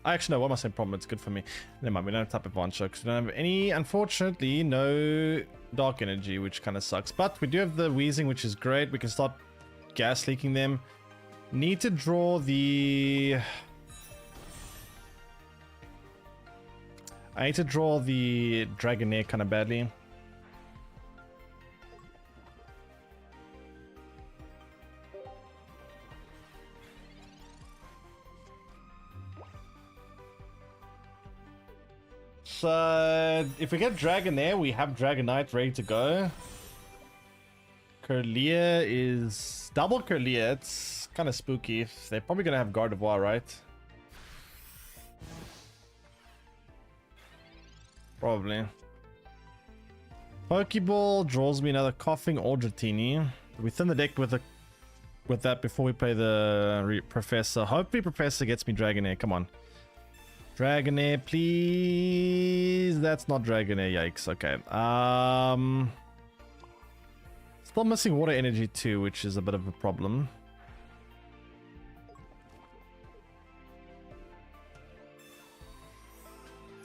Actually, no, what am I saying problem? It's good for me. Never mind, we don't have type advantage because we don't have any, unfortunately, no dark energy, which kind of sucks. But we do have the Wheezing, which is great. We can start gas leaking them. Need to draw the... I need to draw the Dragonair kind of badly. So if we get Dragonair, we have Dragonite ready to go. Kirlia is double Kirlia. It's kind of spooky. They're probably gonna have Gardevoir, right? Probably. Pokeball draws me another Coughing or Dratini. We thin the deck with that before we play the Professor. Hopefully Professor gets me Dragonair. Come on. Dragonair, please. That's not Dragonair. Yikes. Okay. Still missing water energy too, which is a bit of a problem.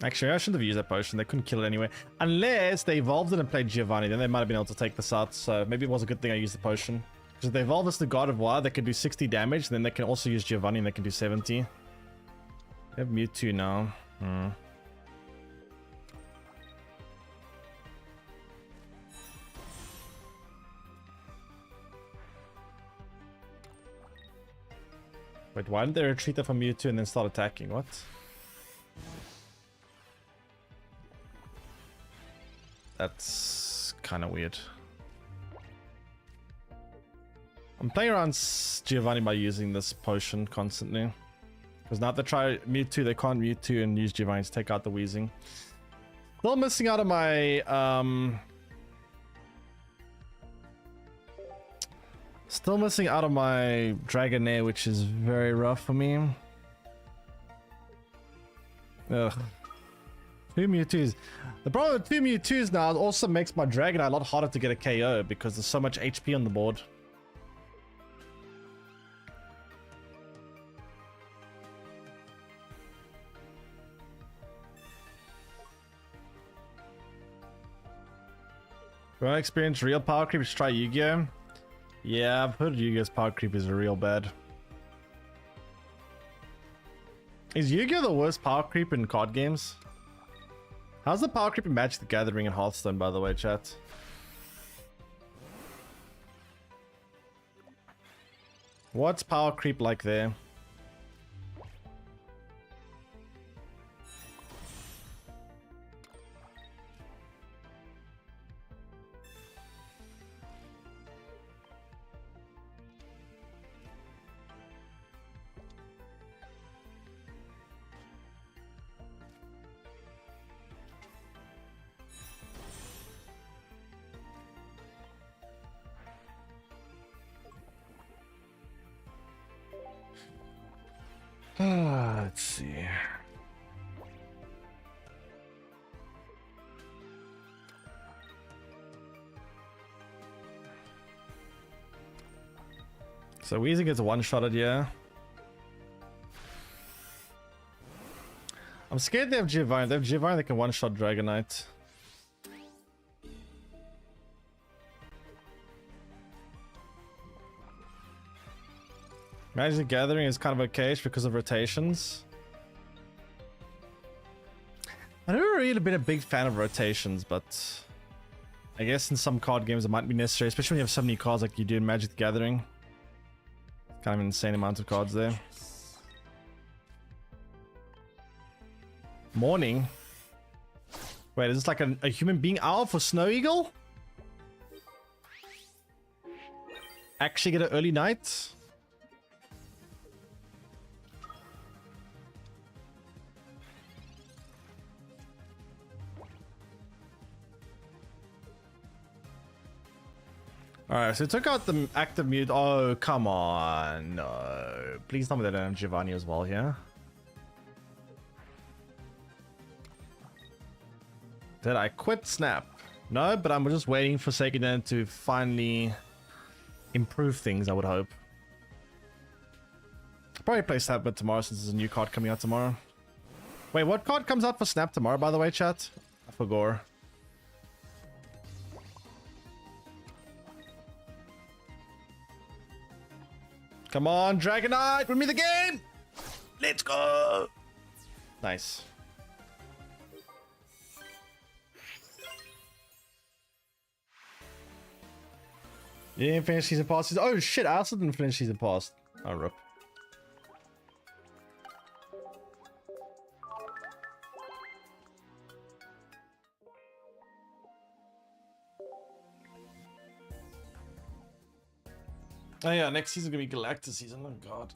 Actually, I shouldn't have used that potion. They couldn't kill it anyway. Unless they evolved it and played Giovanni. Then they might have been able to take this out. So maybe it was a good thing I used the potion. Because if they evolve this to Gardevoir, they can do 60 damage. Then they can also use Giovanni and they can do 70. They have Mewtwo now. Wait, why didn't they retreat there from Mewtwo and then start attacking? What? That's kind of weird. I'm playing around Giovanni by using this potion constantly. Because now they try Mewtwo, they can't Mewtwo and use Giovanni to take out the Wheezing. Still missing out on my... Still missing out on my Dragonair, which is very rough for me. Ugh. 2 Mewtwo's. The problem with 2 Mewtwo's now also makes my Dragonite a lot harder to get a KO because there's so much HP on the board. Do I experience real power creep? Just try Yu-Gi-Oh! Yeah, I've heard Yu-Gi-Oh's power creep is real bad. Is Yu-Gi-Oh! The worst power creep in card games? How's the power creep in Magic the Gathering and Hearthstone, by the way, chat? What's power creep like there? Let's see. So Weezing gets one-shotted, yeah. I'm scared they have Giovanni. They have Giovanni that can one-shot Dragonite. Magic the Gathering is kind of okay because of rotations. I've never really been a big fan of rotations, but I guess in some card games it might be necessary, especially when you have so many cards like you do in Magic the Gathering. Kind of an insane amount of cards there. Morning? Wait, is this like a human being owl for Snow Eagle? Actually get an early night? Alright, so it took out the active mute. Oh, come on. No. Please tell me they don't have Giovanni as well here. Did I quit Snap? No, but I'm just waiting for Seikiden to finally improve things, I would hope. Probably play Snap but tomorrow since there's a new card coming out tomorrow. Wait, what card comes out for Snap tomorrow, by the way, chat? I forgot. Come on, Dragonite, win me the game! Let's go! Nice. You didn't finish season pass? Oh shit, I also didn't finish season pass. Oh, rip. Oh yeah, next season gonna be Galactus season. Oh god.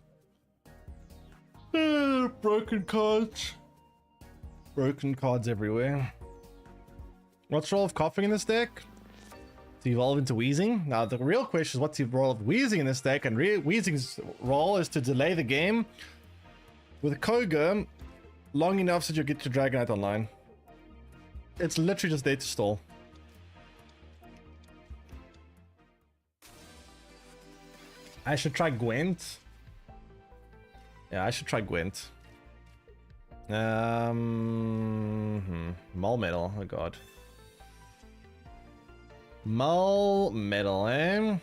Broken cards. Broken cards everywhere. What's the role of coughing in this deck? To evolve into Wheezing? Now the real question is what's the role of Wheezing in this deck, and Wheezing's role is to delay the game with Koga long enough so you get your Dragonite online. It's literally just there to stall. I should try Gwent. Yeah, I should try Gwent. Mull Metal, oh god. Mull Metal, eh?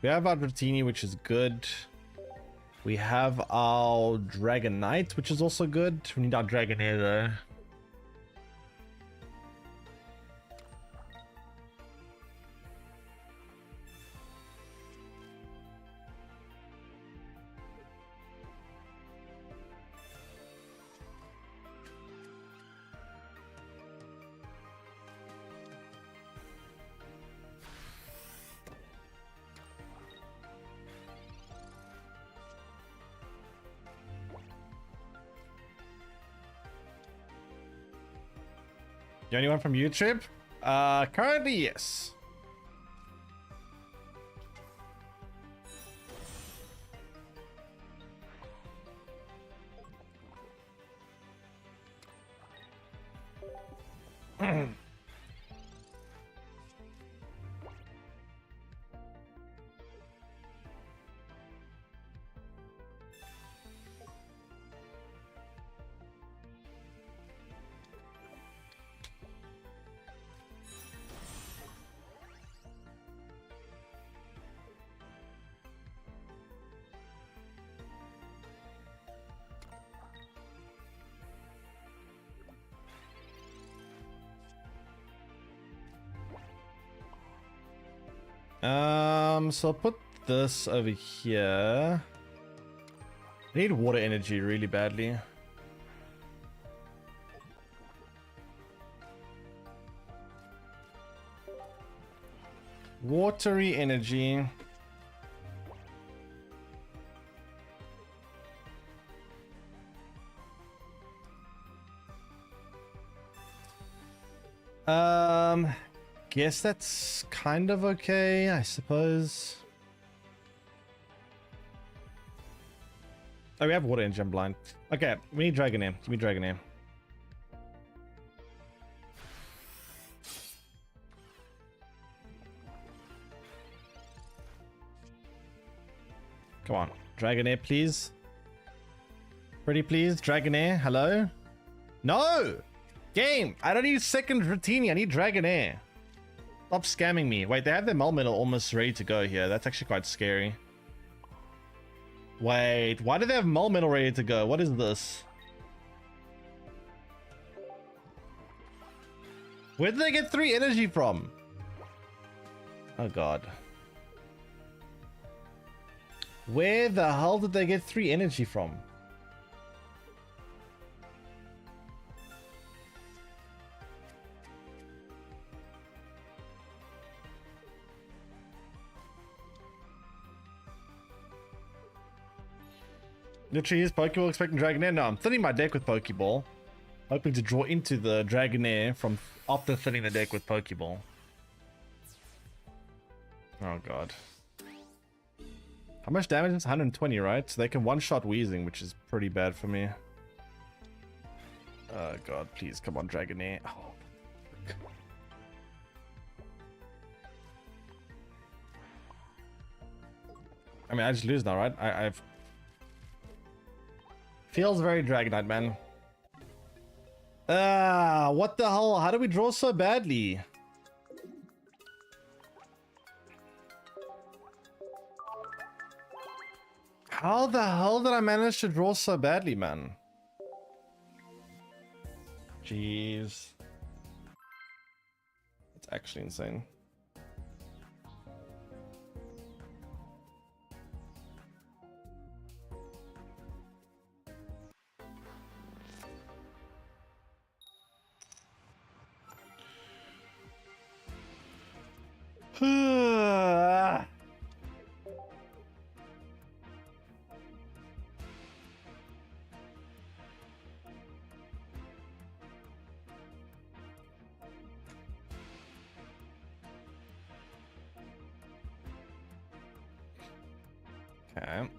We have Advertini, which is good. We have our Dragon Knight, which is also good. We need our Dragonair though. You anyone from YouTube? Currently, yes. So I'll put this over here. I need water energy really badly. Watery energy. Guess that's kind of okay, I suppose. Oh, we have water engine blind. Okay, we need Dragonair. Give me Dragonair. Come on, Dragonair, please. Pretty please, Dragonair. Hello? No! Game! I don't need second Dratini, I need Dragonair. Stop scamming me. Wait, they have their Melmetal almost ready to go here. That's actually quite scary. Wait, why do they have Melmetal ready to go? What is this? Where did they get 3 energy from? Oh god. Where the hell did they get 3 energy from? Literally, is Pokeball expecting Dragonair? No, I'm filling my deck with Pokeball. Hoping to draw into the Dragonair from after filling the deck with Pokeball. Oh god. How much damage is 120, right? So they can one-shot Wheezing, which is pretty bad for me. Oh god, please, come on, Dragonair. Oh. I mean, I just lose now, right? I've... Feels very Dragonite, man. What the hell? How do we draw so badly? How the hell did I manage to draw so badly, man? Jeez. It's actually insane. Okay.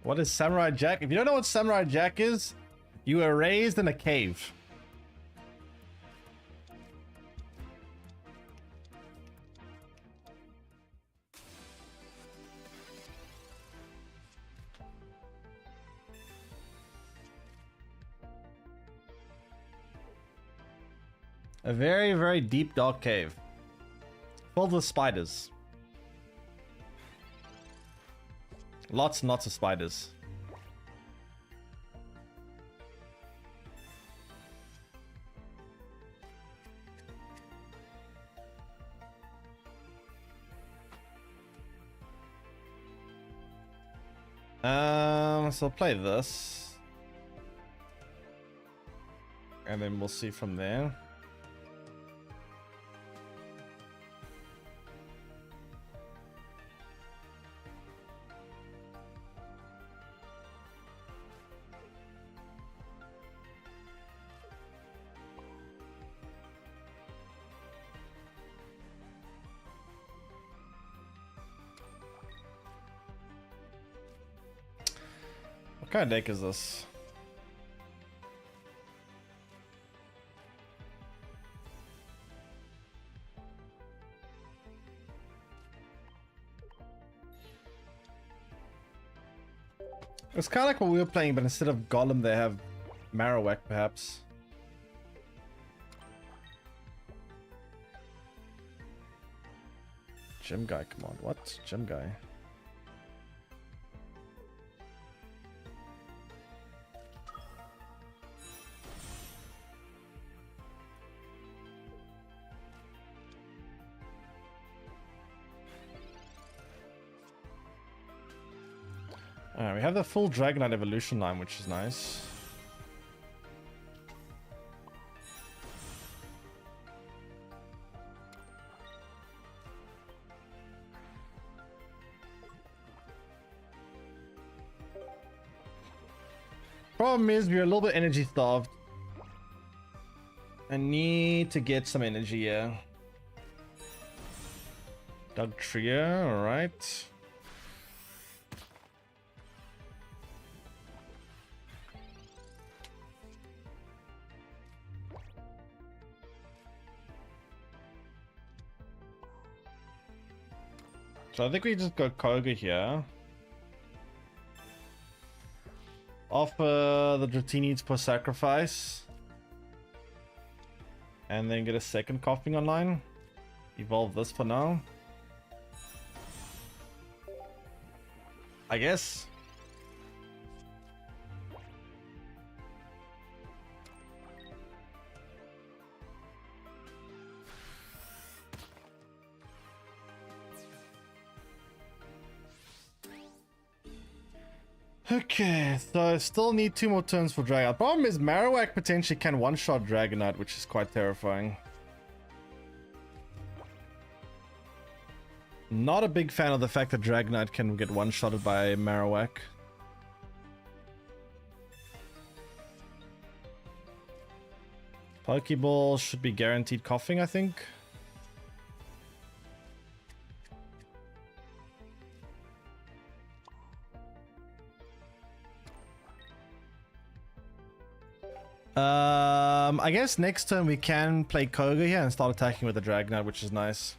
What is Samurai Jack? If you don't know what Samurai Jack is, you were raised in a cave. A very, very deep, dark cave. Filled with spiders. Lots and lots of spiders. So I'll play this. And then we'll see from there. What kind of deck is this? It's kind of like what we were playing, but instead of Golem, they have Marowak, perhaps. Gym guy, come on. What? Gym guy? Alright, we have the full Dragonite evolution line, which is nice. Problem is, we're a little bit energy starved. I need to get some energy here. Dugtria, alright. So I think we just go Koga here. Offer the Dratini per sacrifice. And then get a second coughing online. Evolve this for now. I guess. Okay, so I still need 2 more turns for Dragonite. Problem is Marowak potentially can one-shot Dragonite, which is quite terrifying. Not a big fan of the fact that Dragonite can get one-shotted by Marowak. Pokeball should be guaranteed coughing, I think. I guess next turn we can play Koga here and start attacking with the Dragonite, which is nice.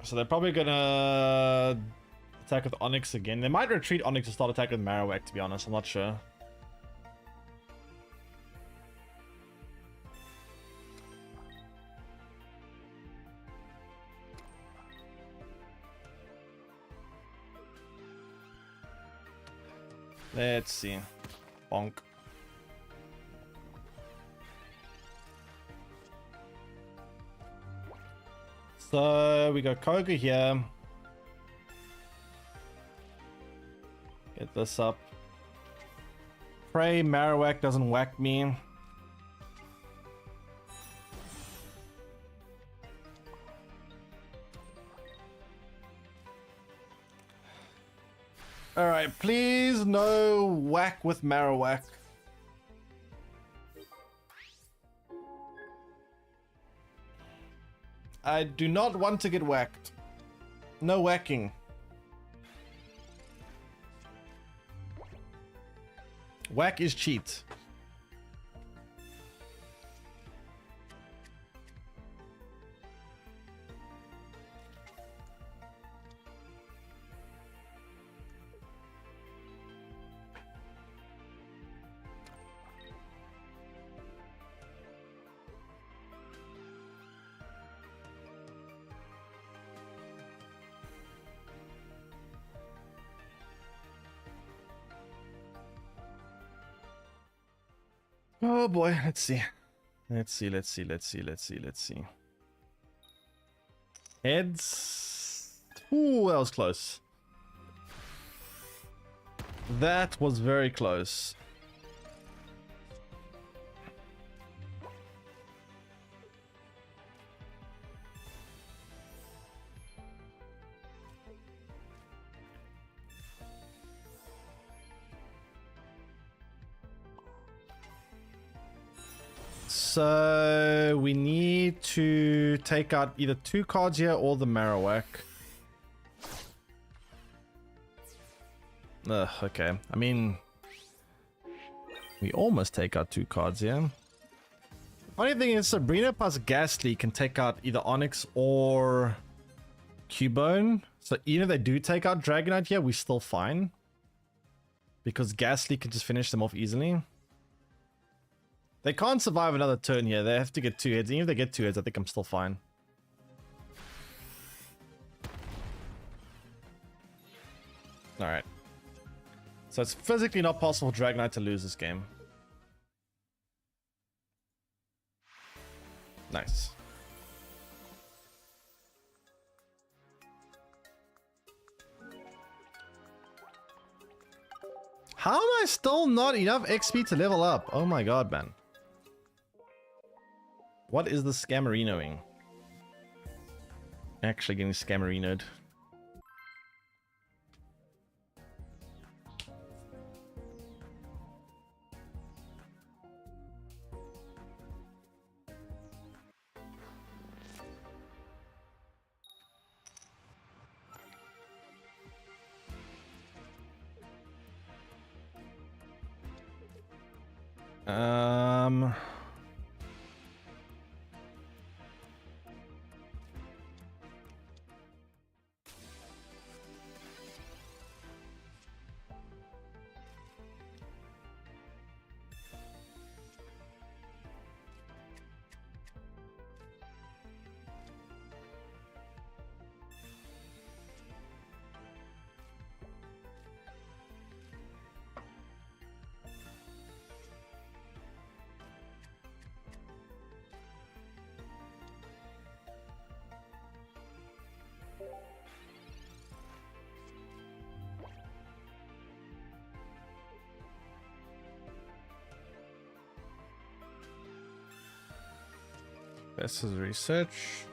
So they're probably gonna attack with Onyx again. They might retreat Onyx to start attacking with Marowak, to be honest. I'm not sure. Let's see. Bonk. So we got Koga here. Get this up. Pray Marowak doesn't whack me. Alright, please no whack with Marowak. I do not want to get whacked. No whacking. Whack is cheat. Oh boy, let's see. Let's see. Heads. Ooh, that was close. That was very close. So we need to take out either 2 cards here or the Marowak. Ugh, okay. I mean, we almost take out 2 cards here. Funny thing is, Sabrina plus Ghastly can take out either Onyx or Cubone. So even if they do take out Dragonite here, we're still fine. Because Ghastly can just finish them off easily. They can't survive another turn here. They have to get 2 hits. Even if they get 2 hits, I think I'm still fine. Alright. So it's physically not possible for Dragonite to lose this game. Nice. How am I still not enough XP to level up? Oh my god, man. What is the Scammerinoing? Actually getting Scammerinoed. Um... This is research.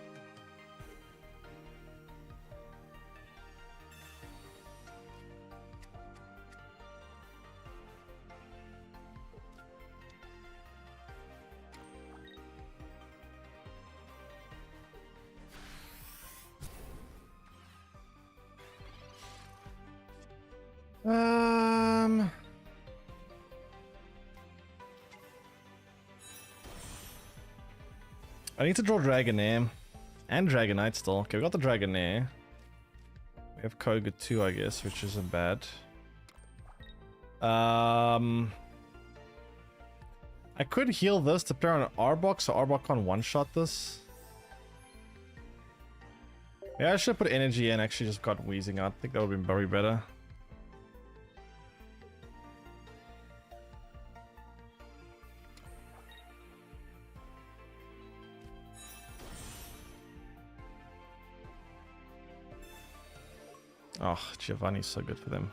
I need to draw Dragonair and Dragonite still. Okay, we got the Dragonair. We have Koga too, I guess, which isn't bad. I could heal this to play on an Arbok, so Arbok can't one-shot this. Yeah, I should put energy in. Actually, just got Wheezing out. I think that would have been very better. Oh, Giovanni's so good for them.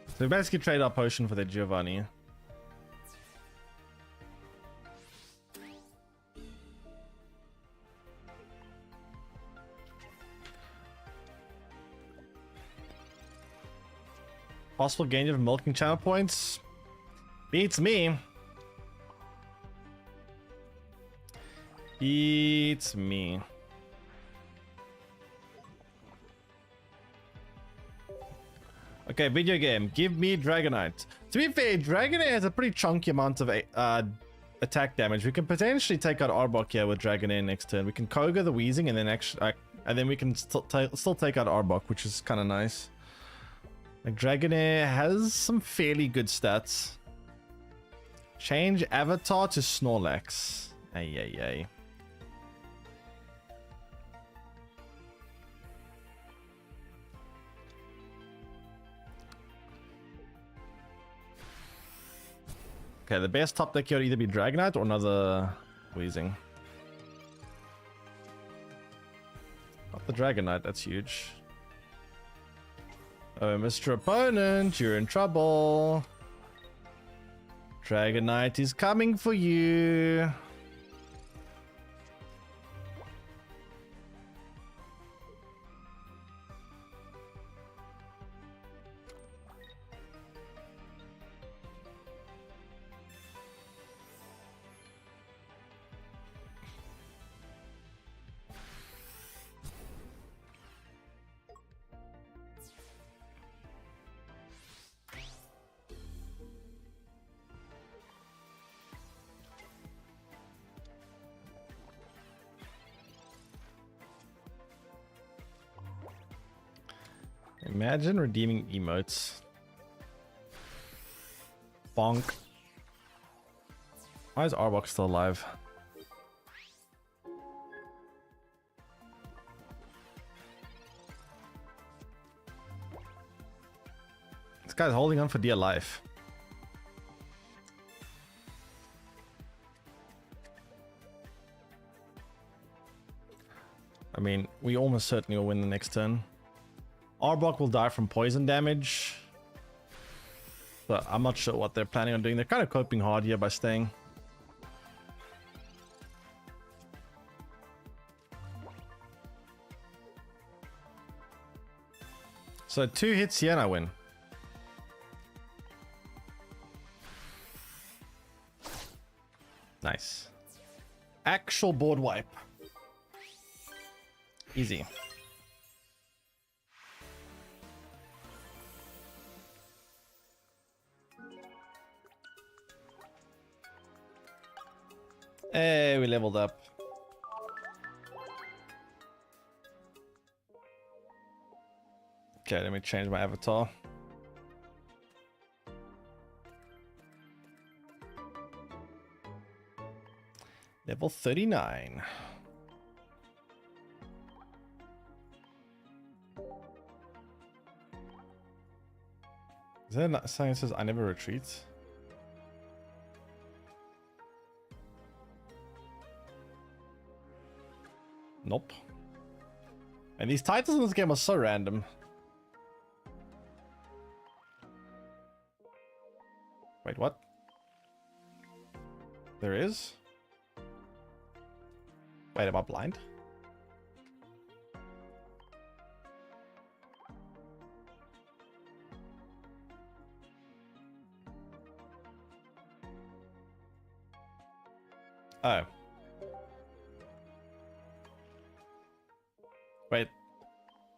So we basically trade our potion for their Giovanni. Possible gain of milking channel points? Beats me. Beats me. Okay, video game. Give me Dragonite. To be fair, Dragonite has a pretty chunky amount of attack damage. We can potentially take out Arbok here with Dragonair next turn. We can Koga the Wheezing and then actually, and then we can still take out Arbok, which is kind of nice. Like Dragonair has some fairly good stats. Change avatar to Snorlax. Ay ay ay. Okay, the best top deck here would either be Dragonite or another Weezing. Not the Dragonite, that's huge. Oh, Mr. Opponent, you're in trouble. Dragonite is coming for you. Imagine redeeming emotes. Bonk. Why is Arbok still alive? This guy's holding on for dear life. I mean, we almost certainly will win the next turn. Arbok will die from poison damage. But I'm not sure what they're planning on doing. They're kind of coping hard here by staying. So 2 hits here and I win. Nice. Actual board wipe. Easy. Hey, we leveled up. Okay, let me change my avatar. Level 39. Is there a sign that says I never retreat? Nope. And these titles in this game are so random. Wait, what? There is? Wait, am I blind? Oh. Wait.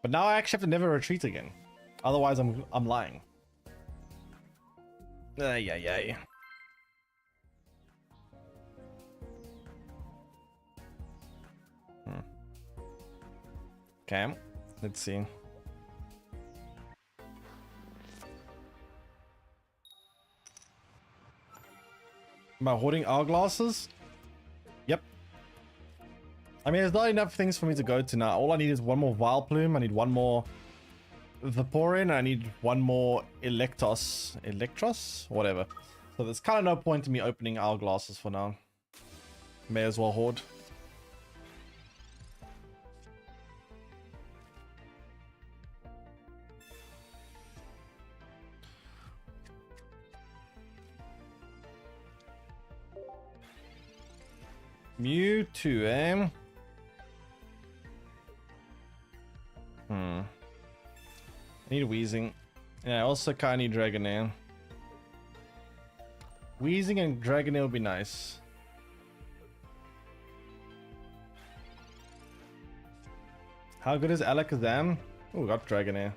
But now I actually have to never retreat again. Otherwise I'm lying. Yeah. Okay, let's see. Am I hoarding hourglasses? Yep. I mean, there's not enough things for me to go to now. All I need is one more Vileplume. I need one more Vaporeon. I need one more Electros? Whatever. So there's kind of no point in me opening hourglasses for now. May as well hoard. Mewtwo, eh? I need Weezing. Yeah, I also kind of need Dragonair. Weezing and Dragonair would be nice. How good is Alakazam? Oh, got Dragonair.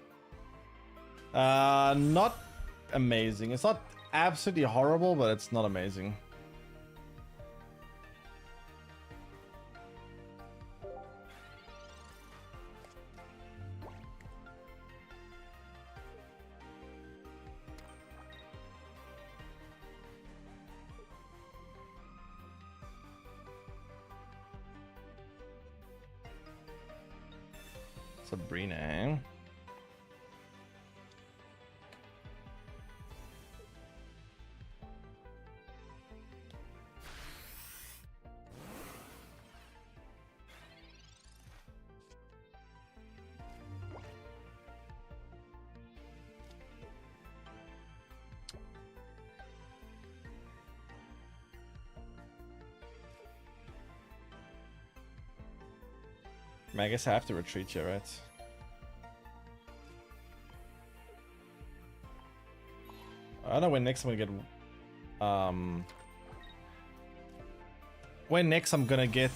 Not amazing. It's not absolutely horrible, but it's not amazing. Sabrina. I guess I have to retreat here, right? I don't know when next I'm gonna get when next I'm gonna get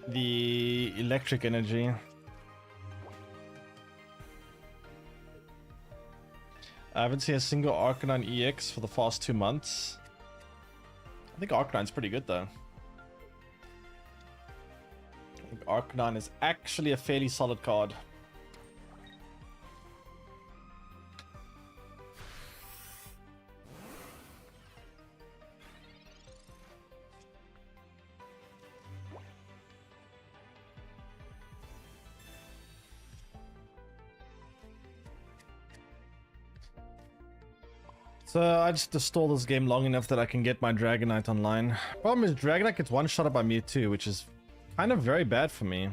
the electric energy. I haven't seen a single Arcanine EX for the past 2 months. I think Arcanine's pretty good though. I think Arcanine is actually a fairly solid card. So I just to stall this game long enough that I can get my Dragonite online. Problem is Dragonite gets one-shotted by Mewtwo, which is kind of very bad for me.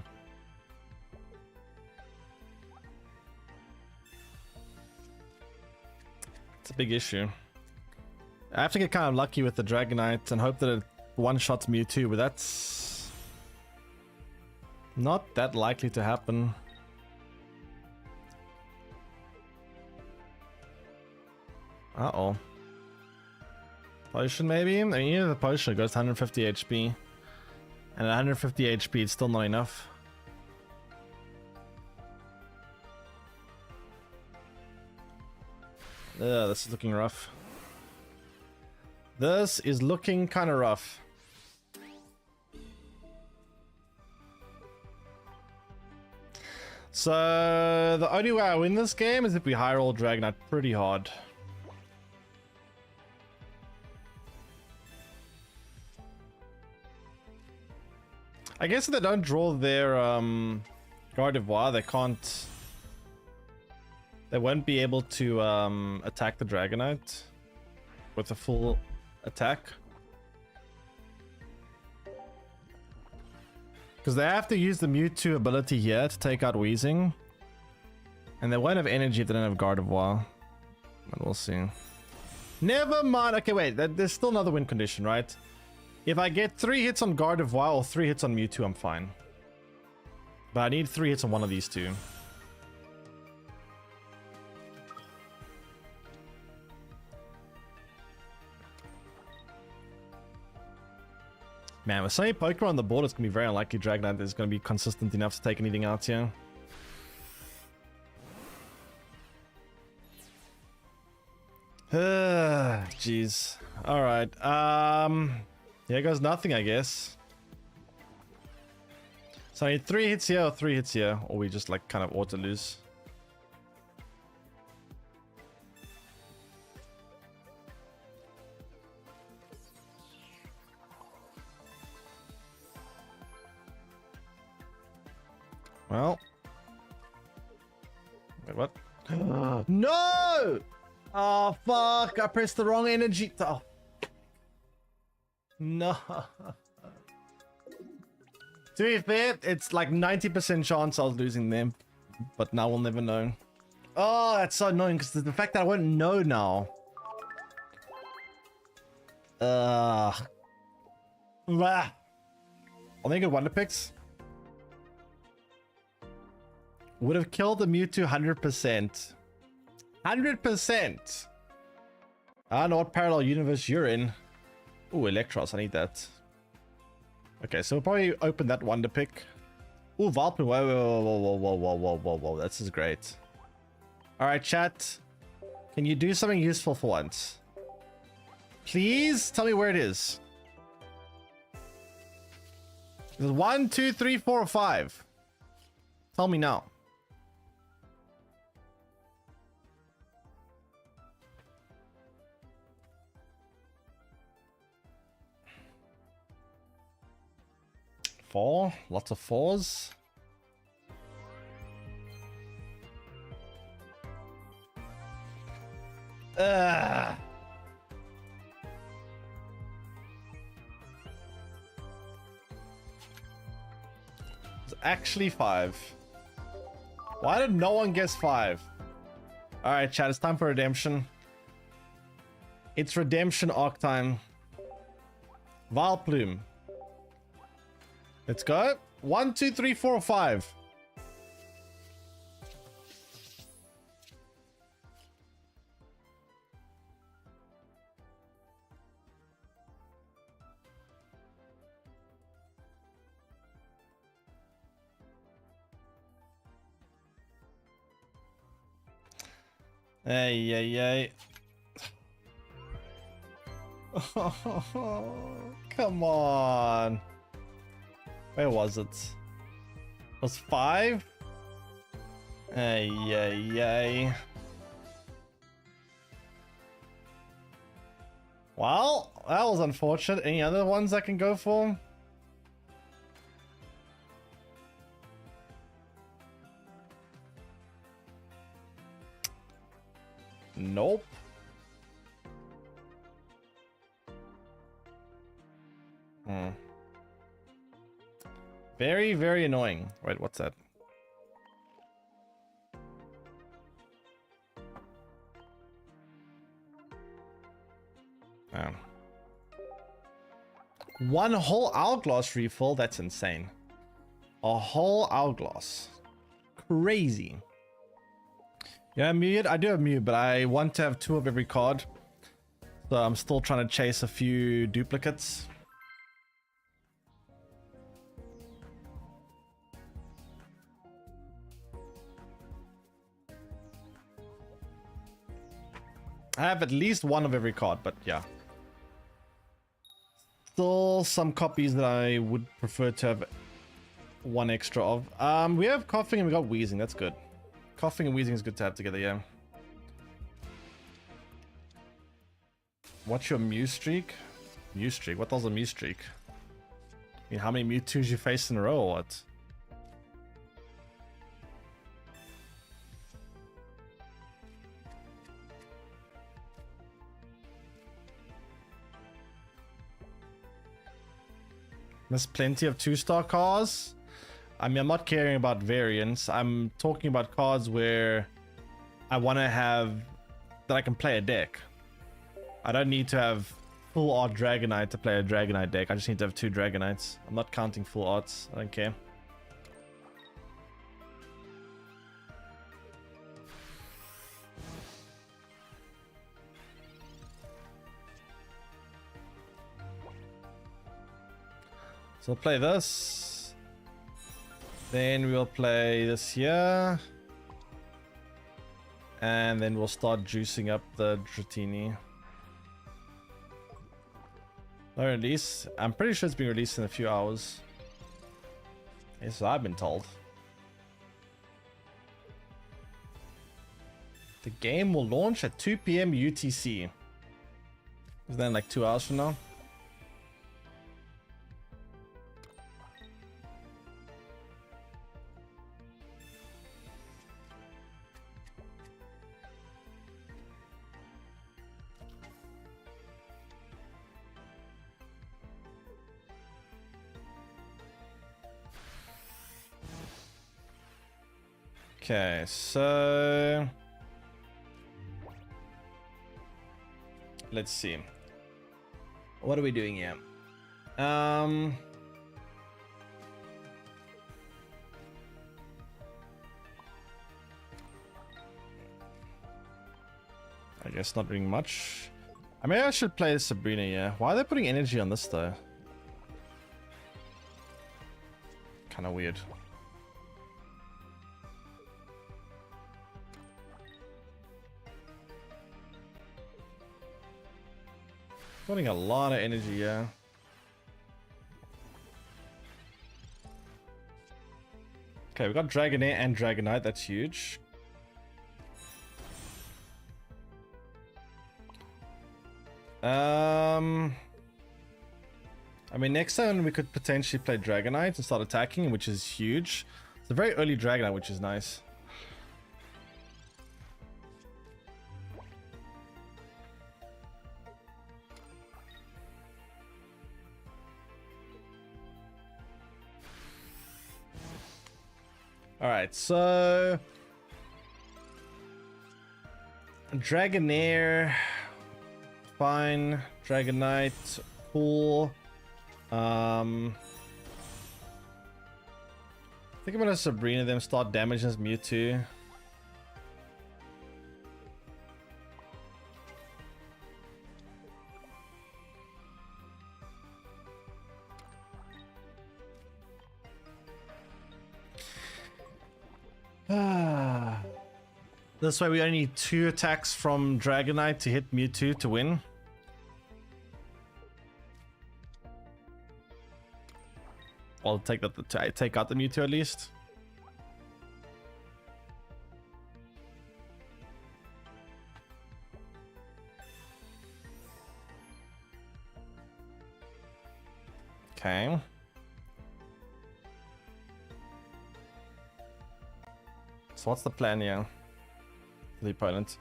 It's a big issue. I have to get kind of lucky with the Dragonite and hope that it one-shots Mewtwo, but that's not that likely to happen. Uh-oh. Potion maybe? I mean, yeah, the potion goes to 150 HP. And at 150 HP, it's still not enough. This is looking rough. This is looking kind of rough. So, the only way I win this game is if we high roll Dragonite pretty hard. I guess if they don't draw their Gardevoir, they can't. They won't be able to attack the Dragonite with a full attack. Because they have to use the Mewtwo ability here to take out Weezing. And they won't have energy if they don't have Gardevoir. But we'll see. Never mind. Okay, wait. There's still another win condition, right? If I get 3 hits on Gardevoir or 3 hits on Mewtwo, I'm fine. But I need 3 hits on one of these two. Man, with so many Pokemon on the board, it's going to be very unlikely Dragonite is going to be consistent enough to take anything out here. Jeez. Alright. Here goes nothing, I guess. So I need 3 hits here or 3 hits here, or we just like kind of auto lose. Well. Wait, what? No! Oh, fuck. I pressed the wrong energy. Oh. No. To be fair, it's like 90% chance I was losing them. But now we'll never know. Oh, that's so annoying because the fact that I won't know now. I'll make it Wonder Picks. Would have killed the Mewtwo 100%. 100%! I don't know what parallel universe you're in. Ooh, Electros, I need that. Okay, so we'll probably open that Wonder Pick. Ooh, Valpin, whoa, this is great. Alright, chat. Can you do something useful for once? Please tell me where it is. There's 1, 2, 3, 4, or 5. Tell me now. Four, lots of 4s. Ugh. It's actually 5. Why did no one guess 5? Alright, chat, it's time for redemption. It's redemption arc time. Vileplume. Let's go. 1, 2, 3, 4, 5. Hey, hey, hey. Come on. Where was it? It was 5? Hey, hey, hey. Well, that was unfortunate. Any other ones I can go for? Nope. Very, very annoying. Wait, what's that? Oh. One whole hourglass refill? That's insane. A whole hourglass. Crazy. Yeah, Mute. I do have Mute, but I want to have 2 of every card. So I'm still trying to chase a few duplicates. I have at least 1 of every card, but yeah. Still some copies that I would prefer to have 1 extra of. We have coughing and we got wheezing. That's good. Coughing and wheezing is good to have together, yeah. What's your Mew streak? Mew streak? What was a Mew streak? I mean, how many Mewtwo's you faced in a row or what? There's plenty of 2-star cards. I mean, I'm not caring about variants. I'm talking about cards where I want to have that I can play a deck. I don't need to have full art Dragonite to play a Dragonite deck. I just need to have 2 Dragonites. I'm not counting full arts. I don't care. So we'll play this. Then we'll play this here. And then we'll start juicing up the Dratini. No release. I'm pretty sure it's being released in a few hours. Yes, I've been told. The game will launch at 2 PM UTC. Is that in like 2 hours from now? Okay, so let's see. What are we doing here? I guess not doing much. I mean, I should play Sabrina, yeah. Why are they putting energy on this though? Kind of weird. Putting a lot of energy, yeah. Okay, we got Dragonair and Dragonite. That's huge. I mean, next time we could potentially play Dragonite and start attacking, which is huge. It's a very early Dragonite, which is nice. Alright, so Dragonair, fine. Dragonite, cool. I think I'm gonna Sabrina them, start damaging this Mewtwo. This way we only need 2 attacks from Dragonite to hit Mewtwo to win. I'll take that take out the Mewtwo at least. Okay. So what's the plan here? For the opponent.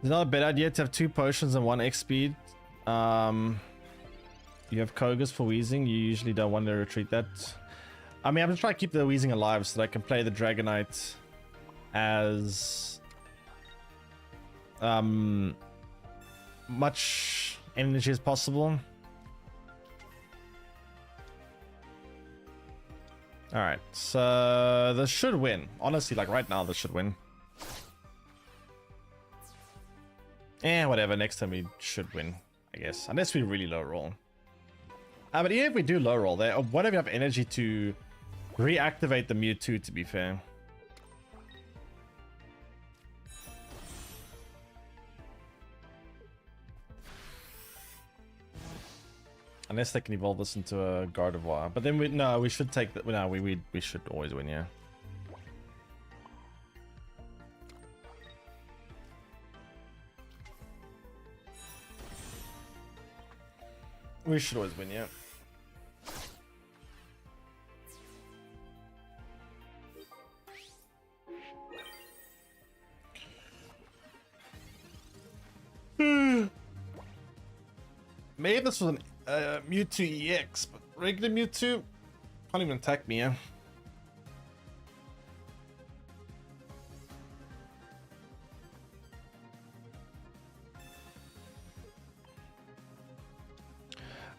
It's not a bad idea to have 2 potions and 1 X speed. You have Kogas for Wheezing. You usually don't want to retreat that. I mean, I'm just trying to keep the Wheezing alive so that I can play the Dragonite as much energy as possible. Alright, so this should win. Honestly, like right now, this should win. Whatever, next time we should win, I guess. Unless we really low roll. But even if we do low roll, they won't have enough energy to reactivate the Mewtwo, to be fair. Unless they can evolve this into a Gardevoir. But then we should take that. No, we should always win, yeah. We should always win, yeah. Maybe this was an Mewtwo EX, but regular Mewtwo can't even attack me, yeah.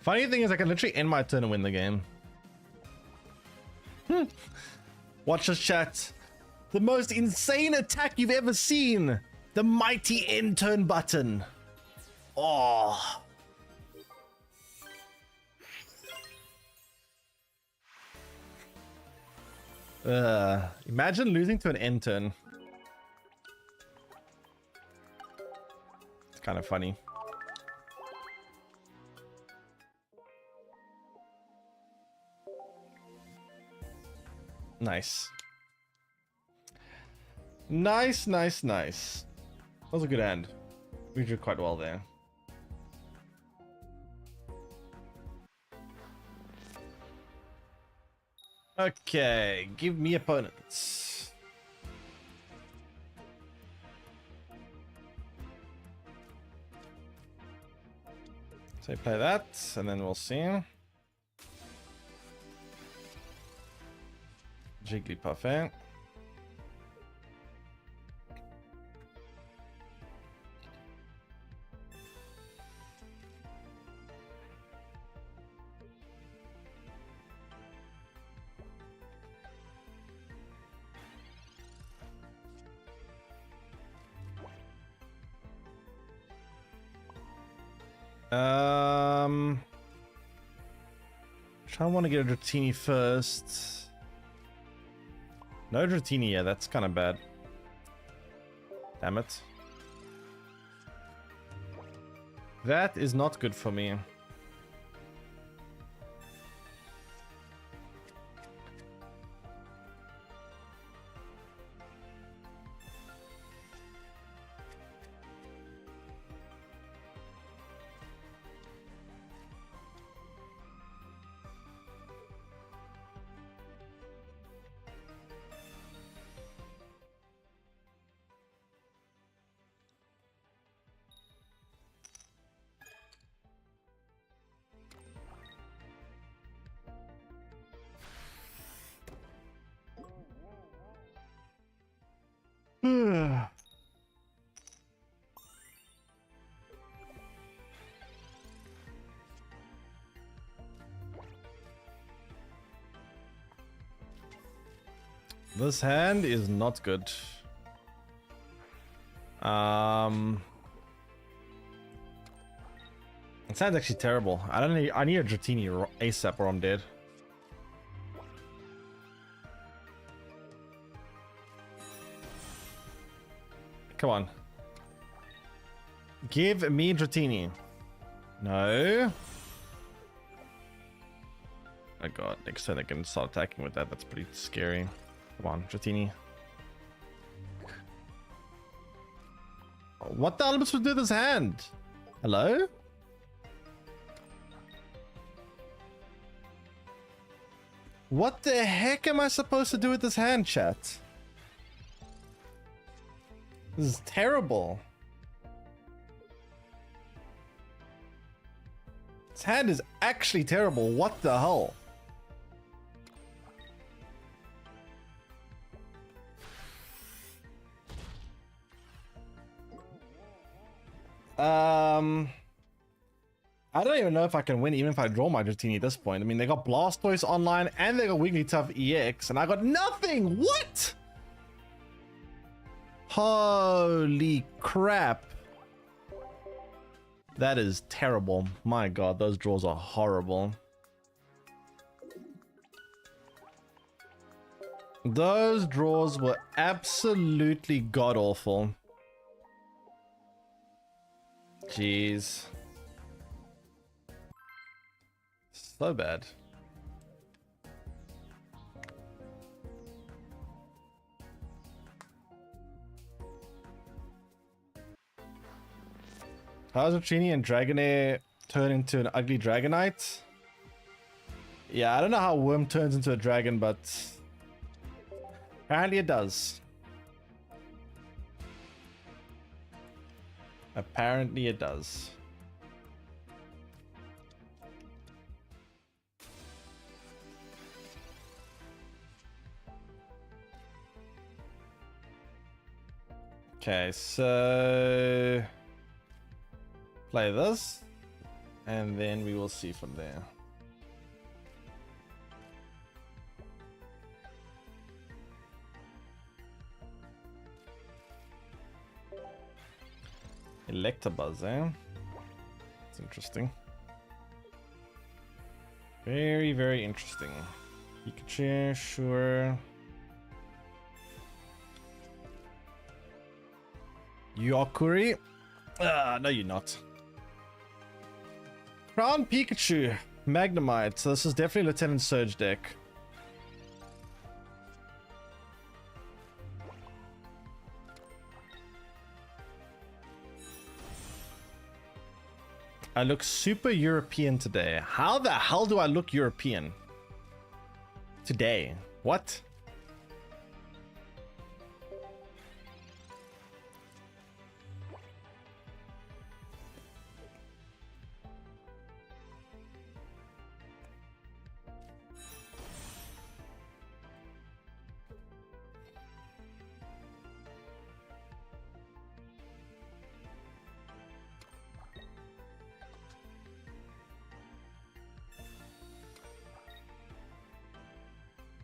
Funny thing is, I can literally end my turn and win the game. Watch this, chat. The most insane attack you've ever seen. The mighty end turn button. Oh. Imagine losing to an end turn. It's kind of funny. Nice. Nice, nice, nice. That was a good end. We did quite well there. Okay, give me opponents. So play that, and then we'll see. Jigglypuff, eh? I want to get a Dratini first. No Dratini, yeah, that's kind of bad. Damn it. That is not good for me. This hand is not good. It sounds actually terrible. I need a Dratini ASAP or I'm dead. Come on. Give me Dratini. No. Oh god, next turn I can start attacking with that. That's pretty scary. Come on, Dratini. What the hell am I supposed to do with this hand? Hello? What the heck am I supposed to do with this hand, chat? This is terrible. This hand is actually terrible. What the hell? I don't even know if I can win even if I draw my Dratini at this point. I mean, they got Blastoise online and they got Wigglytuff EX and I got nothing. What? Holy crap. That is terrible. My god, those draws are horrible. Those draws were absolutely god-awful. Jeez. So bad. How does Dratini and Dragonair turn into an ugly Dragonite? Yeah, I don't know how Worm turns into a dragon, but apparently it does. Apparently it does. Okay, so play this, and then we will see from there. Electabuzz, eh? It's interesting. Very, very interesting. Pikachu, sure. You are Kuri? No, you're not. Crown Pikachu, Magnemite. So this is definitely Lieutenant Surge deck. I look super European today. How the hell do I look European? Today. What?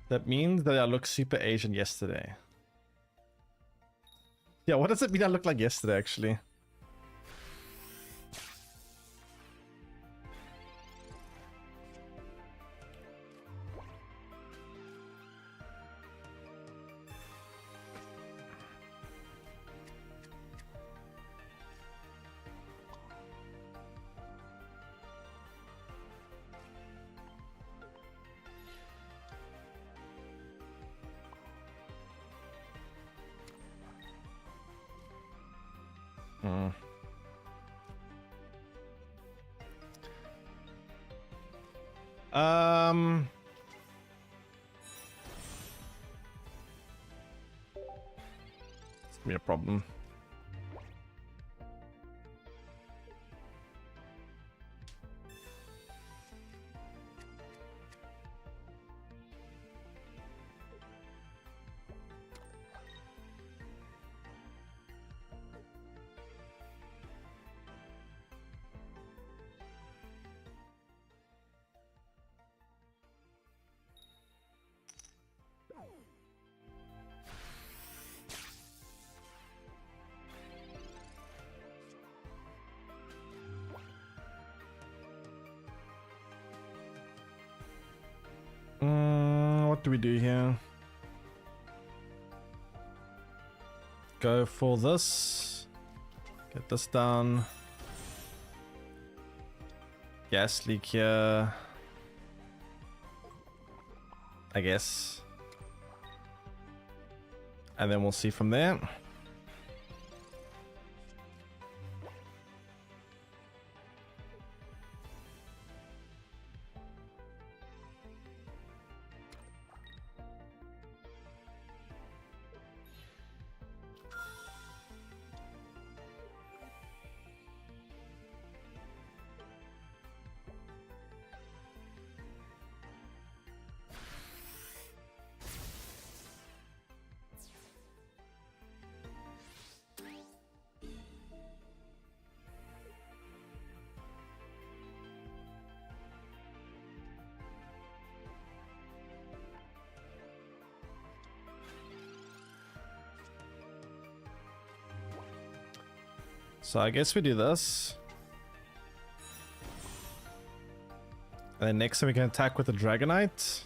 That means that I look super Asian yesterday. Yeah, what does it mean I look like yesterday, actually? It's gonna be a problem. What do we do here? go for this. Get this down. Gas leak here. I guess. And then we'll see from there. So I guess we do this. And then next time we can attack with the Dragonite.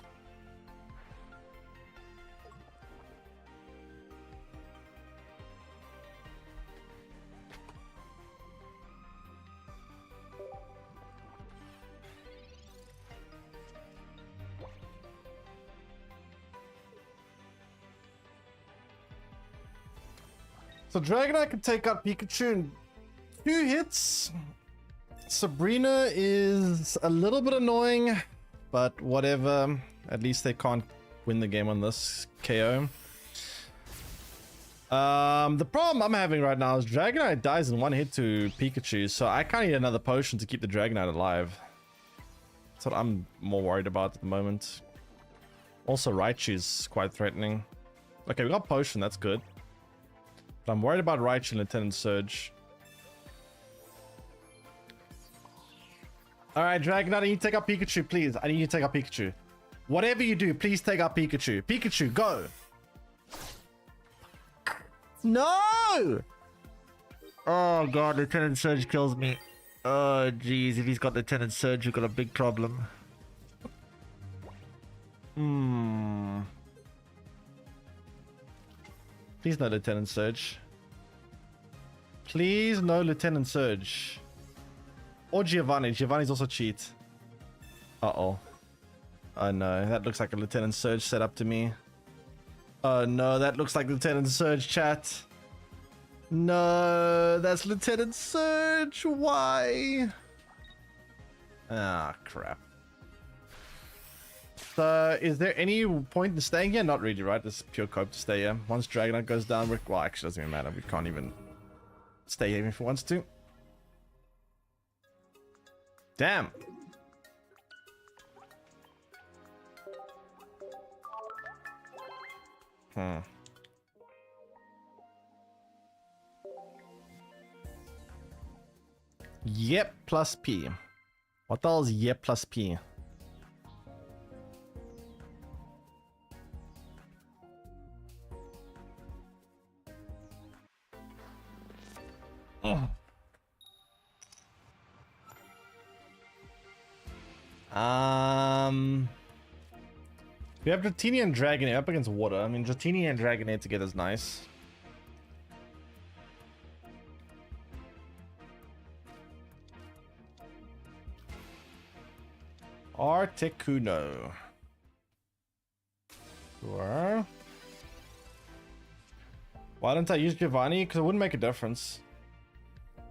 So Dragonite can take out Pikachu in 2 hits. Sabrina is a little bit annoying, but whatever. At least they can't win the game on this KO. The problem I'm having right now is Dragonite dies in 1 hit to Pikachu, so I can't eat another potion to keep the Dragonite alive. That's what I'm more worried about at the moment. Also, Raichu's quite threatening. Okay, we got potion, that's good. But I'm worried about Raichu and Lieutenant Surge. Alright, Dragonite, I need to take out Pikachu, please. I need you to take out Pikachu. Whatever you do, please take out Pikachu. Pikachu, go! No! Oh god, Lieutenant Surge kills me. Oh jeez, if he's got Lieutenant Surge, we've got a big problem. Please no Lieutenant Surge. Please no Lieutenant Surge. Or Giovanni. Giovanni's also cheat. Uh-oh. Oh no, that looks like a Lieutenant Surge setup to me. Oh no, that looks like Lieutenant Surge, chat. No, that's Lieutenant Surge. Why? Ah, crap. So, is there any point in staying here? Not really, right? This is pure cope to stay here. Once Dragonite goes down, well, actually, doesn't even matter. We can't even stay here if we want to. Damn. Yep plus P. What the hell is yep plus P? Oh. We have Dratini and Dragonair up against water. I mean, Dratini and Dragonair together is nice. Articuno. Sure. Why don't I use Giovanni? Because it wouldn't make a difference.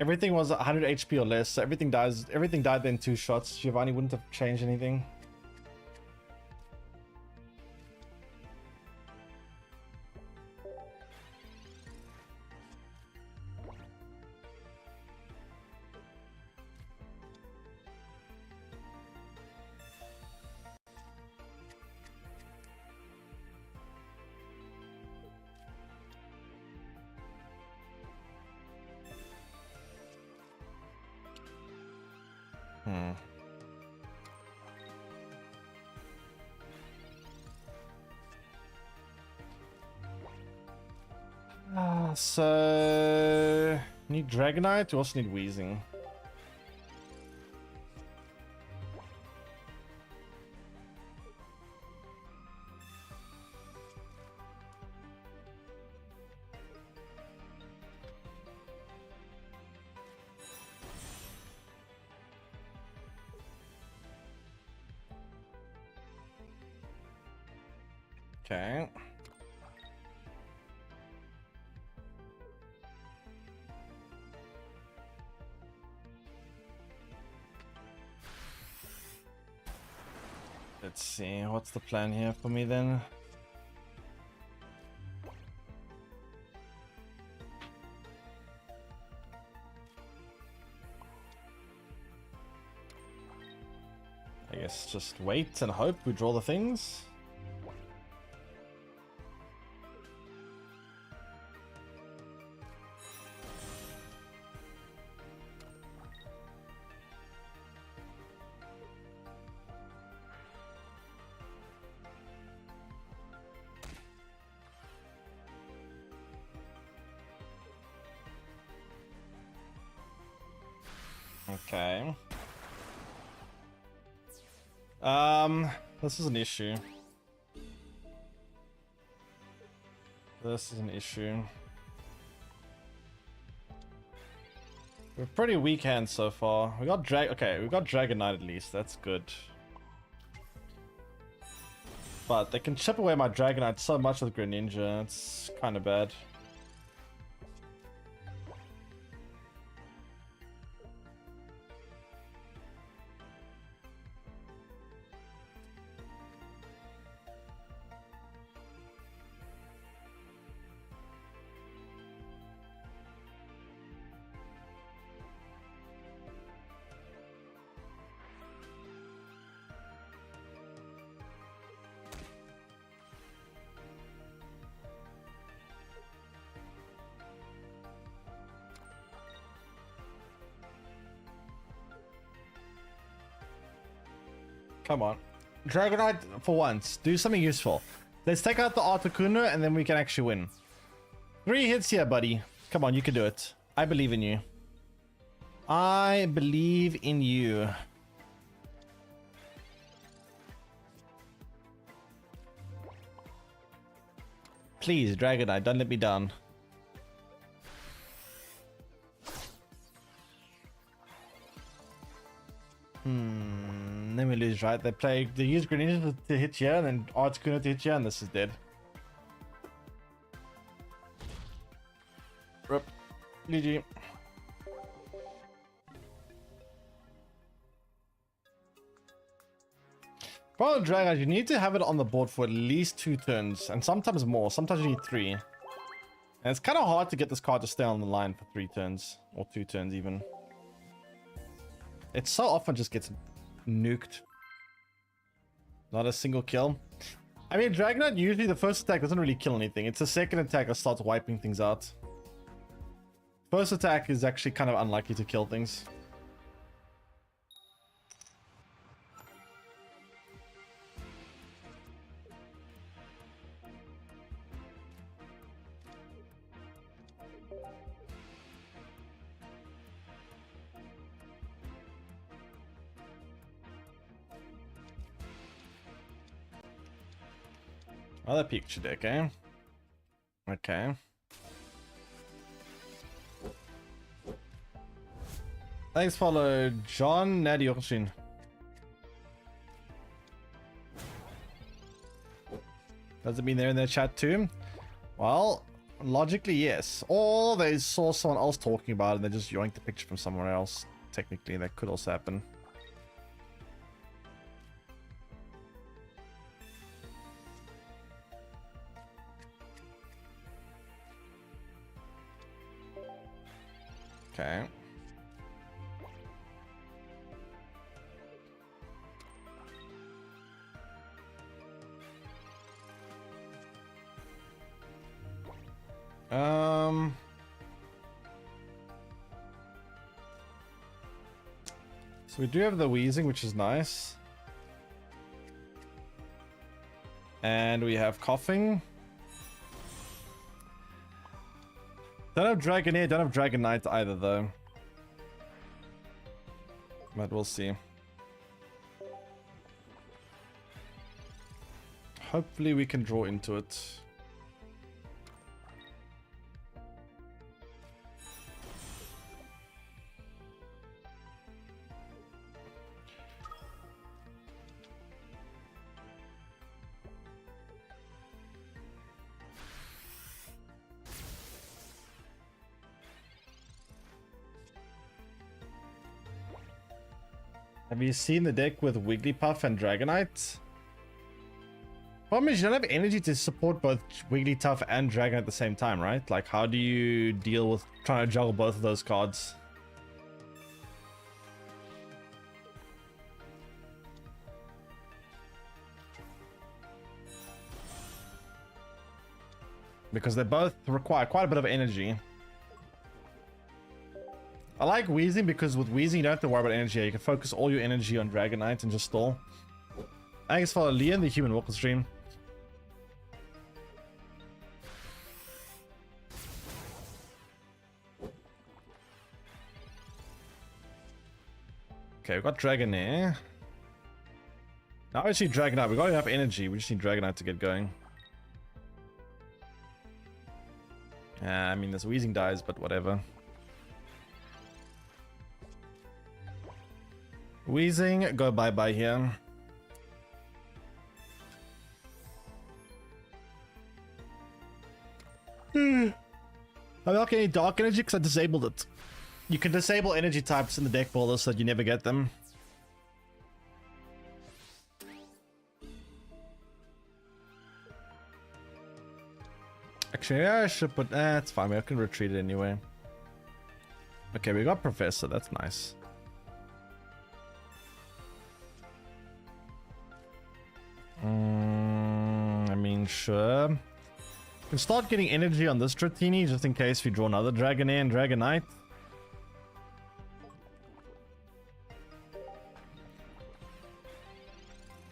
Everything was 100 HP or less, so everything dies. Everything died in 2 shots. Giovanni wouldn't have changed anything. So need Dragonite. We also need Wheezing. Okay. Let's see, what's the plan here for me then? I guess just wait and hope we draw the things. Okay. This is an issue. This is an issue. We're pretty weak hands so far. We got okay, we got Dragon Knight at least. That's good. But they can chip away my Dragon Knight so much with Greninja. It's kind of bad. Come on. Dragonite for once. Do something useful. Let's take out the Articuno and then we can actually win. 3 hits here, buddy. Come on, you can do it. I believe in you. I believe in you. Please, Dragonite, don't let me down. Then we lose, right? They use Greninja to hit here, and then Articuno to hit here, and this is dead. Rip. GG. Problem with Dragonite, you need to have it on the board for at least 2 turns, and sometimes more. Sometimes you need 3. And it's kind of hard to get this card to stay on the line for 3 turns, or 2 turns even. It so often just gets nuked. Not a single kill. I mean, Dragonite, usually the first attack doesn't really kill anything. It's the second attack that starts wiping things out. First attack is actually kind of unlikely to kill things. Another Pikachu deck, eh? Okay. Thanks, follow John Nadiokshin. Does it mean they're in their chat too? Well, logically, yes. Or they saw someone else talking about it and they just yoinked the picture from somewhere else. Technically, that could also happen. Okay. So we do have the wheezing, which is nice. And we have coughing. Don't have Dragonair, don't have Dragonite either though. But we'll see. Hopefully we can draw into it. Have you seen the deck with Wigglypuff and Dragonite? Problem is you don't have energy to support both Wigglytuff and Dragon at the same time, right? Like, how do you deal with trying to juggle both of those cards? Because they both require quite a bit of energy. I like Wheezing because with Wheezing you don't have to worry about energy. You can focus all your energy on Dragonite and just stall. Thanks for Leon, the human walker stream. Okay, we've got Dragonair. Now we just need Dragonite. We've got enough energy. We just need Dragonite to get going. I mean, this Wheezing dies, but whatever. Wheezing, go bye-bye here. I'm not getting dark energy because I disabled it. You can disable energy types in the deck builder so that you never get them. Actually, I should put... it's fine. I can retreat it anyway. Okay, we got Professor. That's nice. I mean, sure. We can start getting energy on this Dratini just in case we draw another Dragonair and Dragonite.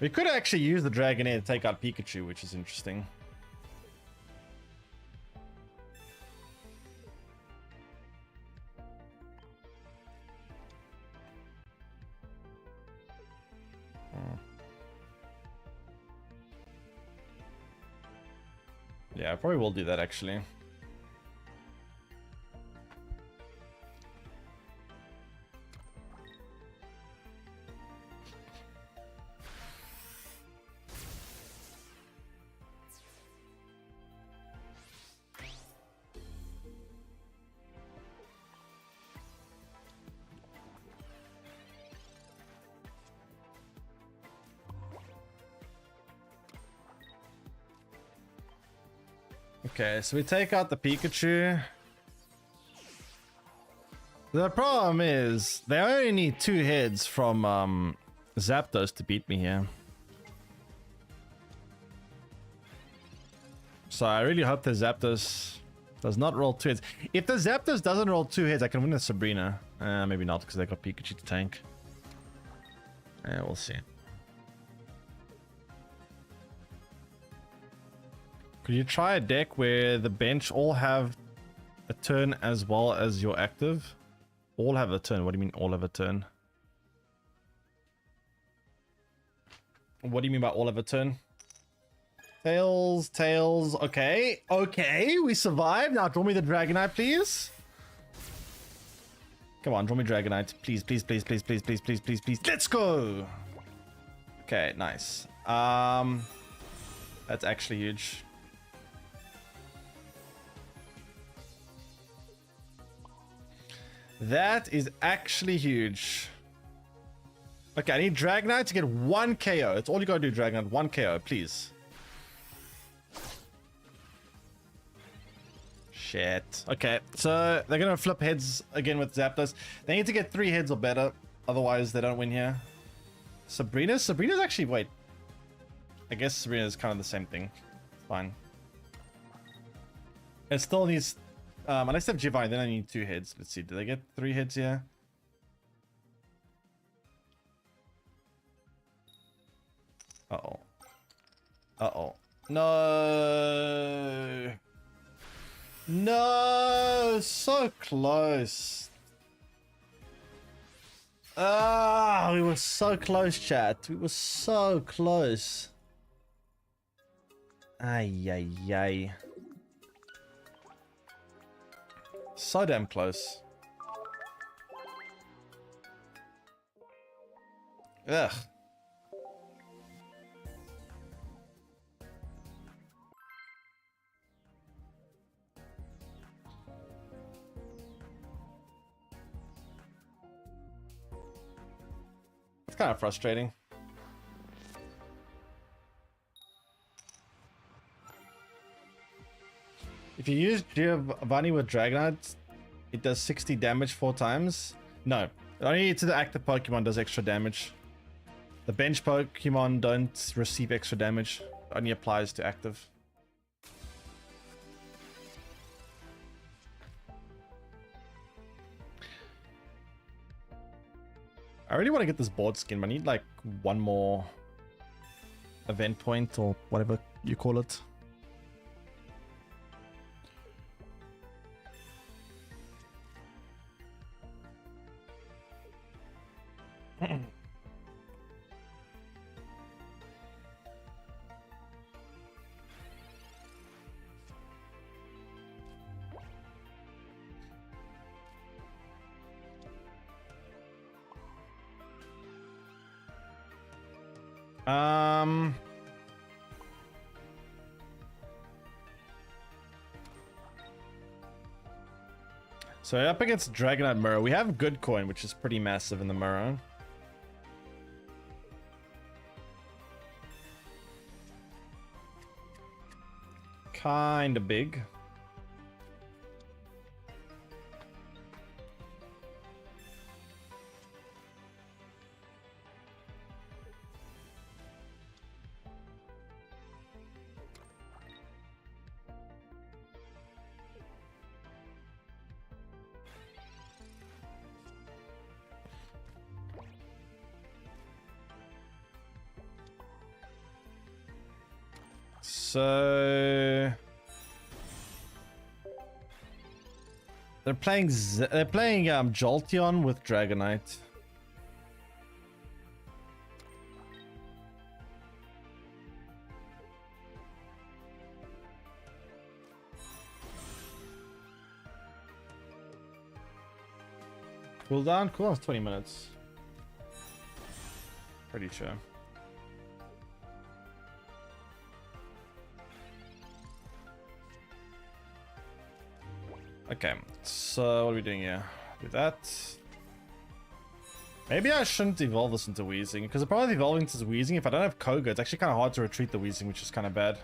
We could actually use the Dragonair to take out Pikachu, which is interesting. Yeah, I probably will do that actually. Okay, so we take out the Pikachu. The problem is they only need 2 heads from Zapdos to beat me here. So I really hope the Zapdos does not roll 2 heads. If the Zapdos doesn't roll 2 heads, I can win with Sabrina. Maybe not because they got Pikachu to tank. We'll see. Could you try a deck where the bench all have a turn as well as your active? All have a turn. What do you mean all have a turn? What do you mean by all have a turn? Tails, tails. Okay. Okay, we survived. Now draw me the Dragonite, please. Come on, draw me Dragonite. Please, please, please, please, please, please, please, please, please. Let's go. Okay, nice. That's actually huge. That is actually huge. Okay, I need Dragonite to get 1 KO. That's all you gotta do, Dragonite. 1 KO, please. Shit. Okay, so they're gonna flip heads again with Zapdos. They need to get 3 heads or better. Otherwise, they don't win here. Sabrina? Sabrina's actually... Wait. I guess Sabrina is kind of the same thing. It's fine. It still needs... unless they have Giovanni, then I need 2 heads. Let's see, do they get 3 heads here? Uh-oh. Uh-oh. No! No! So close! Ah, we were so close, chat. We were so close. Ay, ay, ay. So damn close. Ugh. It's kind of frustrating. If you use Giovanni with Dragonite, it does 60 damage 4 times. No, only to the active Pokemon does extra damage. The bench Pokemon don't receive extra damage. It only applies to active. I really want to get this board skin, but I need like one more event point or whatever you call it. So up against Dragonite Mirror, we have good coin, which is pretty massive in the Mirror. Kinda big. So they're playing Jolteon with Dragonite. Cooldown? Cooldown's 20 minutes. Pretty sure. Okay, so what are we doing here? Do that. Maybe I shouldn't evolve this into Weezing, because the problem with evolving into Weezing, if I don't have Koga, it's actually kind of hard to retreat the Weezing, which is kind of bad.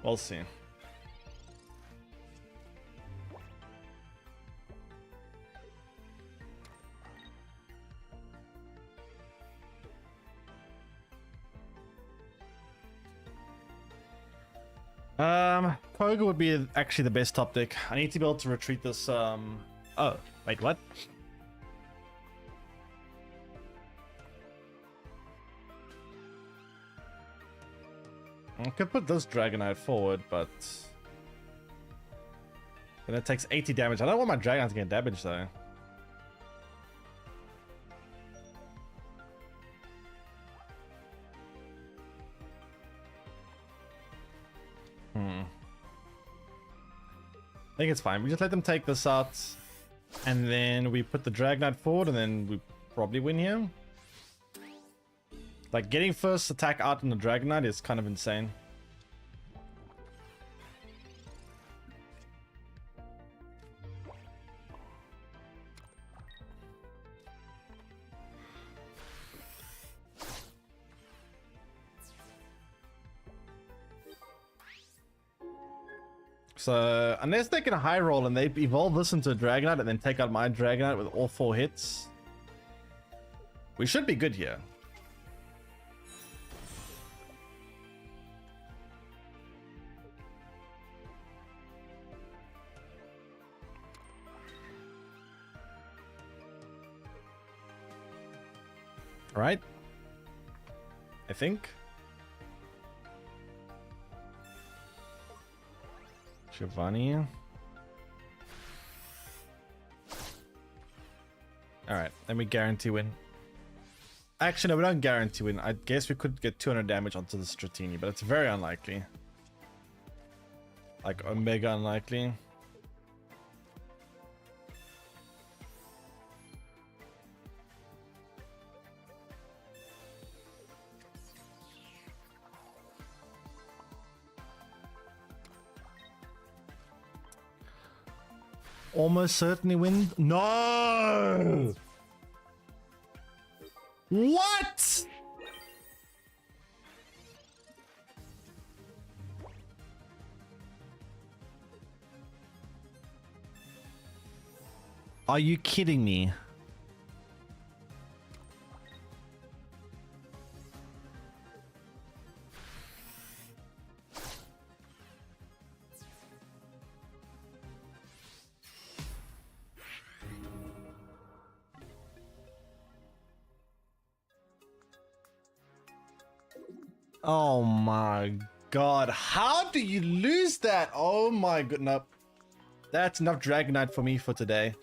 We'll see. Koga would be actually the best top deck. I need to be able to retreat this, oh, wait, what? I could put this Dragonite forward, but then it takes 80 damage. I don't want my Dragonite to get damaged though. I think it's fine. We just let them take this out, and then we put the Dragonite forward, and then we probably win here. Like, getting first attack out on the Dragonite is kind of insane. So, unless they can high roll and they evolve this into a Dragonite and then take out my Dragonite with all 4 hits, we should be good here. Right? I think. Giovanni. Alright, let me guarantee win. Actually, no, we don't guarantee win. I guess we could get 200 damage onto the Stratini, but it's very unlikely. Like, omega unlikely. Almost certainly win. No! What? Are you kidding me? Oh my god. How do you lose that? Oh my god. Nope. That's enough Dragonite for me for today.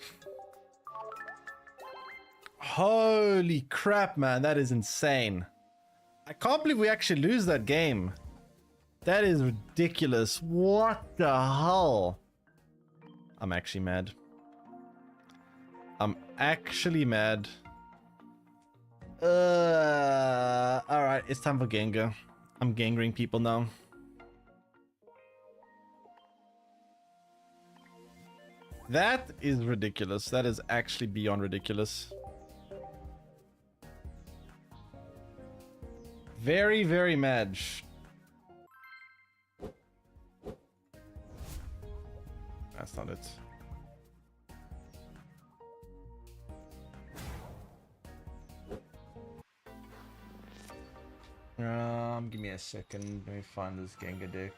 Holy crap, man. That is insane. I can't believe we actually lose that game. That is ridiculous. What the hell? I'm actually mad. I'm actually mad. Alright, it's time for Gengar. I'm gangering people now. That is ridiculous. That is actually beyond ridiculous. Very, very mad. That's not it. Give me a second. Let me find this Gengar deck.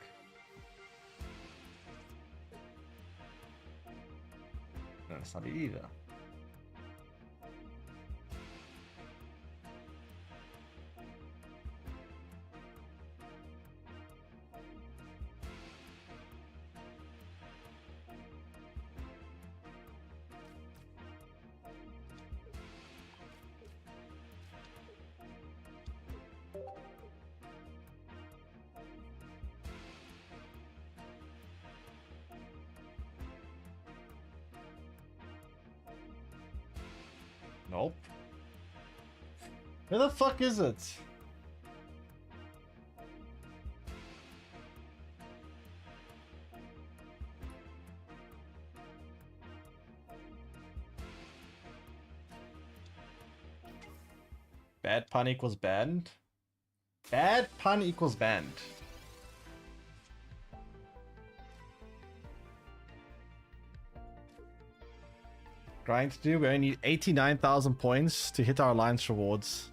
No, it's not it either. Nope. Where the fuck is it? Bad pun equals banned? Bad pun equals banned. Grind to do. We only need 89,000 points to hit our alliance rewards.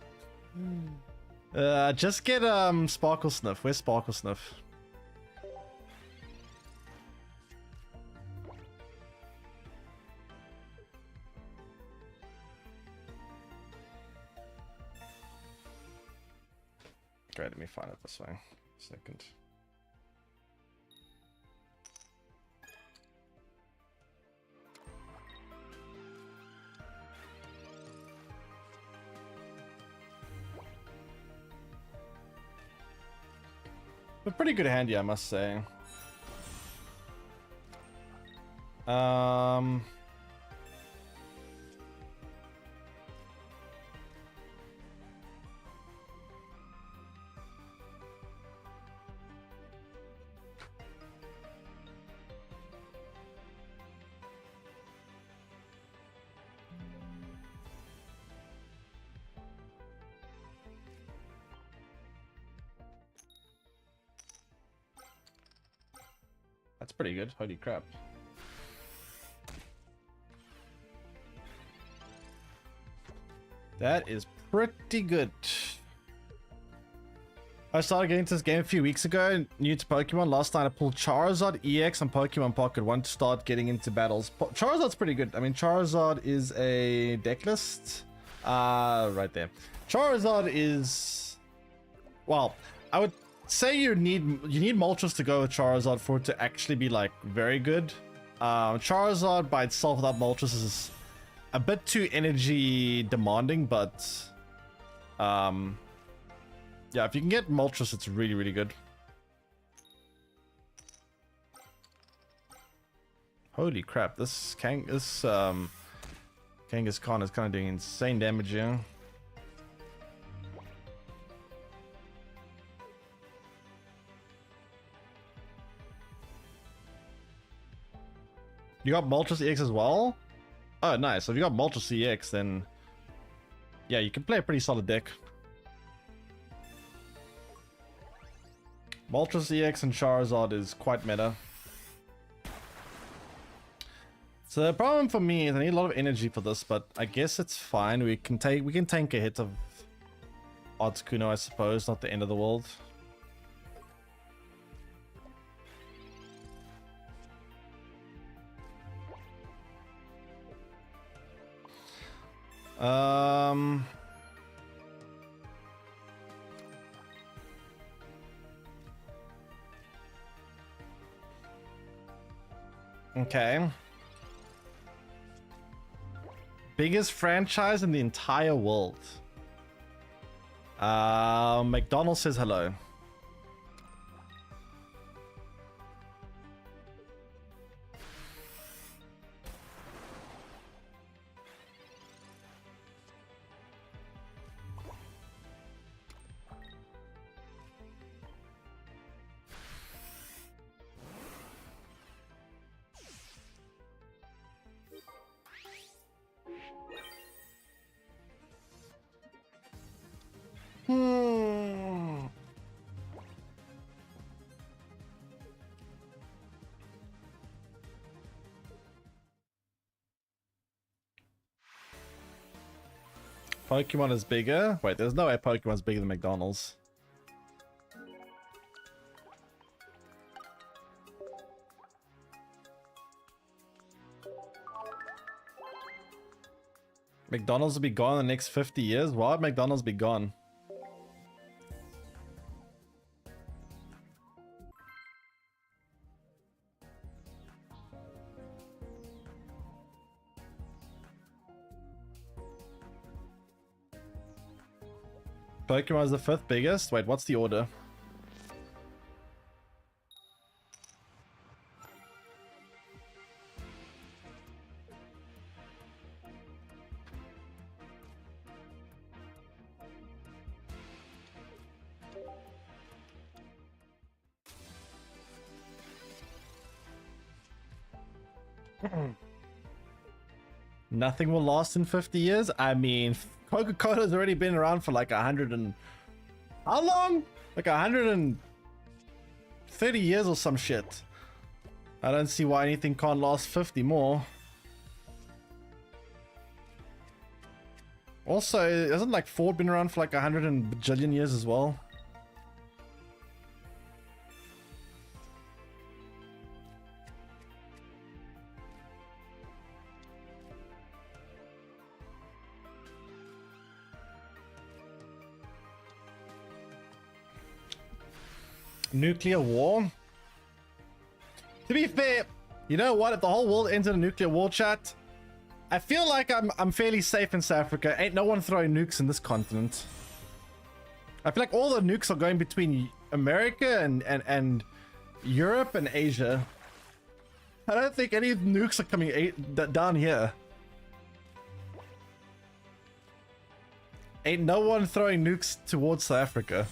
Just get Sparkle Sniff. Where's Sparkle Sniff? Great, let me find it this way. Second. But pretty good handy, I must say. That's pretty good. Holy crap. That is pretty good. I started getting into this game a few weeks ago, new to Pokemon. Last night I pulled Charizard EX and Pokemon Pocket 1 to start getting into battles. Charizard's pretty good. I mean, Charizard is a deck list. Right there. Charizard is... Well, I would say you need Moltres to go with Charizard for it to actually be like very good. Charizard by itself without Moltres is a bit too energy demanding, but yeah, if you can get Moltres, it's really, really good. Holy crap, this Kangaskhan is kind of doing insane damage here. You got Moltres EX as well? Oh, nice. So if you got Moltres EX, then yeah, you can play a pretty solid deck. Moltres EX and Charizard is quite meta. So the problem for me is I need a lot of energy for this, but I guess it's fine. We can tank a hit of Articuno, I suppose. Not the end of the world. Okay. Biggest franchise in the entire world. McDonald's says hello. Pokemon is bigger? Wait, there's no way Pokemon's bigger than McDonald's. McDonald's will be gone in the next 50 years? Why would McDonald's be gone? Pokemon is the 5th biggest? Wait, what's the order? Nothing will last in 50 years? I mean, Coca-Cola's already been around for like 100 and... How long? Like 130 years or some shit. I don't see why anything can't last 50 more. Also, hasn't like Ford been around for like 100 and bajillion years as well? Nuclear war? To be fair, you know what? If the whole world ends in a nuclear war, chat, I feel like I'm fairly safe in South Africa. Ain't no one throwing nukes in this continent. I feel like all the nukes are going between America and Europe and Asia. I don't think any nukes are coming down here. Ain't no one throwing nukes towards South Africa.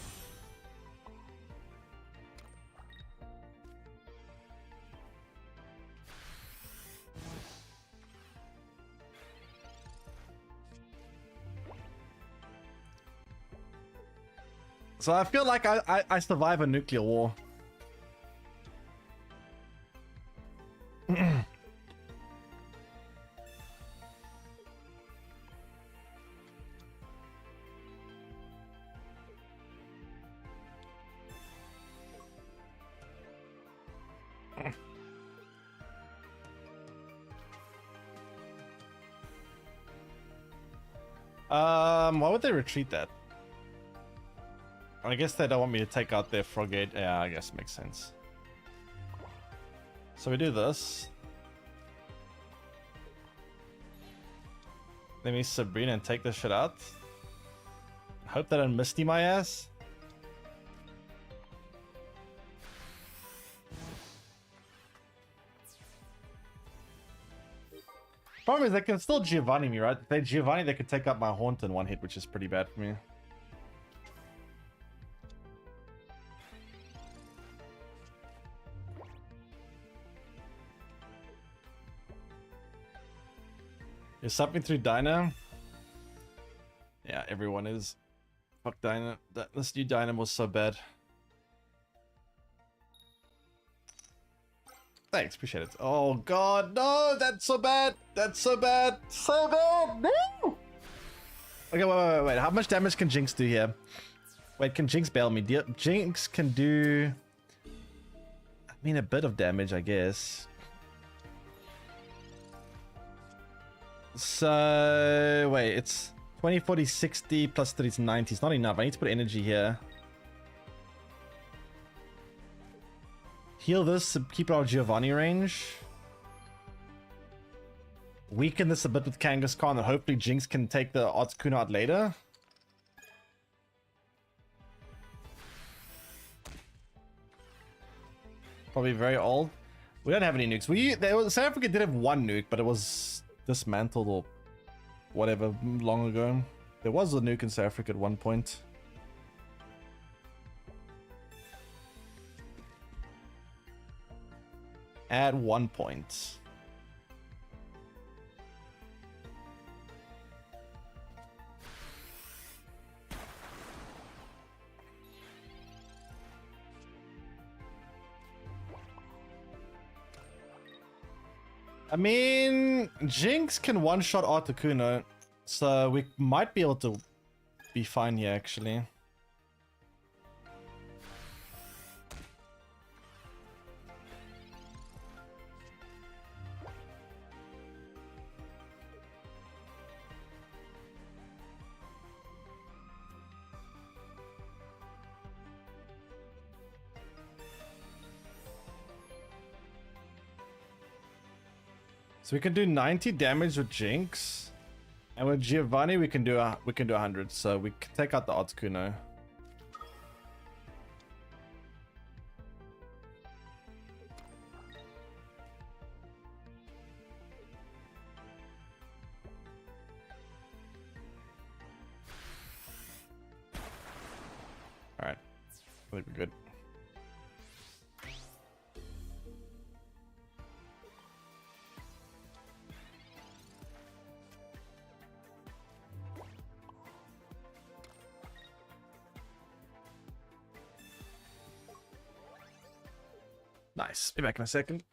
So I feel like I survive a nuclear war. Why would they retreat that? I guess they don't want me to take out their Frogate. Yeah, I guess makes sense. So we do this. Let me Sabrina and take this shit out. Hope they don't Misty my ass. Problem is they can still Giovanni me, right? If they Giovanni, they could take out my Haunt in one hit, which is pretty bad for me. Is something through Dyna? Yeah, everyone is. Fuck Dyna. This new Dyna was so bad. Thanks, appreciate it. Oh god, no! That's so bad! That's so bad! So bad! No! Okay, wait. How much damage can Jinx do here? Wait, can Jinx bail me? Jinx can do... I mean, a bit of damage, I guess. So... Wait, it's 20, 40, 60 plus 30 is 90. It's not enough. I need to put energy here. Heal this to keep it out of Giovanni range. Weaken this a bit with Kangaskhan, and hopefully Jinx can take the Articuno out later. Probably very old. We don't have any nukes. South Africa did have one nuke, but it was dismantled or whatever long ago. There was a nuke in South Africa at one point. At one point. I mean, Jinx can one-shot Articuno, so we might be able to be fine here, actually. So we can do 90 damage with Jinx, and with Giovanni we can do 100. So we can take out the Articuno. All right, I think we're good. Nice. Be back in a second.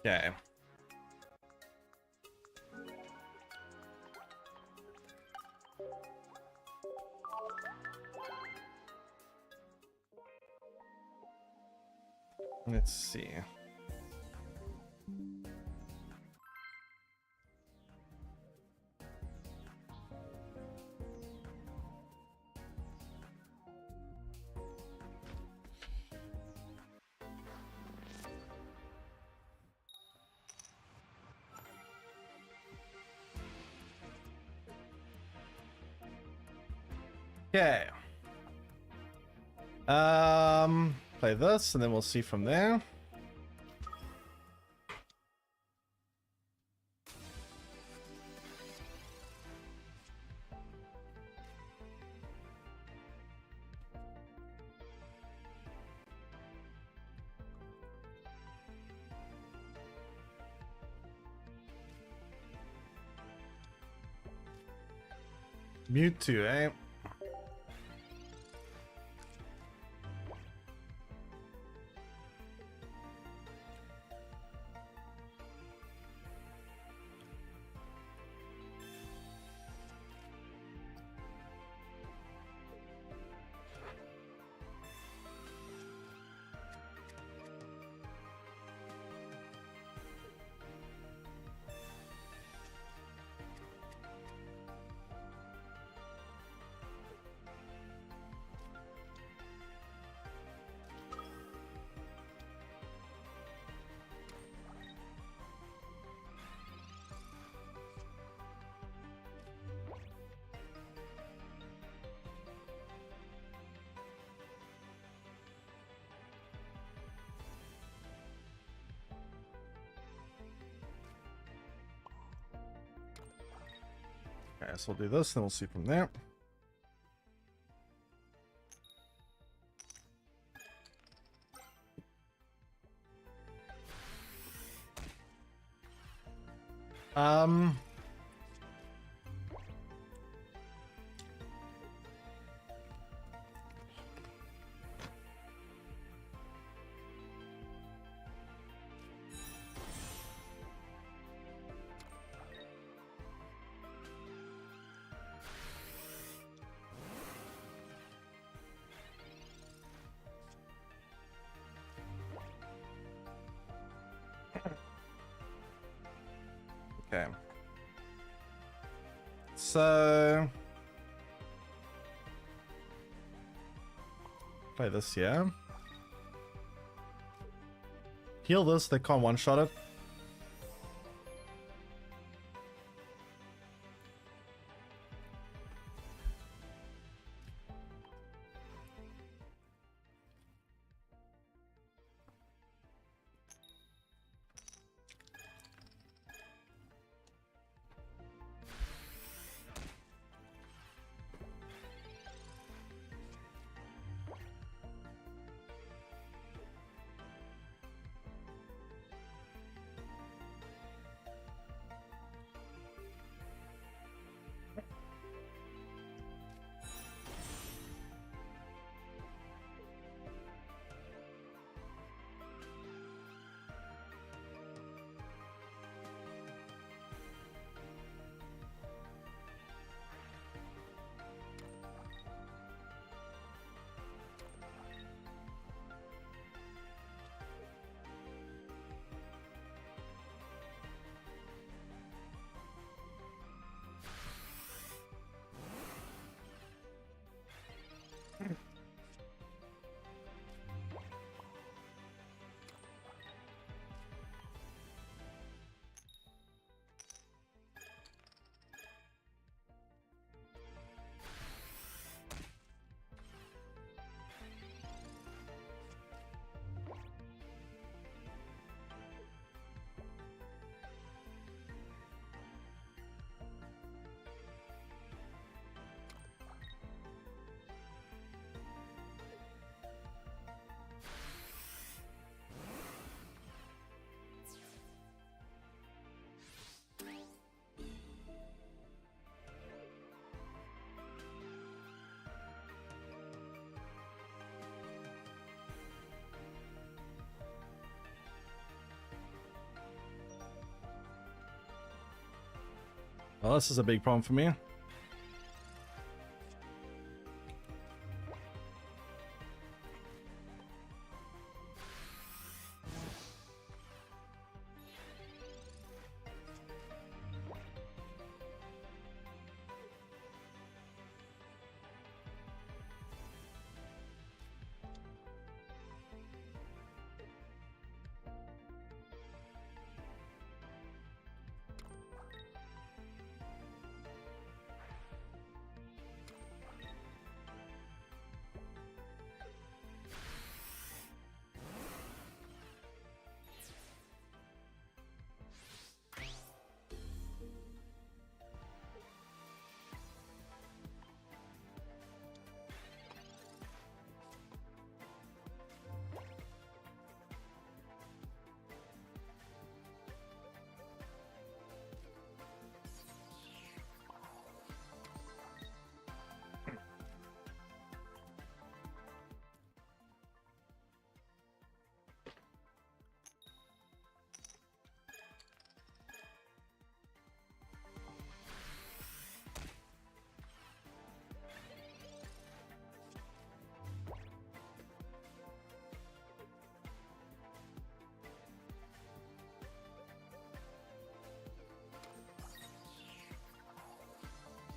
Okay. Let's see. Okay. Play this, and then we'll see from there. Mewtwo, eh? Okay, so we'll do this, then we'll see from there. Okay. So play this here. Heal this, they can't one-shot it. Well, this is a big problem for me.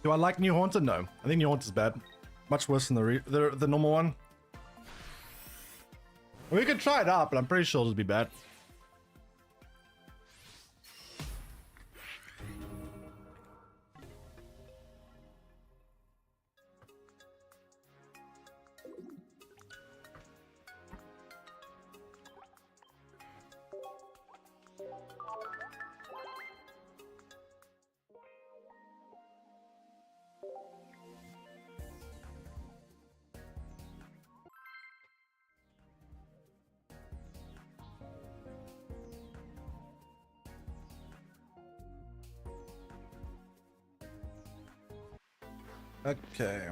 Do I like New Haunted? No. I think New Haunted is bad. Much worse than the normal one. We could try it out, but I'm pretty sure it'll be bad. Okay.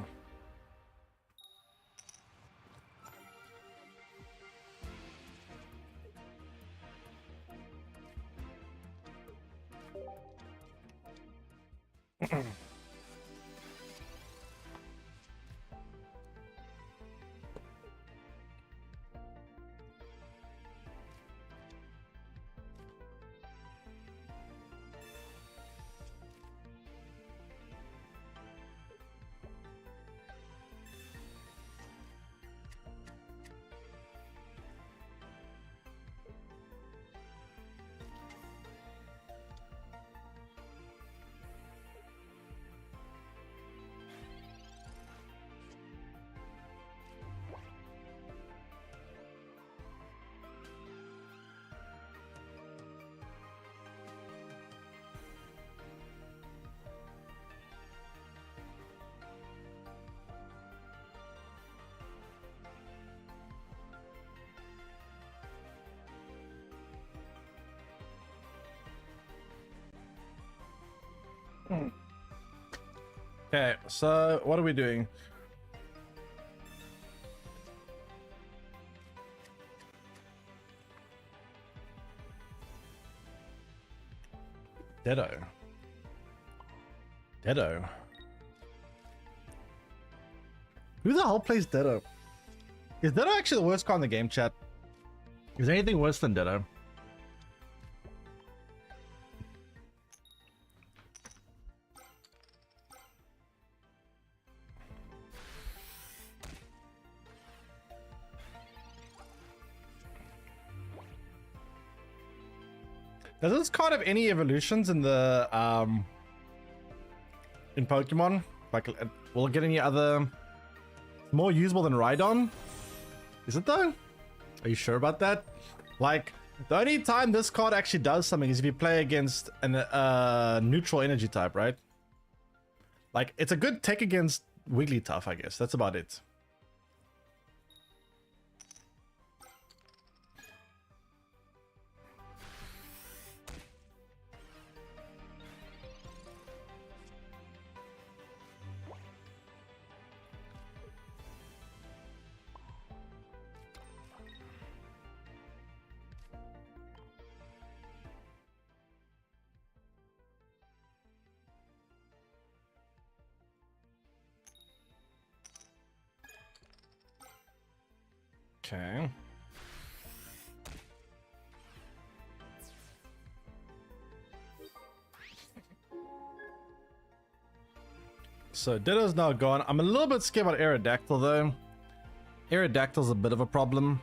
Okay, so what are we doing? Deado. Deado. Who the hell plays Deado? Is Deado actually the worst card in the game, chat? Is there anything worse than Deado? Does this card have any evolutions in the in Pokemon? Like, will it get any other more usable than Rhydon? Is it though? Are you sure about that? Like, the only time this card actually does something is if you play against an neutral energy type, right? Like, it's a good tech against Wigglytuff, I guess. That's about it. Okay. So Ditto's now gone. I'm a little bit scared about Aerodactyl though. Aerodactyl's a bit of a problem.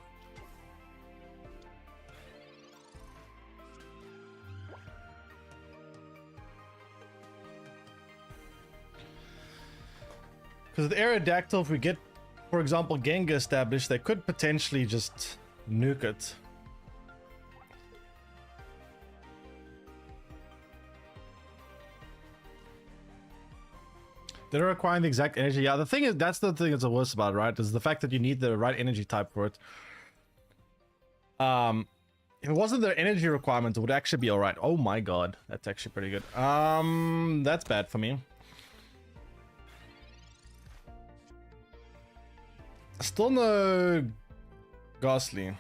Because with Aerodactyl, if we get, for example, Gengar established, they could potentially just nuke it. They're requiring the exact energy. Yeah, the thing is, that's the thing that's the worst about it, right? Is the fact that you need the right energy type for it. If it wasn't their energy requirement, it would actually be alright. Oh my god, that's actually pretty good. That's bad for me. Still no Ghastly.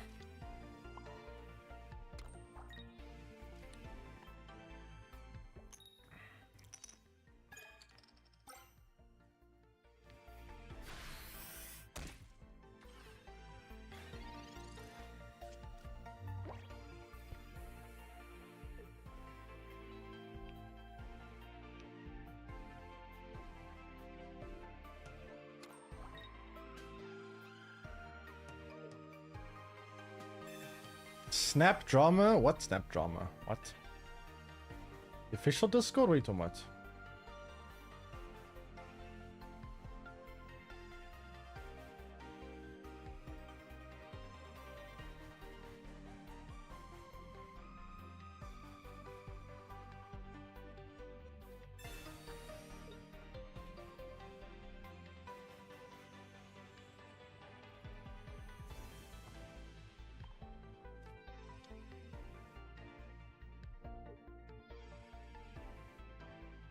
Snap drama? What snap drama? What? The official Discord? What are you talking about?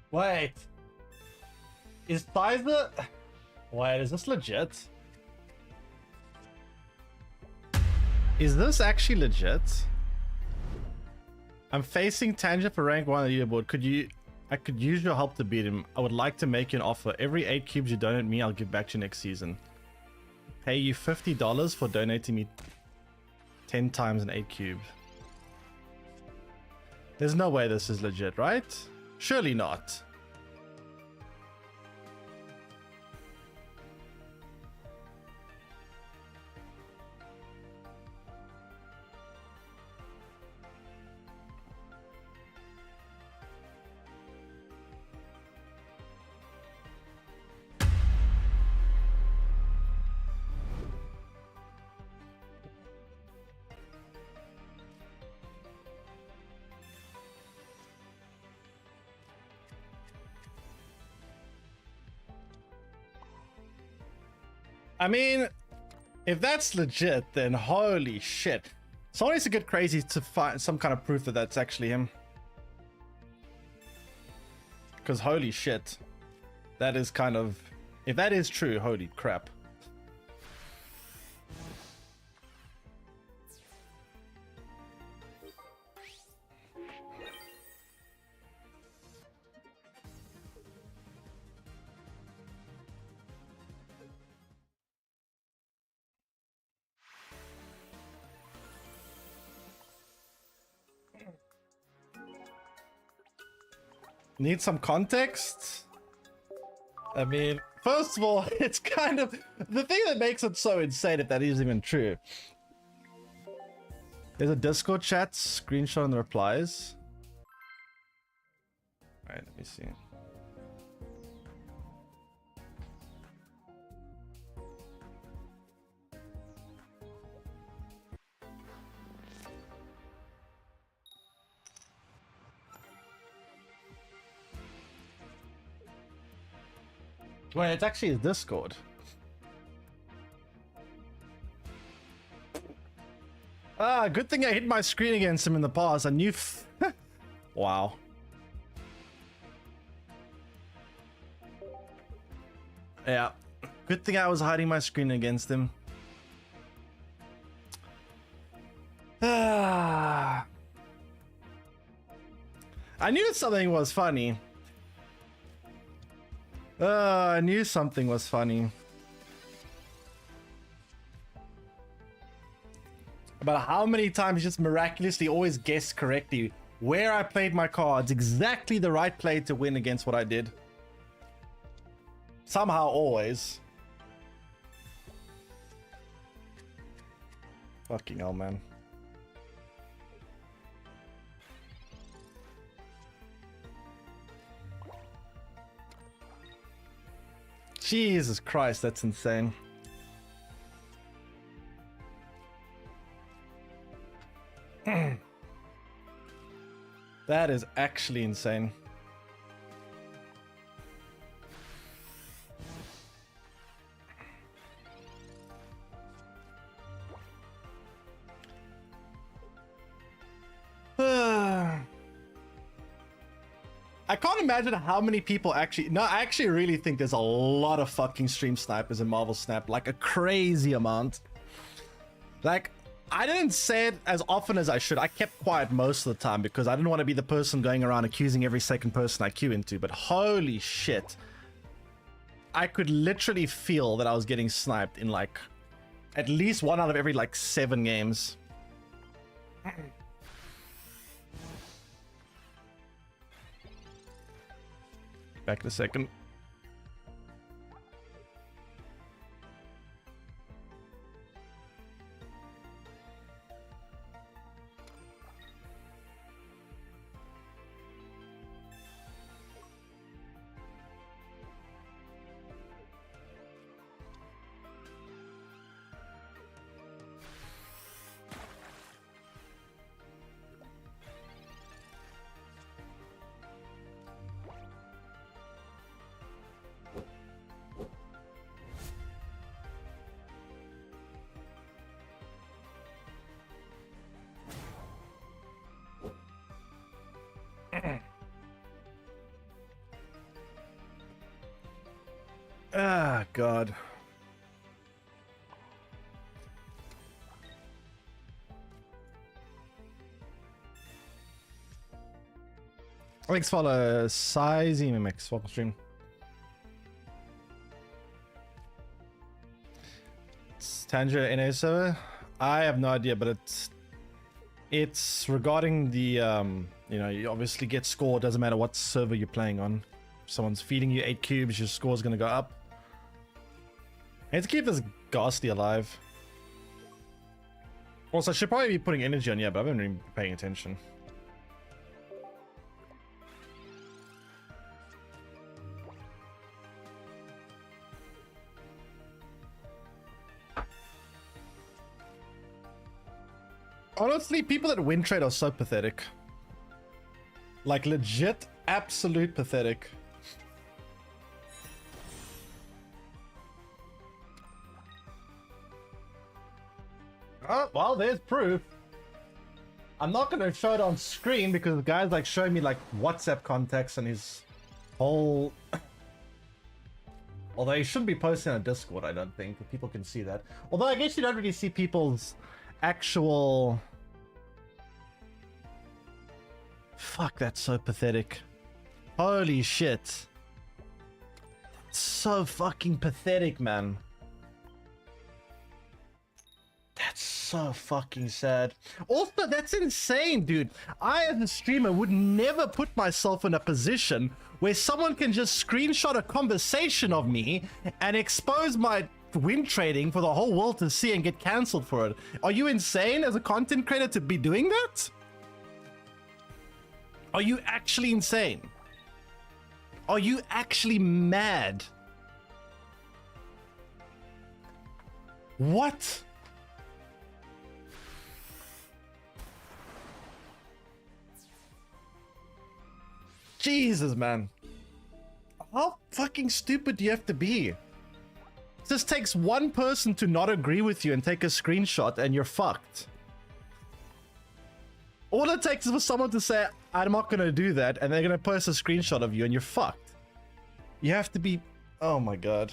Wait. Is Pfizer... Wait, is this legit? Is this actually legit? I'm facing Tangent for rank 1 on the leaderboard. I could use your help to beat him. I would like to make you an offer. Every 8 cubes you donate me, I'll give back to you next season. Pay you $50 for donating me 10 times an 8 cube. There's no way this is legit, right? Surely not. I mean, if that's legit, then holy shit. Someone needs to get crazy to find some kind of proof that that's actually him. Because holy shit. That is kind of... If that is true, holy crap. Need some context? I mean, first of all, it's kind of the thing that makes it so insane if that is even true. There's a Discord chat screenshot in the replies. Alright, let me see. Wait, it's actually his Discord. Ah, good thing I hit my screen against him in the past. I knew... Wow. Yeah. Good thing I was hiding my screen against him. Ah. I knew something was funny. I knew something was funny. But how many times just miraculously always guessed correctly where I played my cards, exactly the right play to win against what I did. Somehow, always. Fucking hell, man. Jesus Christ, that's insane. That is actually insane. I can't imagine how many people actually... No, I actually really think there's a lot of fucking stream snipers in Marvel Snap. Like, a crazy amount. Like, I didn't say it as often as I should. I kept quiet most of the time because I didn't want to be the person going around accusing every second person I queue into. But holy shit. I could literally feel that I was getting sniped in, like, at least 1 out of every, like, 7 games. Back in a second. Ah, God. Thanks for the size mimics. Welcome stream. Tanger NA server? I have no idea, but it's regarding the you know, you obviously get score, doesn't matter what server you're playing on. If someone's feeding you 8 cubes, your score's gonna go up. I need to keep this ghastly alive. Also, I should probably be putting energy on, yeah, but I haven't really been paying attention. Honestly, people that win trade are so pathetic. Like, legit, absolute pathetic. Oh, well, there's proof. I'm not going to show it on screen because the guy's like showing me like WhatsApp contacts and his whole... Although he shouldn't be posting on Discord, I don't think, but people can see that. Although I guess you don't really see people's actual... Fuck, that's so pathetic. Holy shit. So fucking pathetic, man. That's so fucking sad. Also, that's insane, dude. I, as a streamer, would never put myself in a position where someone can just screenshot a conversation of me and expose my win trading for the whole world to see and get cancelled for it. Are you insane as a content creator to be doing that? Are you actually insane? Are you actually mad? What? Jesus, man. How fucking stupid do you have to be? It just takes one person to not agree with you and take a screenshot and you're fucked. All it takes is for someone to say, I'm not going to do that, and they're going to post a screenshot of you and you're fucked. You have to be... Oh my god.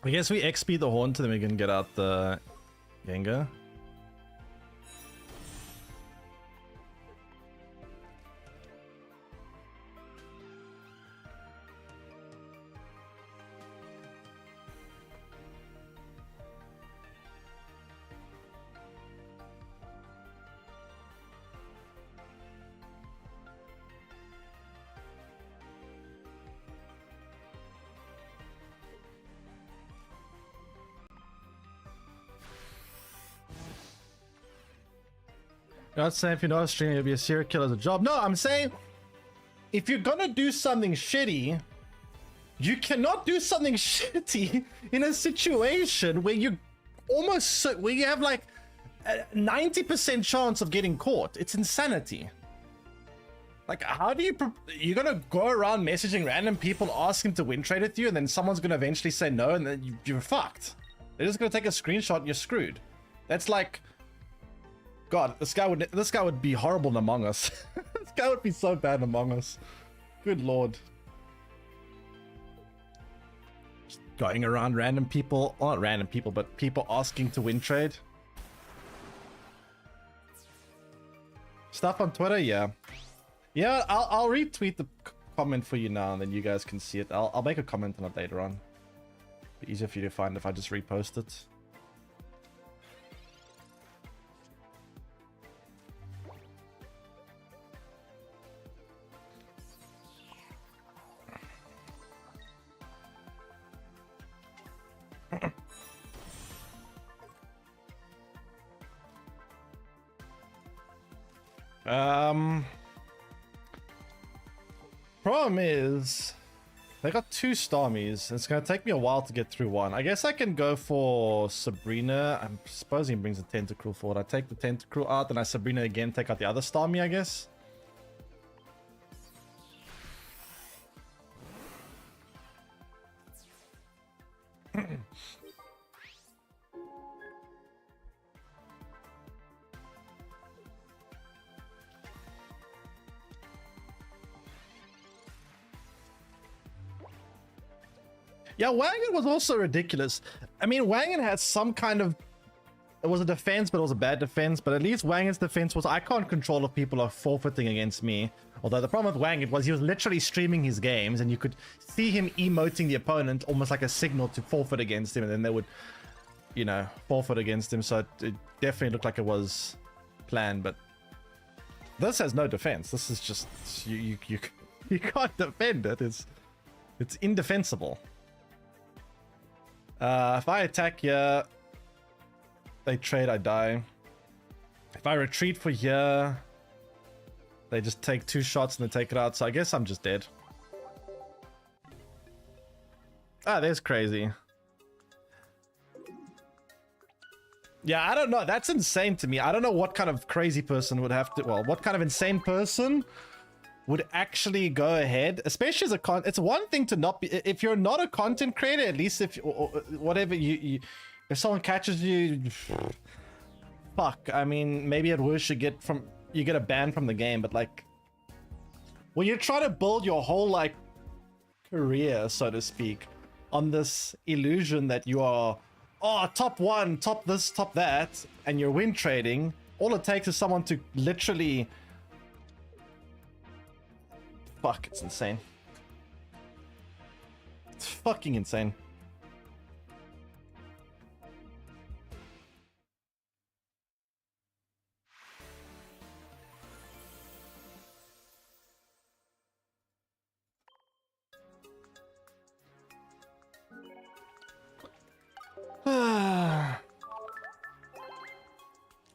I guess we XP the Haunt and then we can get out the Gengar. Not saying if you're not a streamer, you'll be a serial killer as a job. No, I'm saying if you're gonna do something shitty, you cannot do something shitty in a situation where you where you have like a 90% chance of getting caught. It's insanity. Like, how do you're gonna go around messaging random people asking to win trade with you, and then someone's gonna eventually say no, and then you're fucked. They're just gonna take a screenshot and you're screwed. That's like, God, this guy would be horrible in Among Us. This guy would be so bad in Among Us. Good lord. Just going around random people, well, not random people, but people asking to win trade. Stuff on Twitter, yeah. Yeah, I'll retweet the comment for you now, and then you guys can see it. I'll make a comment on it later on. Be easier for you to find if I just repost it. Problem is, they got 2 Starmies. It's gonna take me a while to get through one. I guess I can go for Sabrina. I'm supposing he brings the Tentacruel forward. I take the Tentacruel out, then I Sabrina again, take out the other Starmie, I guess. Yeah, Wangan was also ridiculous. I mean, Wangan had some kind of... It was a defense, but it was a bad defense. But at least Wangan's defense was, I can't control if people are forfeiting against me. Although the problem with Wangan was he was literally streaming his games, and you could see him emoting the opponent almost like a signal to forfeit against him, and then they would, you know, forfeit against him. So it definitely looked like it was planned. But this has no defense. This is just... You can't defend it. It's indefensible. If I attack here, they trade, I die. If I retreat for here, they just take 2 shots and they take it out. So I guess I'm just dead. Ah, there's crazy. Yeah, I don't know. That's insane to me. I don't know what kind of crazy person would have to... Well, what kind of insane person would actually go ahead, especially as a it's one thing to not be, if you're not a content creator, at least if or whatever you if someone catches you, fuck, I mean, maybe at worst you get a ban from the game, but like when you try to build your whole like career, so to speak, on this illusion that you are top 1, top this, top that, and you're win trading, all it takes is someone to literally... Fuck, it's insane. It's fucking insane.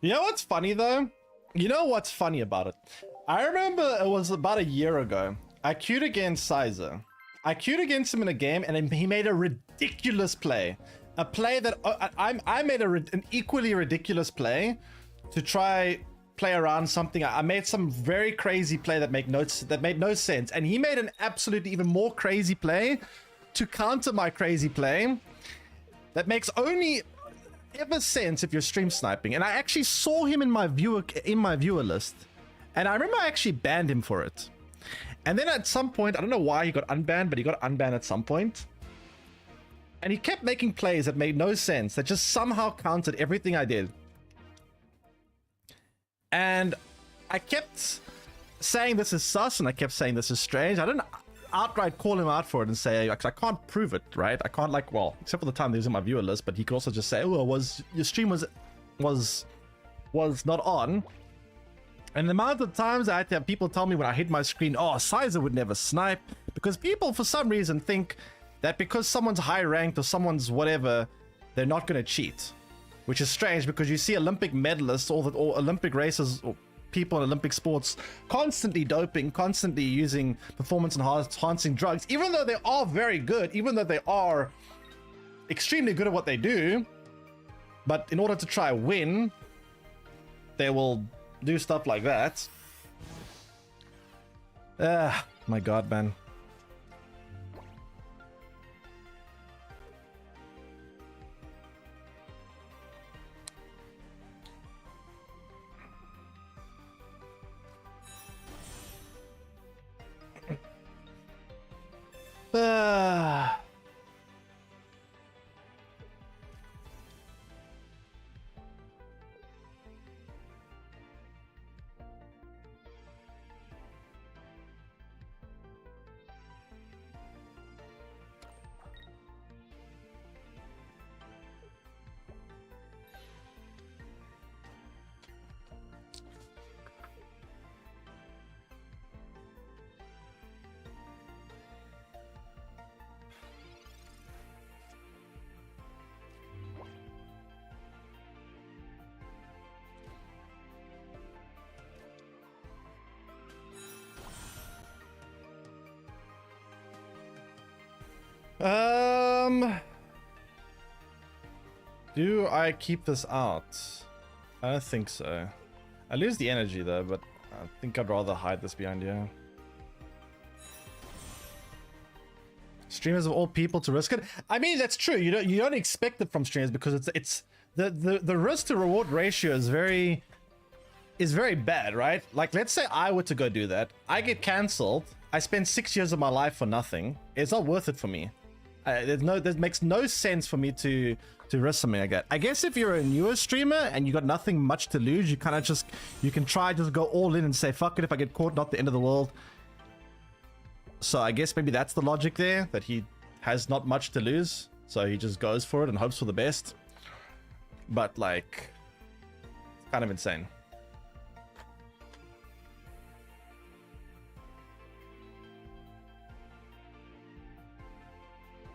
You know what's funny though? You know what's funny about it? I remember it was about a year ago. I queued against Sizer. I queued against him in a game and he made a ridiculous play. A play that I made an equally ridiculous play to try play around something. I made some very crazy play that made no sense. And he made an absolutely even more crazy play to counter my crazy play that makes only ever sense if you're stream sniping. And I actually saw him in my viewer list. And I remember I actually banned him for it. And then at some point, I don't know why he got unbanned, but he got unbanned at some point. And he kept making plays that made no sense, that just somehow countered everything I did. And I kept saying this is sus, and I kept saying this is strange. I didn't outright call him out for it and say, I can't prove it, right? I can't, like, well, except for the time he was in my viewer list, but he could also just say, oh, your stream was not on. And the amount of times I had to have people tell me when I hit my screen, oh, Sizer would never snipe, because people for some reason think that because someone's high ranked or someone's whatever, they're not going to cheat, which is strange because you see Olympic medalists or Olympic racers or people in Olympic sports constantly doping, constantly using performance enhancing drugs, even though they are very good, even though they are extremely good at what they do. But in order to try win, they will do stuff like that. My god, man. Do I keep this out? I don't think so. I lose the energy though, but I think I'd rather hide this behind here. Streamers of all people to risk it. I mean, that's true. You don't expect it from streamers because it's the risk to reward ratio is very bad, right? Like, let's say I were to go do that. I get cancelled. I spend 6 years of my life for nothing. It's not worth it for me. That makes no sense for me to risk something like that. I guess if you're a newer streamer and you got nothing much to lose, you kind of you can try just go all in and say, fuck it, if I get caught, not the end of the world. So I guess maybe that's the logic there, that he has not much to lose, so he just goes for it and hopes for the best. But like, kind of insane.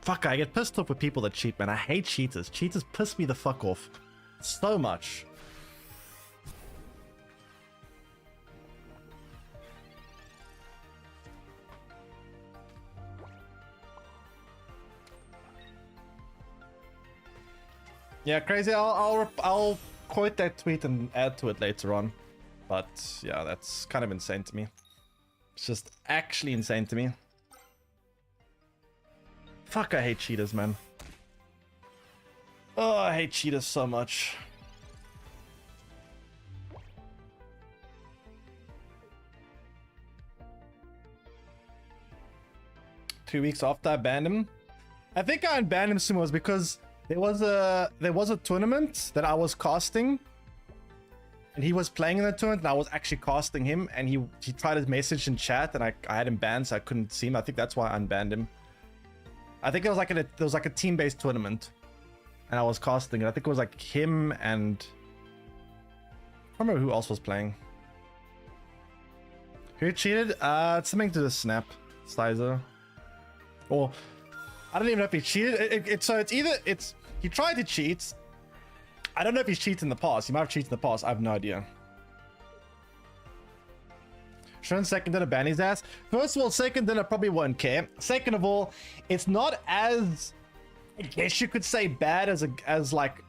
Fuck, I get pissed off with people that cheat, man. I hate cheaters. Cheaters piss me the fuck off so much. Yeah, crazy. I'll quote that tweet and add to it later on. But yeah, that's kind of insane to me. It's just actually insane to me. Fuck, I hate cheaters, man. Oh, I hate cheaters so much. Two weeks after I banned him. I think I unbanned him soon was because there was a tournament that I was casting. And he was playing in the tournament and I was actually casting him, and he tried to message in chat and I had him banned, so I couldn't see him. I think that's why I unbanned him. I think it was like a team-based tournament, and I was casting it. I think it was like him and I don't remember who else was playing. Who cheated? It's something to the snap, Slizer. Or I don't even know if he cheated. So it's either he tried to cheat. I don't know if he's cheated in the past. He might have cheated in the past. I have no idea. Shouldn't second dinner ban his ass? First of all, second dinner probably won't care. Second of all, it's not as, I guess you could say, bad as like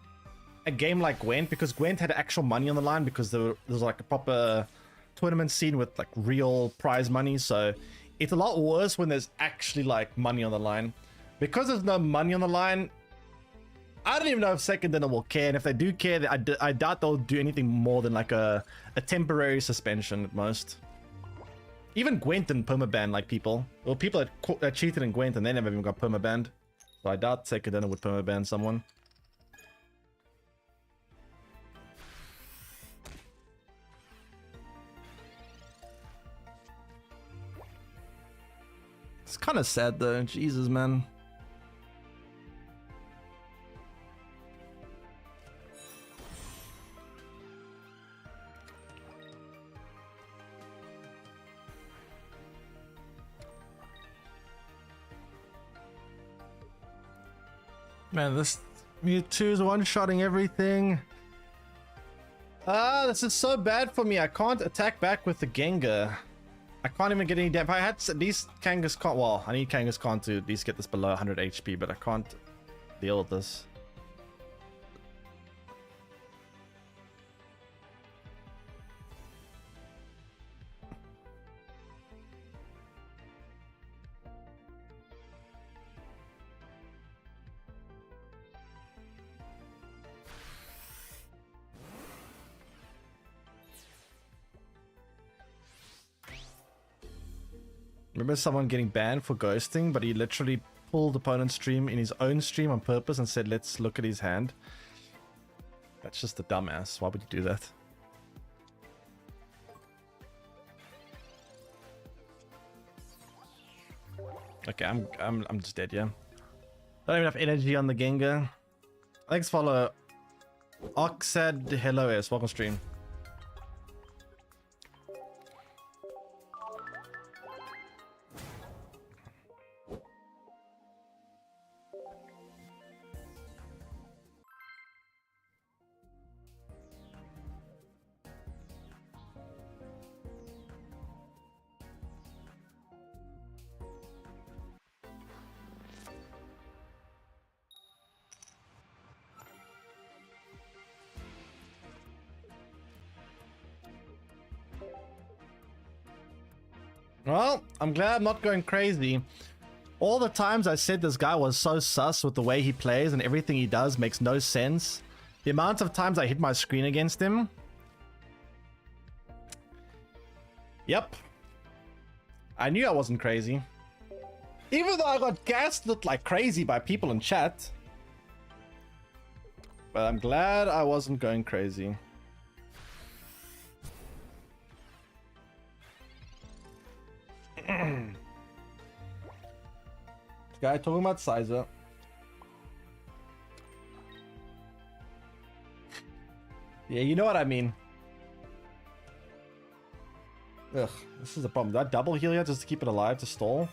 a game like Gwent, because Gwent had actual money on the line because there was like a proper tournament scene with like real prize money. So it's a lot worse when there's actually like money on the line. Because there's no money on the line, I don't even know if second dinner will care. And if they do care, I doubt they'll do anything more than like a temporary suspension at most. Even Gwent didn't permaban like people. Well, people that cheated in Gwent and they never even got permabanned. So I doubt second dinner would permaban someone. It's kind of sad though. Jesus, man. Man, this Mewtwo's one-shotting everything. This is so bad for me. I can't attack back with the Gengar. I can't even get any damage. If I had at least Kangaskhan, well, I need Kangaskhan to at least get this below 100 HP, but I can't deal with this. Remember someone getting banned for ghosting, but he literally pulled opponent's stream in his own stream on purpose and said, let's look at his hand. That's just a dumbass. Why would you do that? Okay, I'm just dead, yeah. Don't have enough energy on the Gengar. Thanks, follow. Oxad hello S, welcome stream. Well, I'm glad I'm not going crazy. All the times I said this guy was so sus with the way he plays and everything he does makes no sense. The amount of times I hit my screen against him. Yep. I knew I wasn't crazy. Even though I got gaslit like crazy by people in chat. But I'm glad I wasn't going crazy. Guy talking about Sizer. Yeah, you know what I mean. Ugh, this is a problem. Did I double heal here just to keep it alive to stall?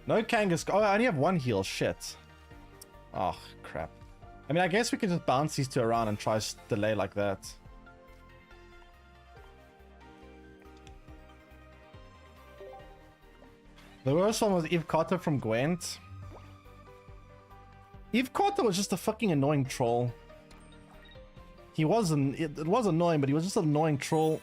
No Kangas. Oh, I only have one heal. Shit. Oh, crap. I mean, I guess we can just bounce these two around and try delay like that. The worst one was Eve Carter from Gwent. Eve Carter was just a fucking annoying troll. He wasn't. It was annoying, but he was just an annoying troll.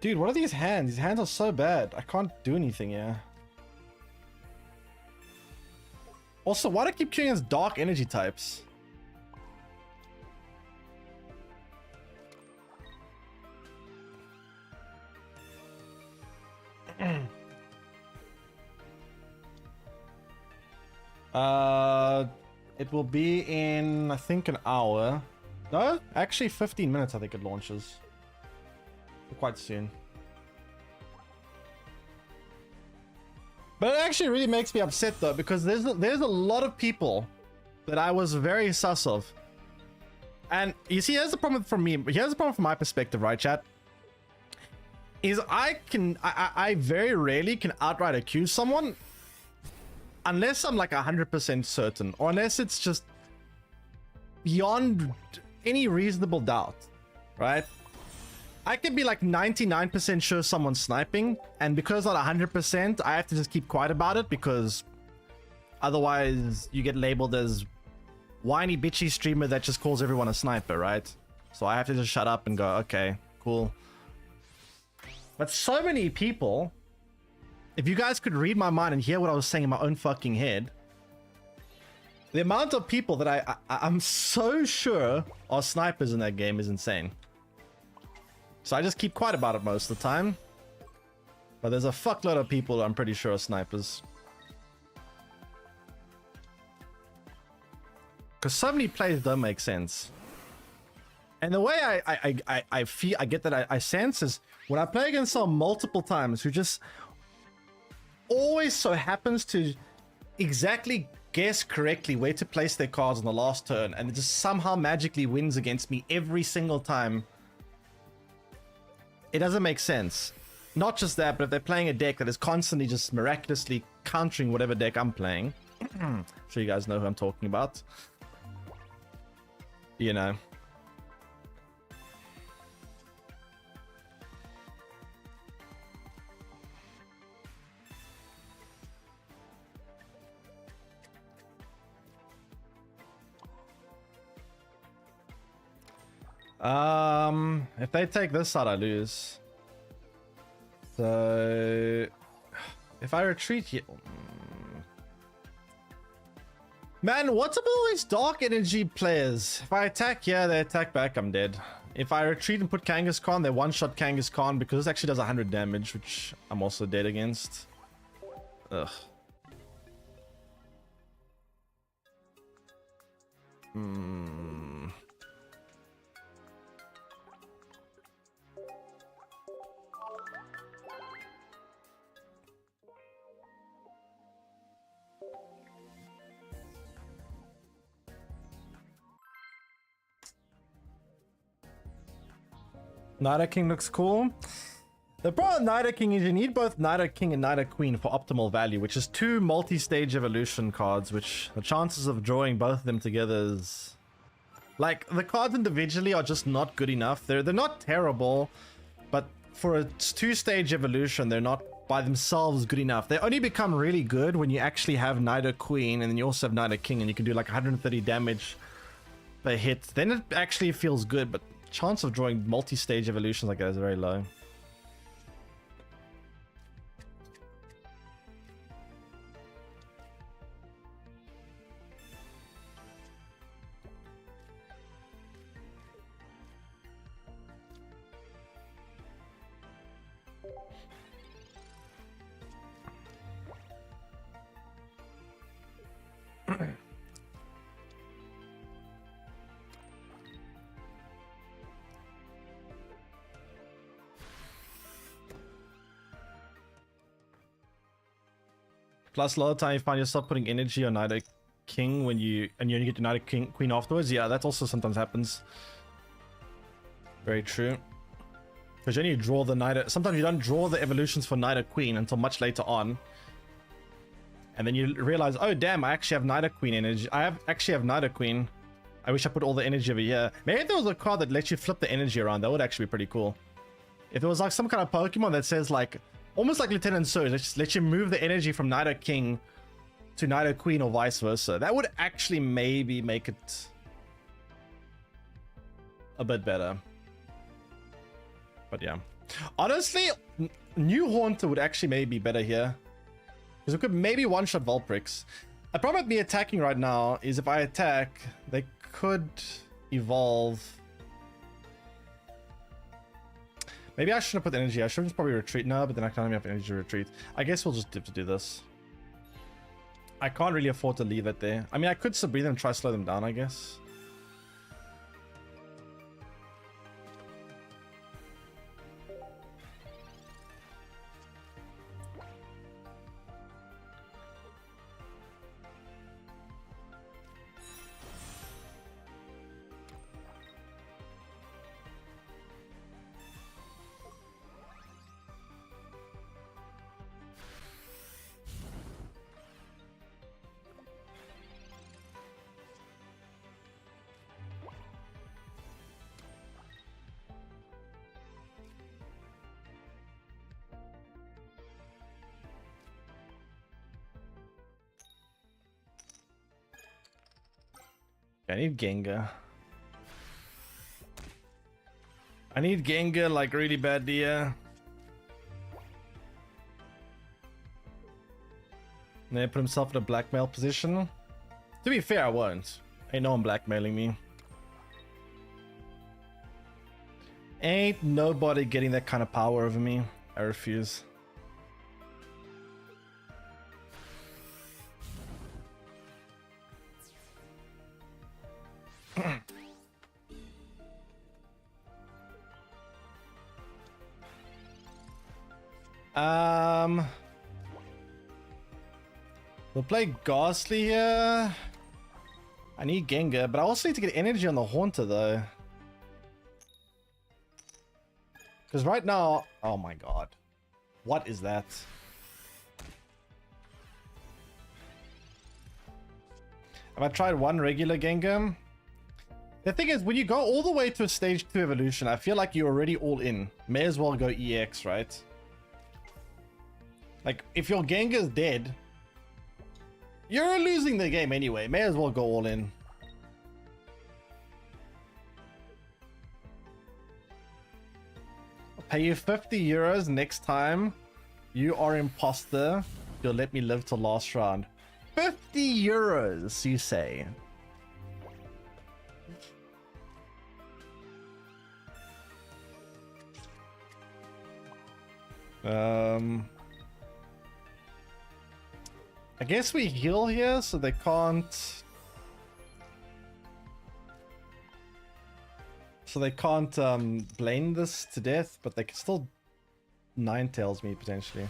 Dude, what are these hands? These hands are so bad. I can't do anything here. Also, why do I keep queuing as dark energy types? It will be in, I think, an hour. No, actually 15 minutes I think it launches. Quite soon. But it actually really makes me upset though, because there's a lot of people that I was very sus of. And you see, here's the problem from me. Here's the problem from my perspective, right, chat? Is I very rarely can outright accuse someone unless I'm like 100% certain, or unless it's just beyond any reasonable doubt, right? I can be like 99% sure someone's sniping, and because not 100%, I have to just keep quiet about it, because otherwise you get labeled as whiny bitchy streamer that just calls everyone a sniper, right? So I have to just shut up and go, okay, cool. But so many people, if you guys could read my mind and hear what I was saying in my own fucking head, the amount of people that I'm so sure are snipers in that game is insane. So I just keep quiet about it most of the time. But there's a fuckload of people I'm pretty sure are snipers. Because so many plays don't make sense. And the way I feel, I get that I sense is when I play against someone multiple times who just always so happens to exactly guess correctly where to place their cards on the last turn, and it just somehow magically wins against me every single time. It doesn't make sense. Not just that, but if they're playing a deck that is constantly just miraculously countering whatever deck I'm playing. I'm sure you guys know who I'm talking about. You know. If they take this side, I lose. So if I retreat here, man, what's up with all these dark energy players? If I attack here, they attack back, I'm dead. If I retreat and put Kangaskhan, they one-shot Kangaskhan because this actually does 100 damage, which I'm also dead against. Ugh. Night King looks cool. The problem with Night King is you need both Night King and Night Queen for optimal value, which is two multi-stage evolution cards, which the chances of drawing both of them together is... Like, the cards individually are just not good enough. They're not terrible, but for a two-stage evolution, they're not by themselves good enough. They only become really good when you actually have Night Queen, and then you also have Night King, and you can do like 130 damage per hit, then it actually feels good, but chance of drawing multi-stage evolutions like that is very low. Plus, a lot of time you find yourself putting energy on Knight King when you only get to Knight King Queen afterwards. Yeah, that also sometimes happens. Very true. Because you only draw the Knight. Sometimes you don't draw the evolutions for Knight or Queen until much later on, and then you realize, oh damn, I actually have Knight or Queen energy. Actually have Knight or Queen. I wish I put all the energy over here. Maybe if there was a card that lets you flip the energy around, that would actually be pretty cool. If there was like some kind of Pokemon that says like, almost like Lieutenant Surge, let you move the energy from Knight or King to Knight or Queen or vice versa. That would actually maybe make it a bit better. But yeah. Honestly, New Haunter would actually maybe be better here. Because we could maybe one-shot Vulprix. The problem with me attacking right now is if I attack, they could evolve. Maybe I shouldn't put energy. I should just probably retreat now, but then I can't have energy to retreat. I guess we'll just dip to do this. I can't really afford to leave it there. I mean, I could breathe and try to slow them down, I guess. I need Gengar. I need Gengar like really bad, dear. And then put himself in a blackmail position. To be fair, I won't. Ain't no one blackmailing me. Ain't nobody getting that kind of power over me. I refuse. We'll play Ghastly here. I need Gengar, but I also need to get energy on the Haunter though. Because right now, oh my god. What is that? Have I tried one regular Gengar? The thing is, when you go all the way to a stage 2 evolution, I feel like you're already all in. May as well go EX, right? Like, if your Gengar's dead, you're losing the game anyway. May as well go all in. I'll pay you 50 euros next time you are imposter. You'll let me live till last round. 50 euros, you say? I guess we heal here, so they can't... So they can't blame this to death, but they can still Ninetales me, potentially.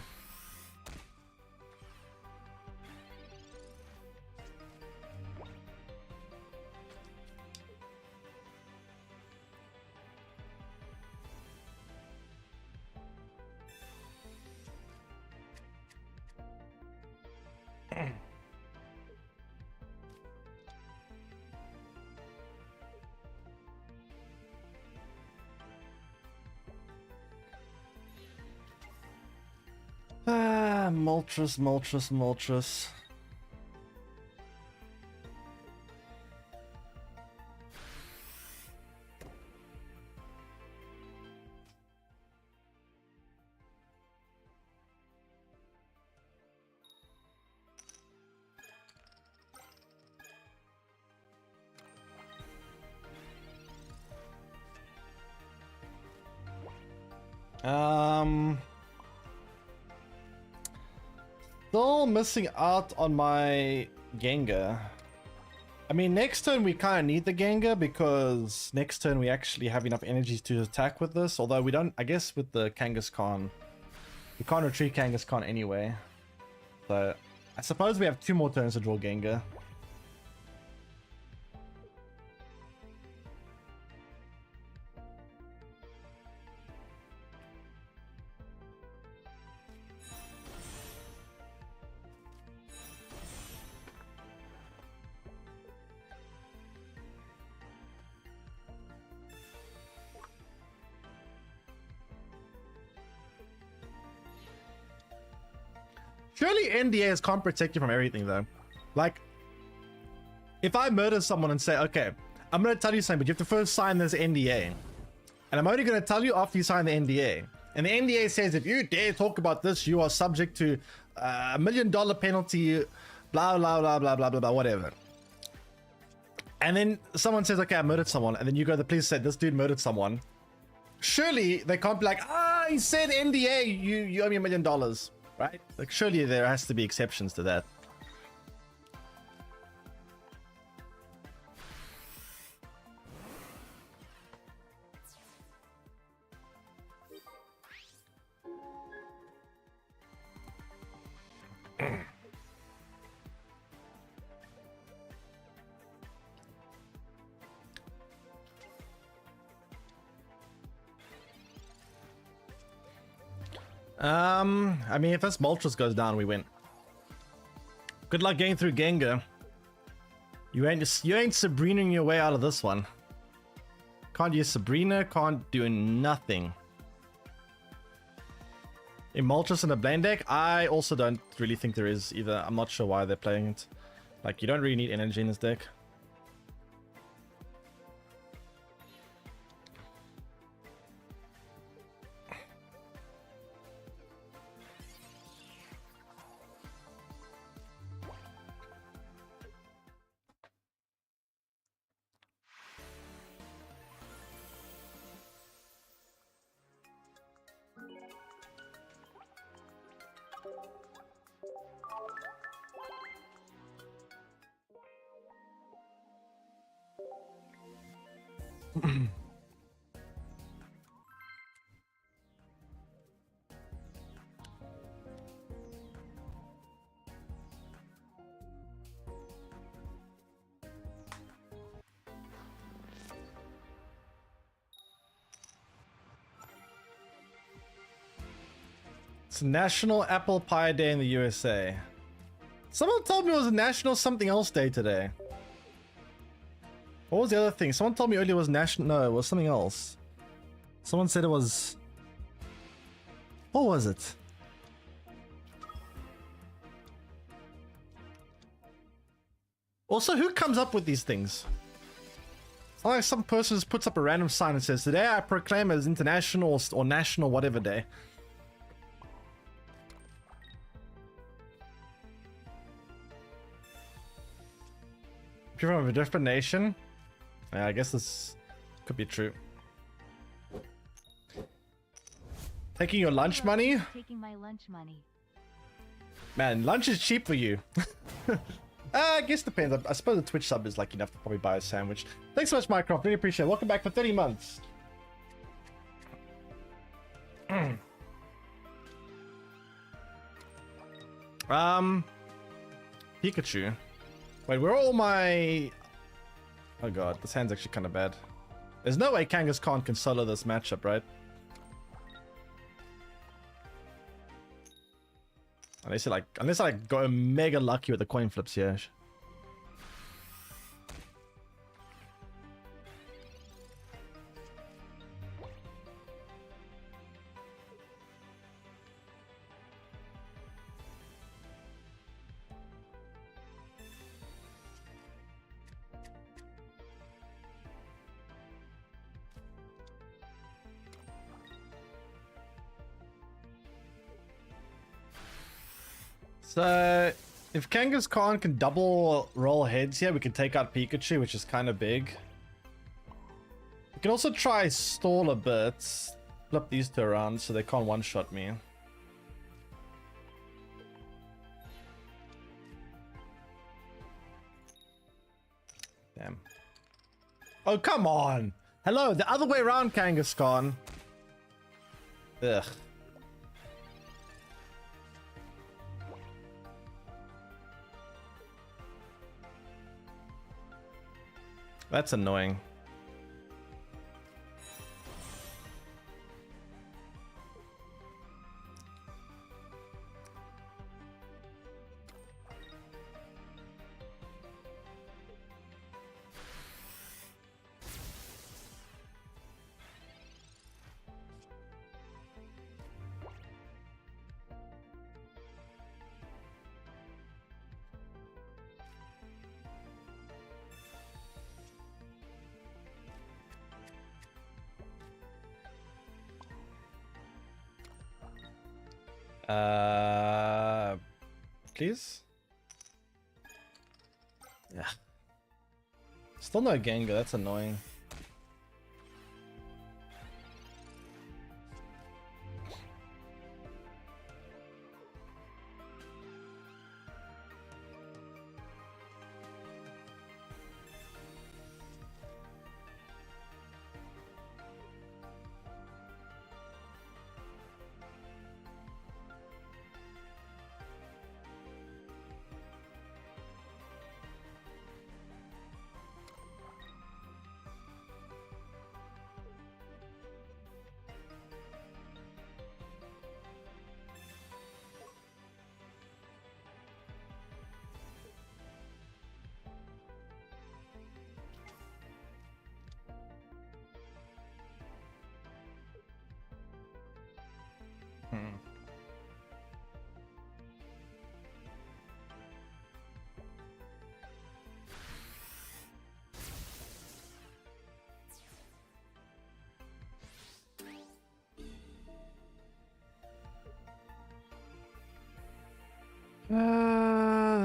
Moltres. Still missing out on my Gengar. I mean, next turn we kind of need the Gengar because next turn we actually have enough energies to attack with this. Although we don't, I guess with the Kangaskhan, we can't retreat Kangaskhan anyway. So I suppose we have 2 more turns to draw Gengar. Surely NDAs can't protect you from everything though. Like, if I murder someone and say, okay, I'm going to tell you something, but you have to first sign this NDA. And I'm only going to tell you after you sign the NDA. And the NDA says, if you dare talk about this, you are subject to $1 million penalty, blah, blah, blah, blah, blah, blah, blah, whatever. And then someone says, okay, I murdered someone. And then you go, the police said, this dude murdered someone. Surely they can't be like, he said NDA, you owe me $1 million. Right? Like, surely there has to be exceptions to that. I mean, if this Moltres goes down, we win. Good luck getting through Gengar. You ain't Sabrinaing your way out of this one. Can't use Sabrina, can't do nothing. In Moltres in a Blaine deck, I also don't really think there is either. I'm not sure why they're playing it. Like, you don't really need energy in this deck. It's National Apple Pie Day in the USA. Someone told me it was a National something else day today. What was the other thing? Someone told me earlier it was national. No, it was something else. Someone said it was. What was it? Also, who comes up with these things? It's not like some person just puts up a random sign and says, today I proclaim as international or national whatever day. If you're from a different nation, yeah, I guess this could be true. Taking your lunch money? Taking my lunch money. Man, lunch is cheap for you. I guess depends. I suppose a Twitch sub is like enough to probably buy a sandwich. Thanks so much, Minecraft. Really appreciate it. Welcome back for 30 months. Pikachu. Wait, where are all my... Oh god, this hand's actually kind of bad. There's no way Kangaskhan can solo this matchup, right? Unless I go mega lucky with the coin flips here. So, if Kangaskhan can double roll heads here, we can take out Pikachu, which is kind of big. We can also try stall a bit. Flip these two around so they can't one-shot me. Damn. Oh, come on! Hello, the other way around, Kangaskhan. Ugh. That's annoying. Please? Yeah. Still no Gengar, that's annoying.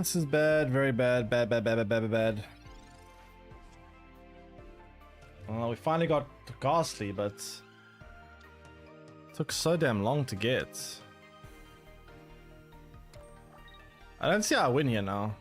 This is bad, very bad, bad. Well, we finally got Ghastly, but took so damn long to get. I don't see how I win here now.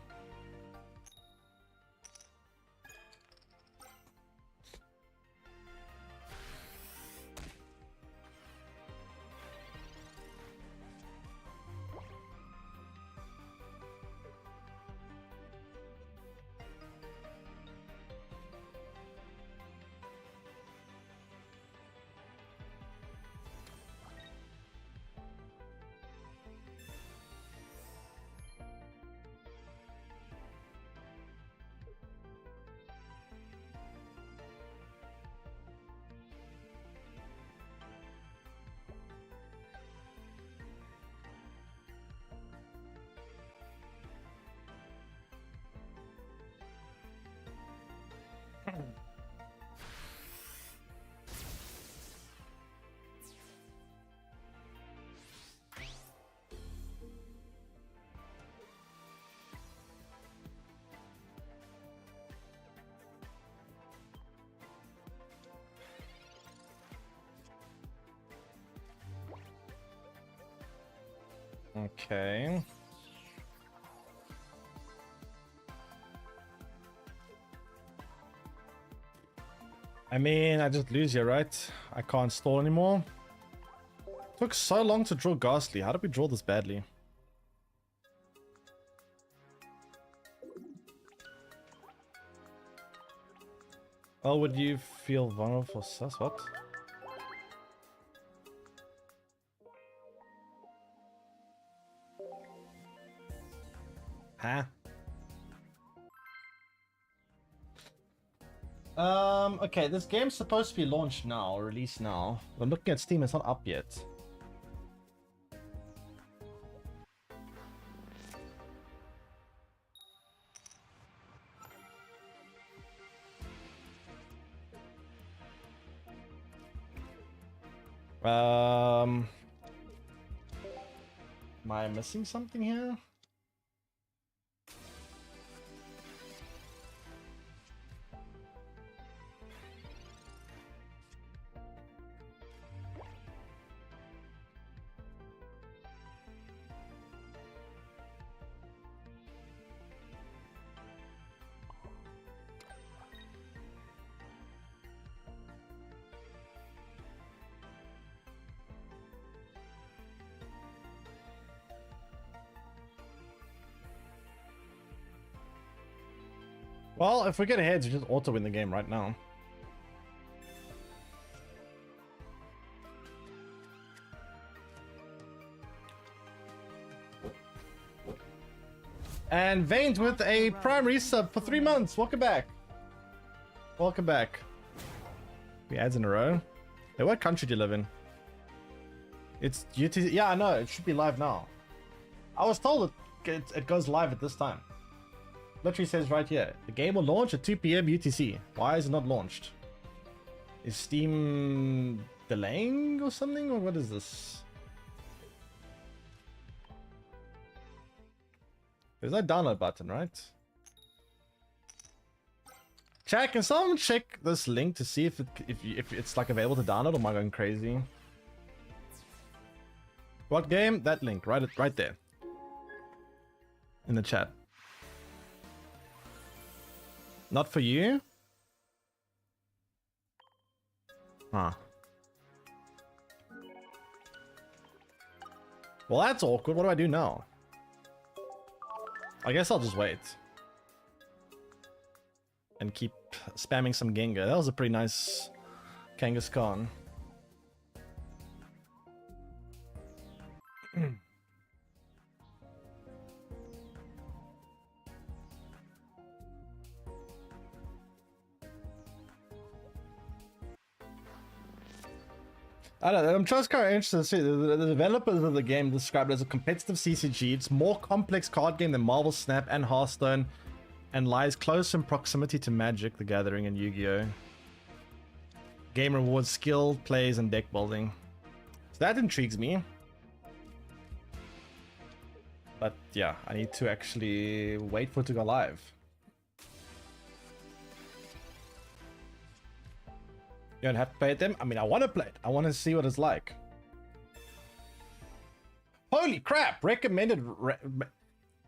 Okay. I mean, I just lose here, right? I can't stall anymore. Took so long to draw Ghastly. How did we draw this badly? Oh, would you feel vulnerable for sus? What? Huh? Okay, this game's supposed to be launched now, or released now. I'm looking at Steam, it's not up yet. Am I missing something here? Well, if we get ahead, you just auto win the game right now. And Veins with a prime resub for 3 months. Welcome back. Welcome back. 3 ads in a row. Hey, what country do you live in? It's UTC. Yeah, I know. It should be live now. I was told it goes live at this time. Literally says right here. The game will launch at 2 p.m. UTC. Why is it not launched? Is Steam delaying or something? Or what is this? There's no download button, right? Chat, can someone check this link to see if it's like available to download, or am I going crazy? What game? That link, right there. In the chat. Not for you? Huh. Well, that's awkward. What do I do now? I guess I'll just wait. And keep spamming some Gengar. That was a pretty nice Kangaskhan. I don't know, I'm just kind of interested to see. The developers of the game described it as a competitive CCG. It's more complex card game than Marvel Snap and Hearthstone, and lies close in proximity to Magic, the Gathering, and Yu-Gi-Oh! Game rewards skill, plays, and deck building. So that intrigues me. But yeah, I need to actually wait for it to go live. You don't have to play them. I mean, I want to play it. I want to see what it's like. Holy crap! Recommended.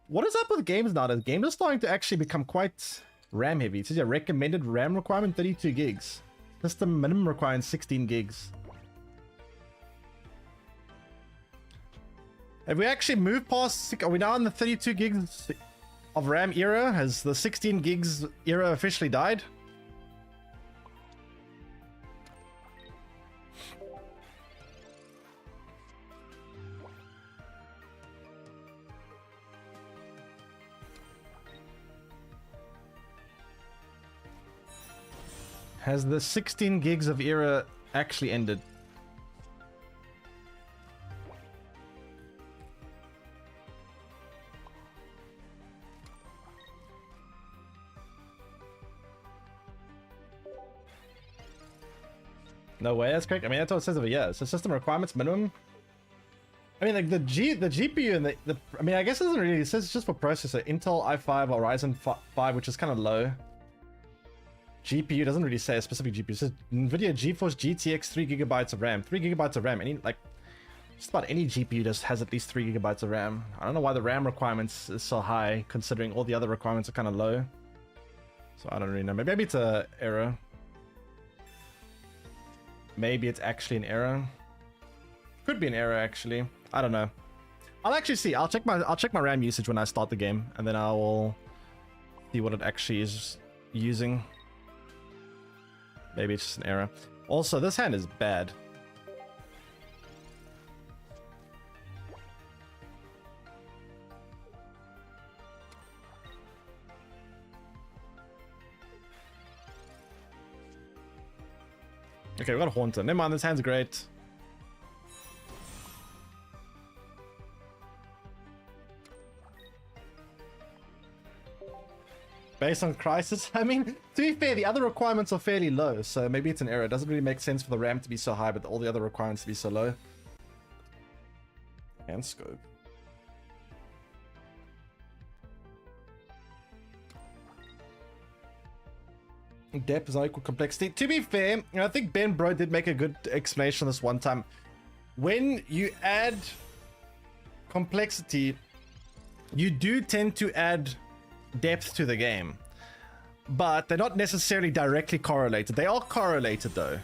What is up with games now? The games are starting to actually become quite RAM heavy. It says your recommended RAM requirement 32 gigs. System minimum requirement 16 gigs. Have we actually moved past? Are we now in the 32 gigs of RAM era? Has the 16 gigs era officially died? Has the 16 gigs of era actually ended? No way, that's correct. I mean, that's what it says over here. So system requirements minimum. I mean, like the GPU and the I mean, I guess it doesn't really. It says it's just for processor. Intel i5 or Ryzen 5, which is kind of low. GPU doesn't really say a specific GPU. It says NVIDIA GeForce GTX 3 gigabytes of RAM. 3 gigabytes of RAM. Any like just about any GPU just has at least 3 gigabytes of RAM. I don't know why the RAM requirements is so high, considering all the other requirements are kind of low. So I don't really know. Maybe it's an error. Maybe it's actually an error. Could be an error actually. I don't know. I'll actually see. I'll check my RAM usage when I start the game, and then I will see what it actually is using. Maybe it's just an error. Also, this hand is bad. Okay, we got a Haunter. Never mind, this hand's great. Based on Crisis, I mean, to be fair, the other requirements are fairly low, so maybe it's an error. It doesn't really make sense for the RAM to be so high, but all the other requirements to be so low. And scope. Depth is not equal complexity. To be fair, I think Ben Bro did make a good explanation this one time. When you add complexity, you do tend to add depth to the game, but they're not necessarily directly correlated. They are correlated though,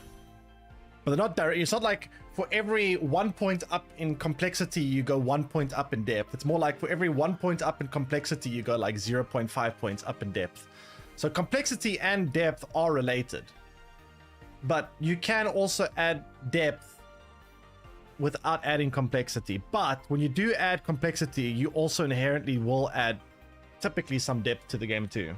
but they're not direct. It's not like for every 1 point up in complexity you go 1 point up in depth. It's more like for every 1 point up in complexity you go like 0.5 points up in depth. So complexity and depth are related. But you can also add depth without adding complexity. But when you do add complexity, you also inherently will add typically some depth to the game too.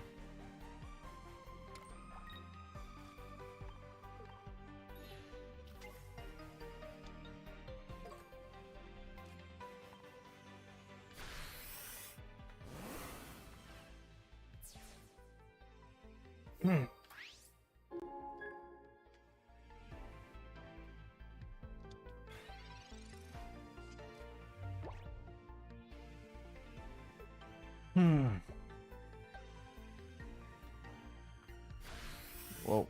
Whoa.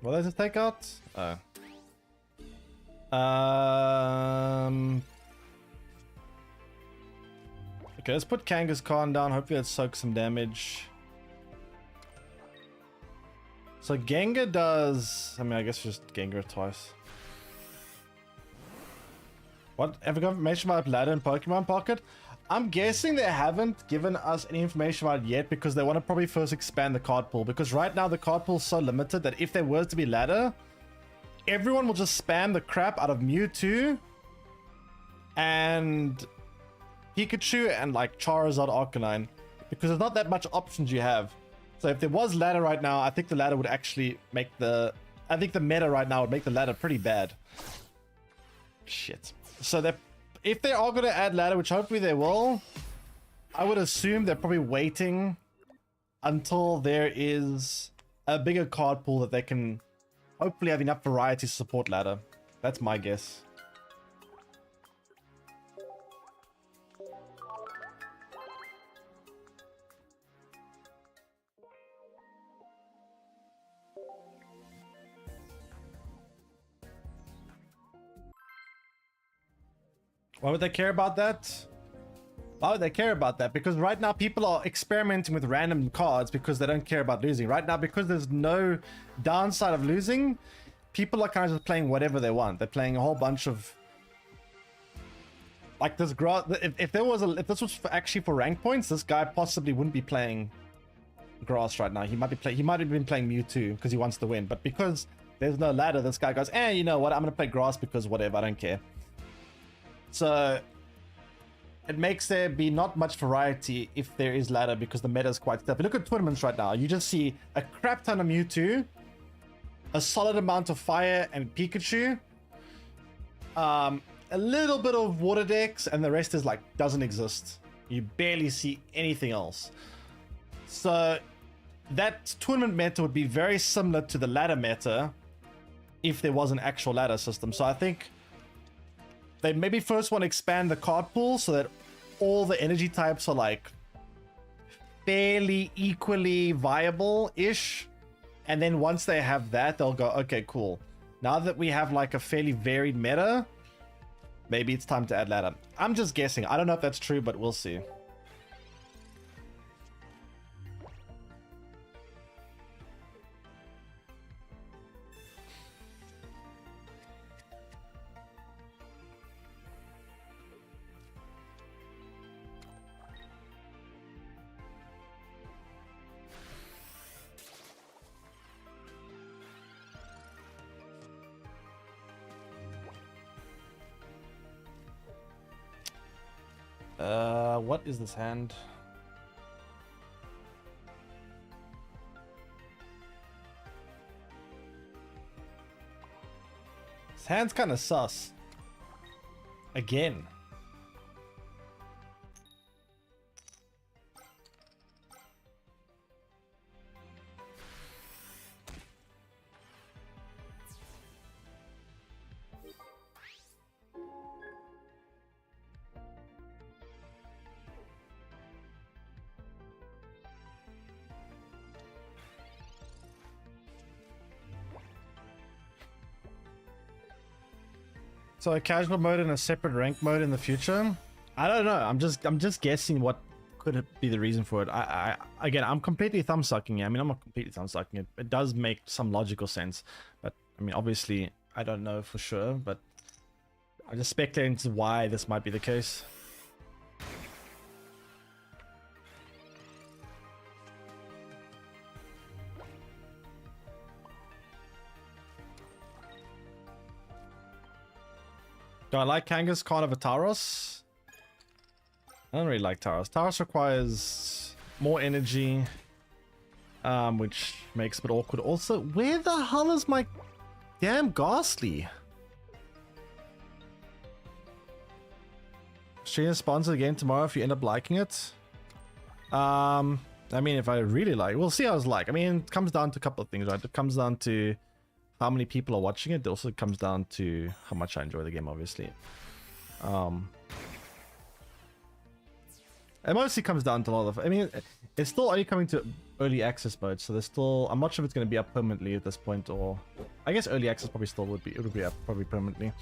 What does it take out? Oh. Okay, let's put Kangaskhan down. Hopefully that soaks some damage. So Gengar does... I mean, I guess just Gengar twice. What? Have we got information about ladder in Pokemon Pocket? I'm guessing they haven't given us any information about it yet because they want to probably first expand the card pool. Because right now the card pool is so limited that if there were to be ladder, everyone will just spam the crap out of Mewtwo and Pikachu and like Charizard Arcanine. Because there's not that much options you have. So if there was ladder right now, I think the ladder would actually make the... I think the meta right now would make the ladder pretty bad. Shit. So that if they are going to add ladder, which hopefully they will, I would assume they're probably waiting until there is a bigger card pool that they can hopefully have enough variety to support ladder. That's my guess. Why would they care about that? Why would they care about that? Because right now people are experimenting with random cards because they don't care about losing. Right now, because there's no downside of losing, people are kind of just playing whatever they want. They're playing a whole bunch of... Like this grass... If this was actually for rank points, this guy possibly wouldn't be playing grass right now. He might have been playing Mewtwo because he wants to win. But because there's no ladder, this guy goes, you know what? I'm going to play grass because whatever, I don't care. So it makes there be not much variety if there is ladder because the meta is quite tough. Look at tournaments right now. You just see a crap ton of Mewtwo, a solid amount of fire and Pikachu, a little bit of water decks, and the rest is like doesn't exist. You barely see anything else. So that tournament meta would be very similar to the ladder meta if there was an actual ladder system. So I think they maybe first want to expand the card pool so that all the energy types are like fairly equally viable-ish. And then once they have that, they'll go, okay, cool. Now that we have like a fairly varied meta, maybe it's time to add ladder. I'm just guessing. I don't know if that's true, but we'll see. What is this hand? This hand's kind of sus. Again. So a casual mode and a separate rank mode in the future? I don't know. I'm just guessing what could be the reason for it. Again, I'm completely thumb sucking it. I mean, I'm not completely thumb sucking it. It does make some logical sense, but I mean, obviously, I don't know for sure. But I'm just speculating to why this might be the case. Do I like Kanga's Carnival Taros? I don't really like Taros. Taros requires more energy, which makes it a bit awkward. Also, where the hell is my damn Ghastly? Stream sponsor the game tomorrow if you end up liking it. I mean, if I really like, we'll see how it's like. I mean, it comes down to a couple of things, right? It comes down to how many people are watching it. It also comes down to how much I enjoy the game, obviously. It mostly comes down to a lot of, I mean, it's still only coming to early access mode, so there's still, I'm not sure if it's going to be up permanently at this point, or I guess early access probably still would be, it would be up probably permanently.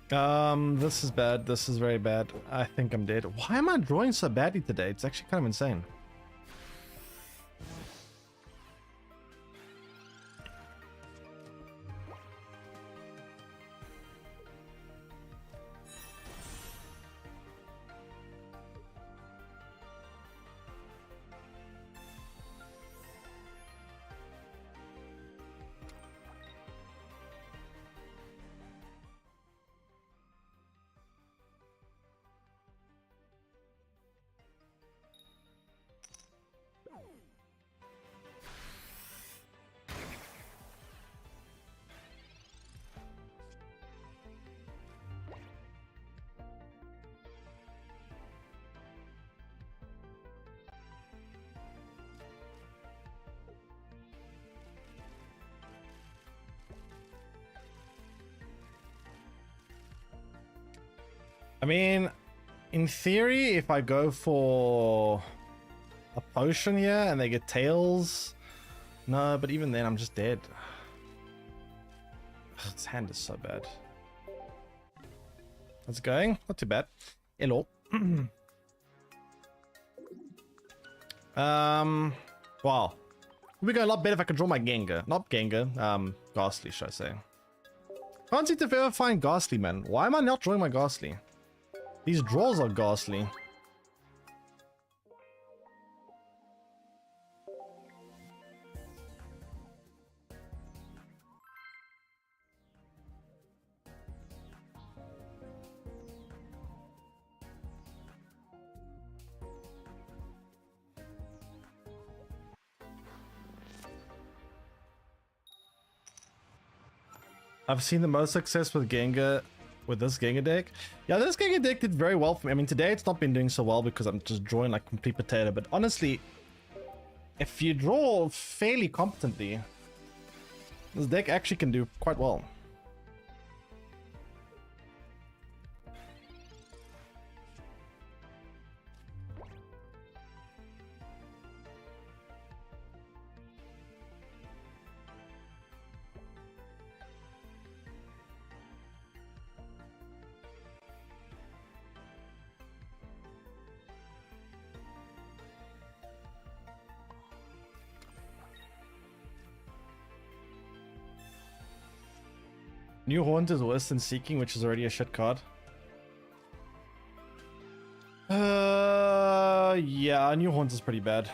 This is bad. This is very bad. I think I'm dead. Why am I drawing so badly today? It's actually kind of insane. I mean, in theory, if I go for a potion here and they get tails, no, but even then I'm just dead. Ugh, this hand is so bad. How's it going? Not too bad. Hello. Wow. We go a lot better if I can draw my Gengar. Not Gengar, Ghastly, should I say. Can't seem to ever find Ghastly, man. Why am I not drawing my Ghastly? These draws are ghastly. I've seen the most success with Gengar. With this Gengar deck. Yeah, this Gengar deck did very well for me. I mean, today it's not been doing so well because I'm just drawing like complete potato. But honestly, if you draw fairly competently, this deck actually can do quite well. New Haunt is worse than Seeking, which is already a shit card. Yeah, New Haunt is pretty bad.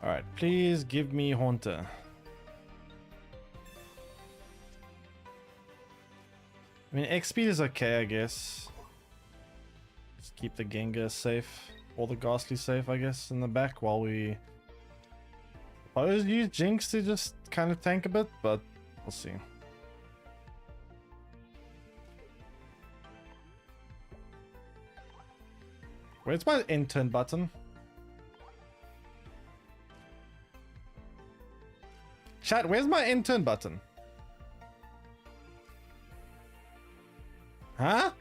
Alright, please give me Haunter. I mean, XP is okay, I guess. Just keep the Gengar safe. Or the Ghastly safe, I guess, in the back while we... I always use Jinx to just kind of tank a bit, but we'll see. Where's my end turn button? Chat, where's my end turn button? Huh?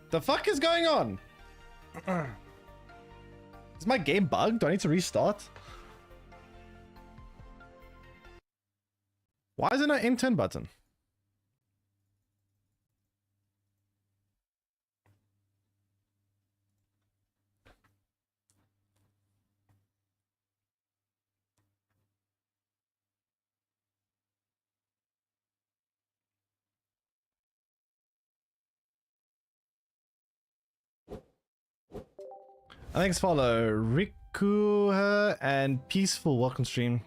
The fuck is going on? Is my game bugged? Do I need to restart? Why is there no intern button? Thanks, follow Riku and Peaceful. Welcome stream.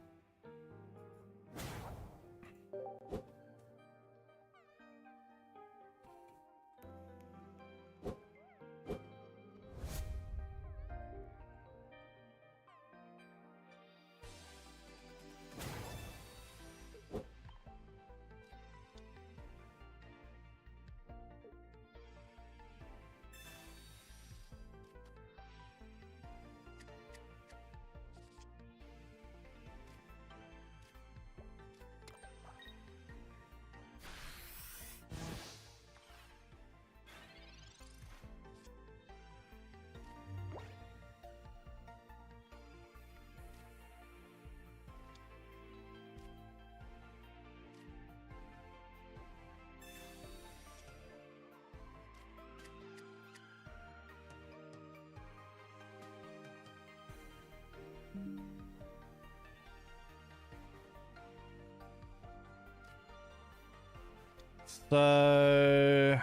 So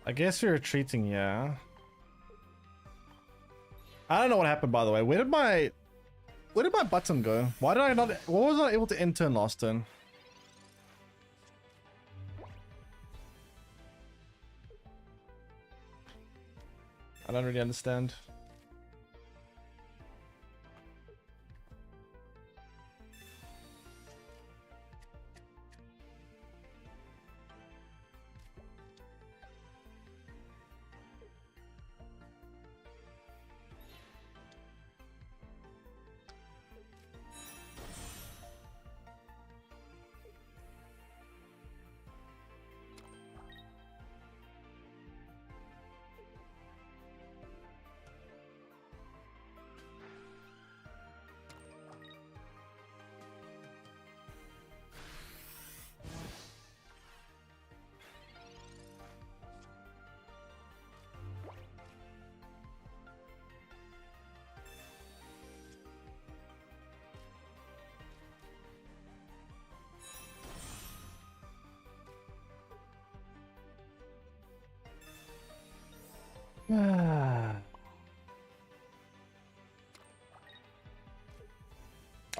I guess you're retreating, yeah. I don't know what happened, by the way. Where did my button go? Why did I not? What was I able to enter last turn? I don't really understand.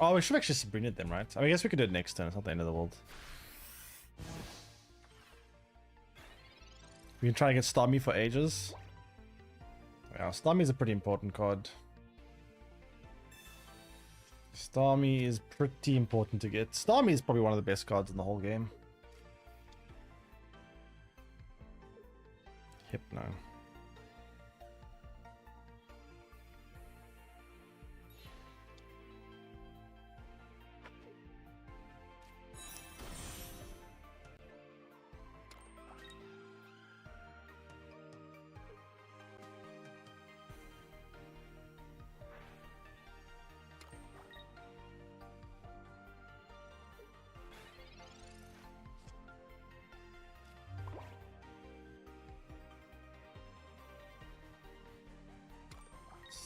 Oh, we should actually Sabrina it then, right? I guess we could do it next turn. It's not the end of the world. We can try and get Starmie for ages. Yeah, Starmie is a pretty important card. Starmie is pretty important to get. Starmie is probably one of the best cards in the whole game. Hypno.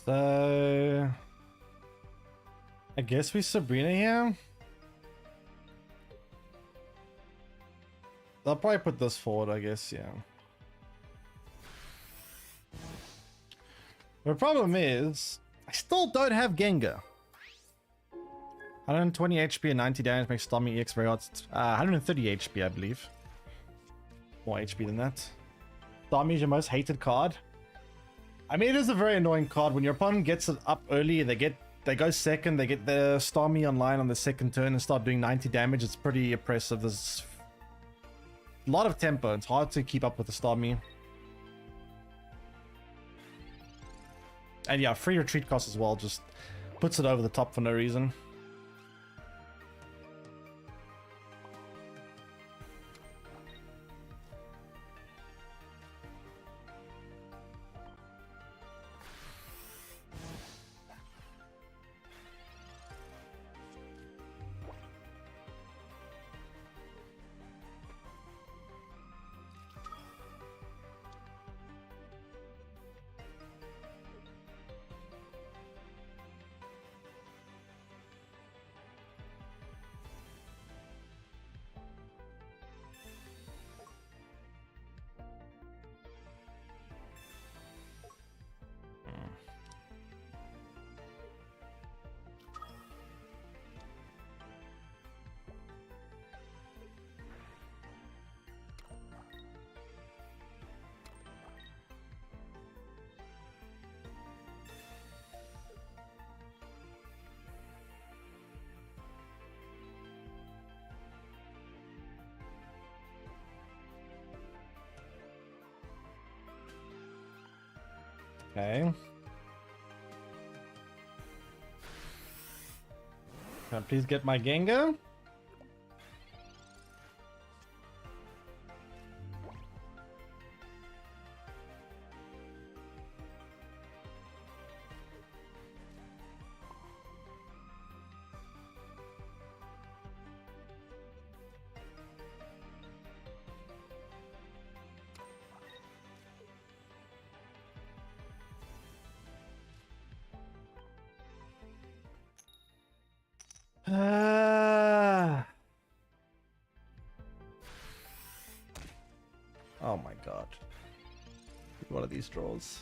So I guess we Sabrina here. I'll probably put this forward, I guess, yeah. The problem is, I still don't have Gengar. 120 HP and 90 damage makes Stormy EX very hard. 130 HP, I believe. More HP than that. Stormy is your most hated card. I mean, it is a very annoying card. When your opponent gets it up early, they go second, they get the Stormy online on the second turn and start doing 90 damage. It's pretty oppressive. There's a lot of tempo. It's hard to keep up with the Stormy. And yeah, free retreat cost as well just puts it over the top for no reason. Okay. Can I please get my Gengar? Oh my god. One of these draws.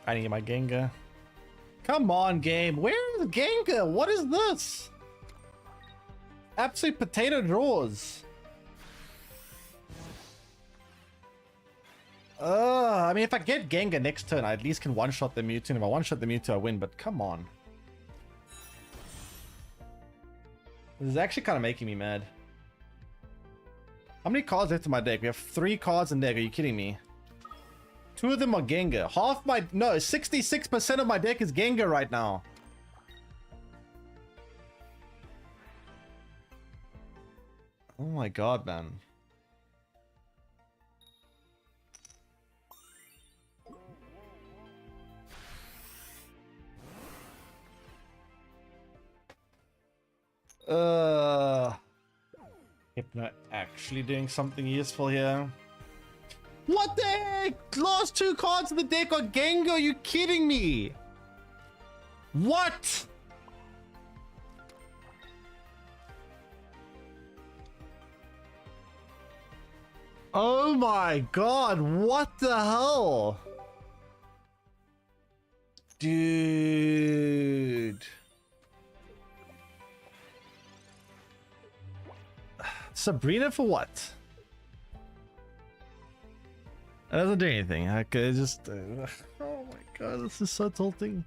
I need my Gengar. Come on, game. Where is Gengar? What is this? Absolute potato draws. I mean, if I get Gengar next turn, I at least can one-shot the Mewtwo. If I one-shot the Mewtwo, I win, but come on. This is actually kind of making me mad. How many cards left in my deck? We have 3 cards in deck. Are you kidding me? 2 of them are Gengar. Half my... No, 66% of my deck is Gengar right now. Oh my god, man. Hypno actually doing something useful here. What the heck? Last 2 cards in the deck are Gengar. Are you kidding me? What? Oh my god, what the hell? Dude. Sabrina for what? It doesn't do anything. I could just... oh my god, this is so tilting.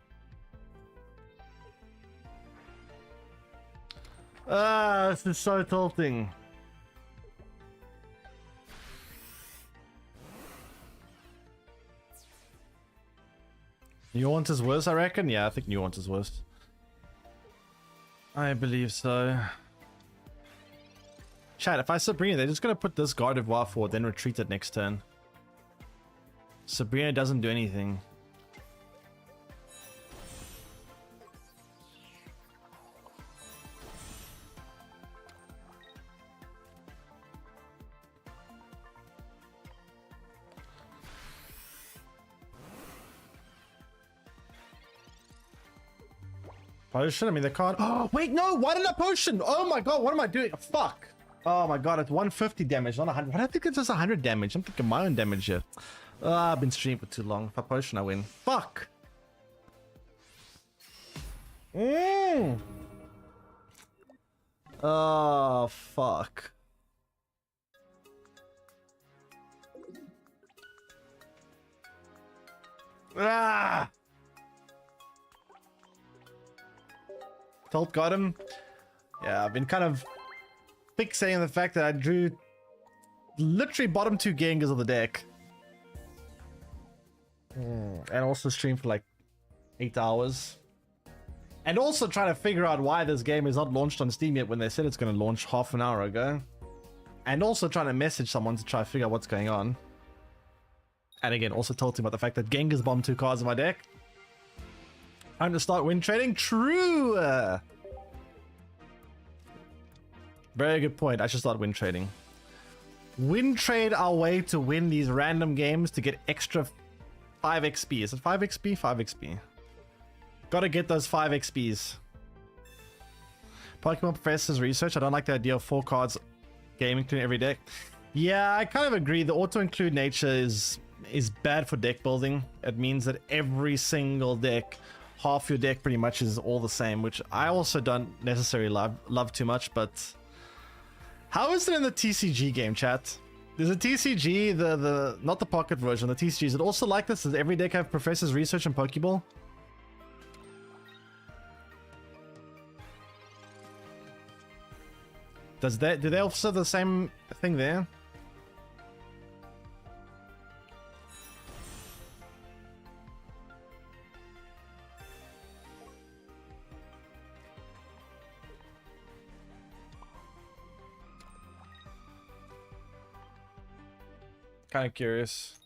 This is so tilting. Nuance is worse, I reckon? Yeah, I think Nuance is worse. I believe so. Chat, if I Sabrina, they're just gonna put this Gardevoir forward, then retreat it next turn. Sabrina doesn't do anything. Potion? I mean, the card. Oh, wait, no! Why did I potion? Oh my god, what am I doing? Fuck! Oh my god, it's 150 damage, not 100. Why do I think it's just 100 damage? I'm thinking my own damage here. I've been streaming for too long. If I potion, I win. Fuck! Oh, fuck. Ah! Tilt got him. Yeah, I've been kind of fixating on the fact that I drew literally bottom 2 Gengars of the deck. And also streamed for like 8 hours. And also trying to figure out why this game is not launched on Steam yet when they said it's going to launch half an hour ago. And also trying to message someone to try to figure out what's going on. And again, also told him about the fact that Gengar's bombed 2 cards in my deck. Time to start win trading? True! Very good point. I should start win trading. Win trade our way to win these random games to get extra 5 XP. Is it 5 XP? 5 XP. Gotta get those 5 XPs. Pokemon Professor's research. I don't like the idea of 4 cards game including every deck. Yeah, I kind of agree. The auto-include nature is bad for deck building. It means that every single deck, half your deck pretty much is all the same, which I also don't necessarily love too much. But how is it in the TCG game, chat? There's a TCG, the not the pocket version, the TCG. Is it also like this? Does every deck have Professor's research and Pokeball? Do they also have the same thing there? Kind of curious.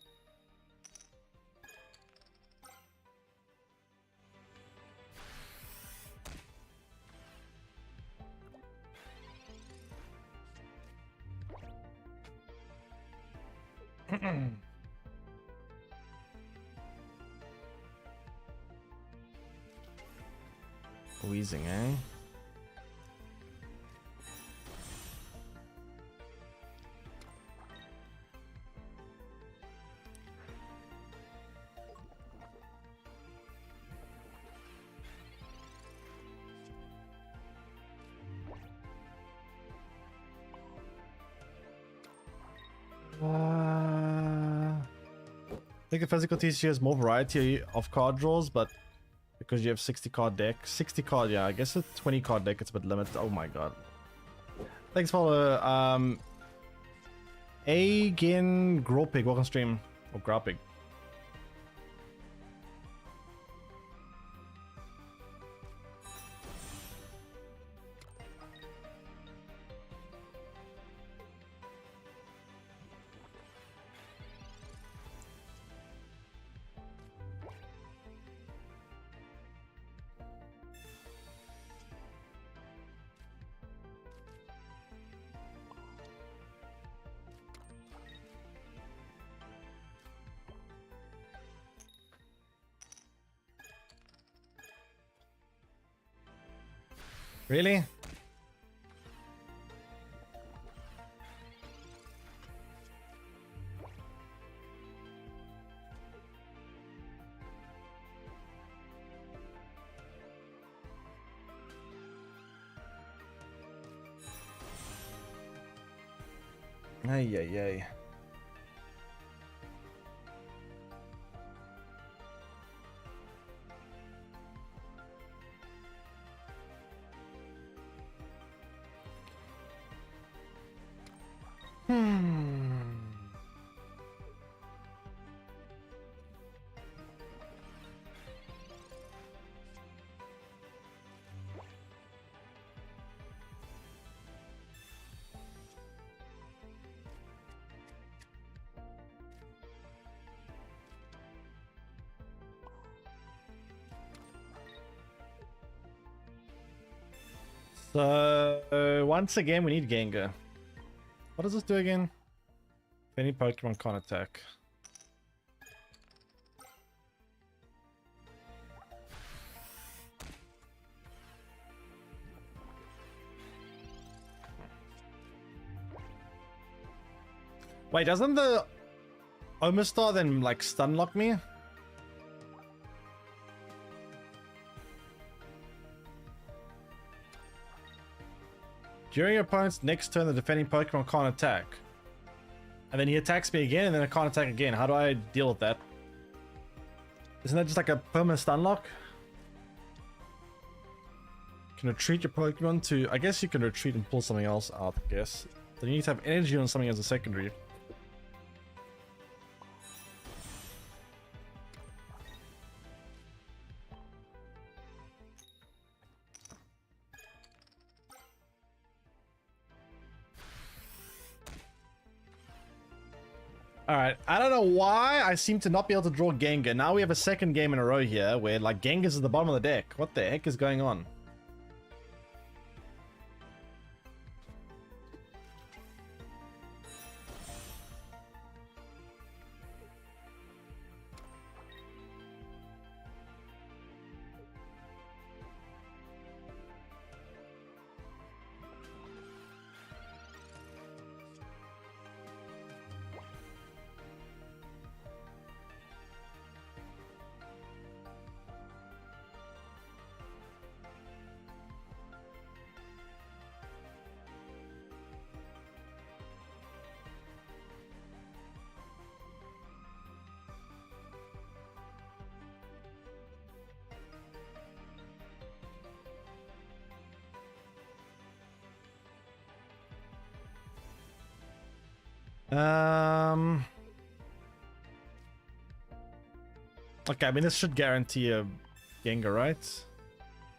Wheezing, eh? I think the physical TCG has more variety of card draws, but because you have 60 card deck, 60 card, yeah, I guess a 20 card deck it's a bit limited. Oh my god. Thanks for the again Gropig, welcome stream. Or Gropig. Really? Ay, ay, ay. So once again we need Gengar. What does this do again? If any Pokemon can't attack. Wait, doesn't the Omastar then like stun lock me? During your opponent's next turn, the defending Pokemon can't attack. And then he attacks me again, and then I can't attack again. How do I deal with that? Isn't that just like a permanent stun lock? Can retreat your Pokemon to... I guess you can retreat and pull something else out, I guess. Then you need to have energy on something as a secondary. Alright, I don't know why I seem to not be able to draw Gengar. Now we have a second game in a row here where like Gengar's at the bottom of the deck. What the heck is going on? Okay, I mean, this should guarantee a Gengar, right?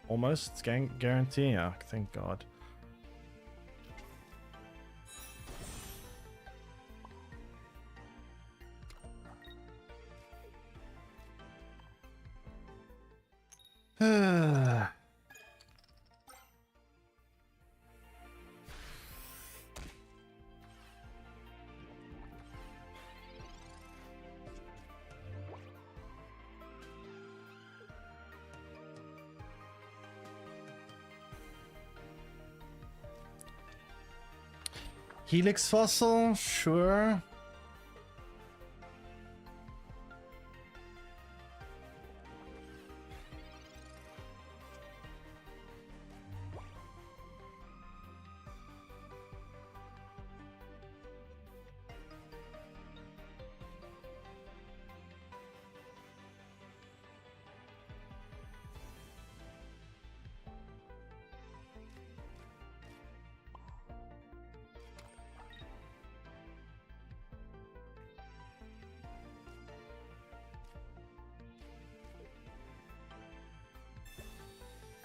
Almost. It's guarantee. Yeah, thank God. Helix fossil, sure.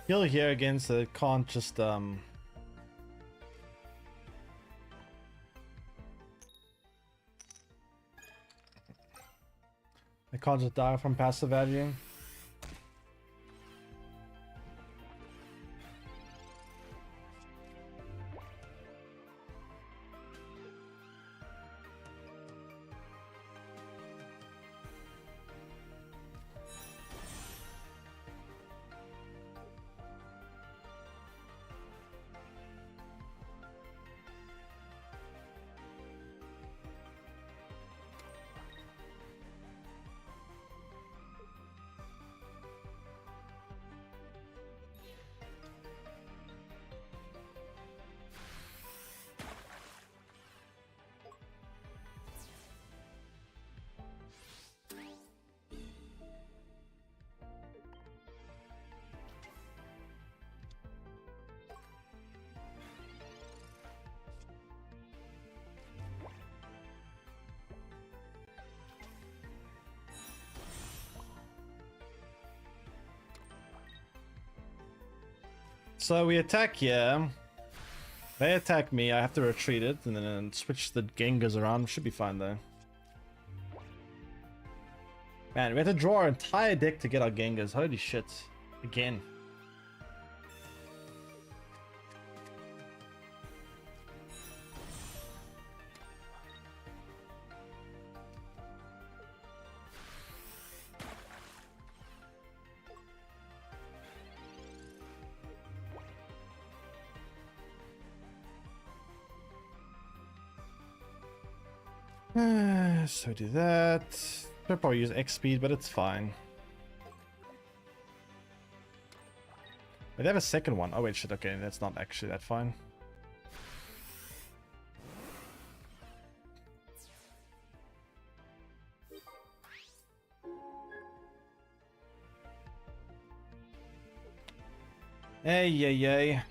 Heal here again, so it can't just it can't just die from passive value. So we attack here. They attack me. I have to retreat it and then switch the Gengars around. Should be fine though. Man, we had to draw our entire deck to get our Gengars. Holy shit. Again. So do that. I'll probably use X speed, but it's fine. But they have a second one. Oh wait, shit. Okay, that's not actually that fine. Hey, yay, yay.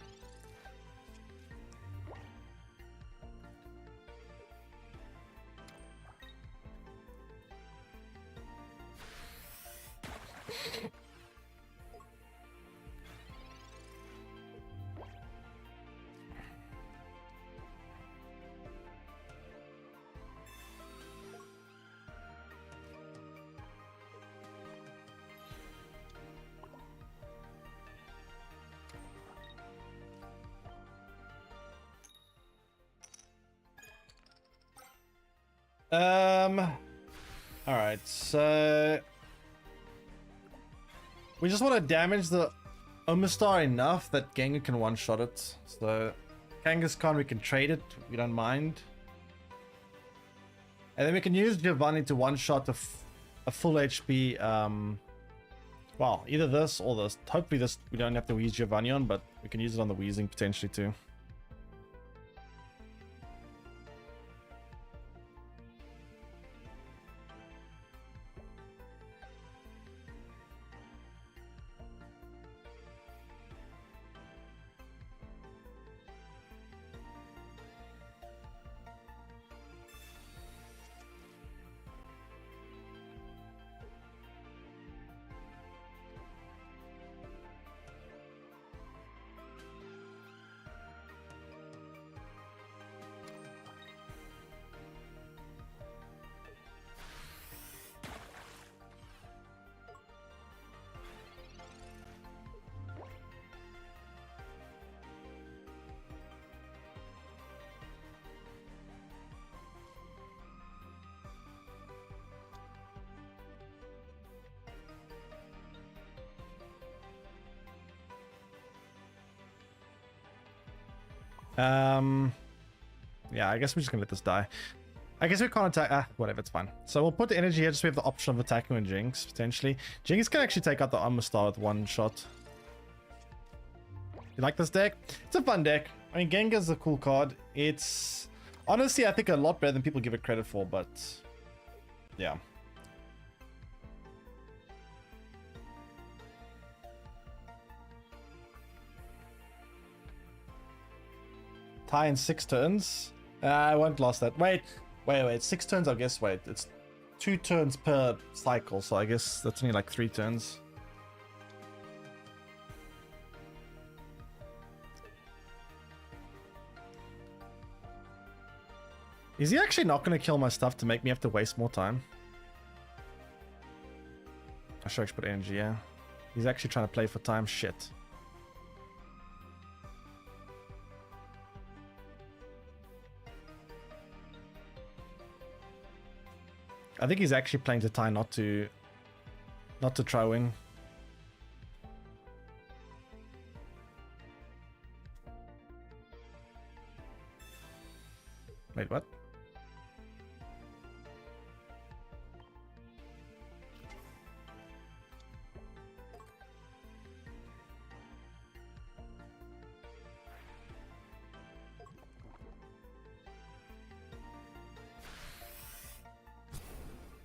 Alright, so we just want to damage the Omastar enough that Gengar can one-shot it. So Kangaskhan, we can trade it, we don't mind. And then we can use Giovanni to one-shot a full HP, well, either this or this. Hopefully this we don't have to use Giovanni on, but we can use it on the Weezing potentially too. Yeah, I guess we're just gonna let this die. I guess we can't attack. Whatever, it's fine. So we'll put the energy here just so we have the option of attacking with Jinx, potentially. Jinx can actually take out the Armor Star with one shot. You like this deck? It's a fun deck. I mean, Gengar's a cool card. It's honestly, I think, a lot better than people give it credit for, but yeah. Tie in 6 turns. I won't last that. Wait. 6 turns, I guess. Wait, it's 2 turns per cycle, so I guess that's only like 3 turns. Is he actually not going to kill my stuff to make me have to waste more time? I should actually put energy, yeah. He's actually trying to play for time. Shit. I think he's actually playing to tie, not to try win. Wait, what?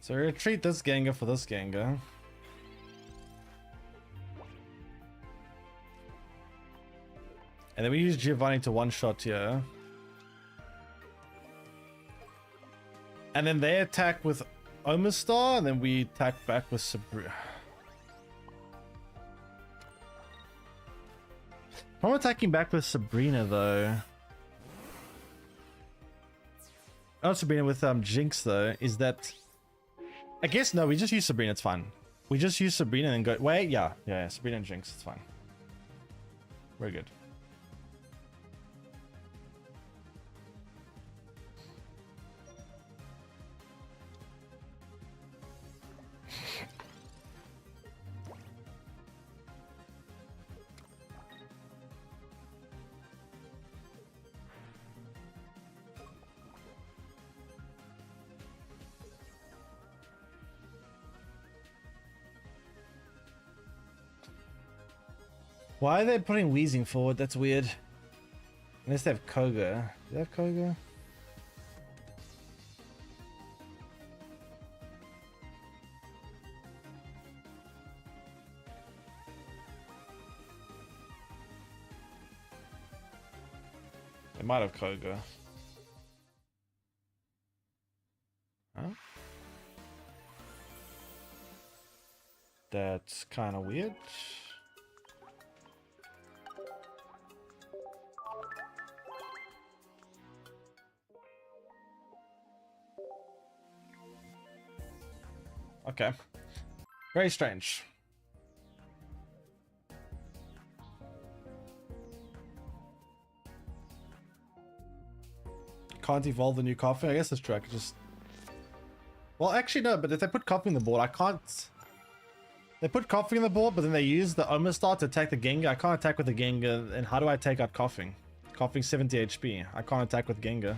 So retreat this Gengar for this Gengar. And then we use Giovanni to one-shot here. And then they attack with Omastar, and then we attack back with Sabrina. I'm attacking back with Sabrina, though. Oh, Sabrina with Jinx, though, is that... I guess, no, we just use Sabrina, it's fine. We just use Sabrina and go... Wait, yeah, Sabrina and Jinx, it's fine. Very good. Why are they putting Wheezing forward? That's weird. Unless they have Koga. Do they have Koga? They might have Koga. Huh? That's kind of weird. Okay. Very strange. Can't evolve the new coffee. I guess that's true. I could just... Well, actually, no, but if they put coffee in the board, I can't... They put coffee in the board, but then they use the Omastar to attack the Gengar. I can't attack with the Gengar, and how do I take out Coughing? Coughing 70 HP. I can't attack with Gengar.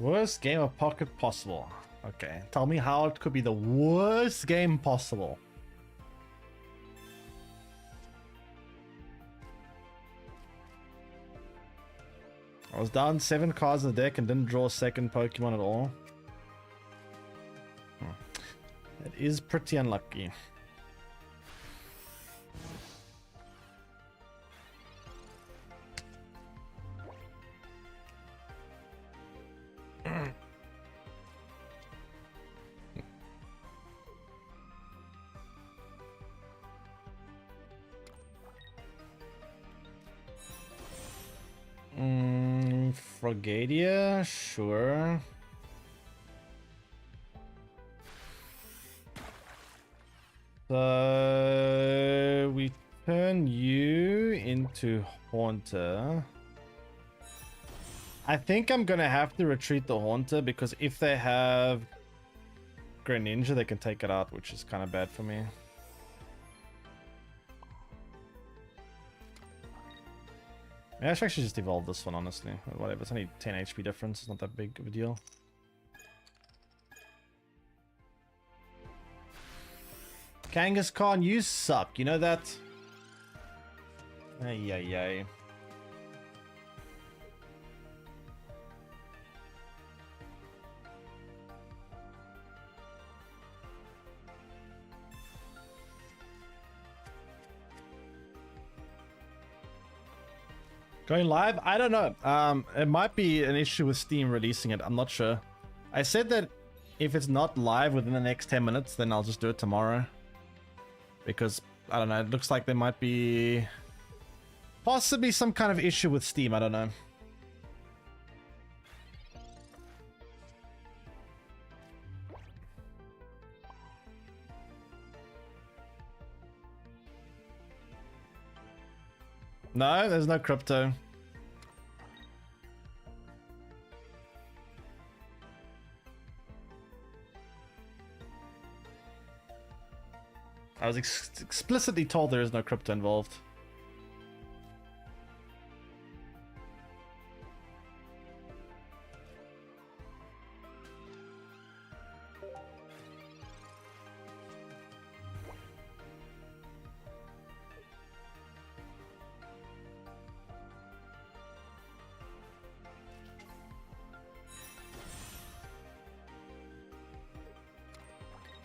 Worst game of Pocket possible. Okay, tell me how it could be the worst game possible. I was down 7 cards in the deck and didn't draw a second Pokemon at all. That is pretty unlucky. Frogadia, sure. So we turn you into Haunter. I think I'm gonna have to retreat the Haunter because if they have Greninja, they can take it out, which is kind of bad for me. Yeah, I should actually just evolve this one, honestly. Whatever, it's only 10 HP difference. It's not that big of a deal. Kangaskhan, you suck. You know that? Ay, ay, ay. Going live? I don't know. It might be an issue with Steam releasing it. I'm not sure. I said that if it's not live within the next 10 minutes, then I'll just do it tomorrow. Because, I don't know, it looks like there might be possibly some kind of issue with Steam. I don't know. No, there's no crypto. I was explicitly told there is no crypto involved.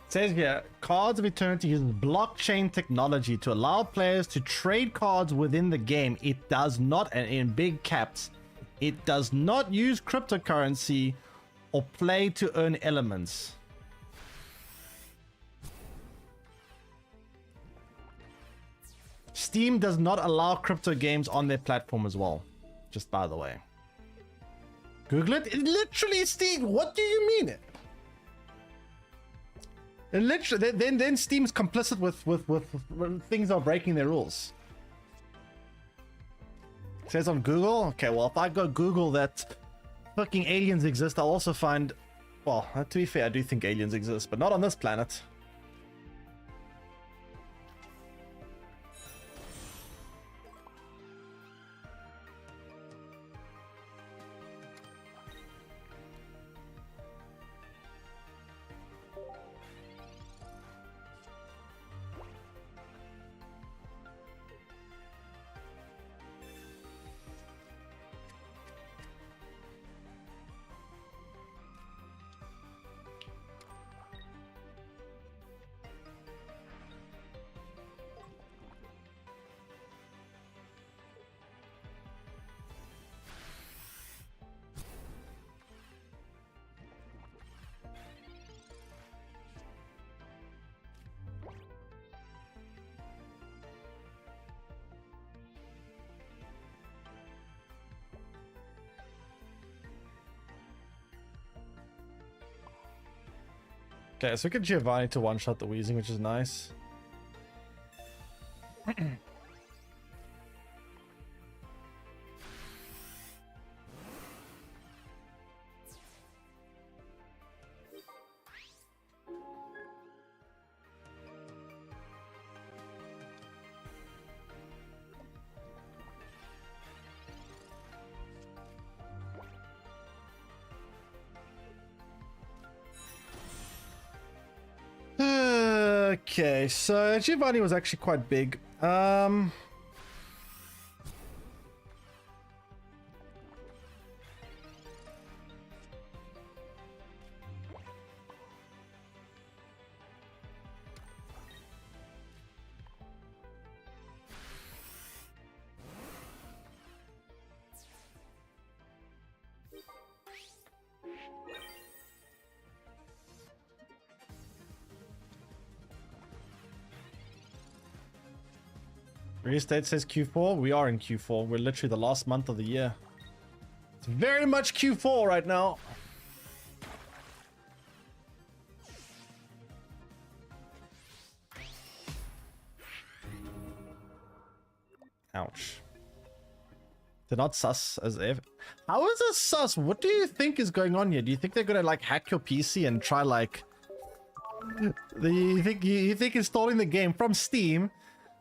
Says here, Cards of Eternity uses blockchain technology to allow players to trade cards within the game. It does not, and in big caps, it does not use cryptocurrency or play to earn elements. Steam does not allow crypto games on their platform as well. Just by the way. Google it. It literally, Steam. What do you mean? And literally, then Steam's complicit with when things are breaking their rules. It says on Google. Okay, well, if I go Google that fucking aliens exist, I'll also find. Well, to be fair, I do think aliens exist, but not on this planet. Okay, so we get Giovanni to one-shot the Wheezing, which is nice. Okay, so Giovanni was actually quite big. Restate says Q4. We are in Q4. We're literally the last month of the year. It's very much Q4 right now. Ouch. They're not sus as if. How is this sus? What do you think is going on here? Do you think they're gonna like hack your PC and try like? You think installing the game from Steam,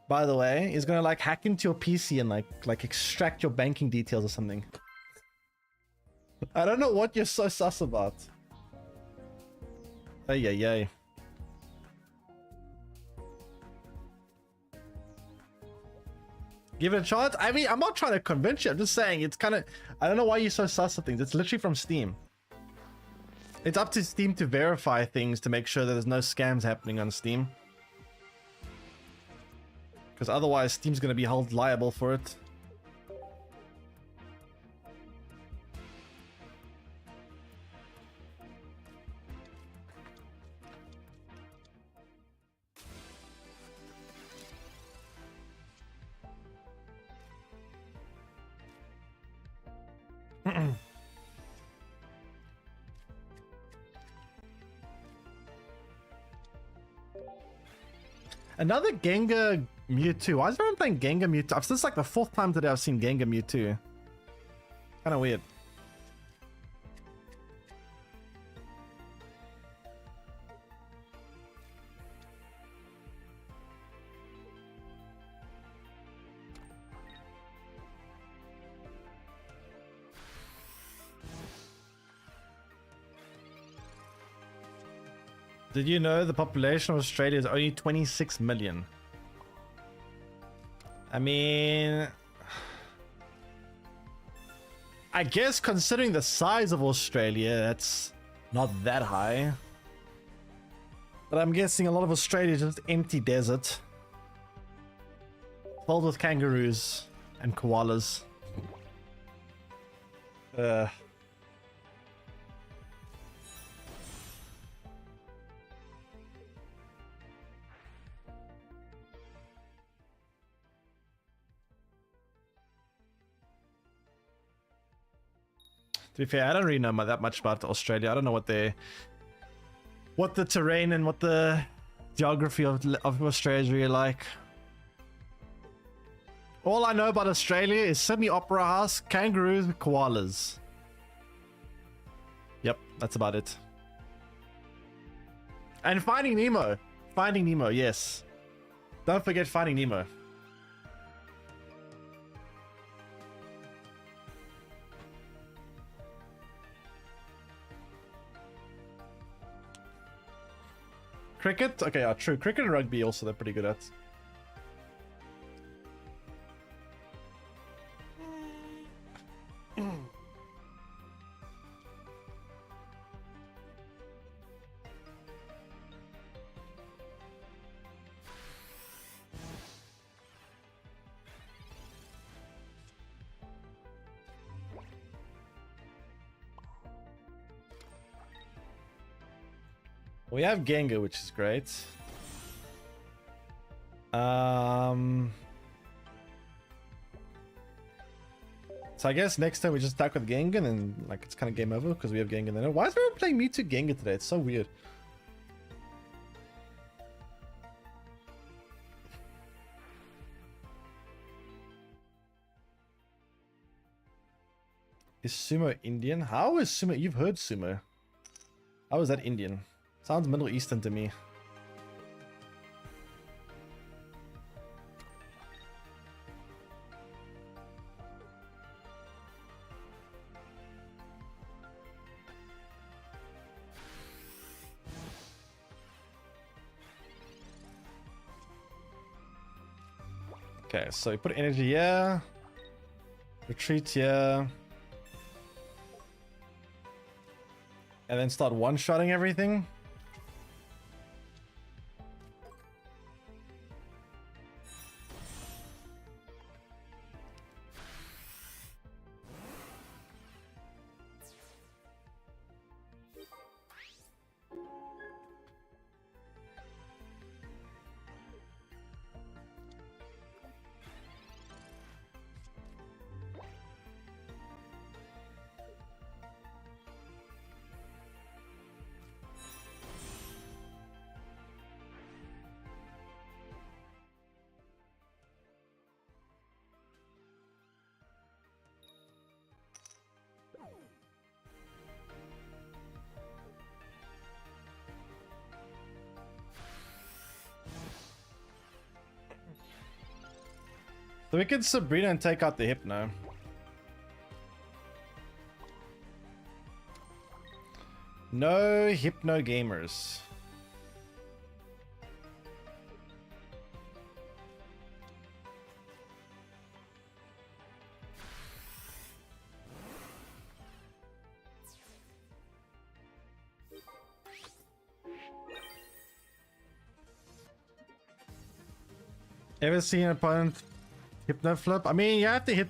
by the way, is gonna like hack into your PC and like extract your banking details or something? I don't know what you're so sus about. Ay ay ay. Give it a chance. I mean, I'm not trying to convince you. I'm just saying it's kind of. I don't know why you're so sus of things. It's literally from Steam. It's up to Steam to verify things to make sure that there's no scams happening on Steam. Because otherwise, Steam's going to be held liable for it. Another Gengar Mewtwo. Why is everyone playing Gengar Mewtwo? This is like the 4th time today I've seen Gengar Mewtwo. Kind of weird. Did you know the population of Australia is only 26 million? I mean, I guess considering the size of Australia, that's not that high. But I'm guessing a lot of Australia is just empty desert. Filled with kangaroos and koalas. To be fair, I don't really know that much about Australia. I don't know what the terrain and what the geography of Australia is really like. All I know about Australia is Sydney Opera House, kangaroos, koalas. Yep, that's about it. And Finding Nemo. Finding Nemo, yes. Don't forget Finding Nemo. Cricket? Okay, yeah, true. Cricket and rugby also they're pretty good at. We have Gengar, which is great. So I guess next time we just attack with Gengar and then like it's kind of game over because we have Gengar then. Why is everyone playing Mewtwo Gengar today? It's so weird. Is Sumo Indian? How is Sumo? You've heard Sumo. How is that Indian? Sounds Middle Eastern to me. Okay, so you put energy here. Retreat here. And then start one-shotting everything. So we can Sabrina and take out the Hypno. No Hypno gamers. Ever seen an opponent Hypno flip? I mean, you have to hit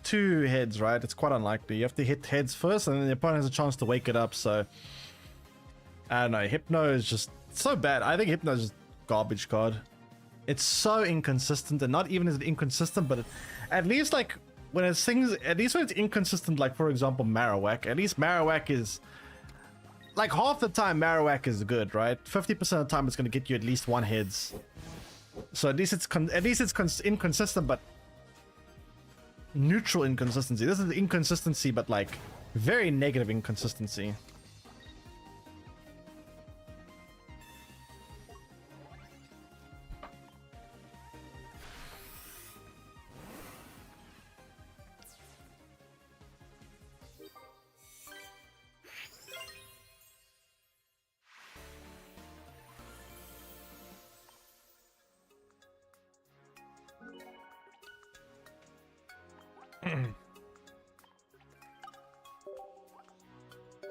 2 heads, right? It's quite unlikely. You have to hit heads first, and then the opponent has a chance to wake it up. So, I don't know. Hypno is just so bad. I think Hypno is just garbage card. It's so inconsistent, and not even is it inconsistent, but at least like when it's things, at least when it's inconsistent, like for example Marowak. At least Marowak is like half the time Marowak is good, right? 50% of the time it's going to get you at least 1 heads. So at least it's inconsistent, but neutral inconsistency. This is inconsistency, but like very negative inconsistency.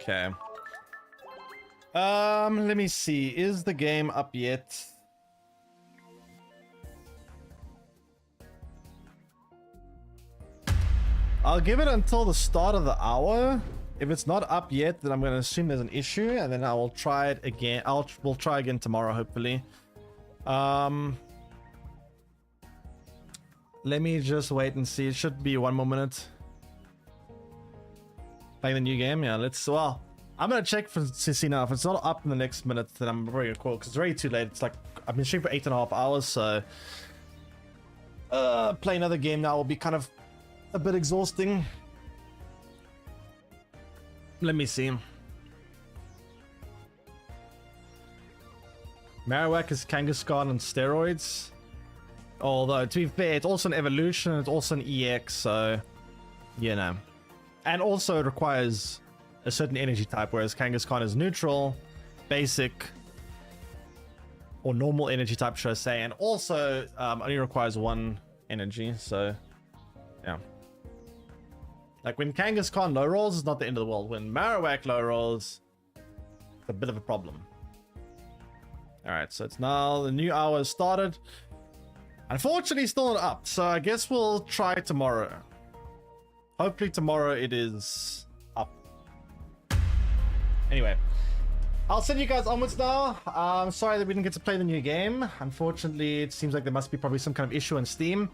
Okay. Let me see. Is the game up yet? I'll give it until the start of the hour. If it's not up yet, then I'm going to assume there's an issue, and then I will try it again. We'll try again tomorrow, hopefully. Let me just wait and see. It should be 1 more minute. Playing the new game, yeah. Well, I'm gonna check to see now. If it's not up in the next minute, then I'm probably gonna call because it's already too late. It's like I've been streaming for 8.5 hours, so play another game now will be kind of a bit exhausting. Let me see. Marowak is Kangaskhan on steroids. Although, to be fair, it's also an evolution, it's also an EX, so, you know. And also it requires a certain energy type, whereas Kangaskhan is neutral, basic, or normal energy type, should I say, and also only requires 1 energy, so, yeah. Like, when Kangaskhan low rolls, it's not the end of the world. When Marowak low rolls, it's a bit of a problem. Alright, so it's now, the new hour has started. Unfortunately, still not up, so I guess we'll try tomorrow. Hopefully tomorrow it is up. Anyway, I'll send you guys onwards now. I'm sorry that we didn't get to play the new game. Unfortunately, it seems like there must be probably some kind of issue on Steam.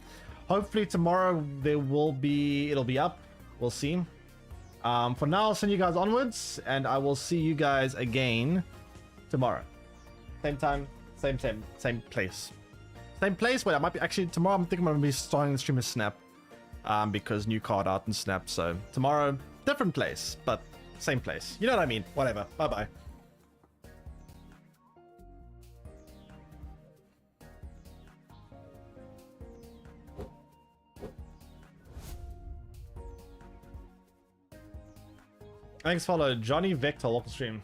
Hopefully tomorrow it'll be up. We'll see. For now, I'll send you guys onwards, and I will see you guys again tomorrow. Same time, same place. Same place, but I might be actually tomorrow. I'm thinking I'm gonna be starting the stream with Snap, because new card art and Snap. So tomorrow, different place, but same place. You know what I mean? Whatever. Bye bye. Thanks, follow Johnny Vector. Welcome stream.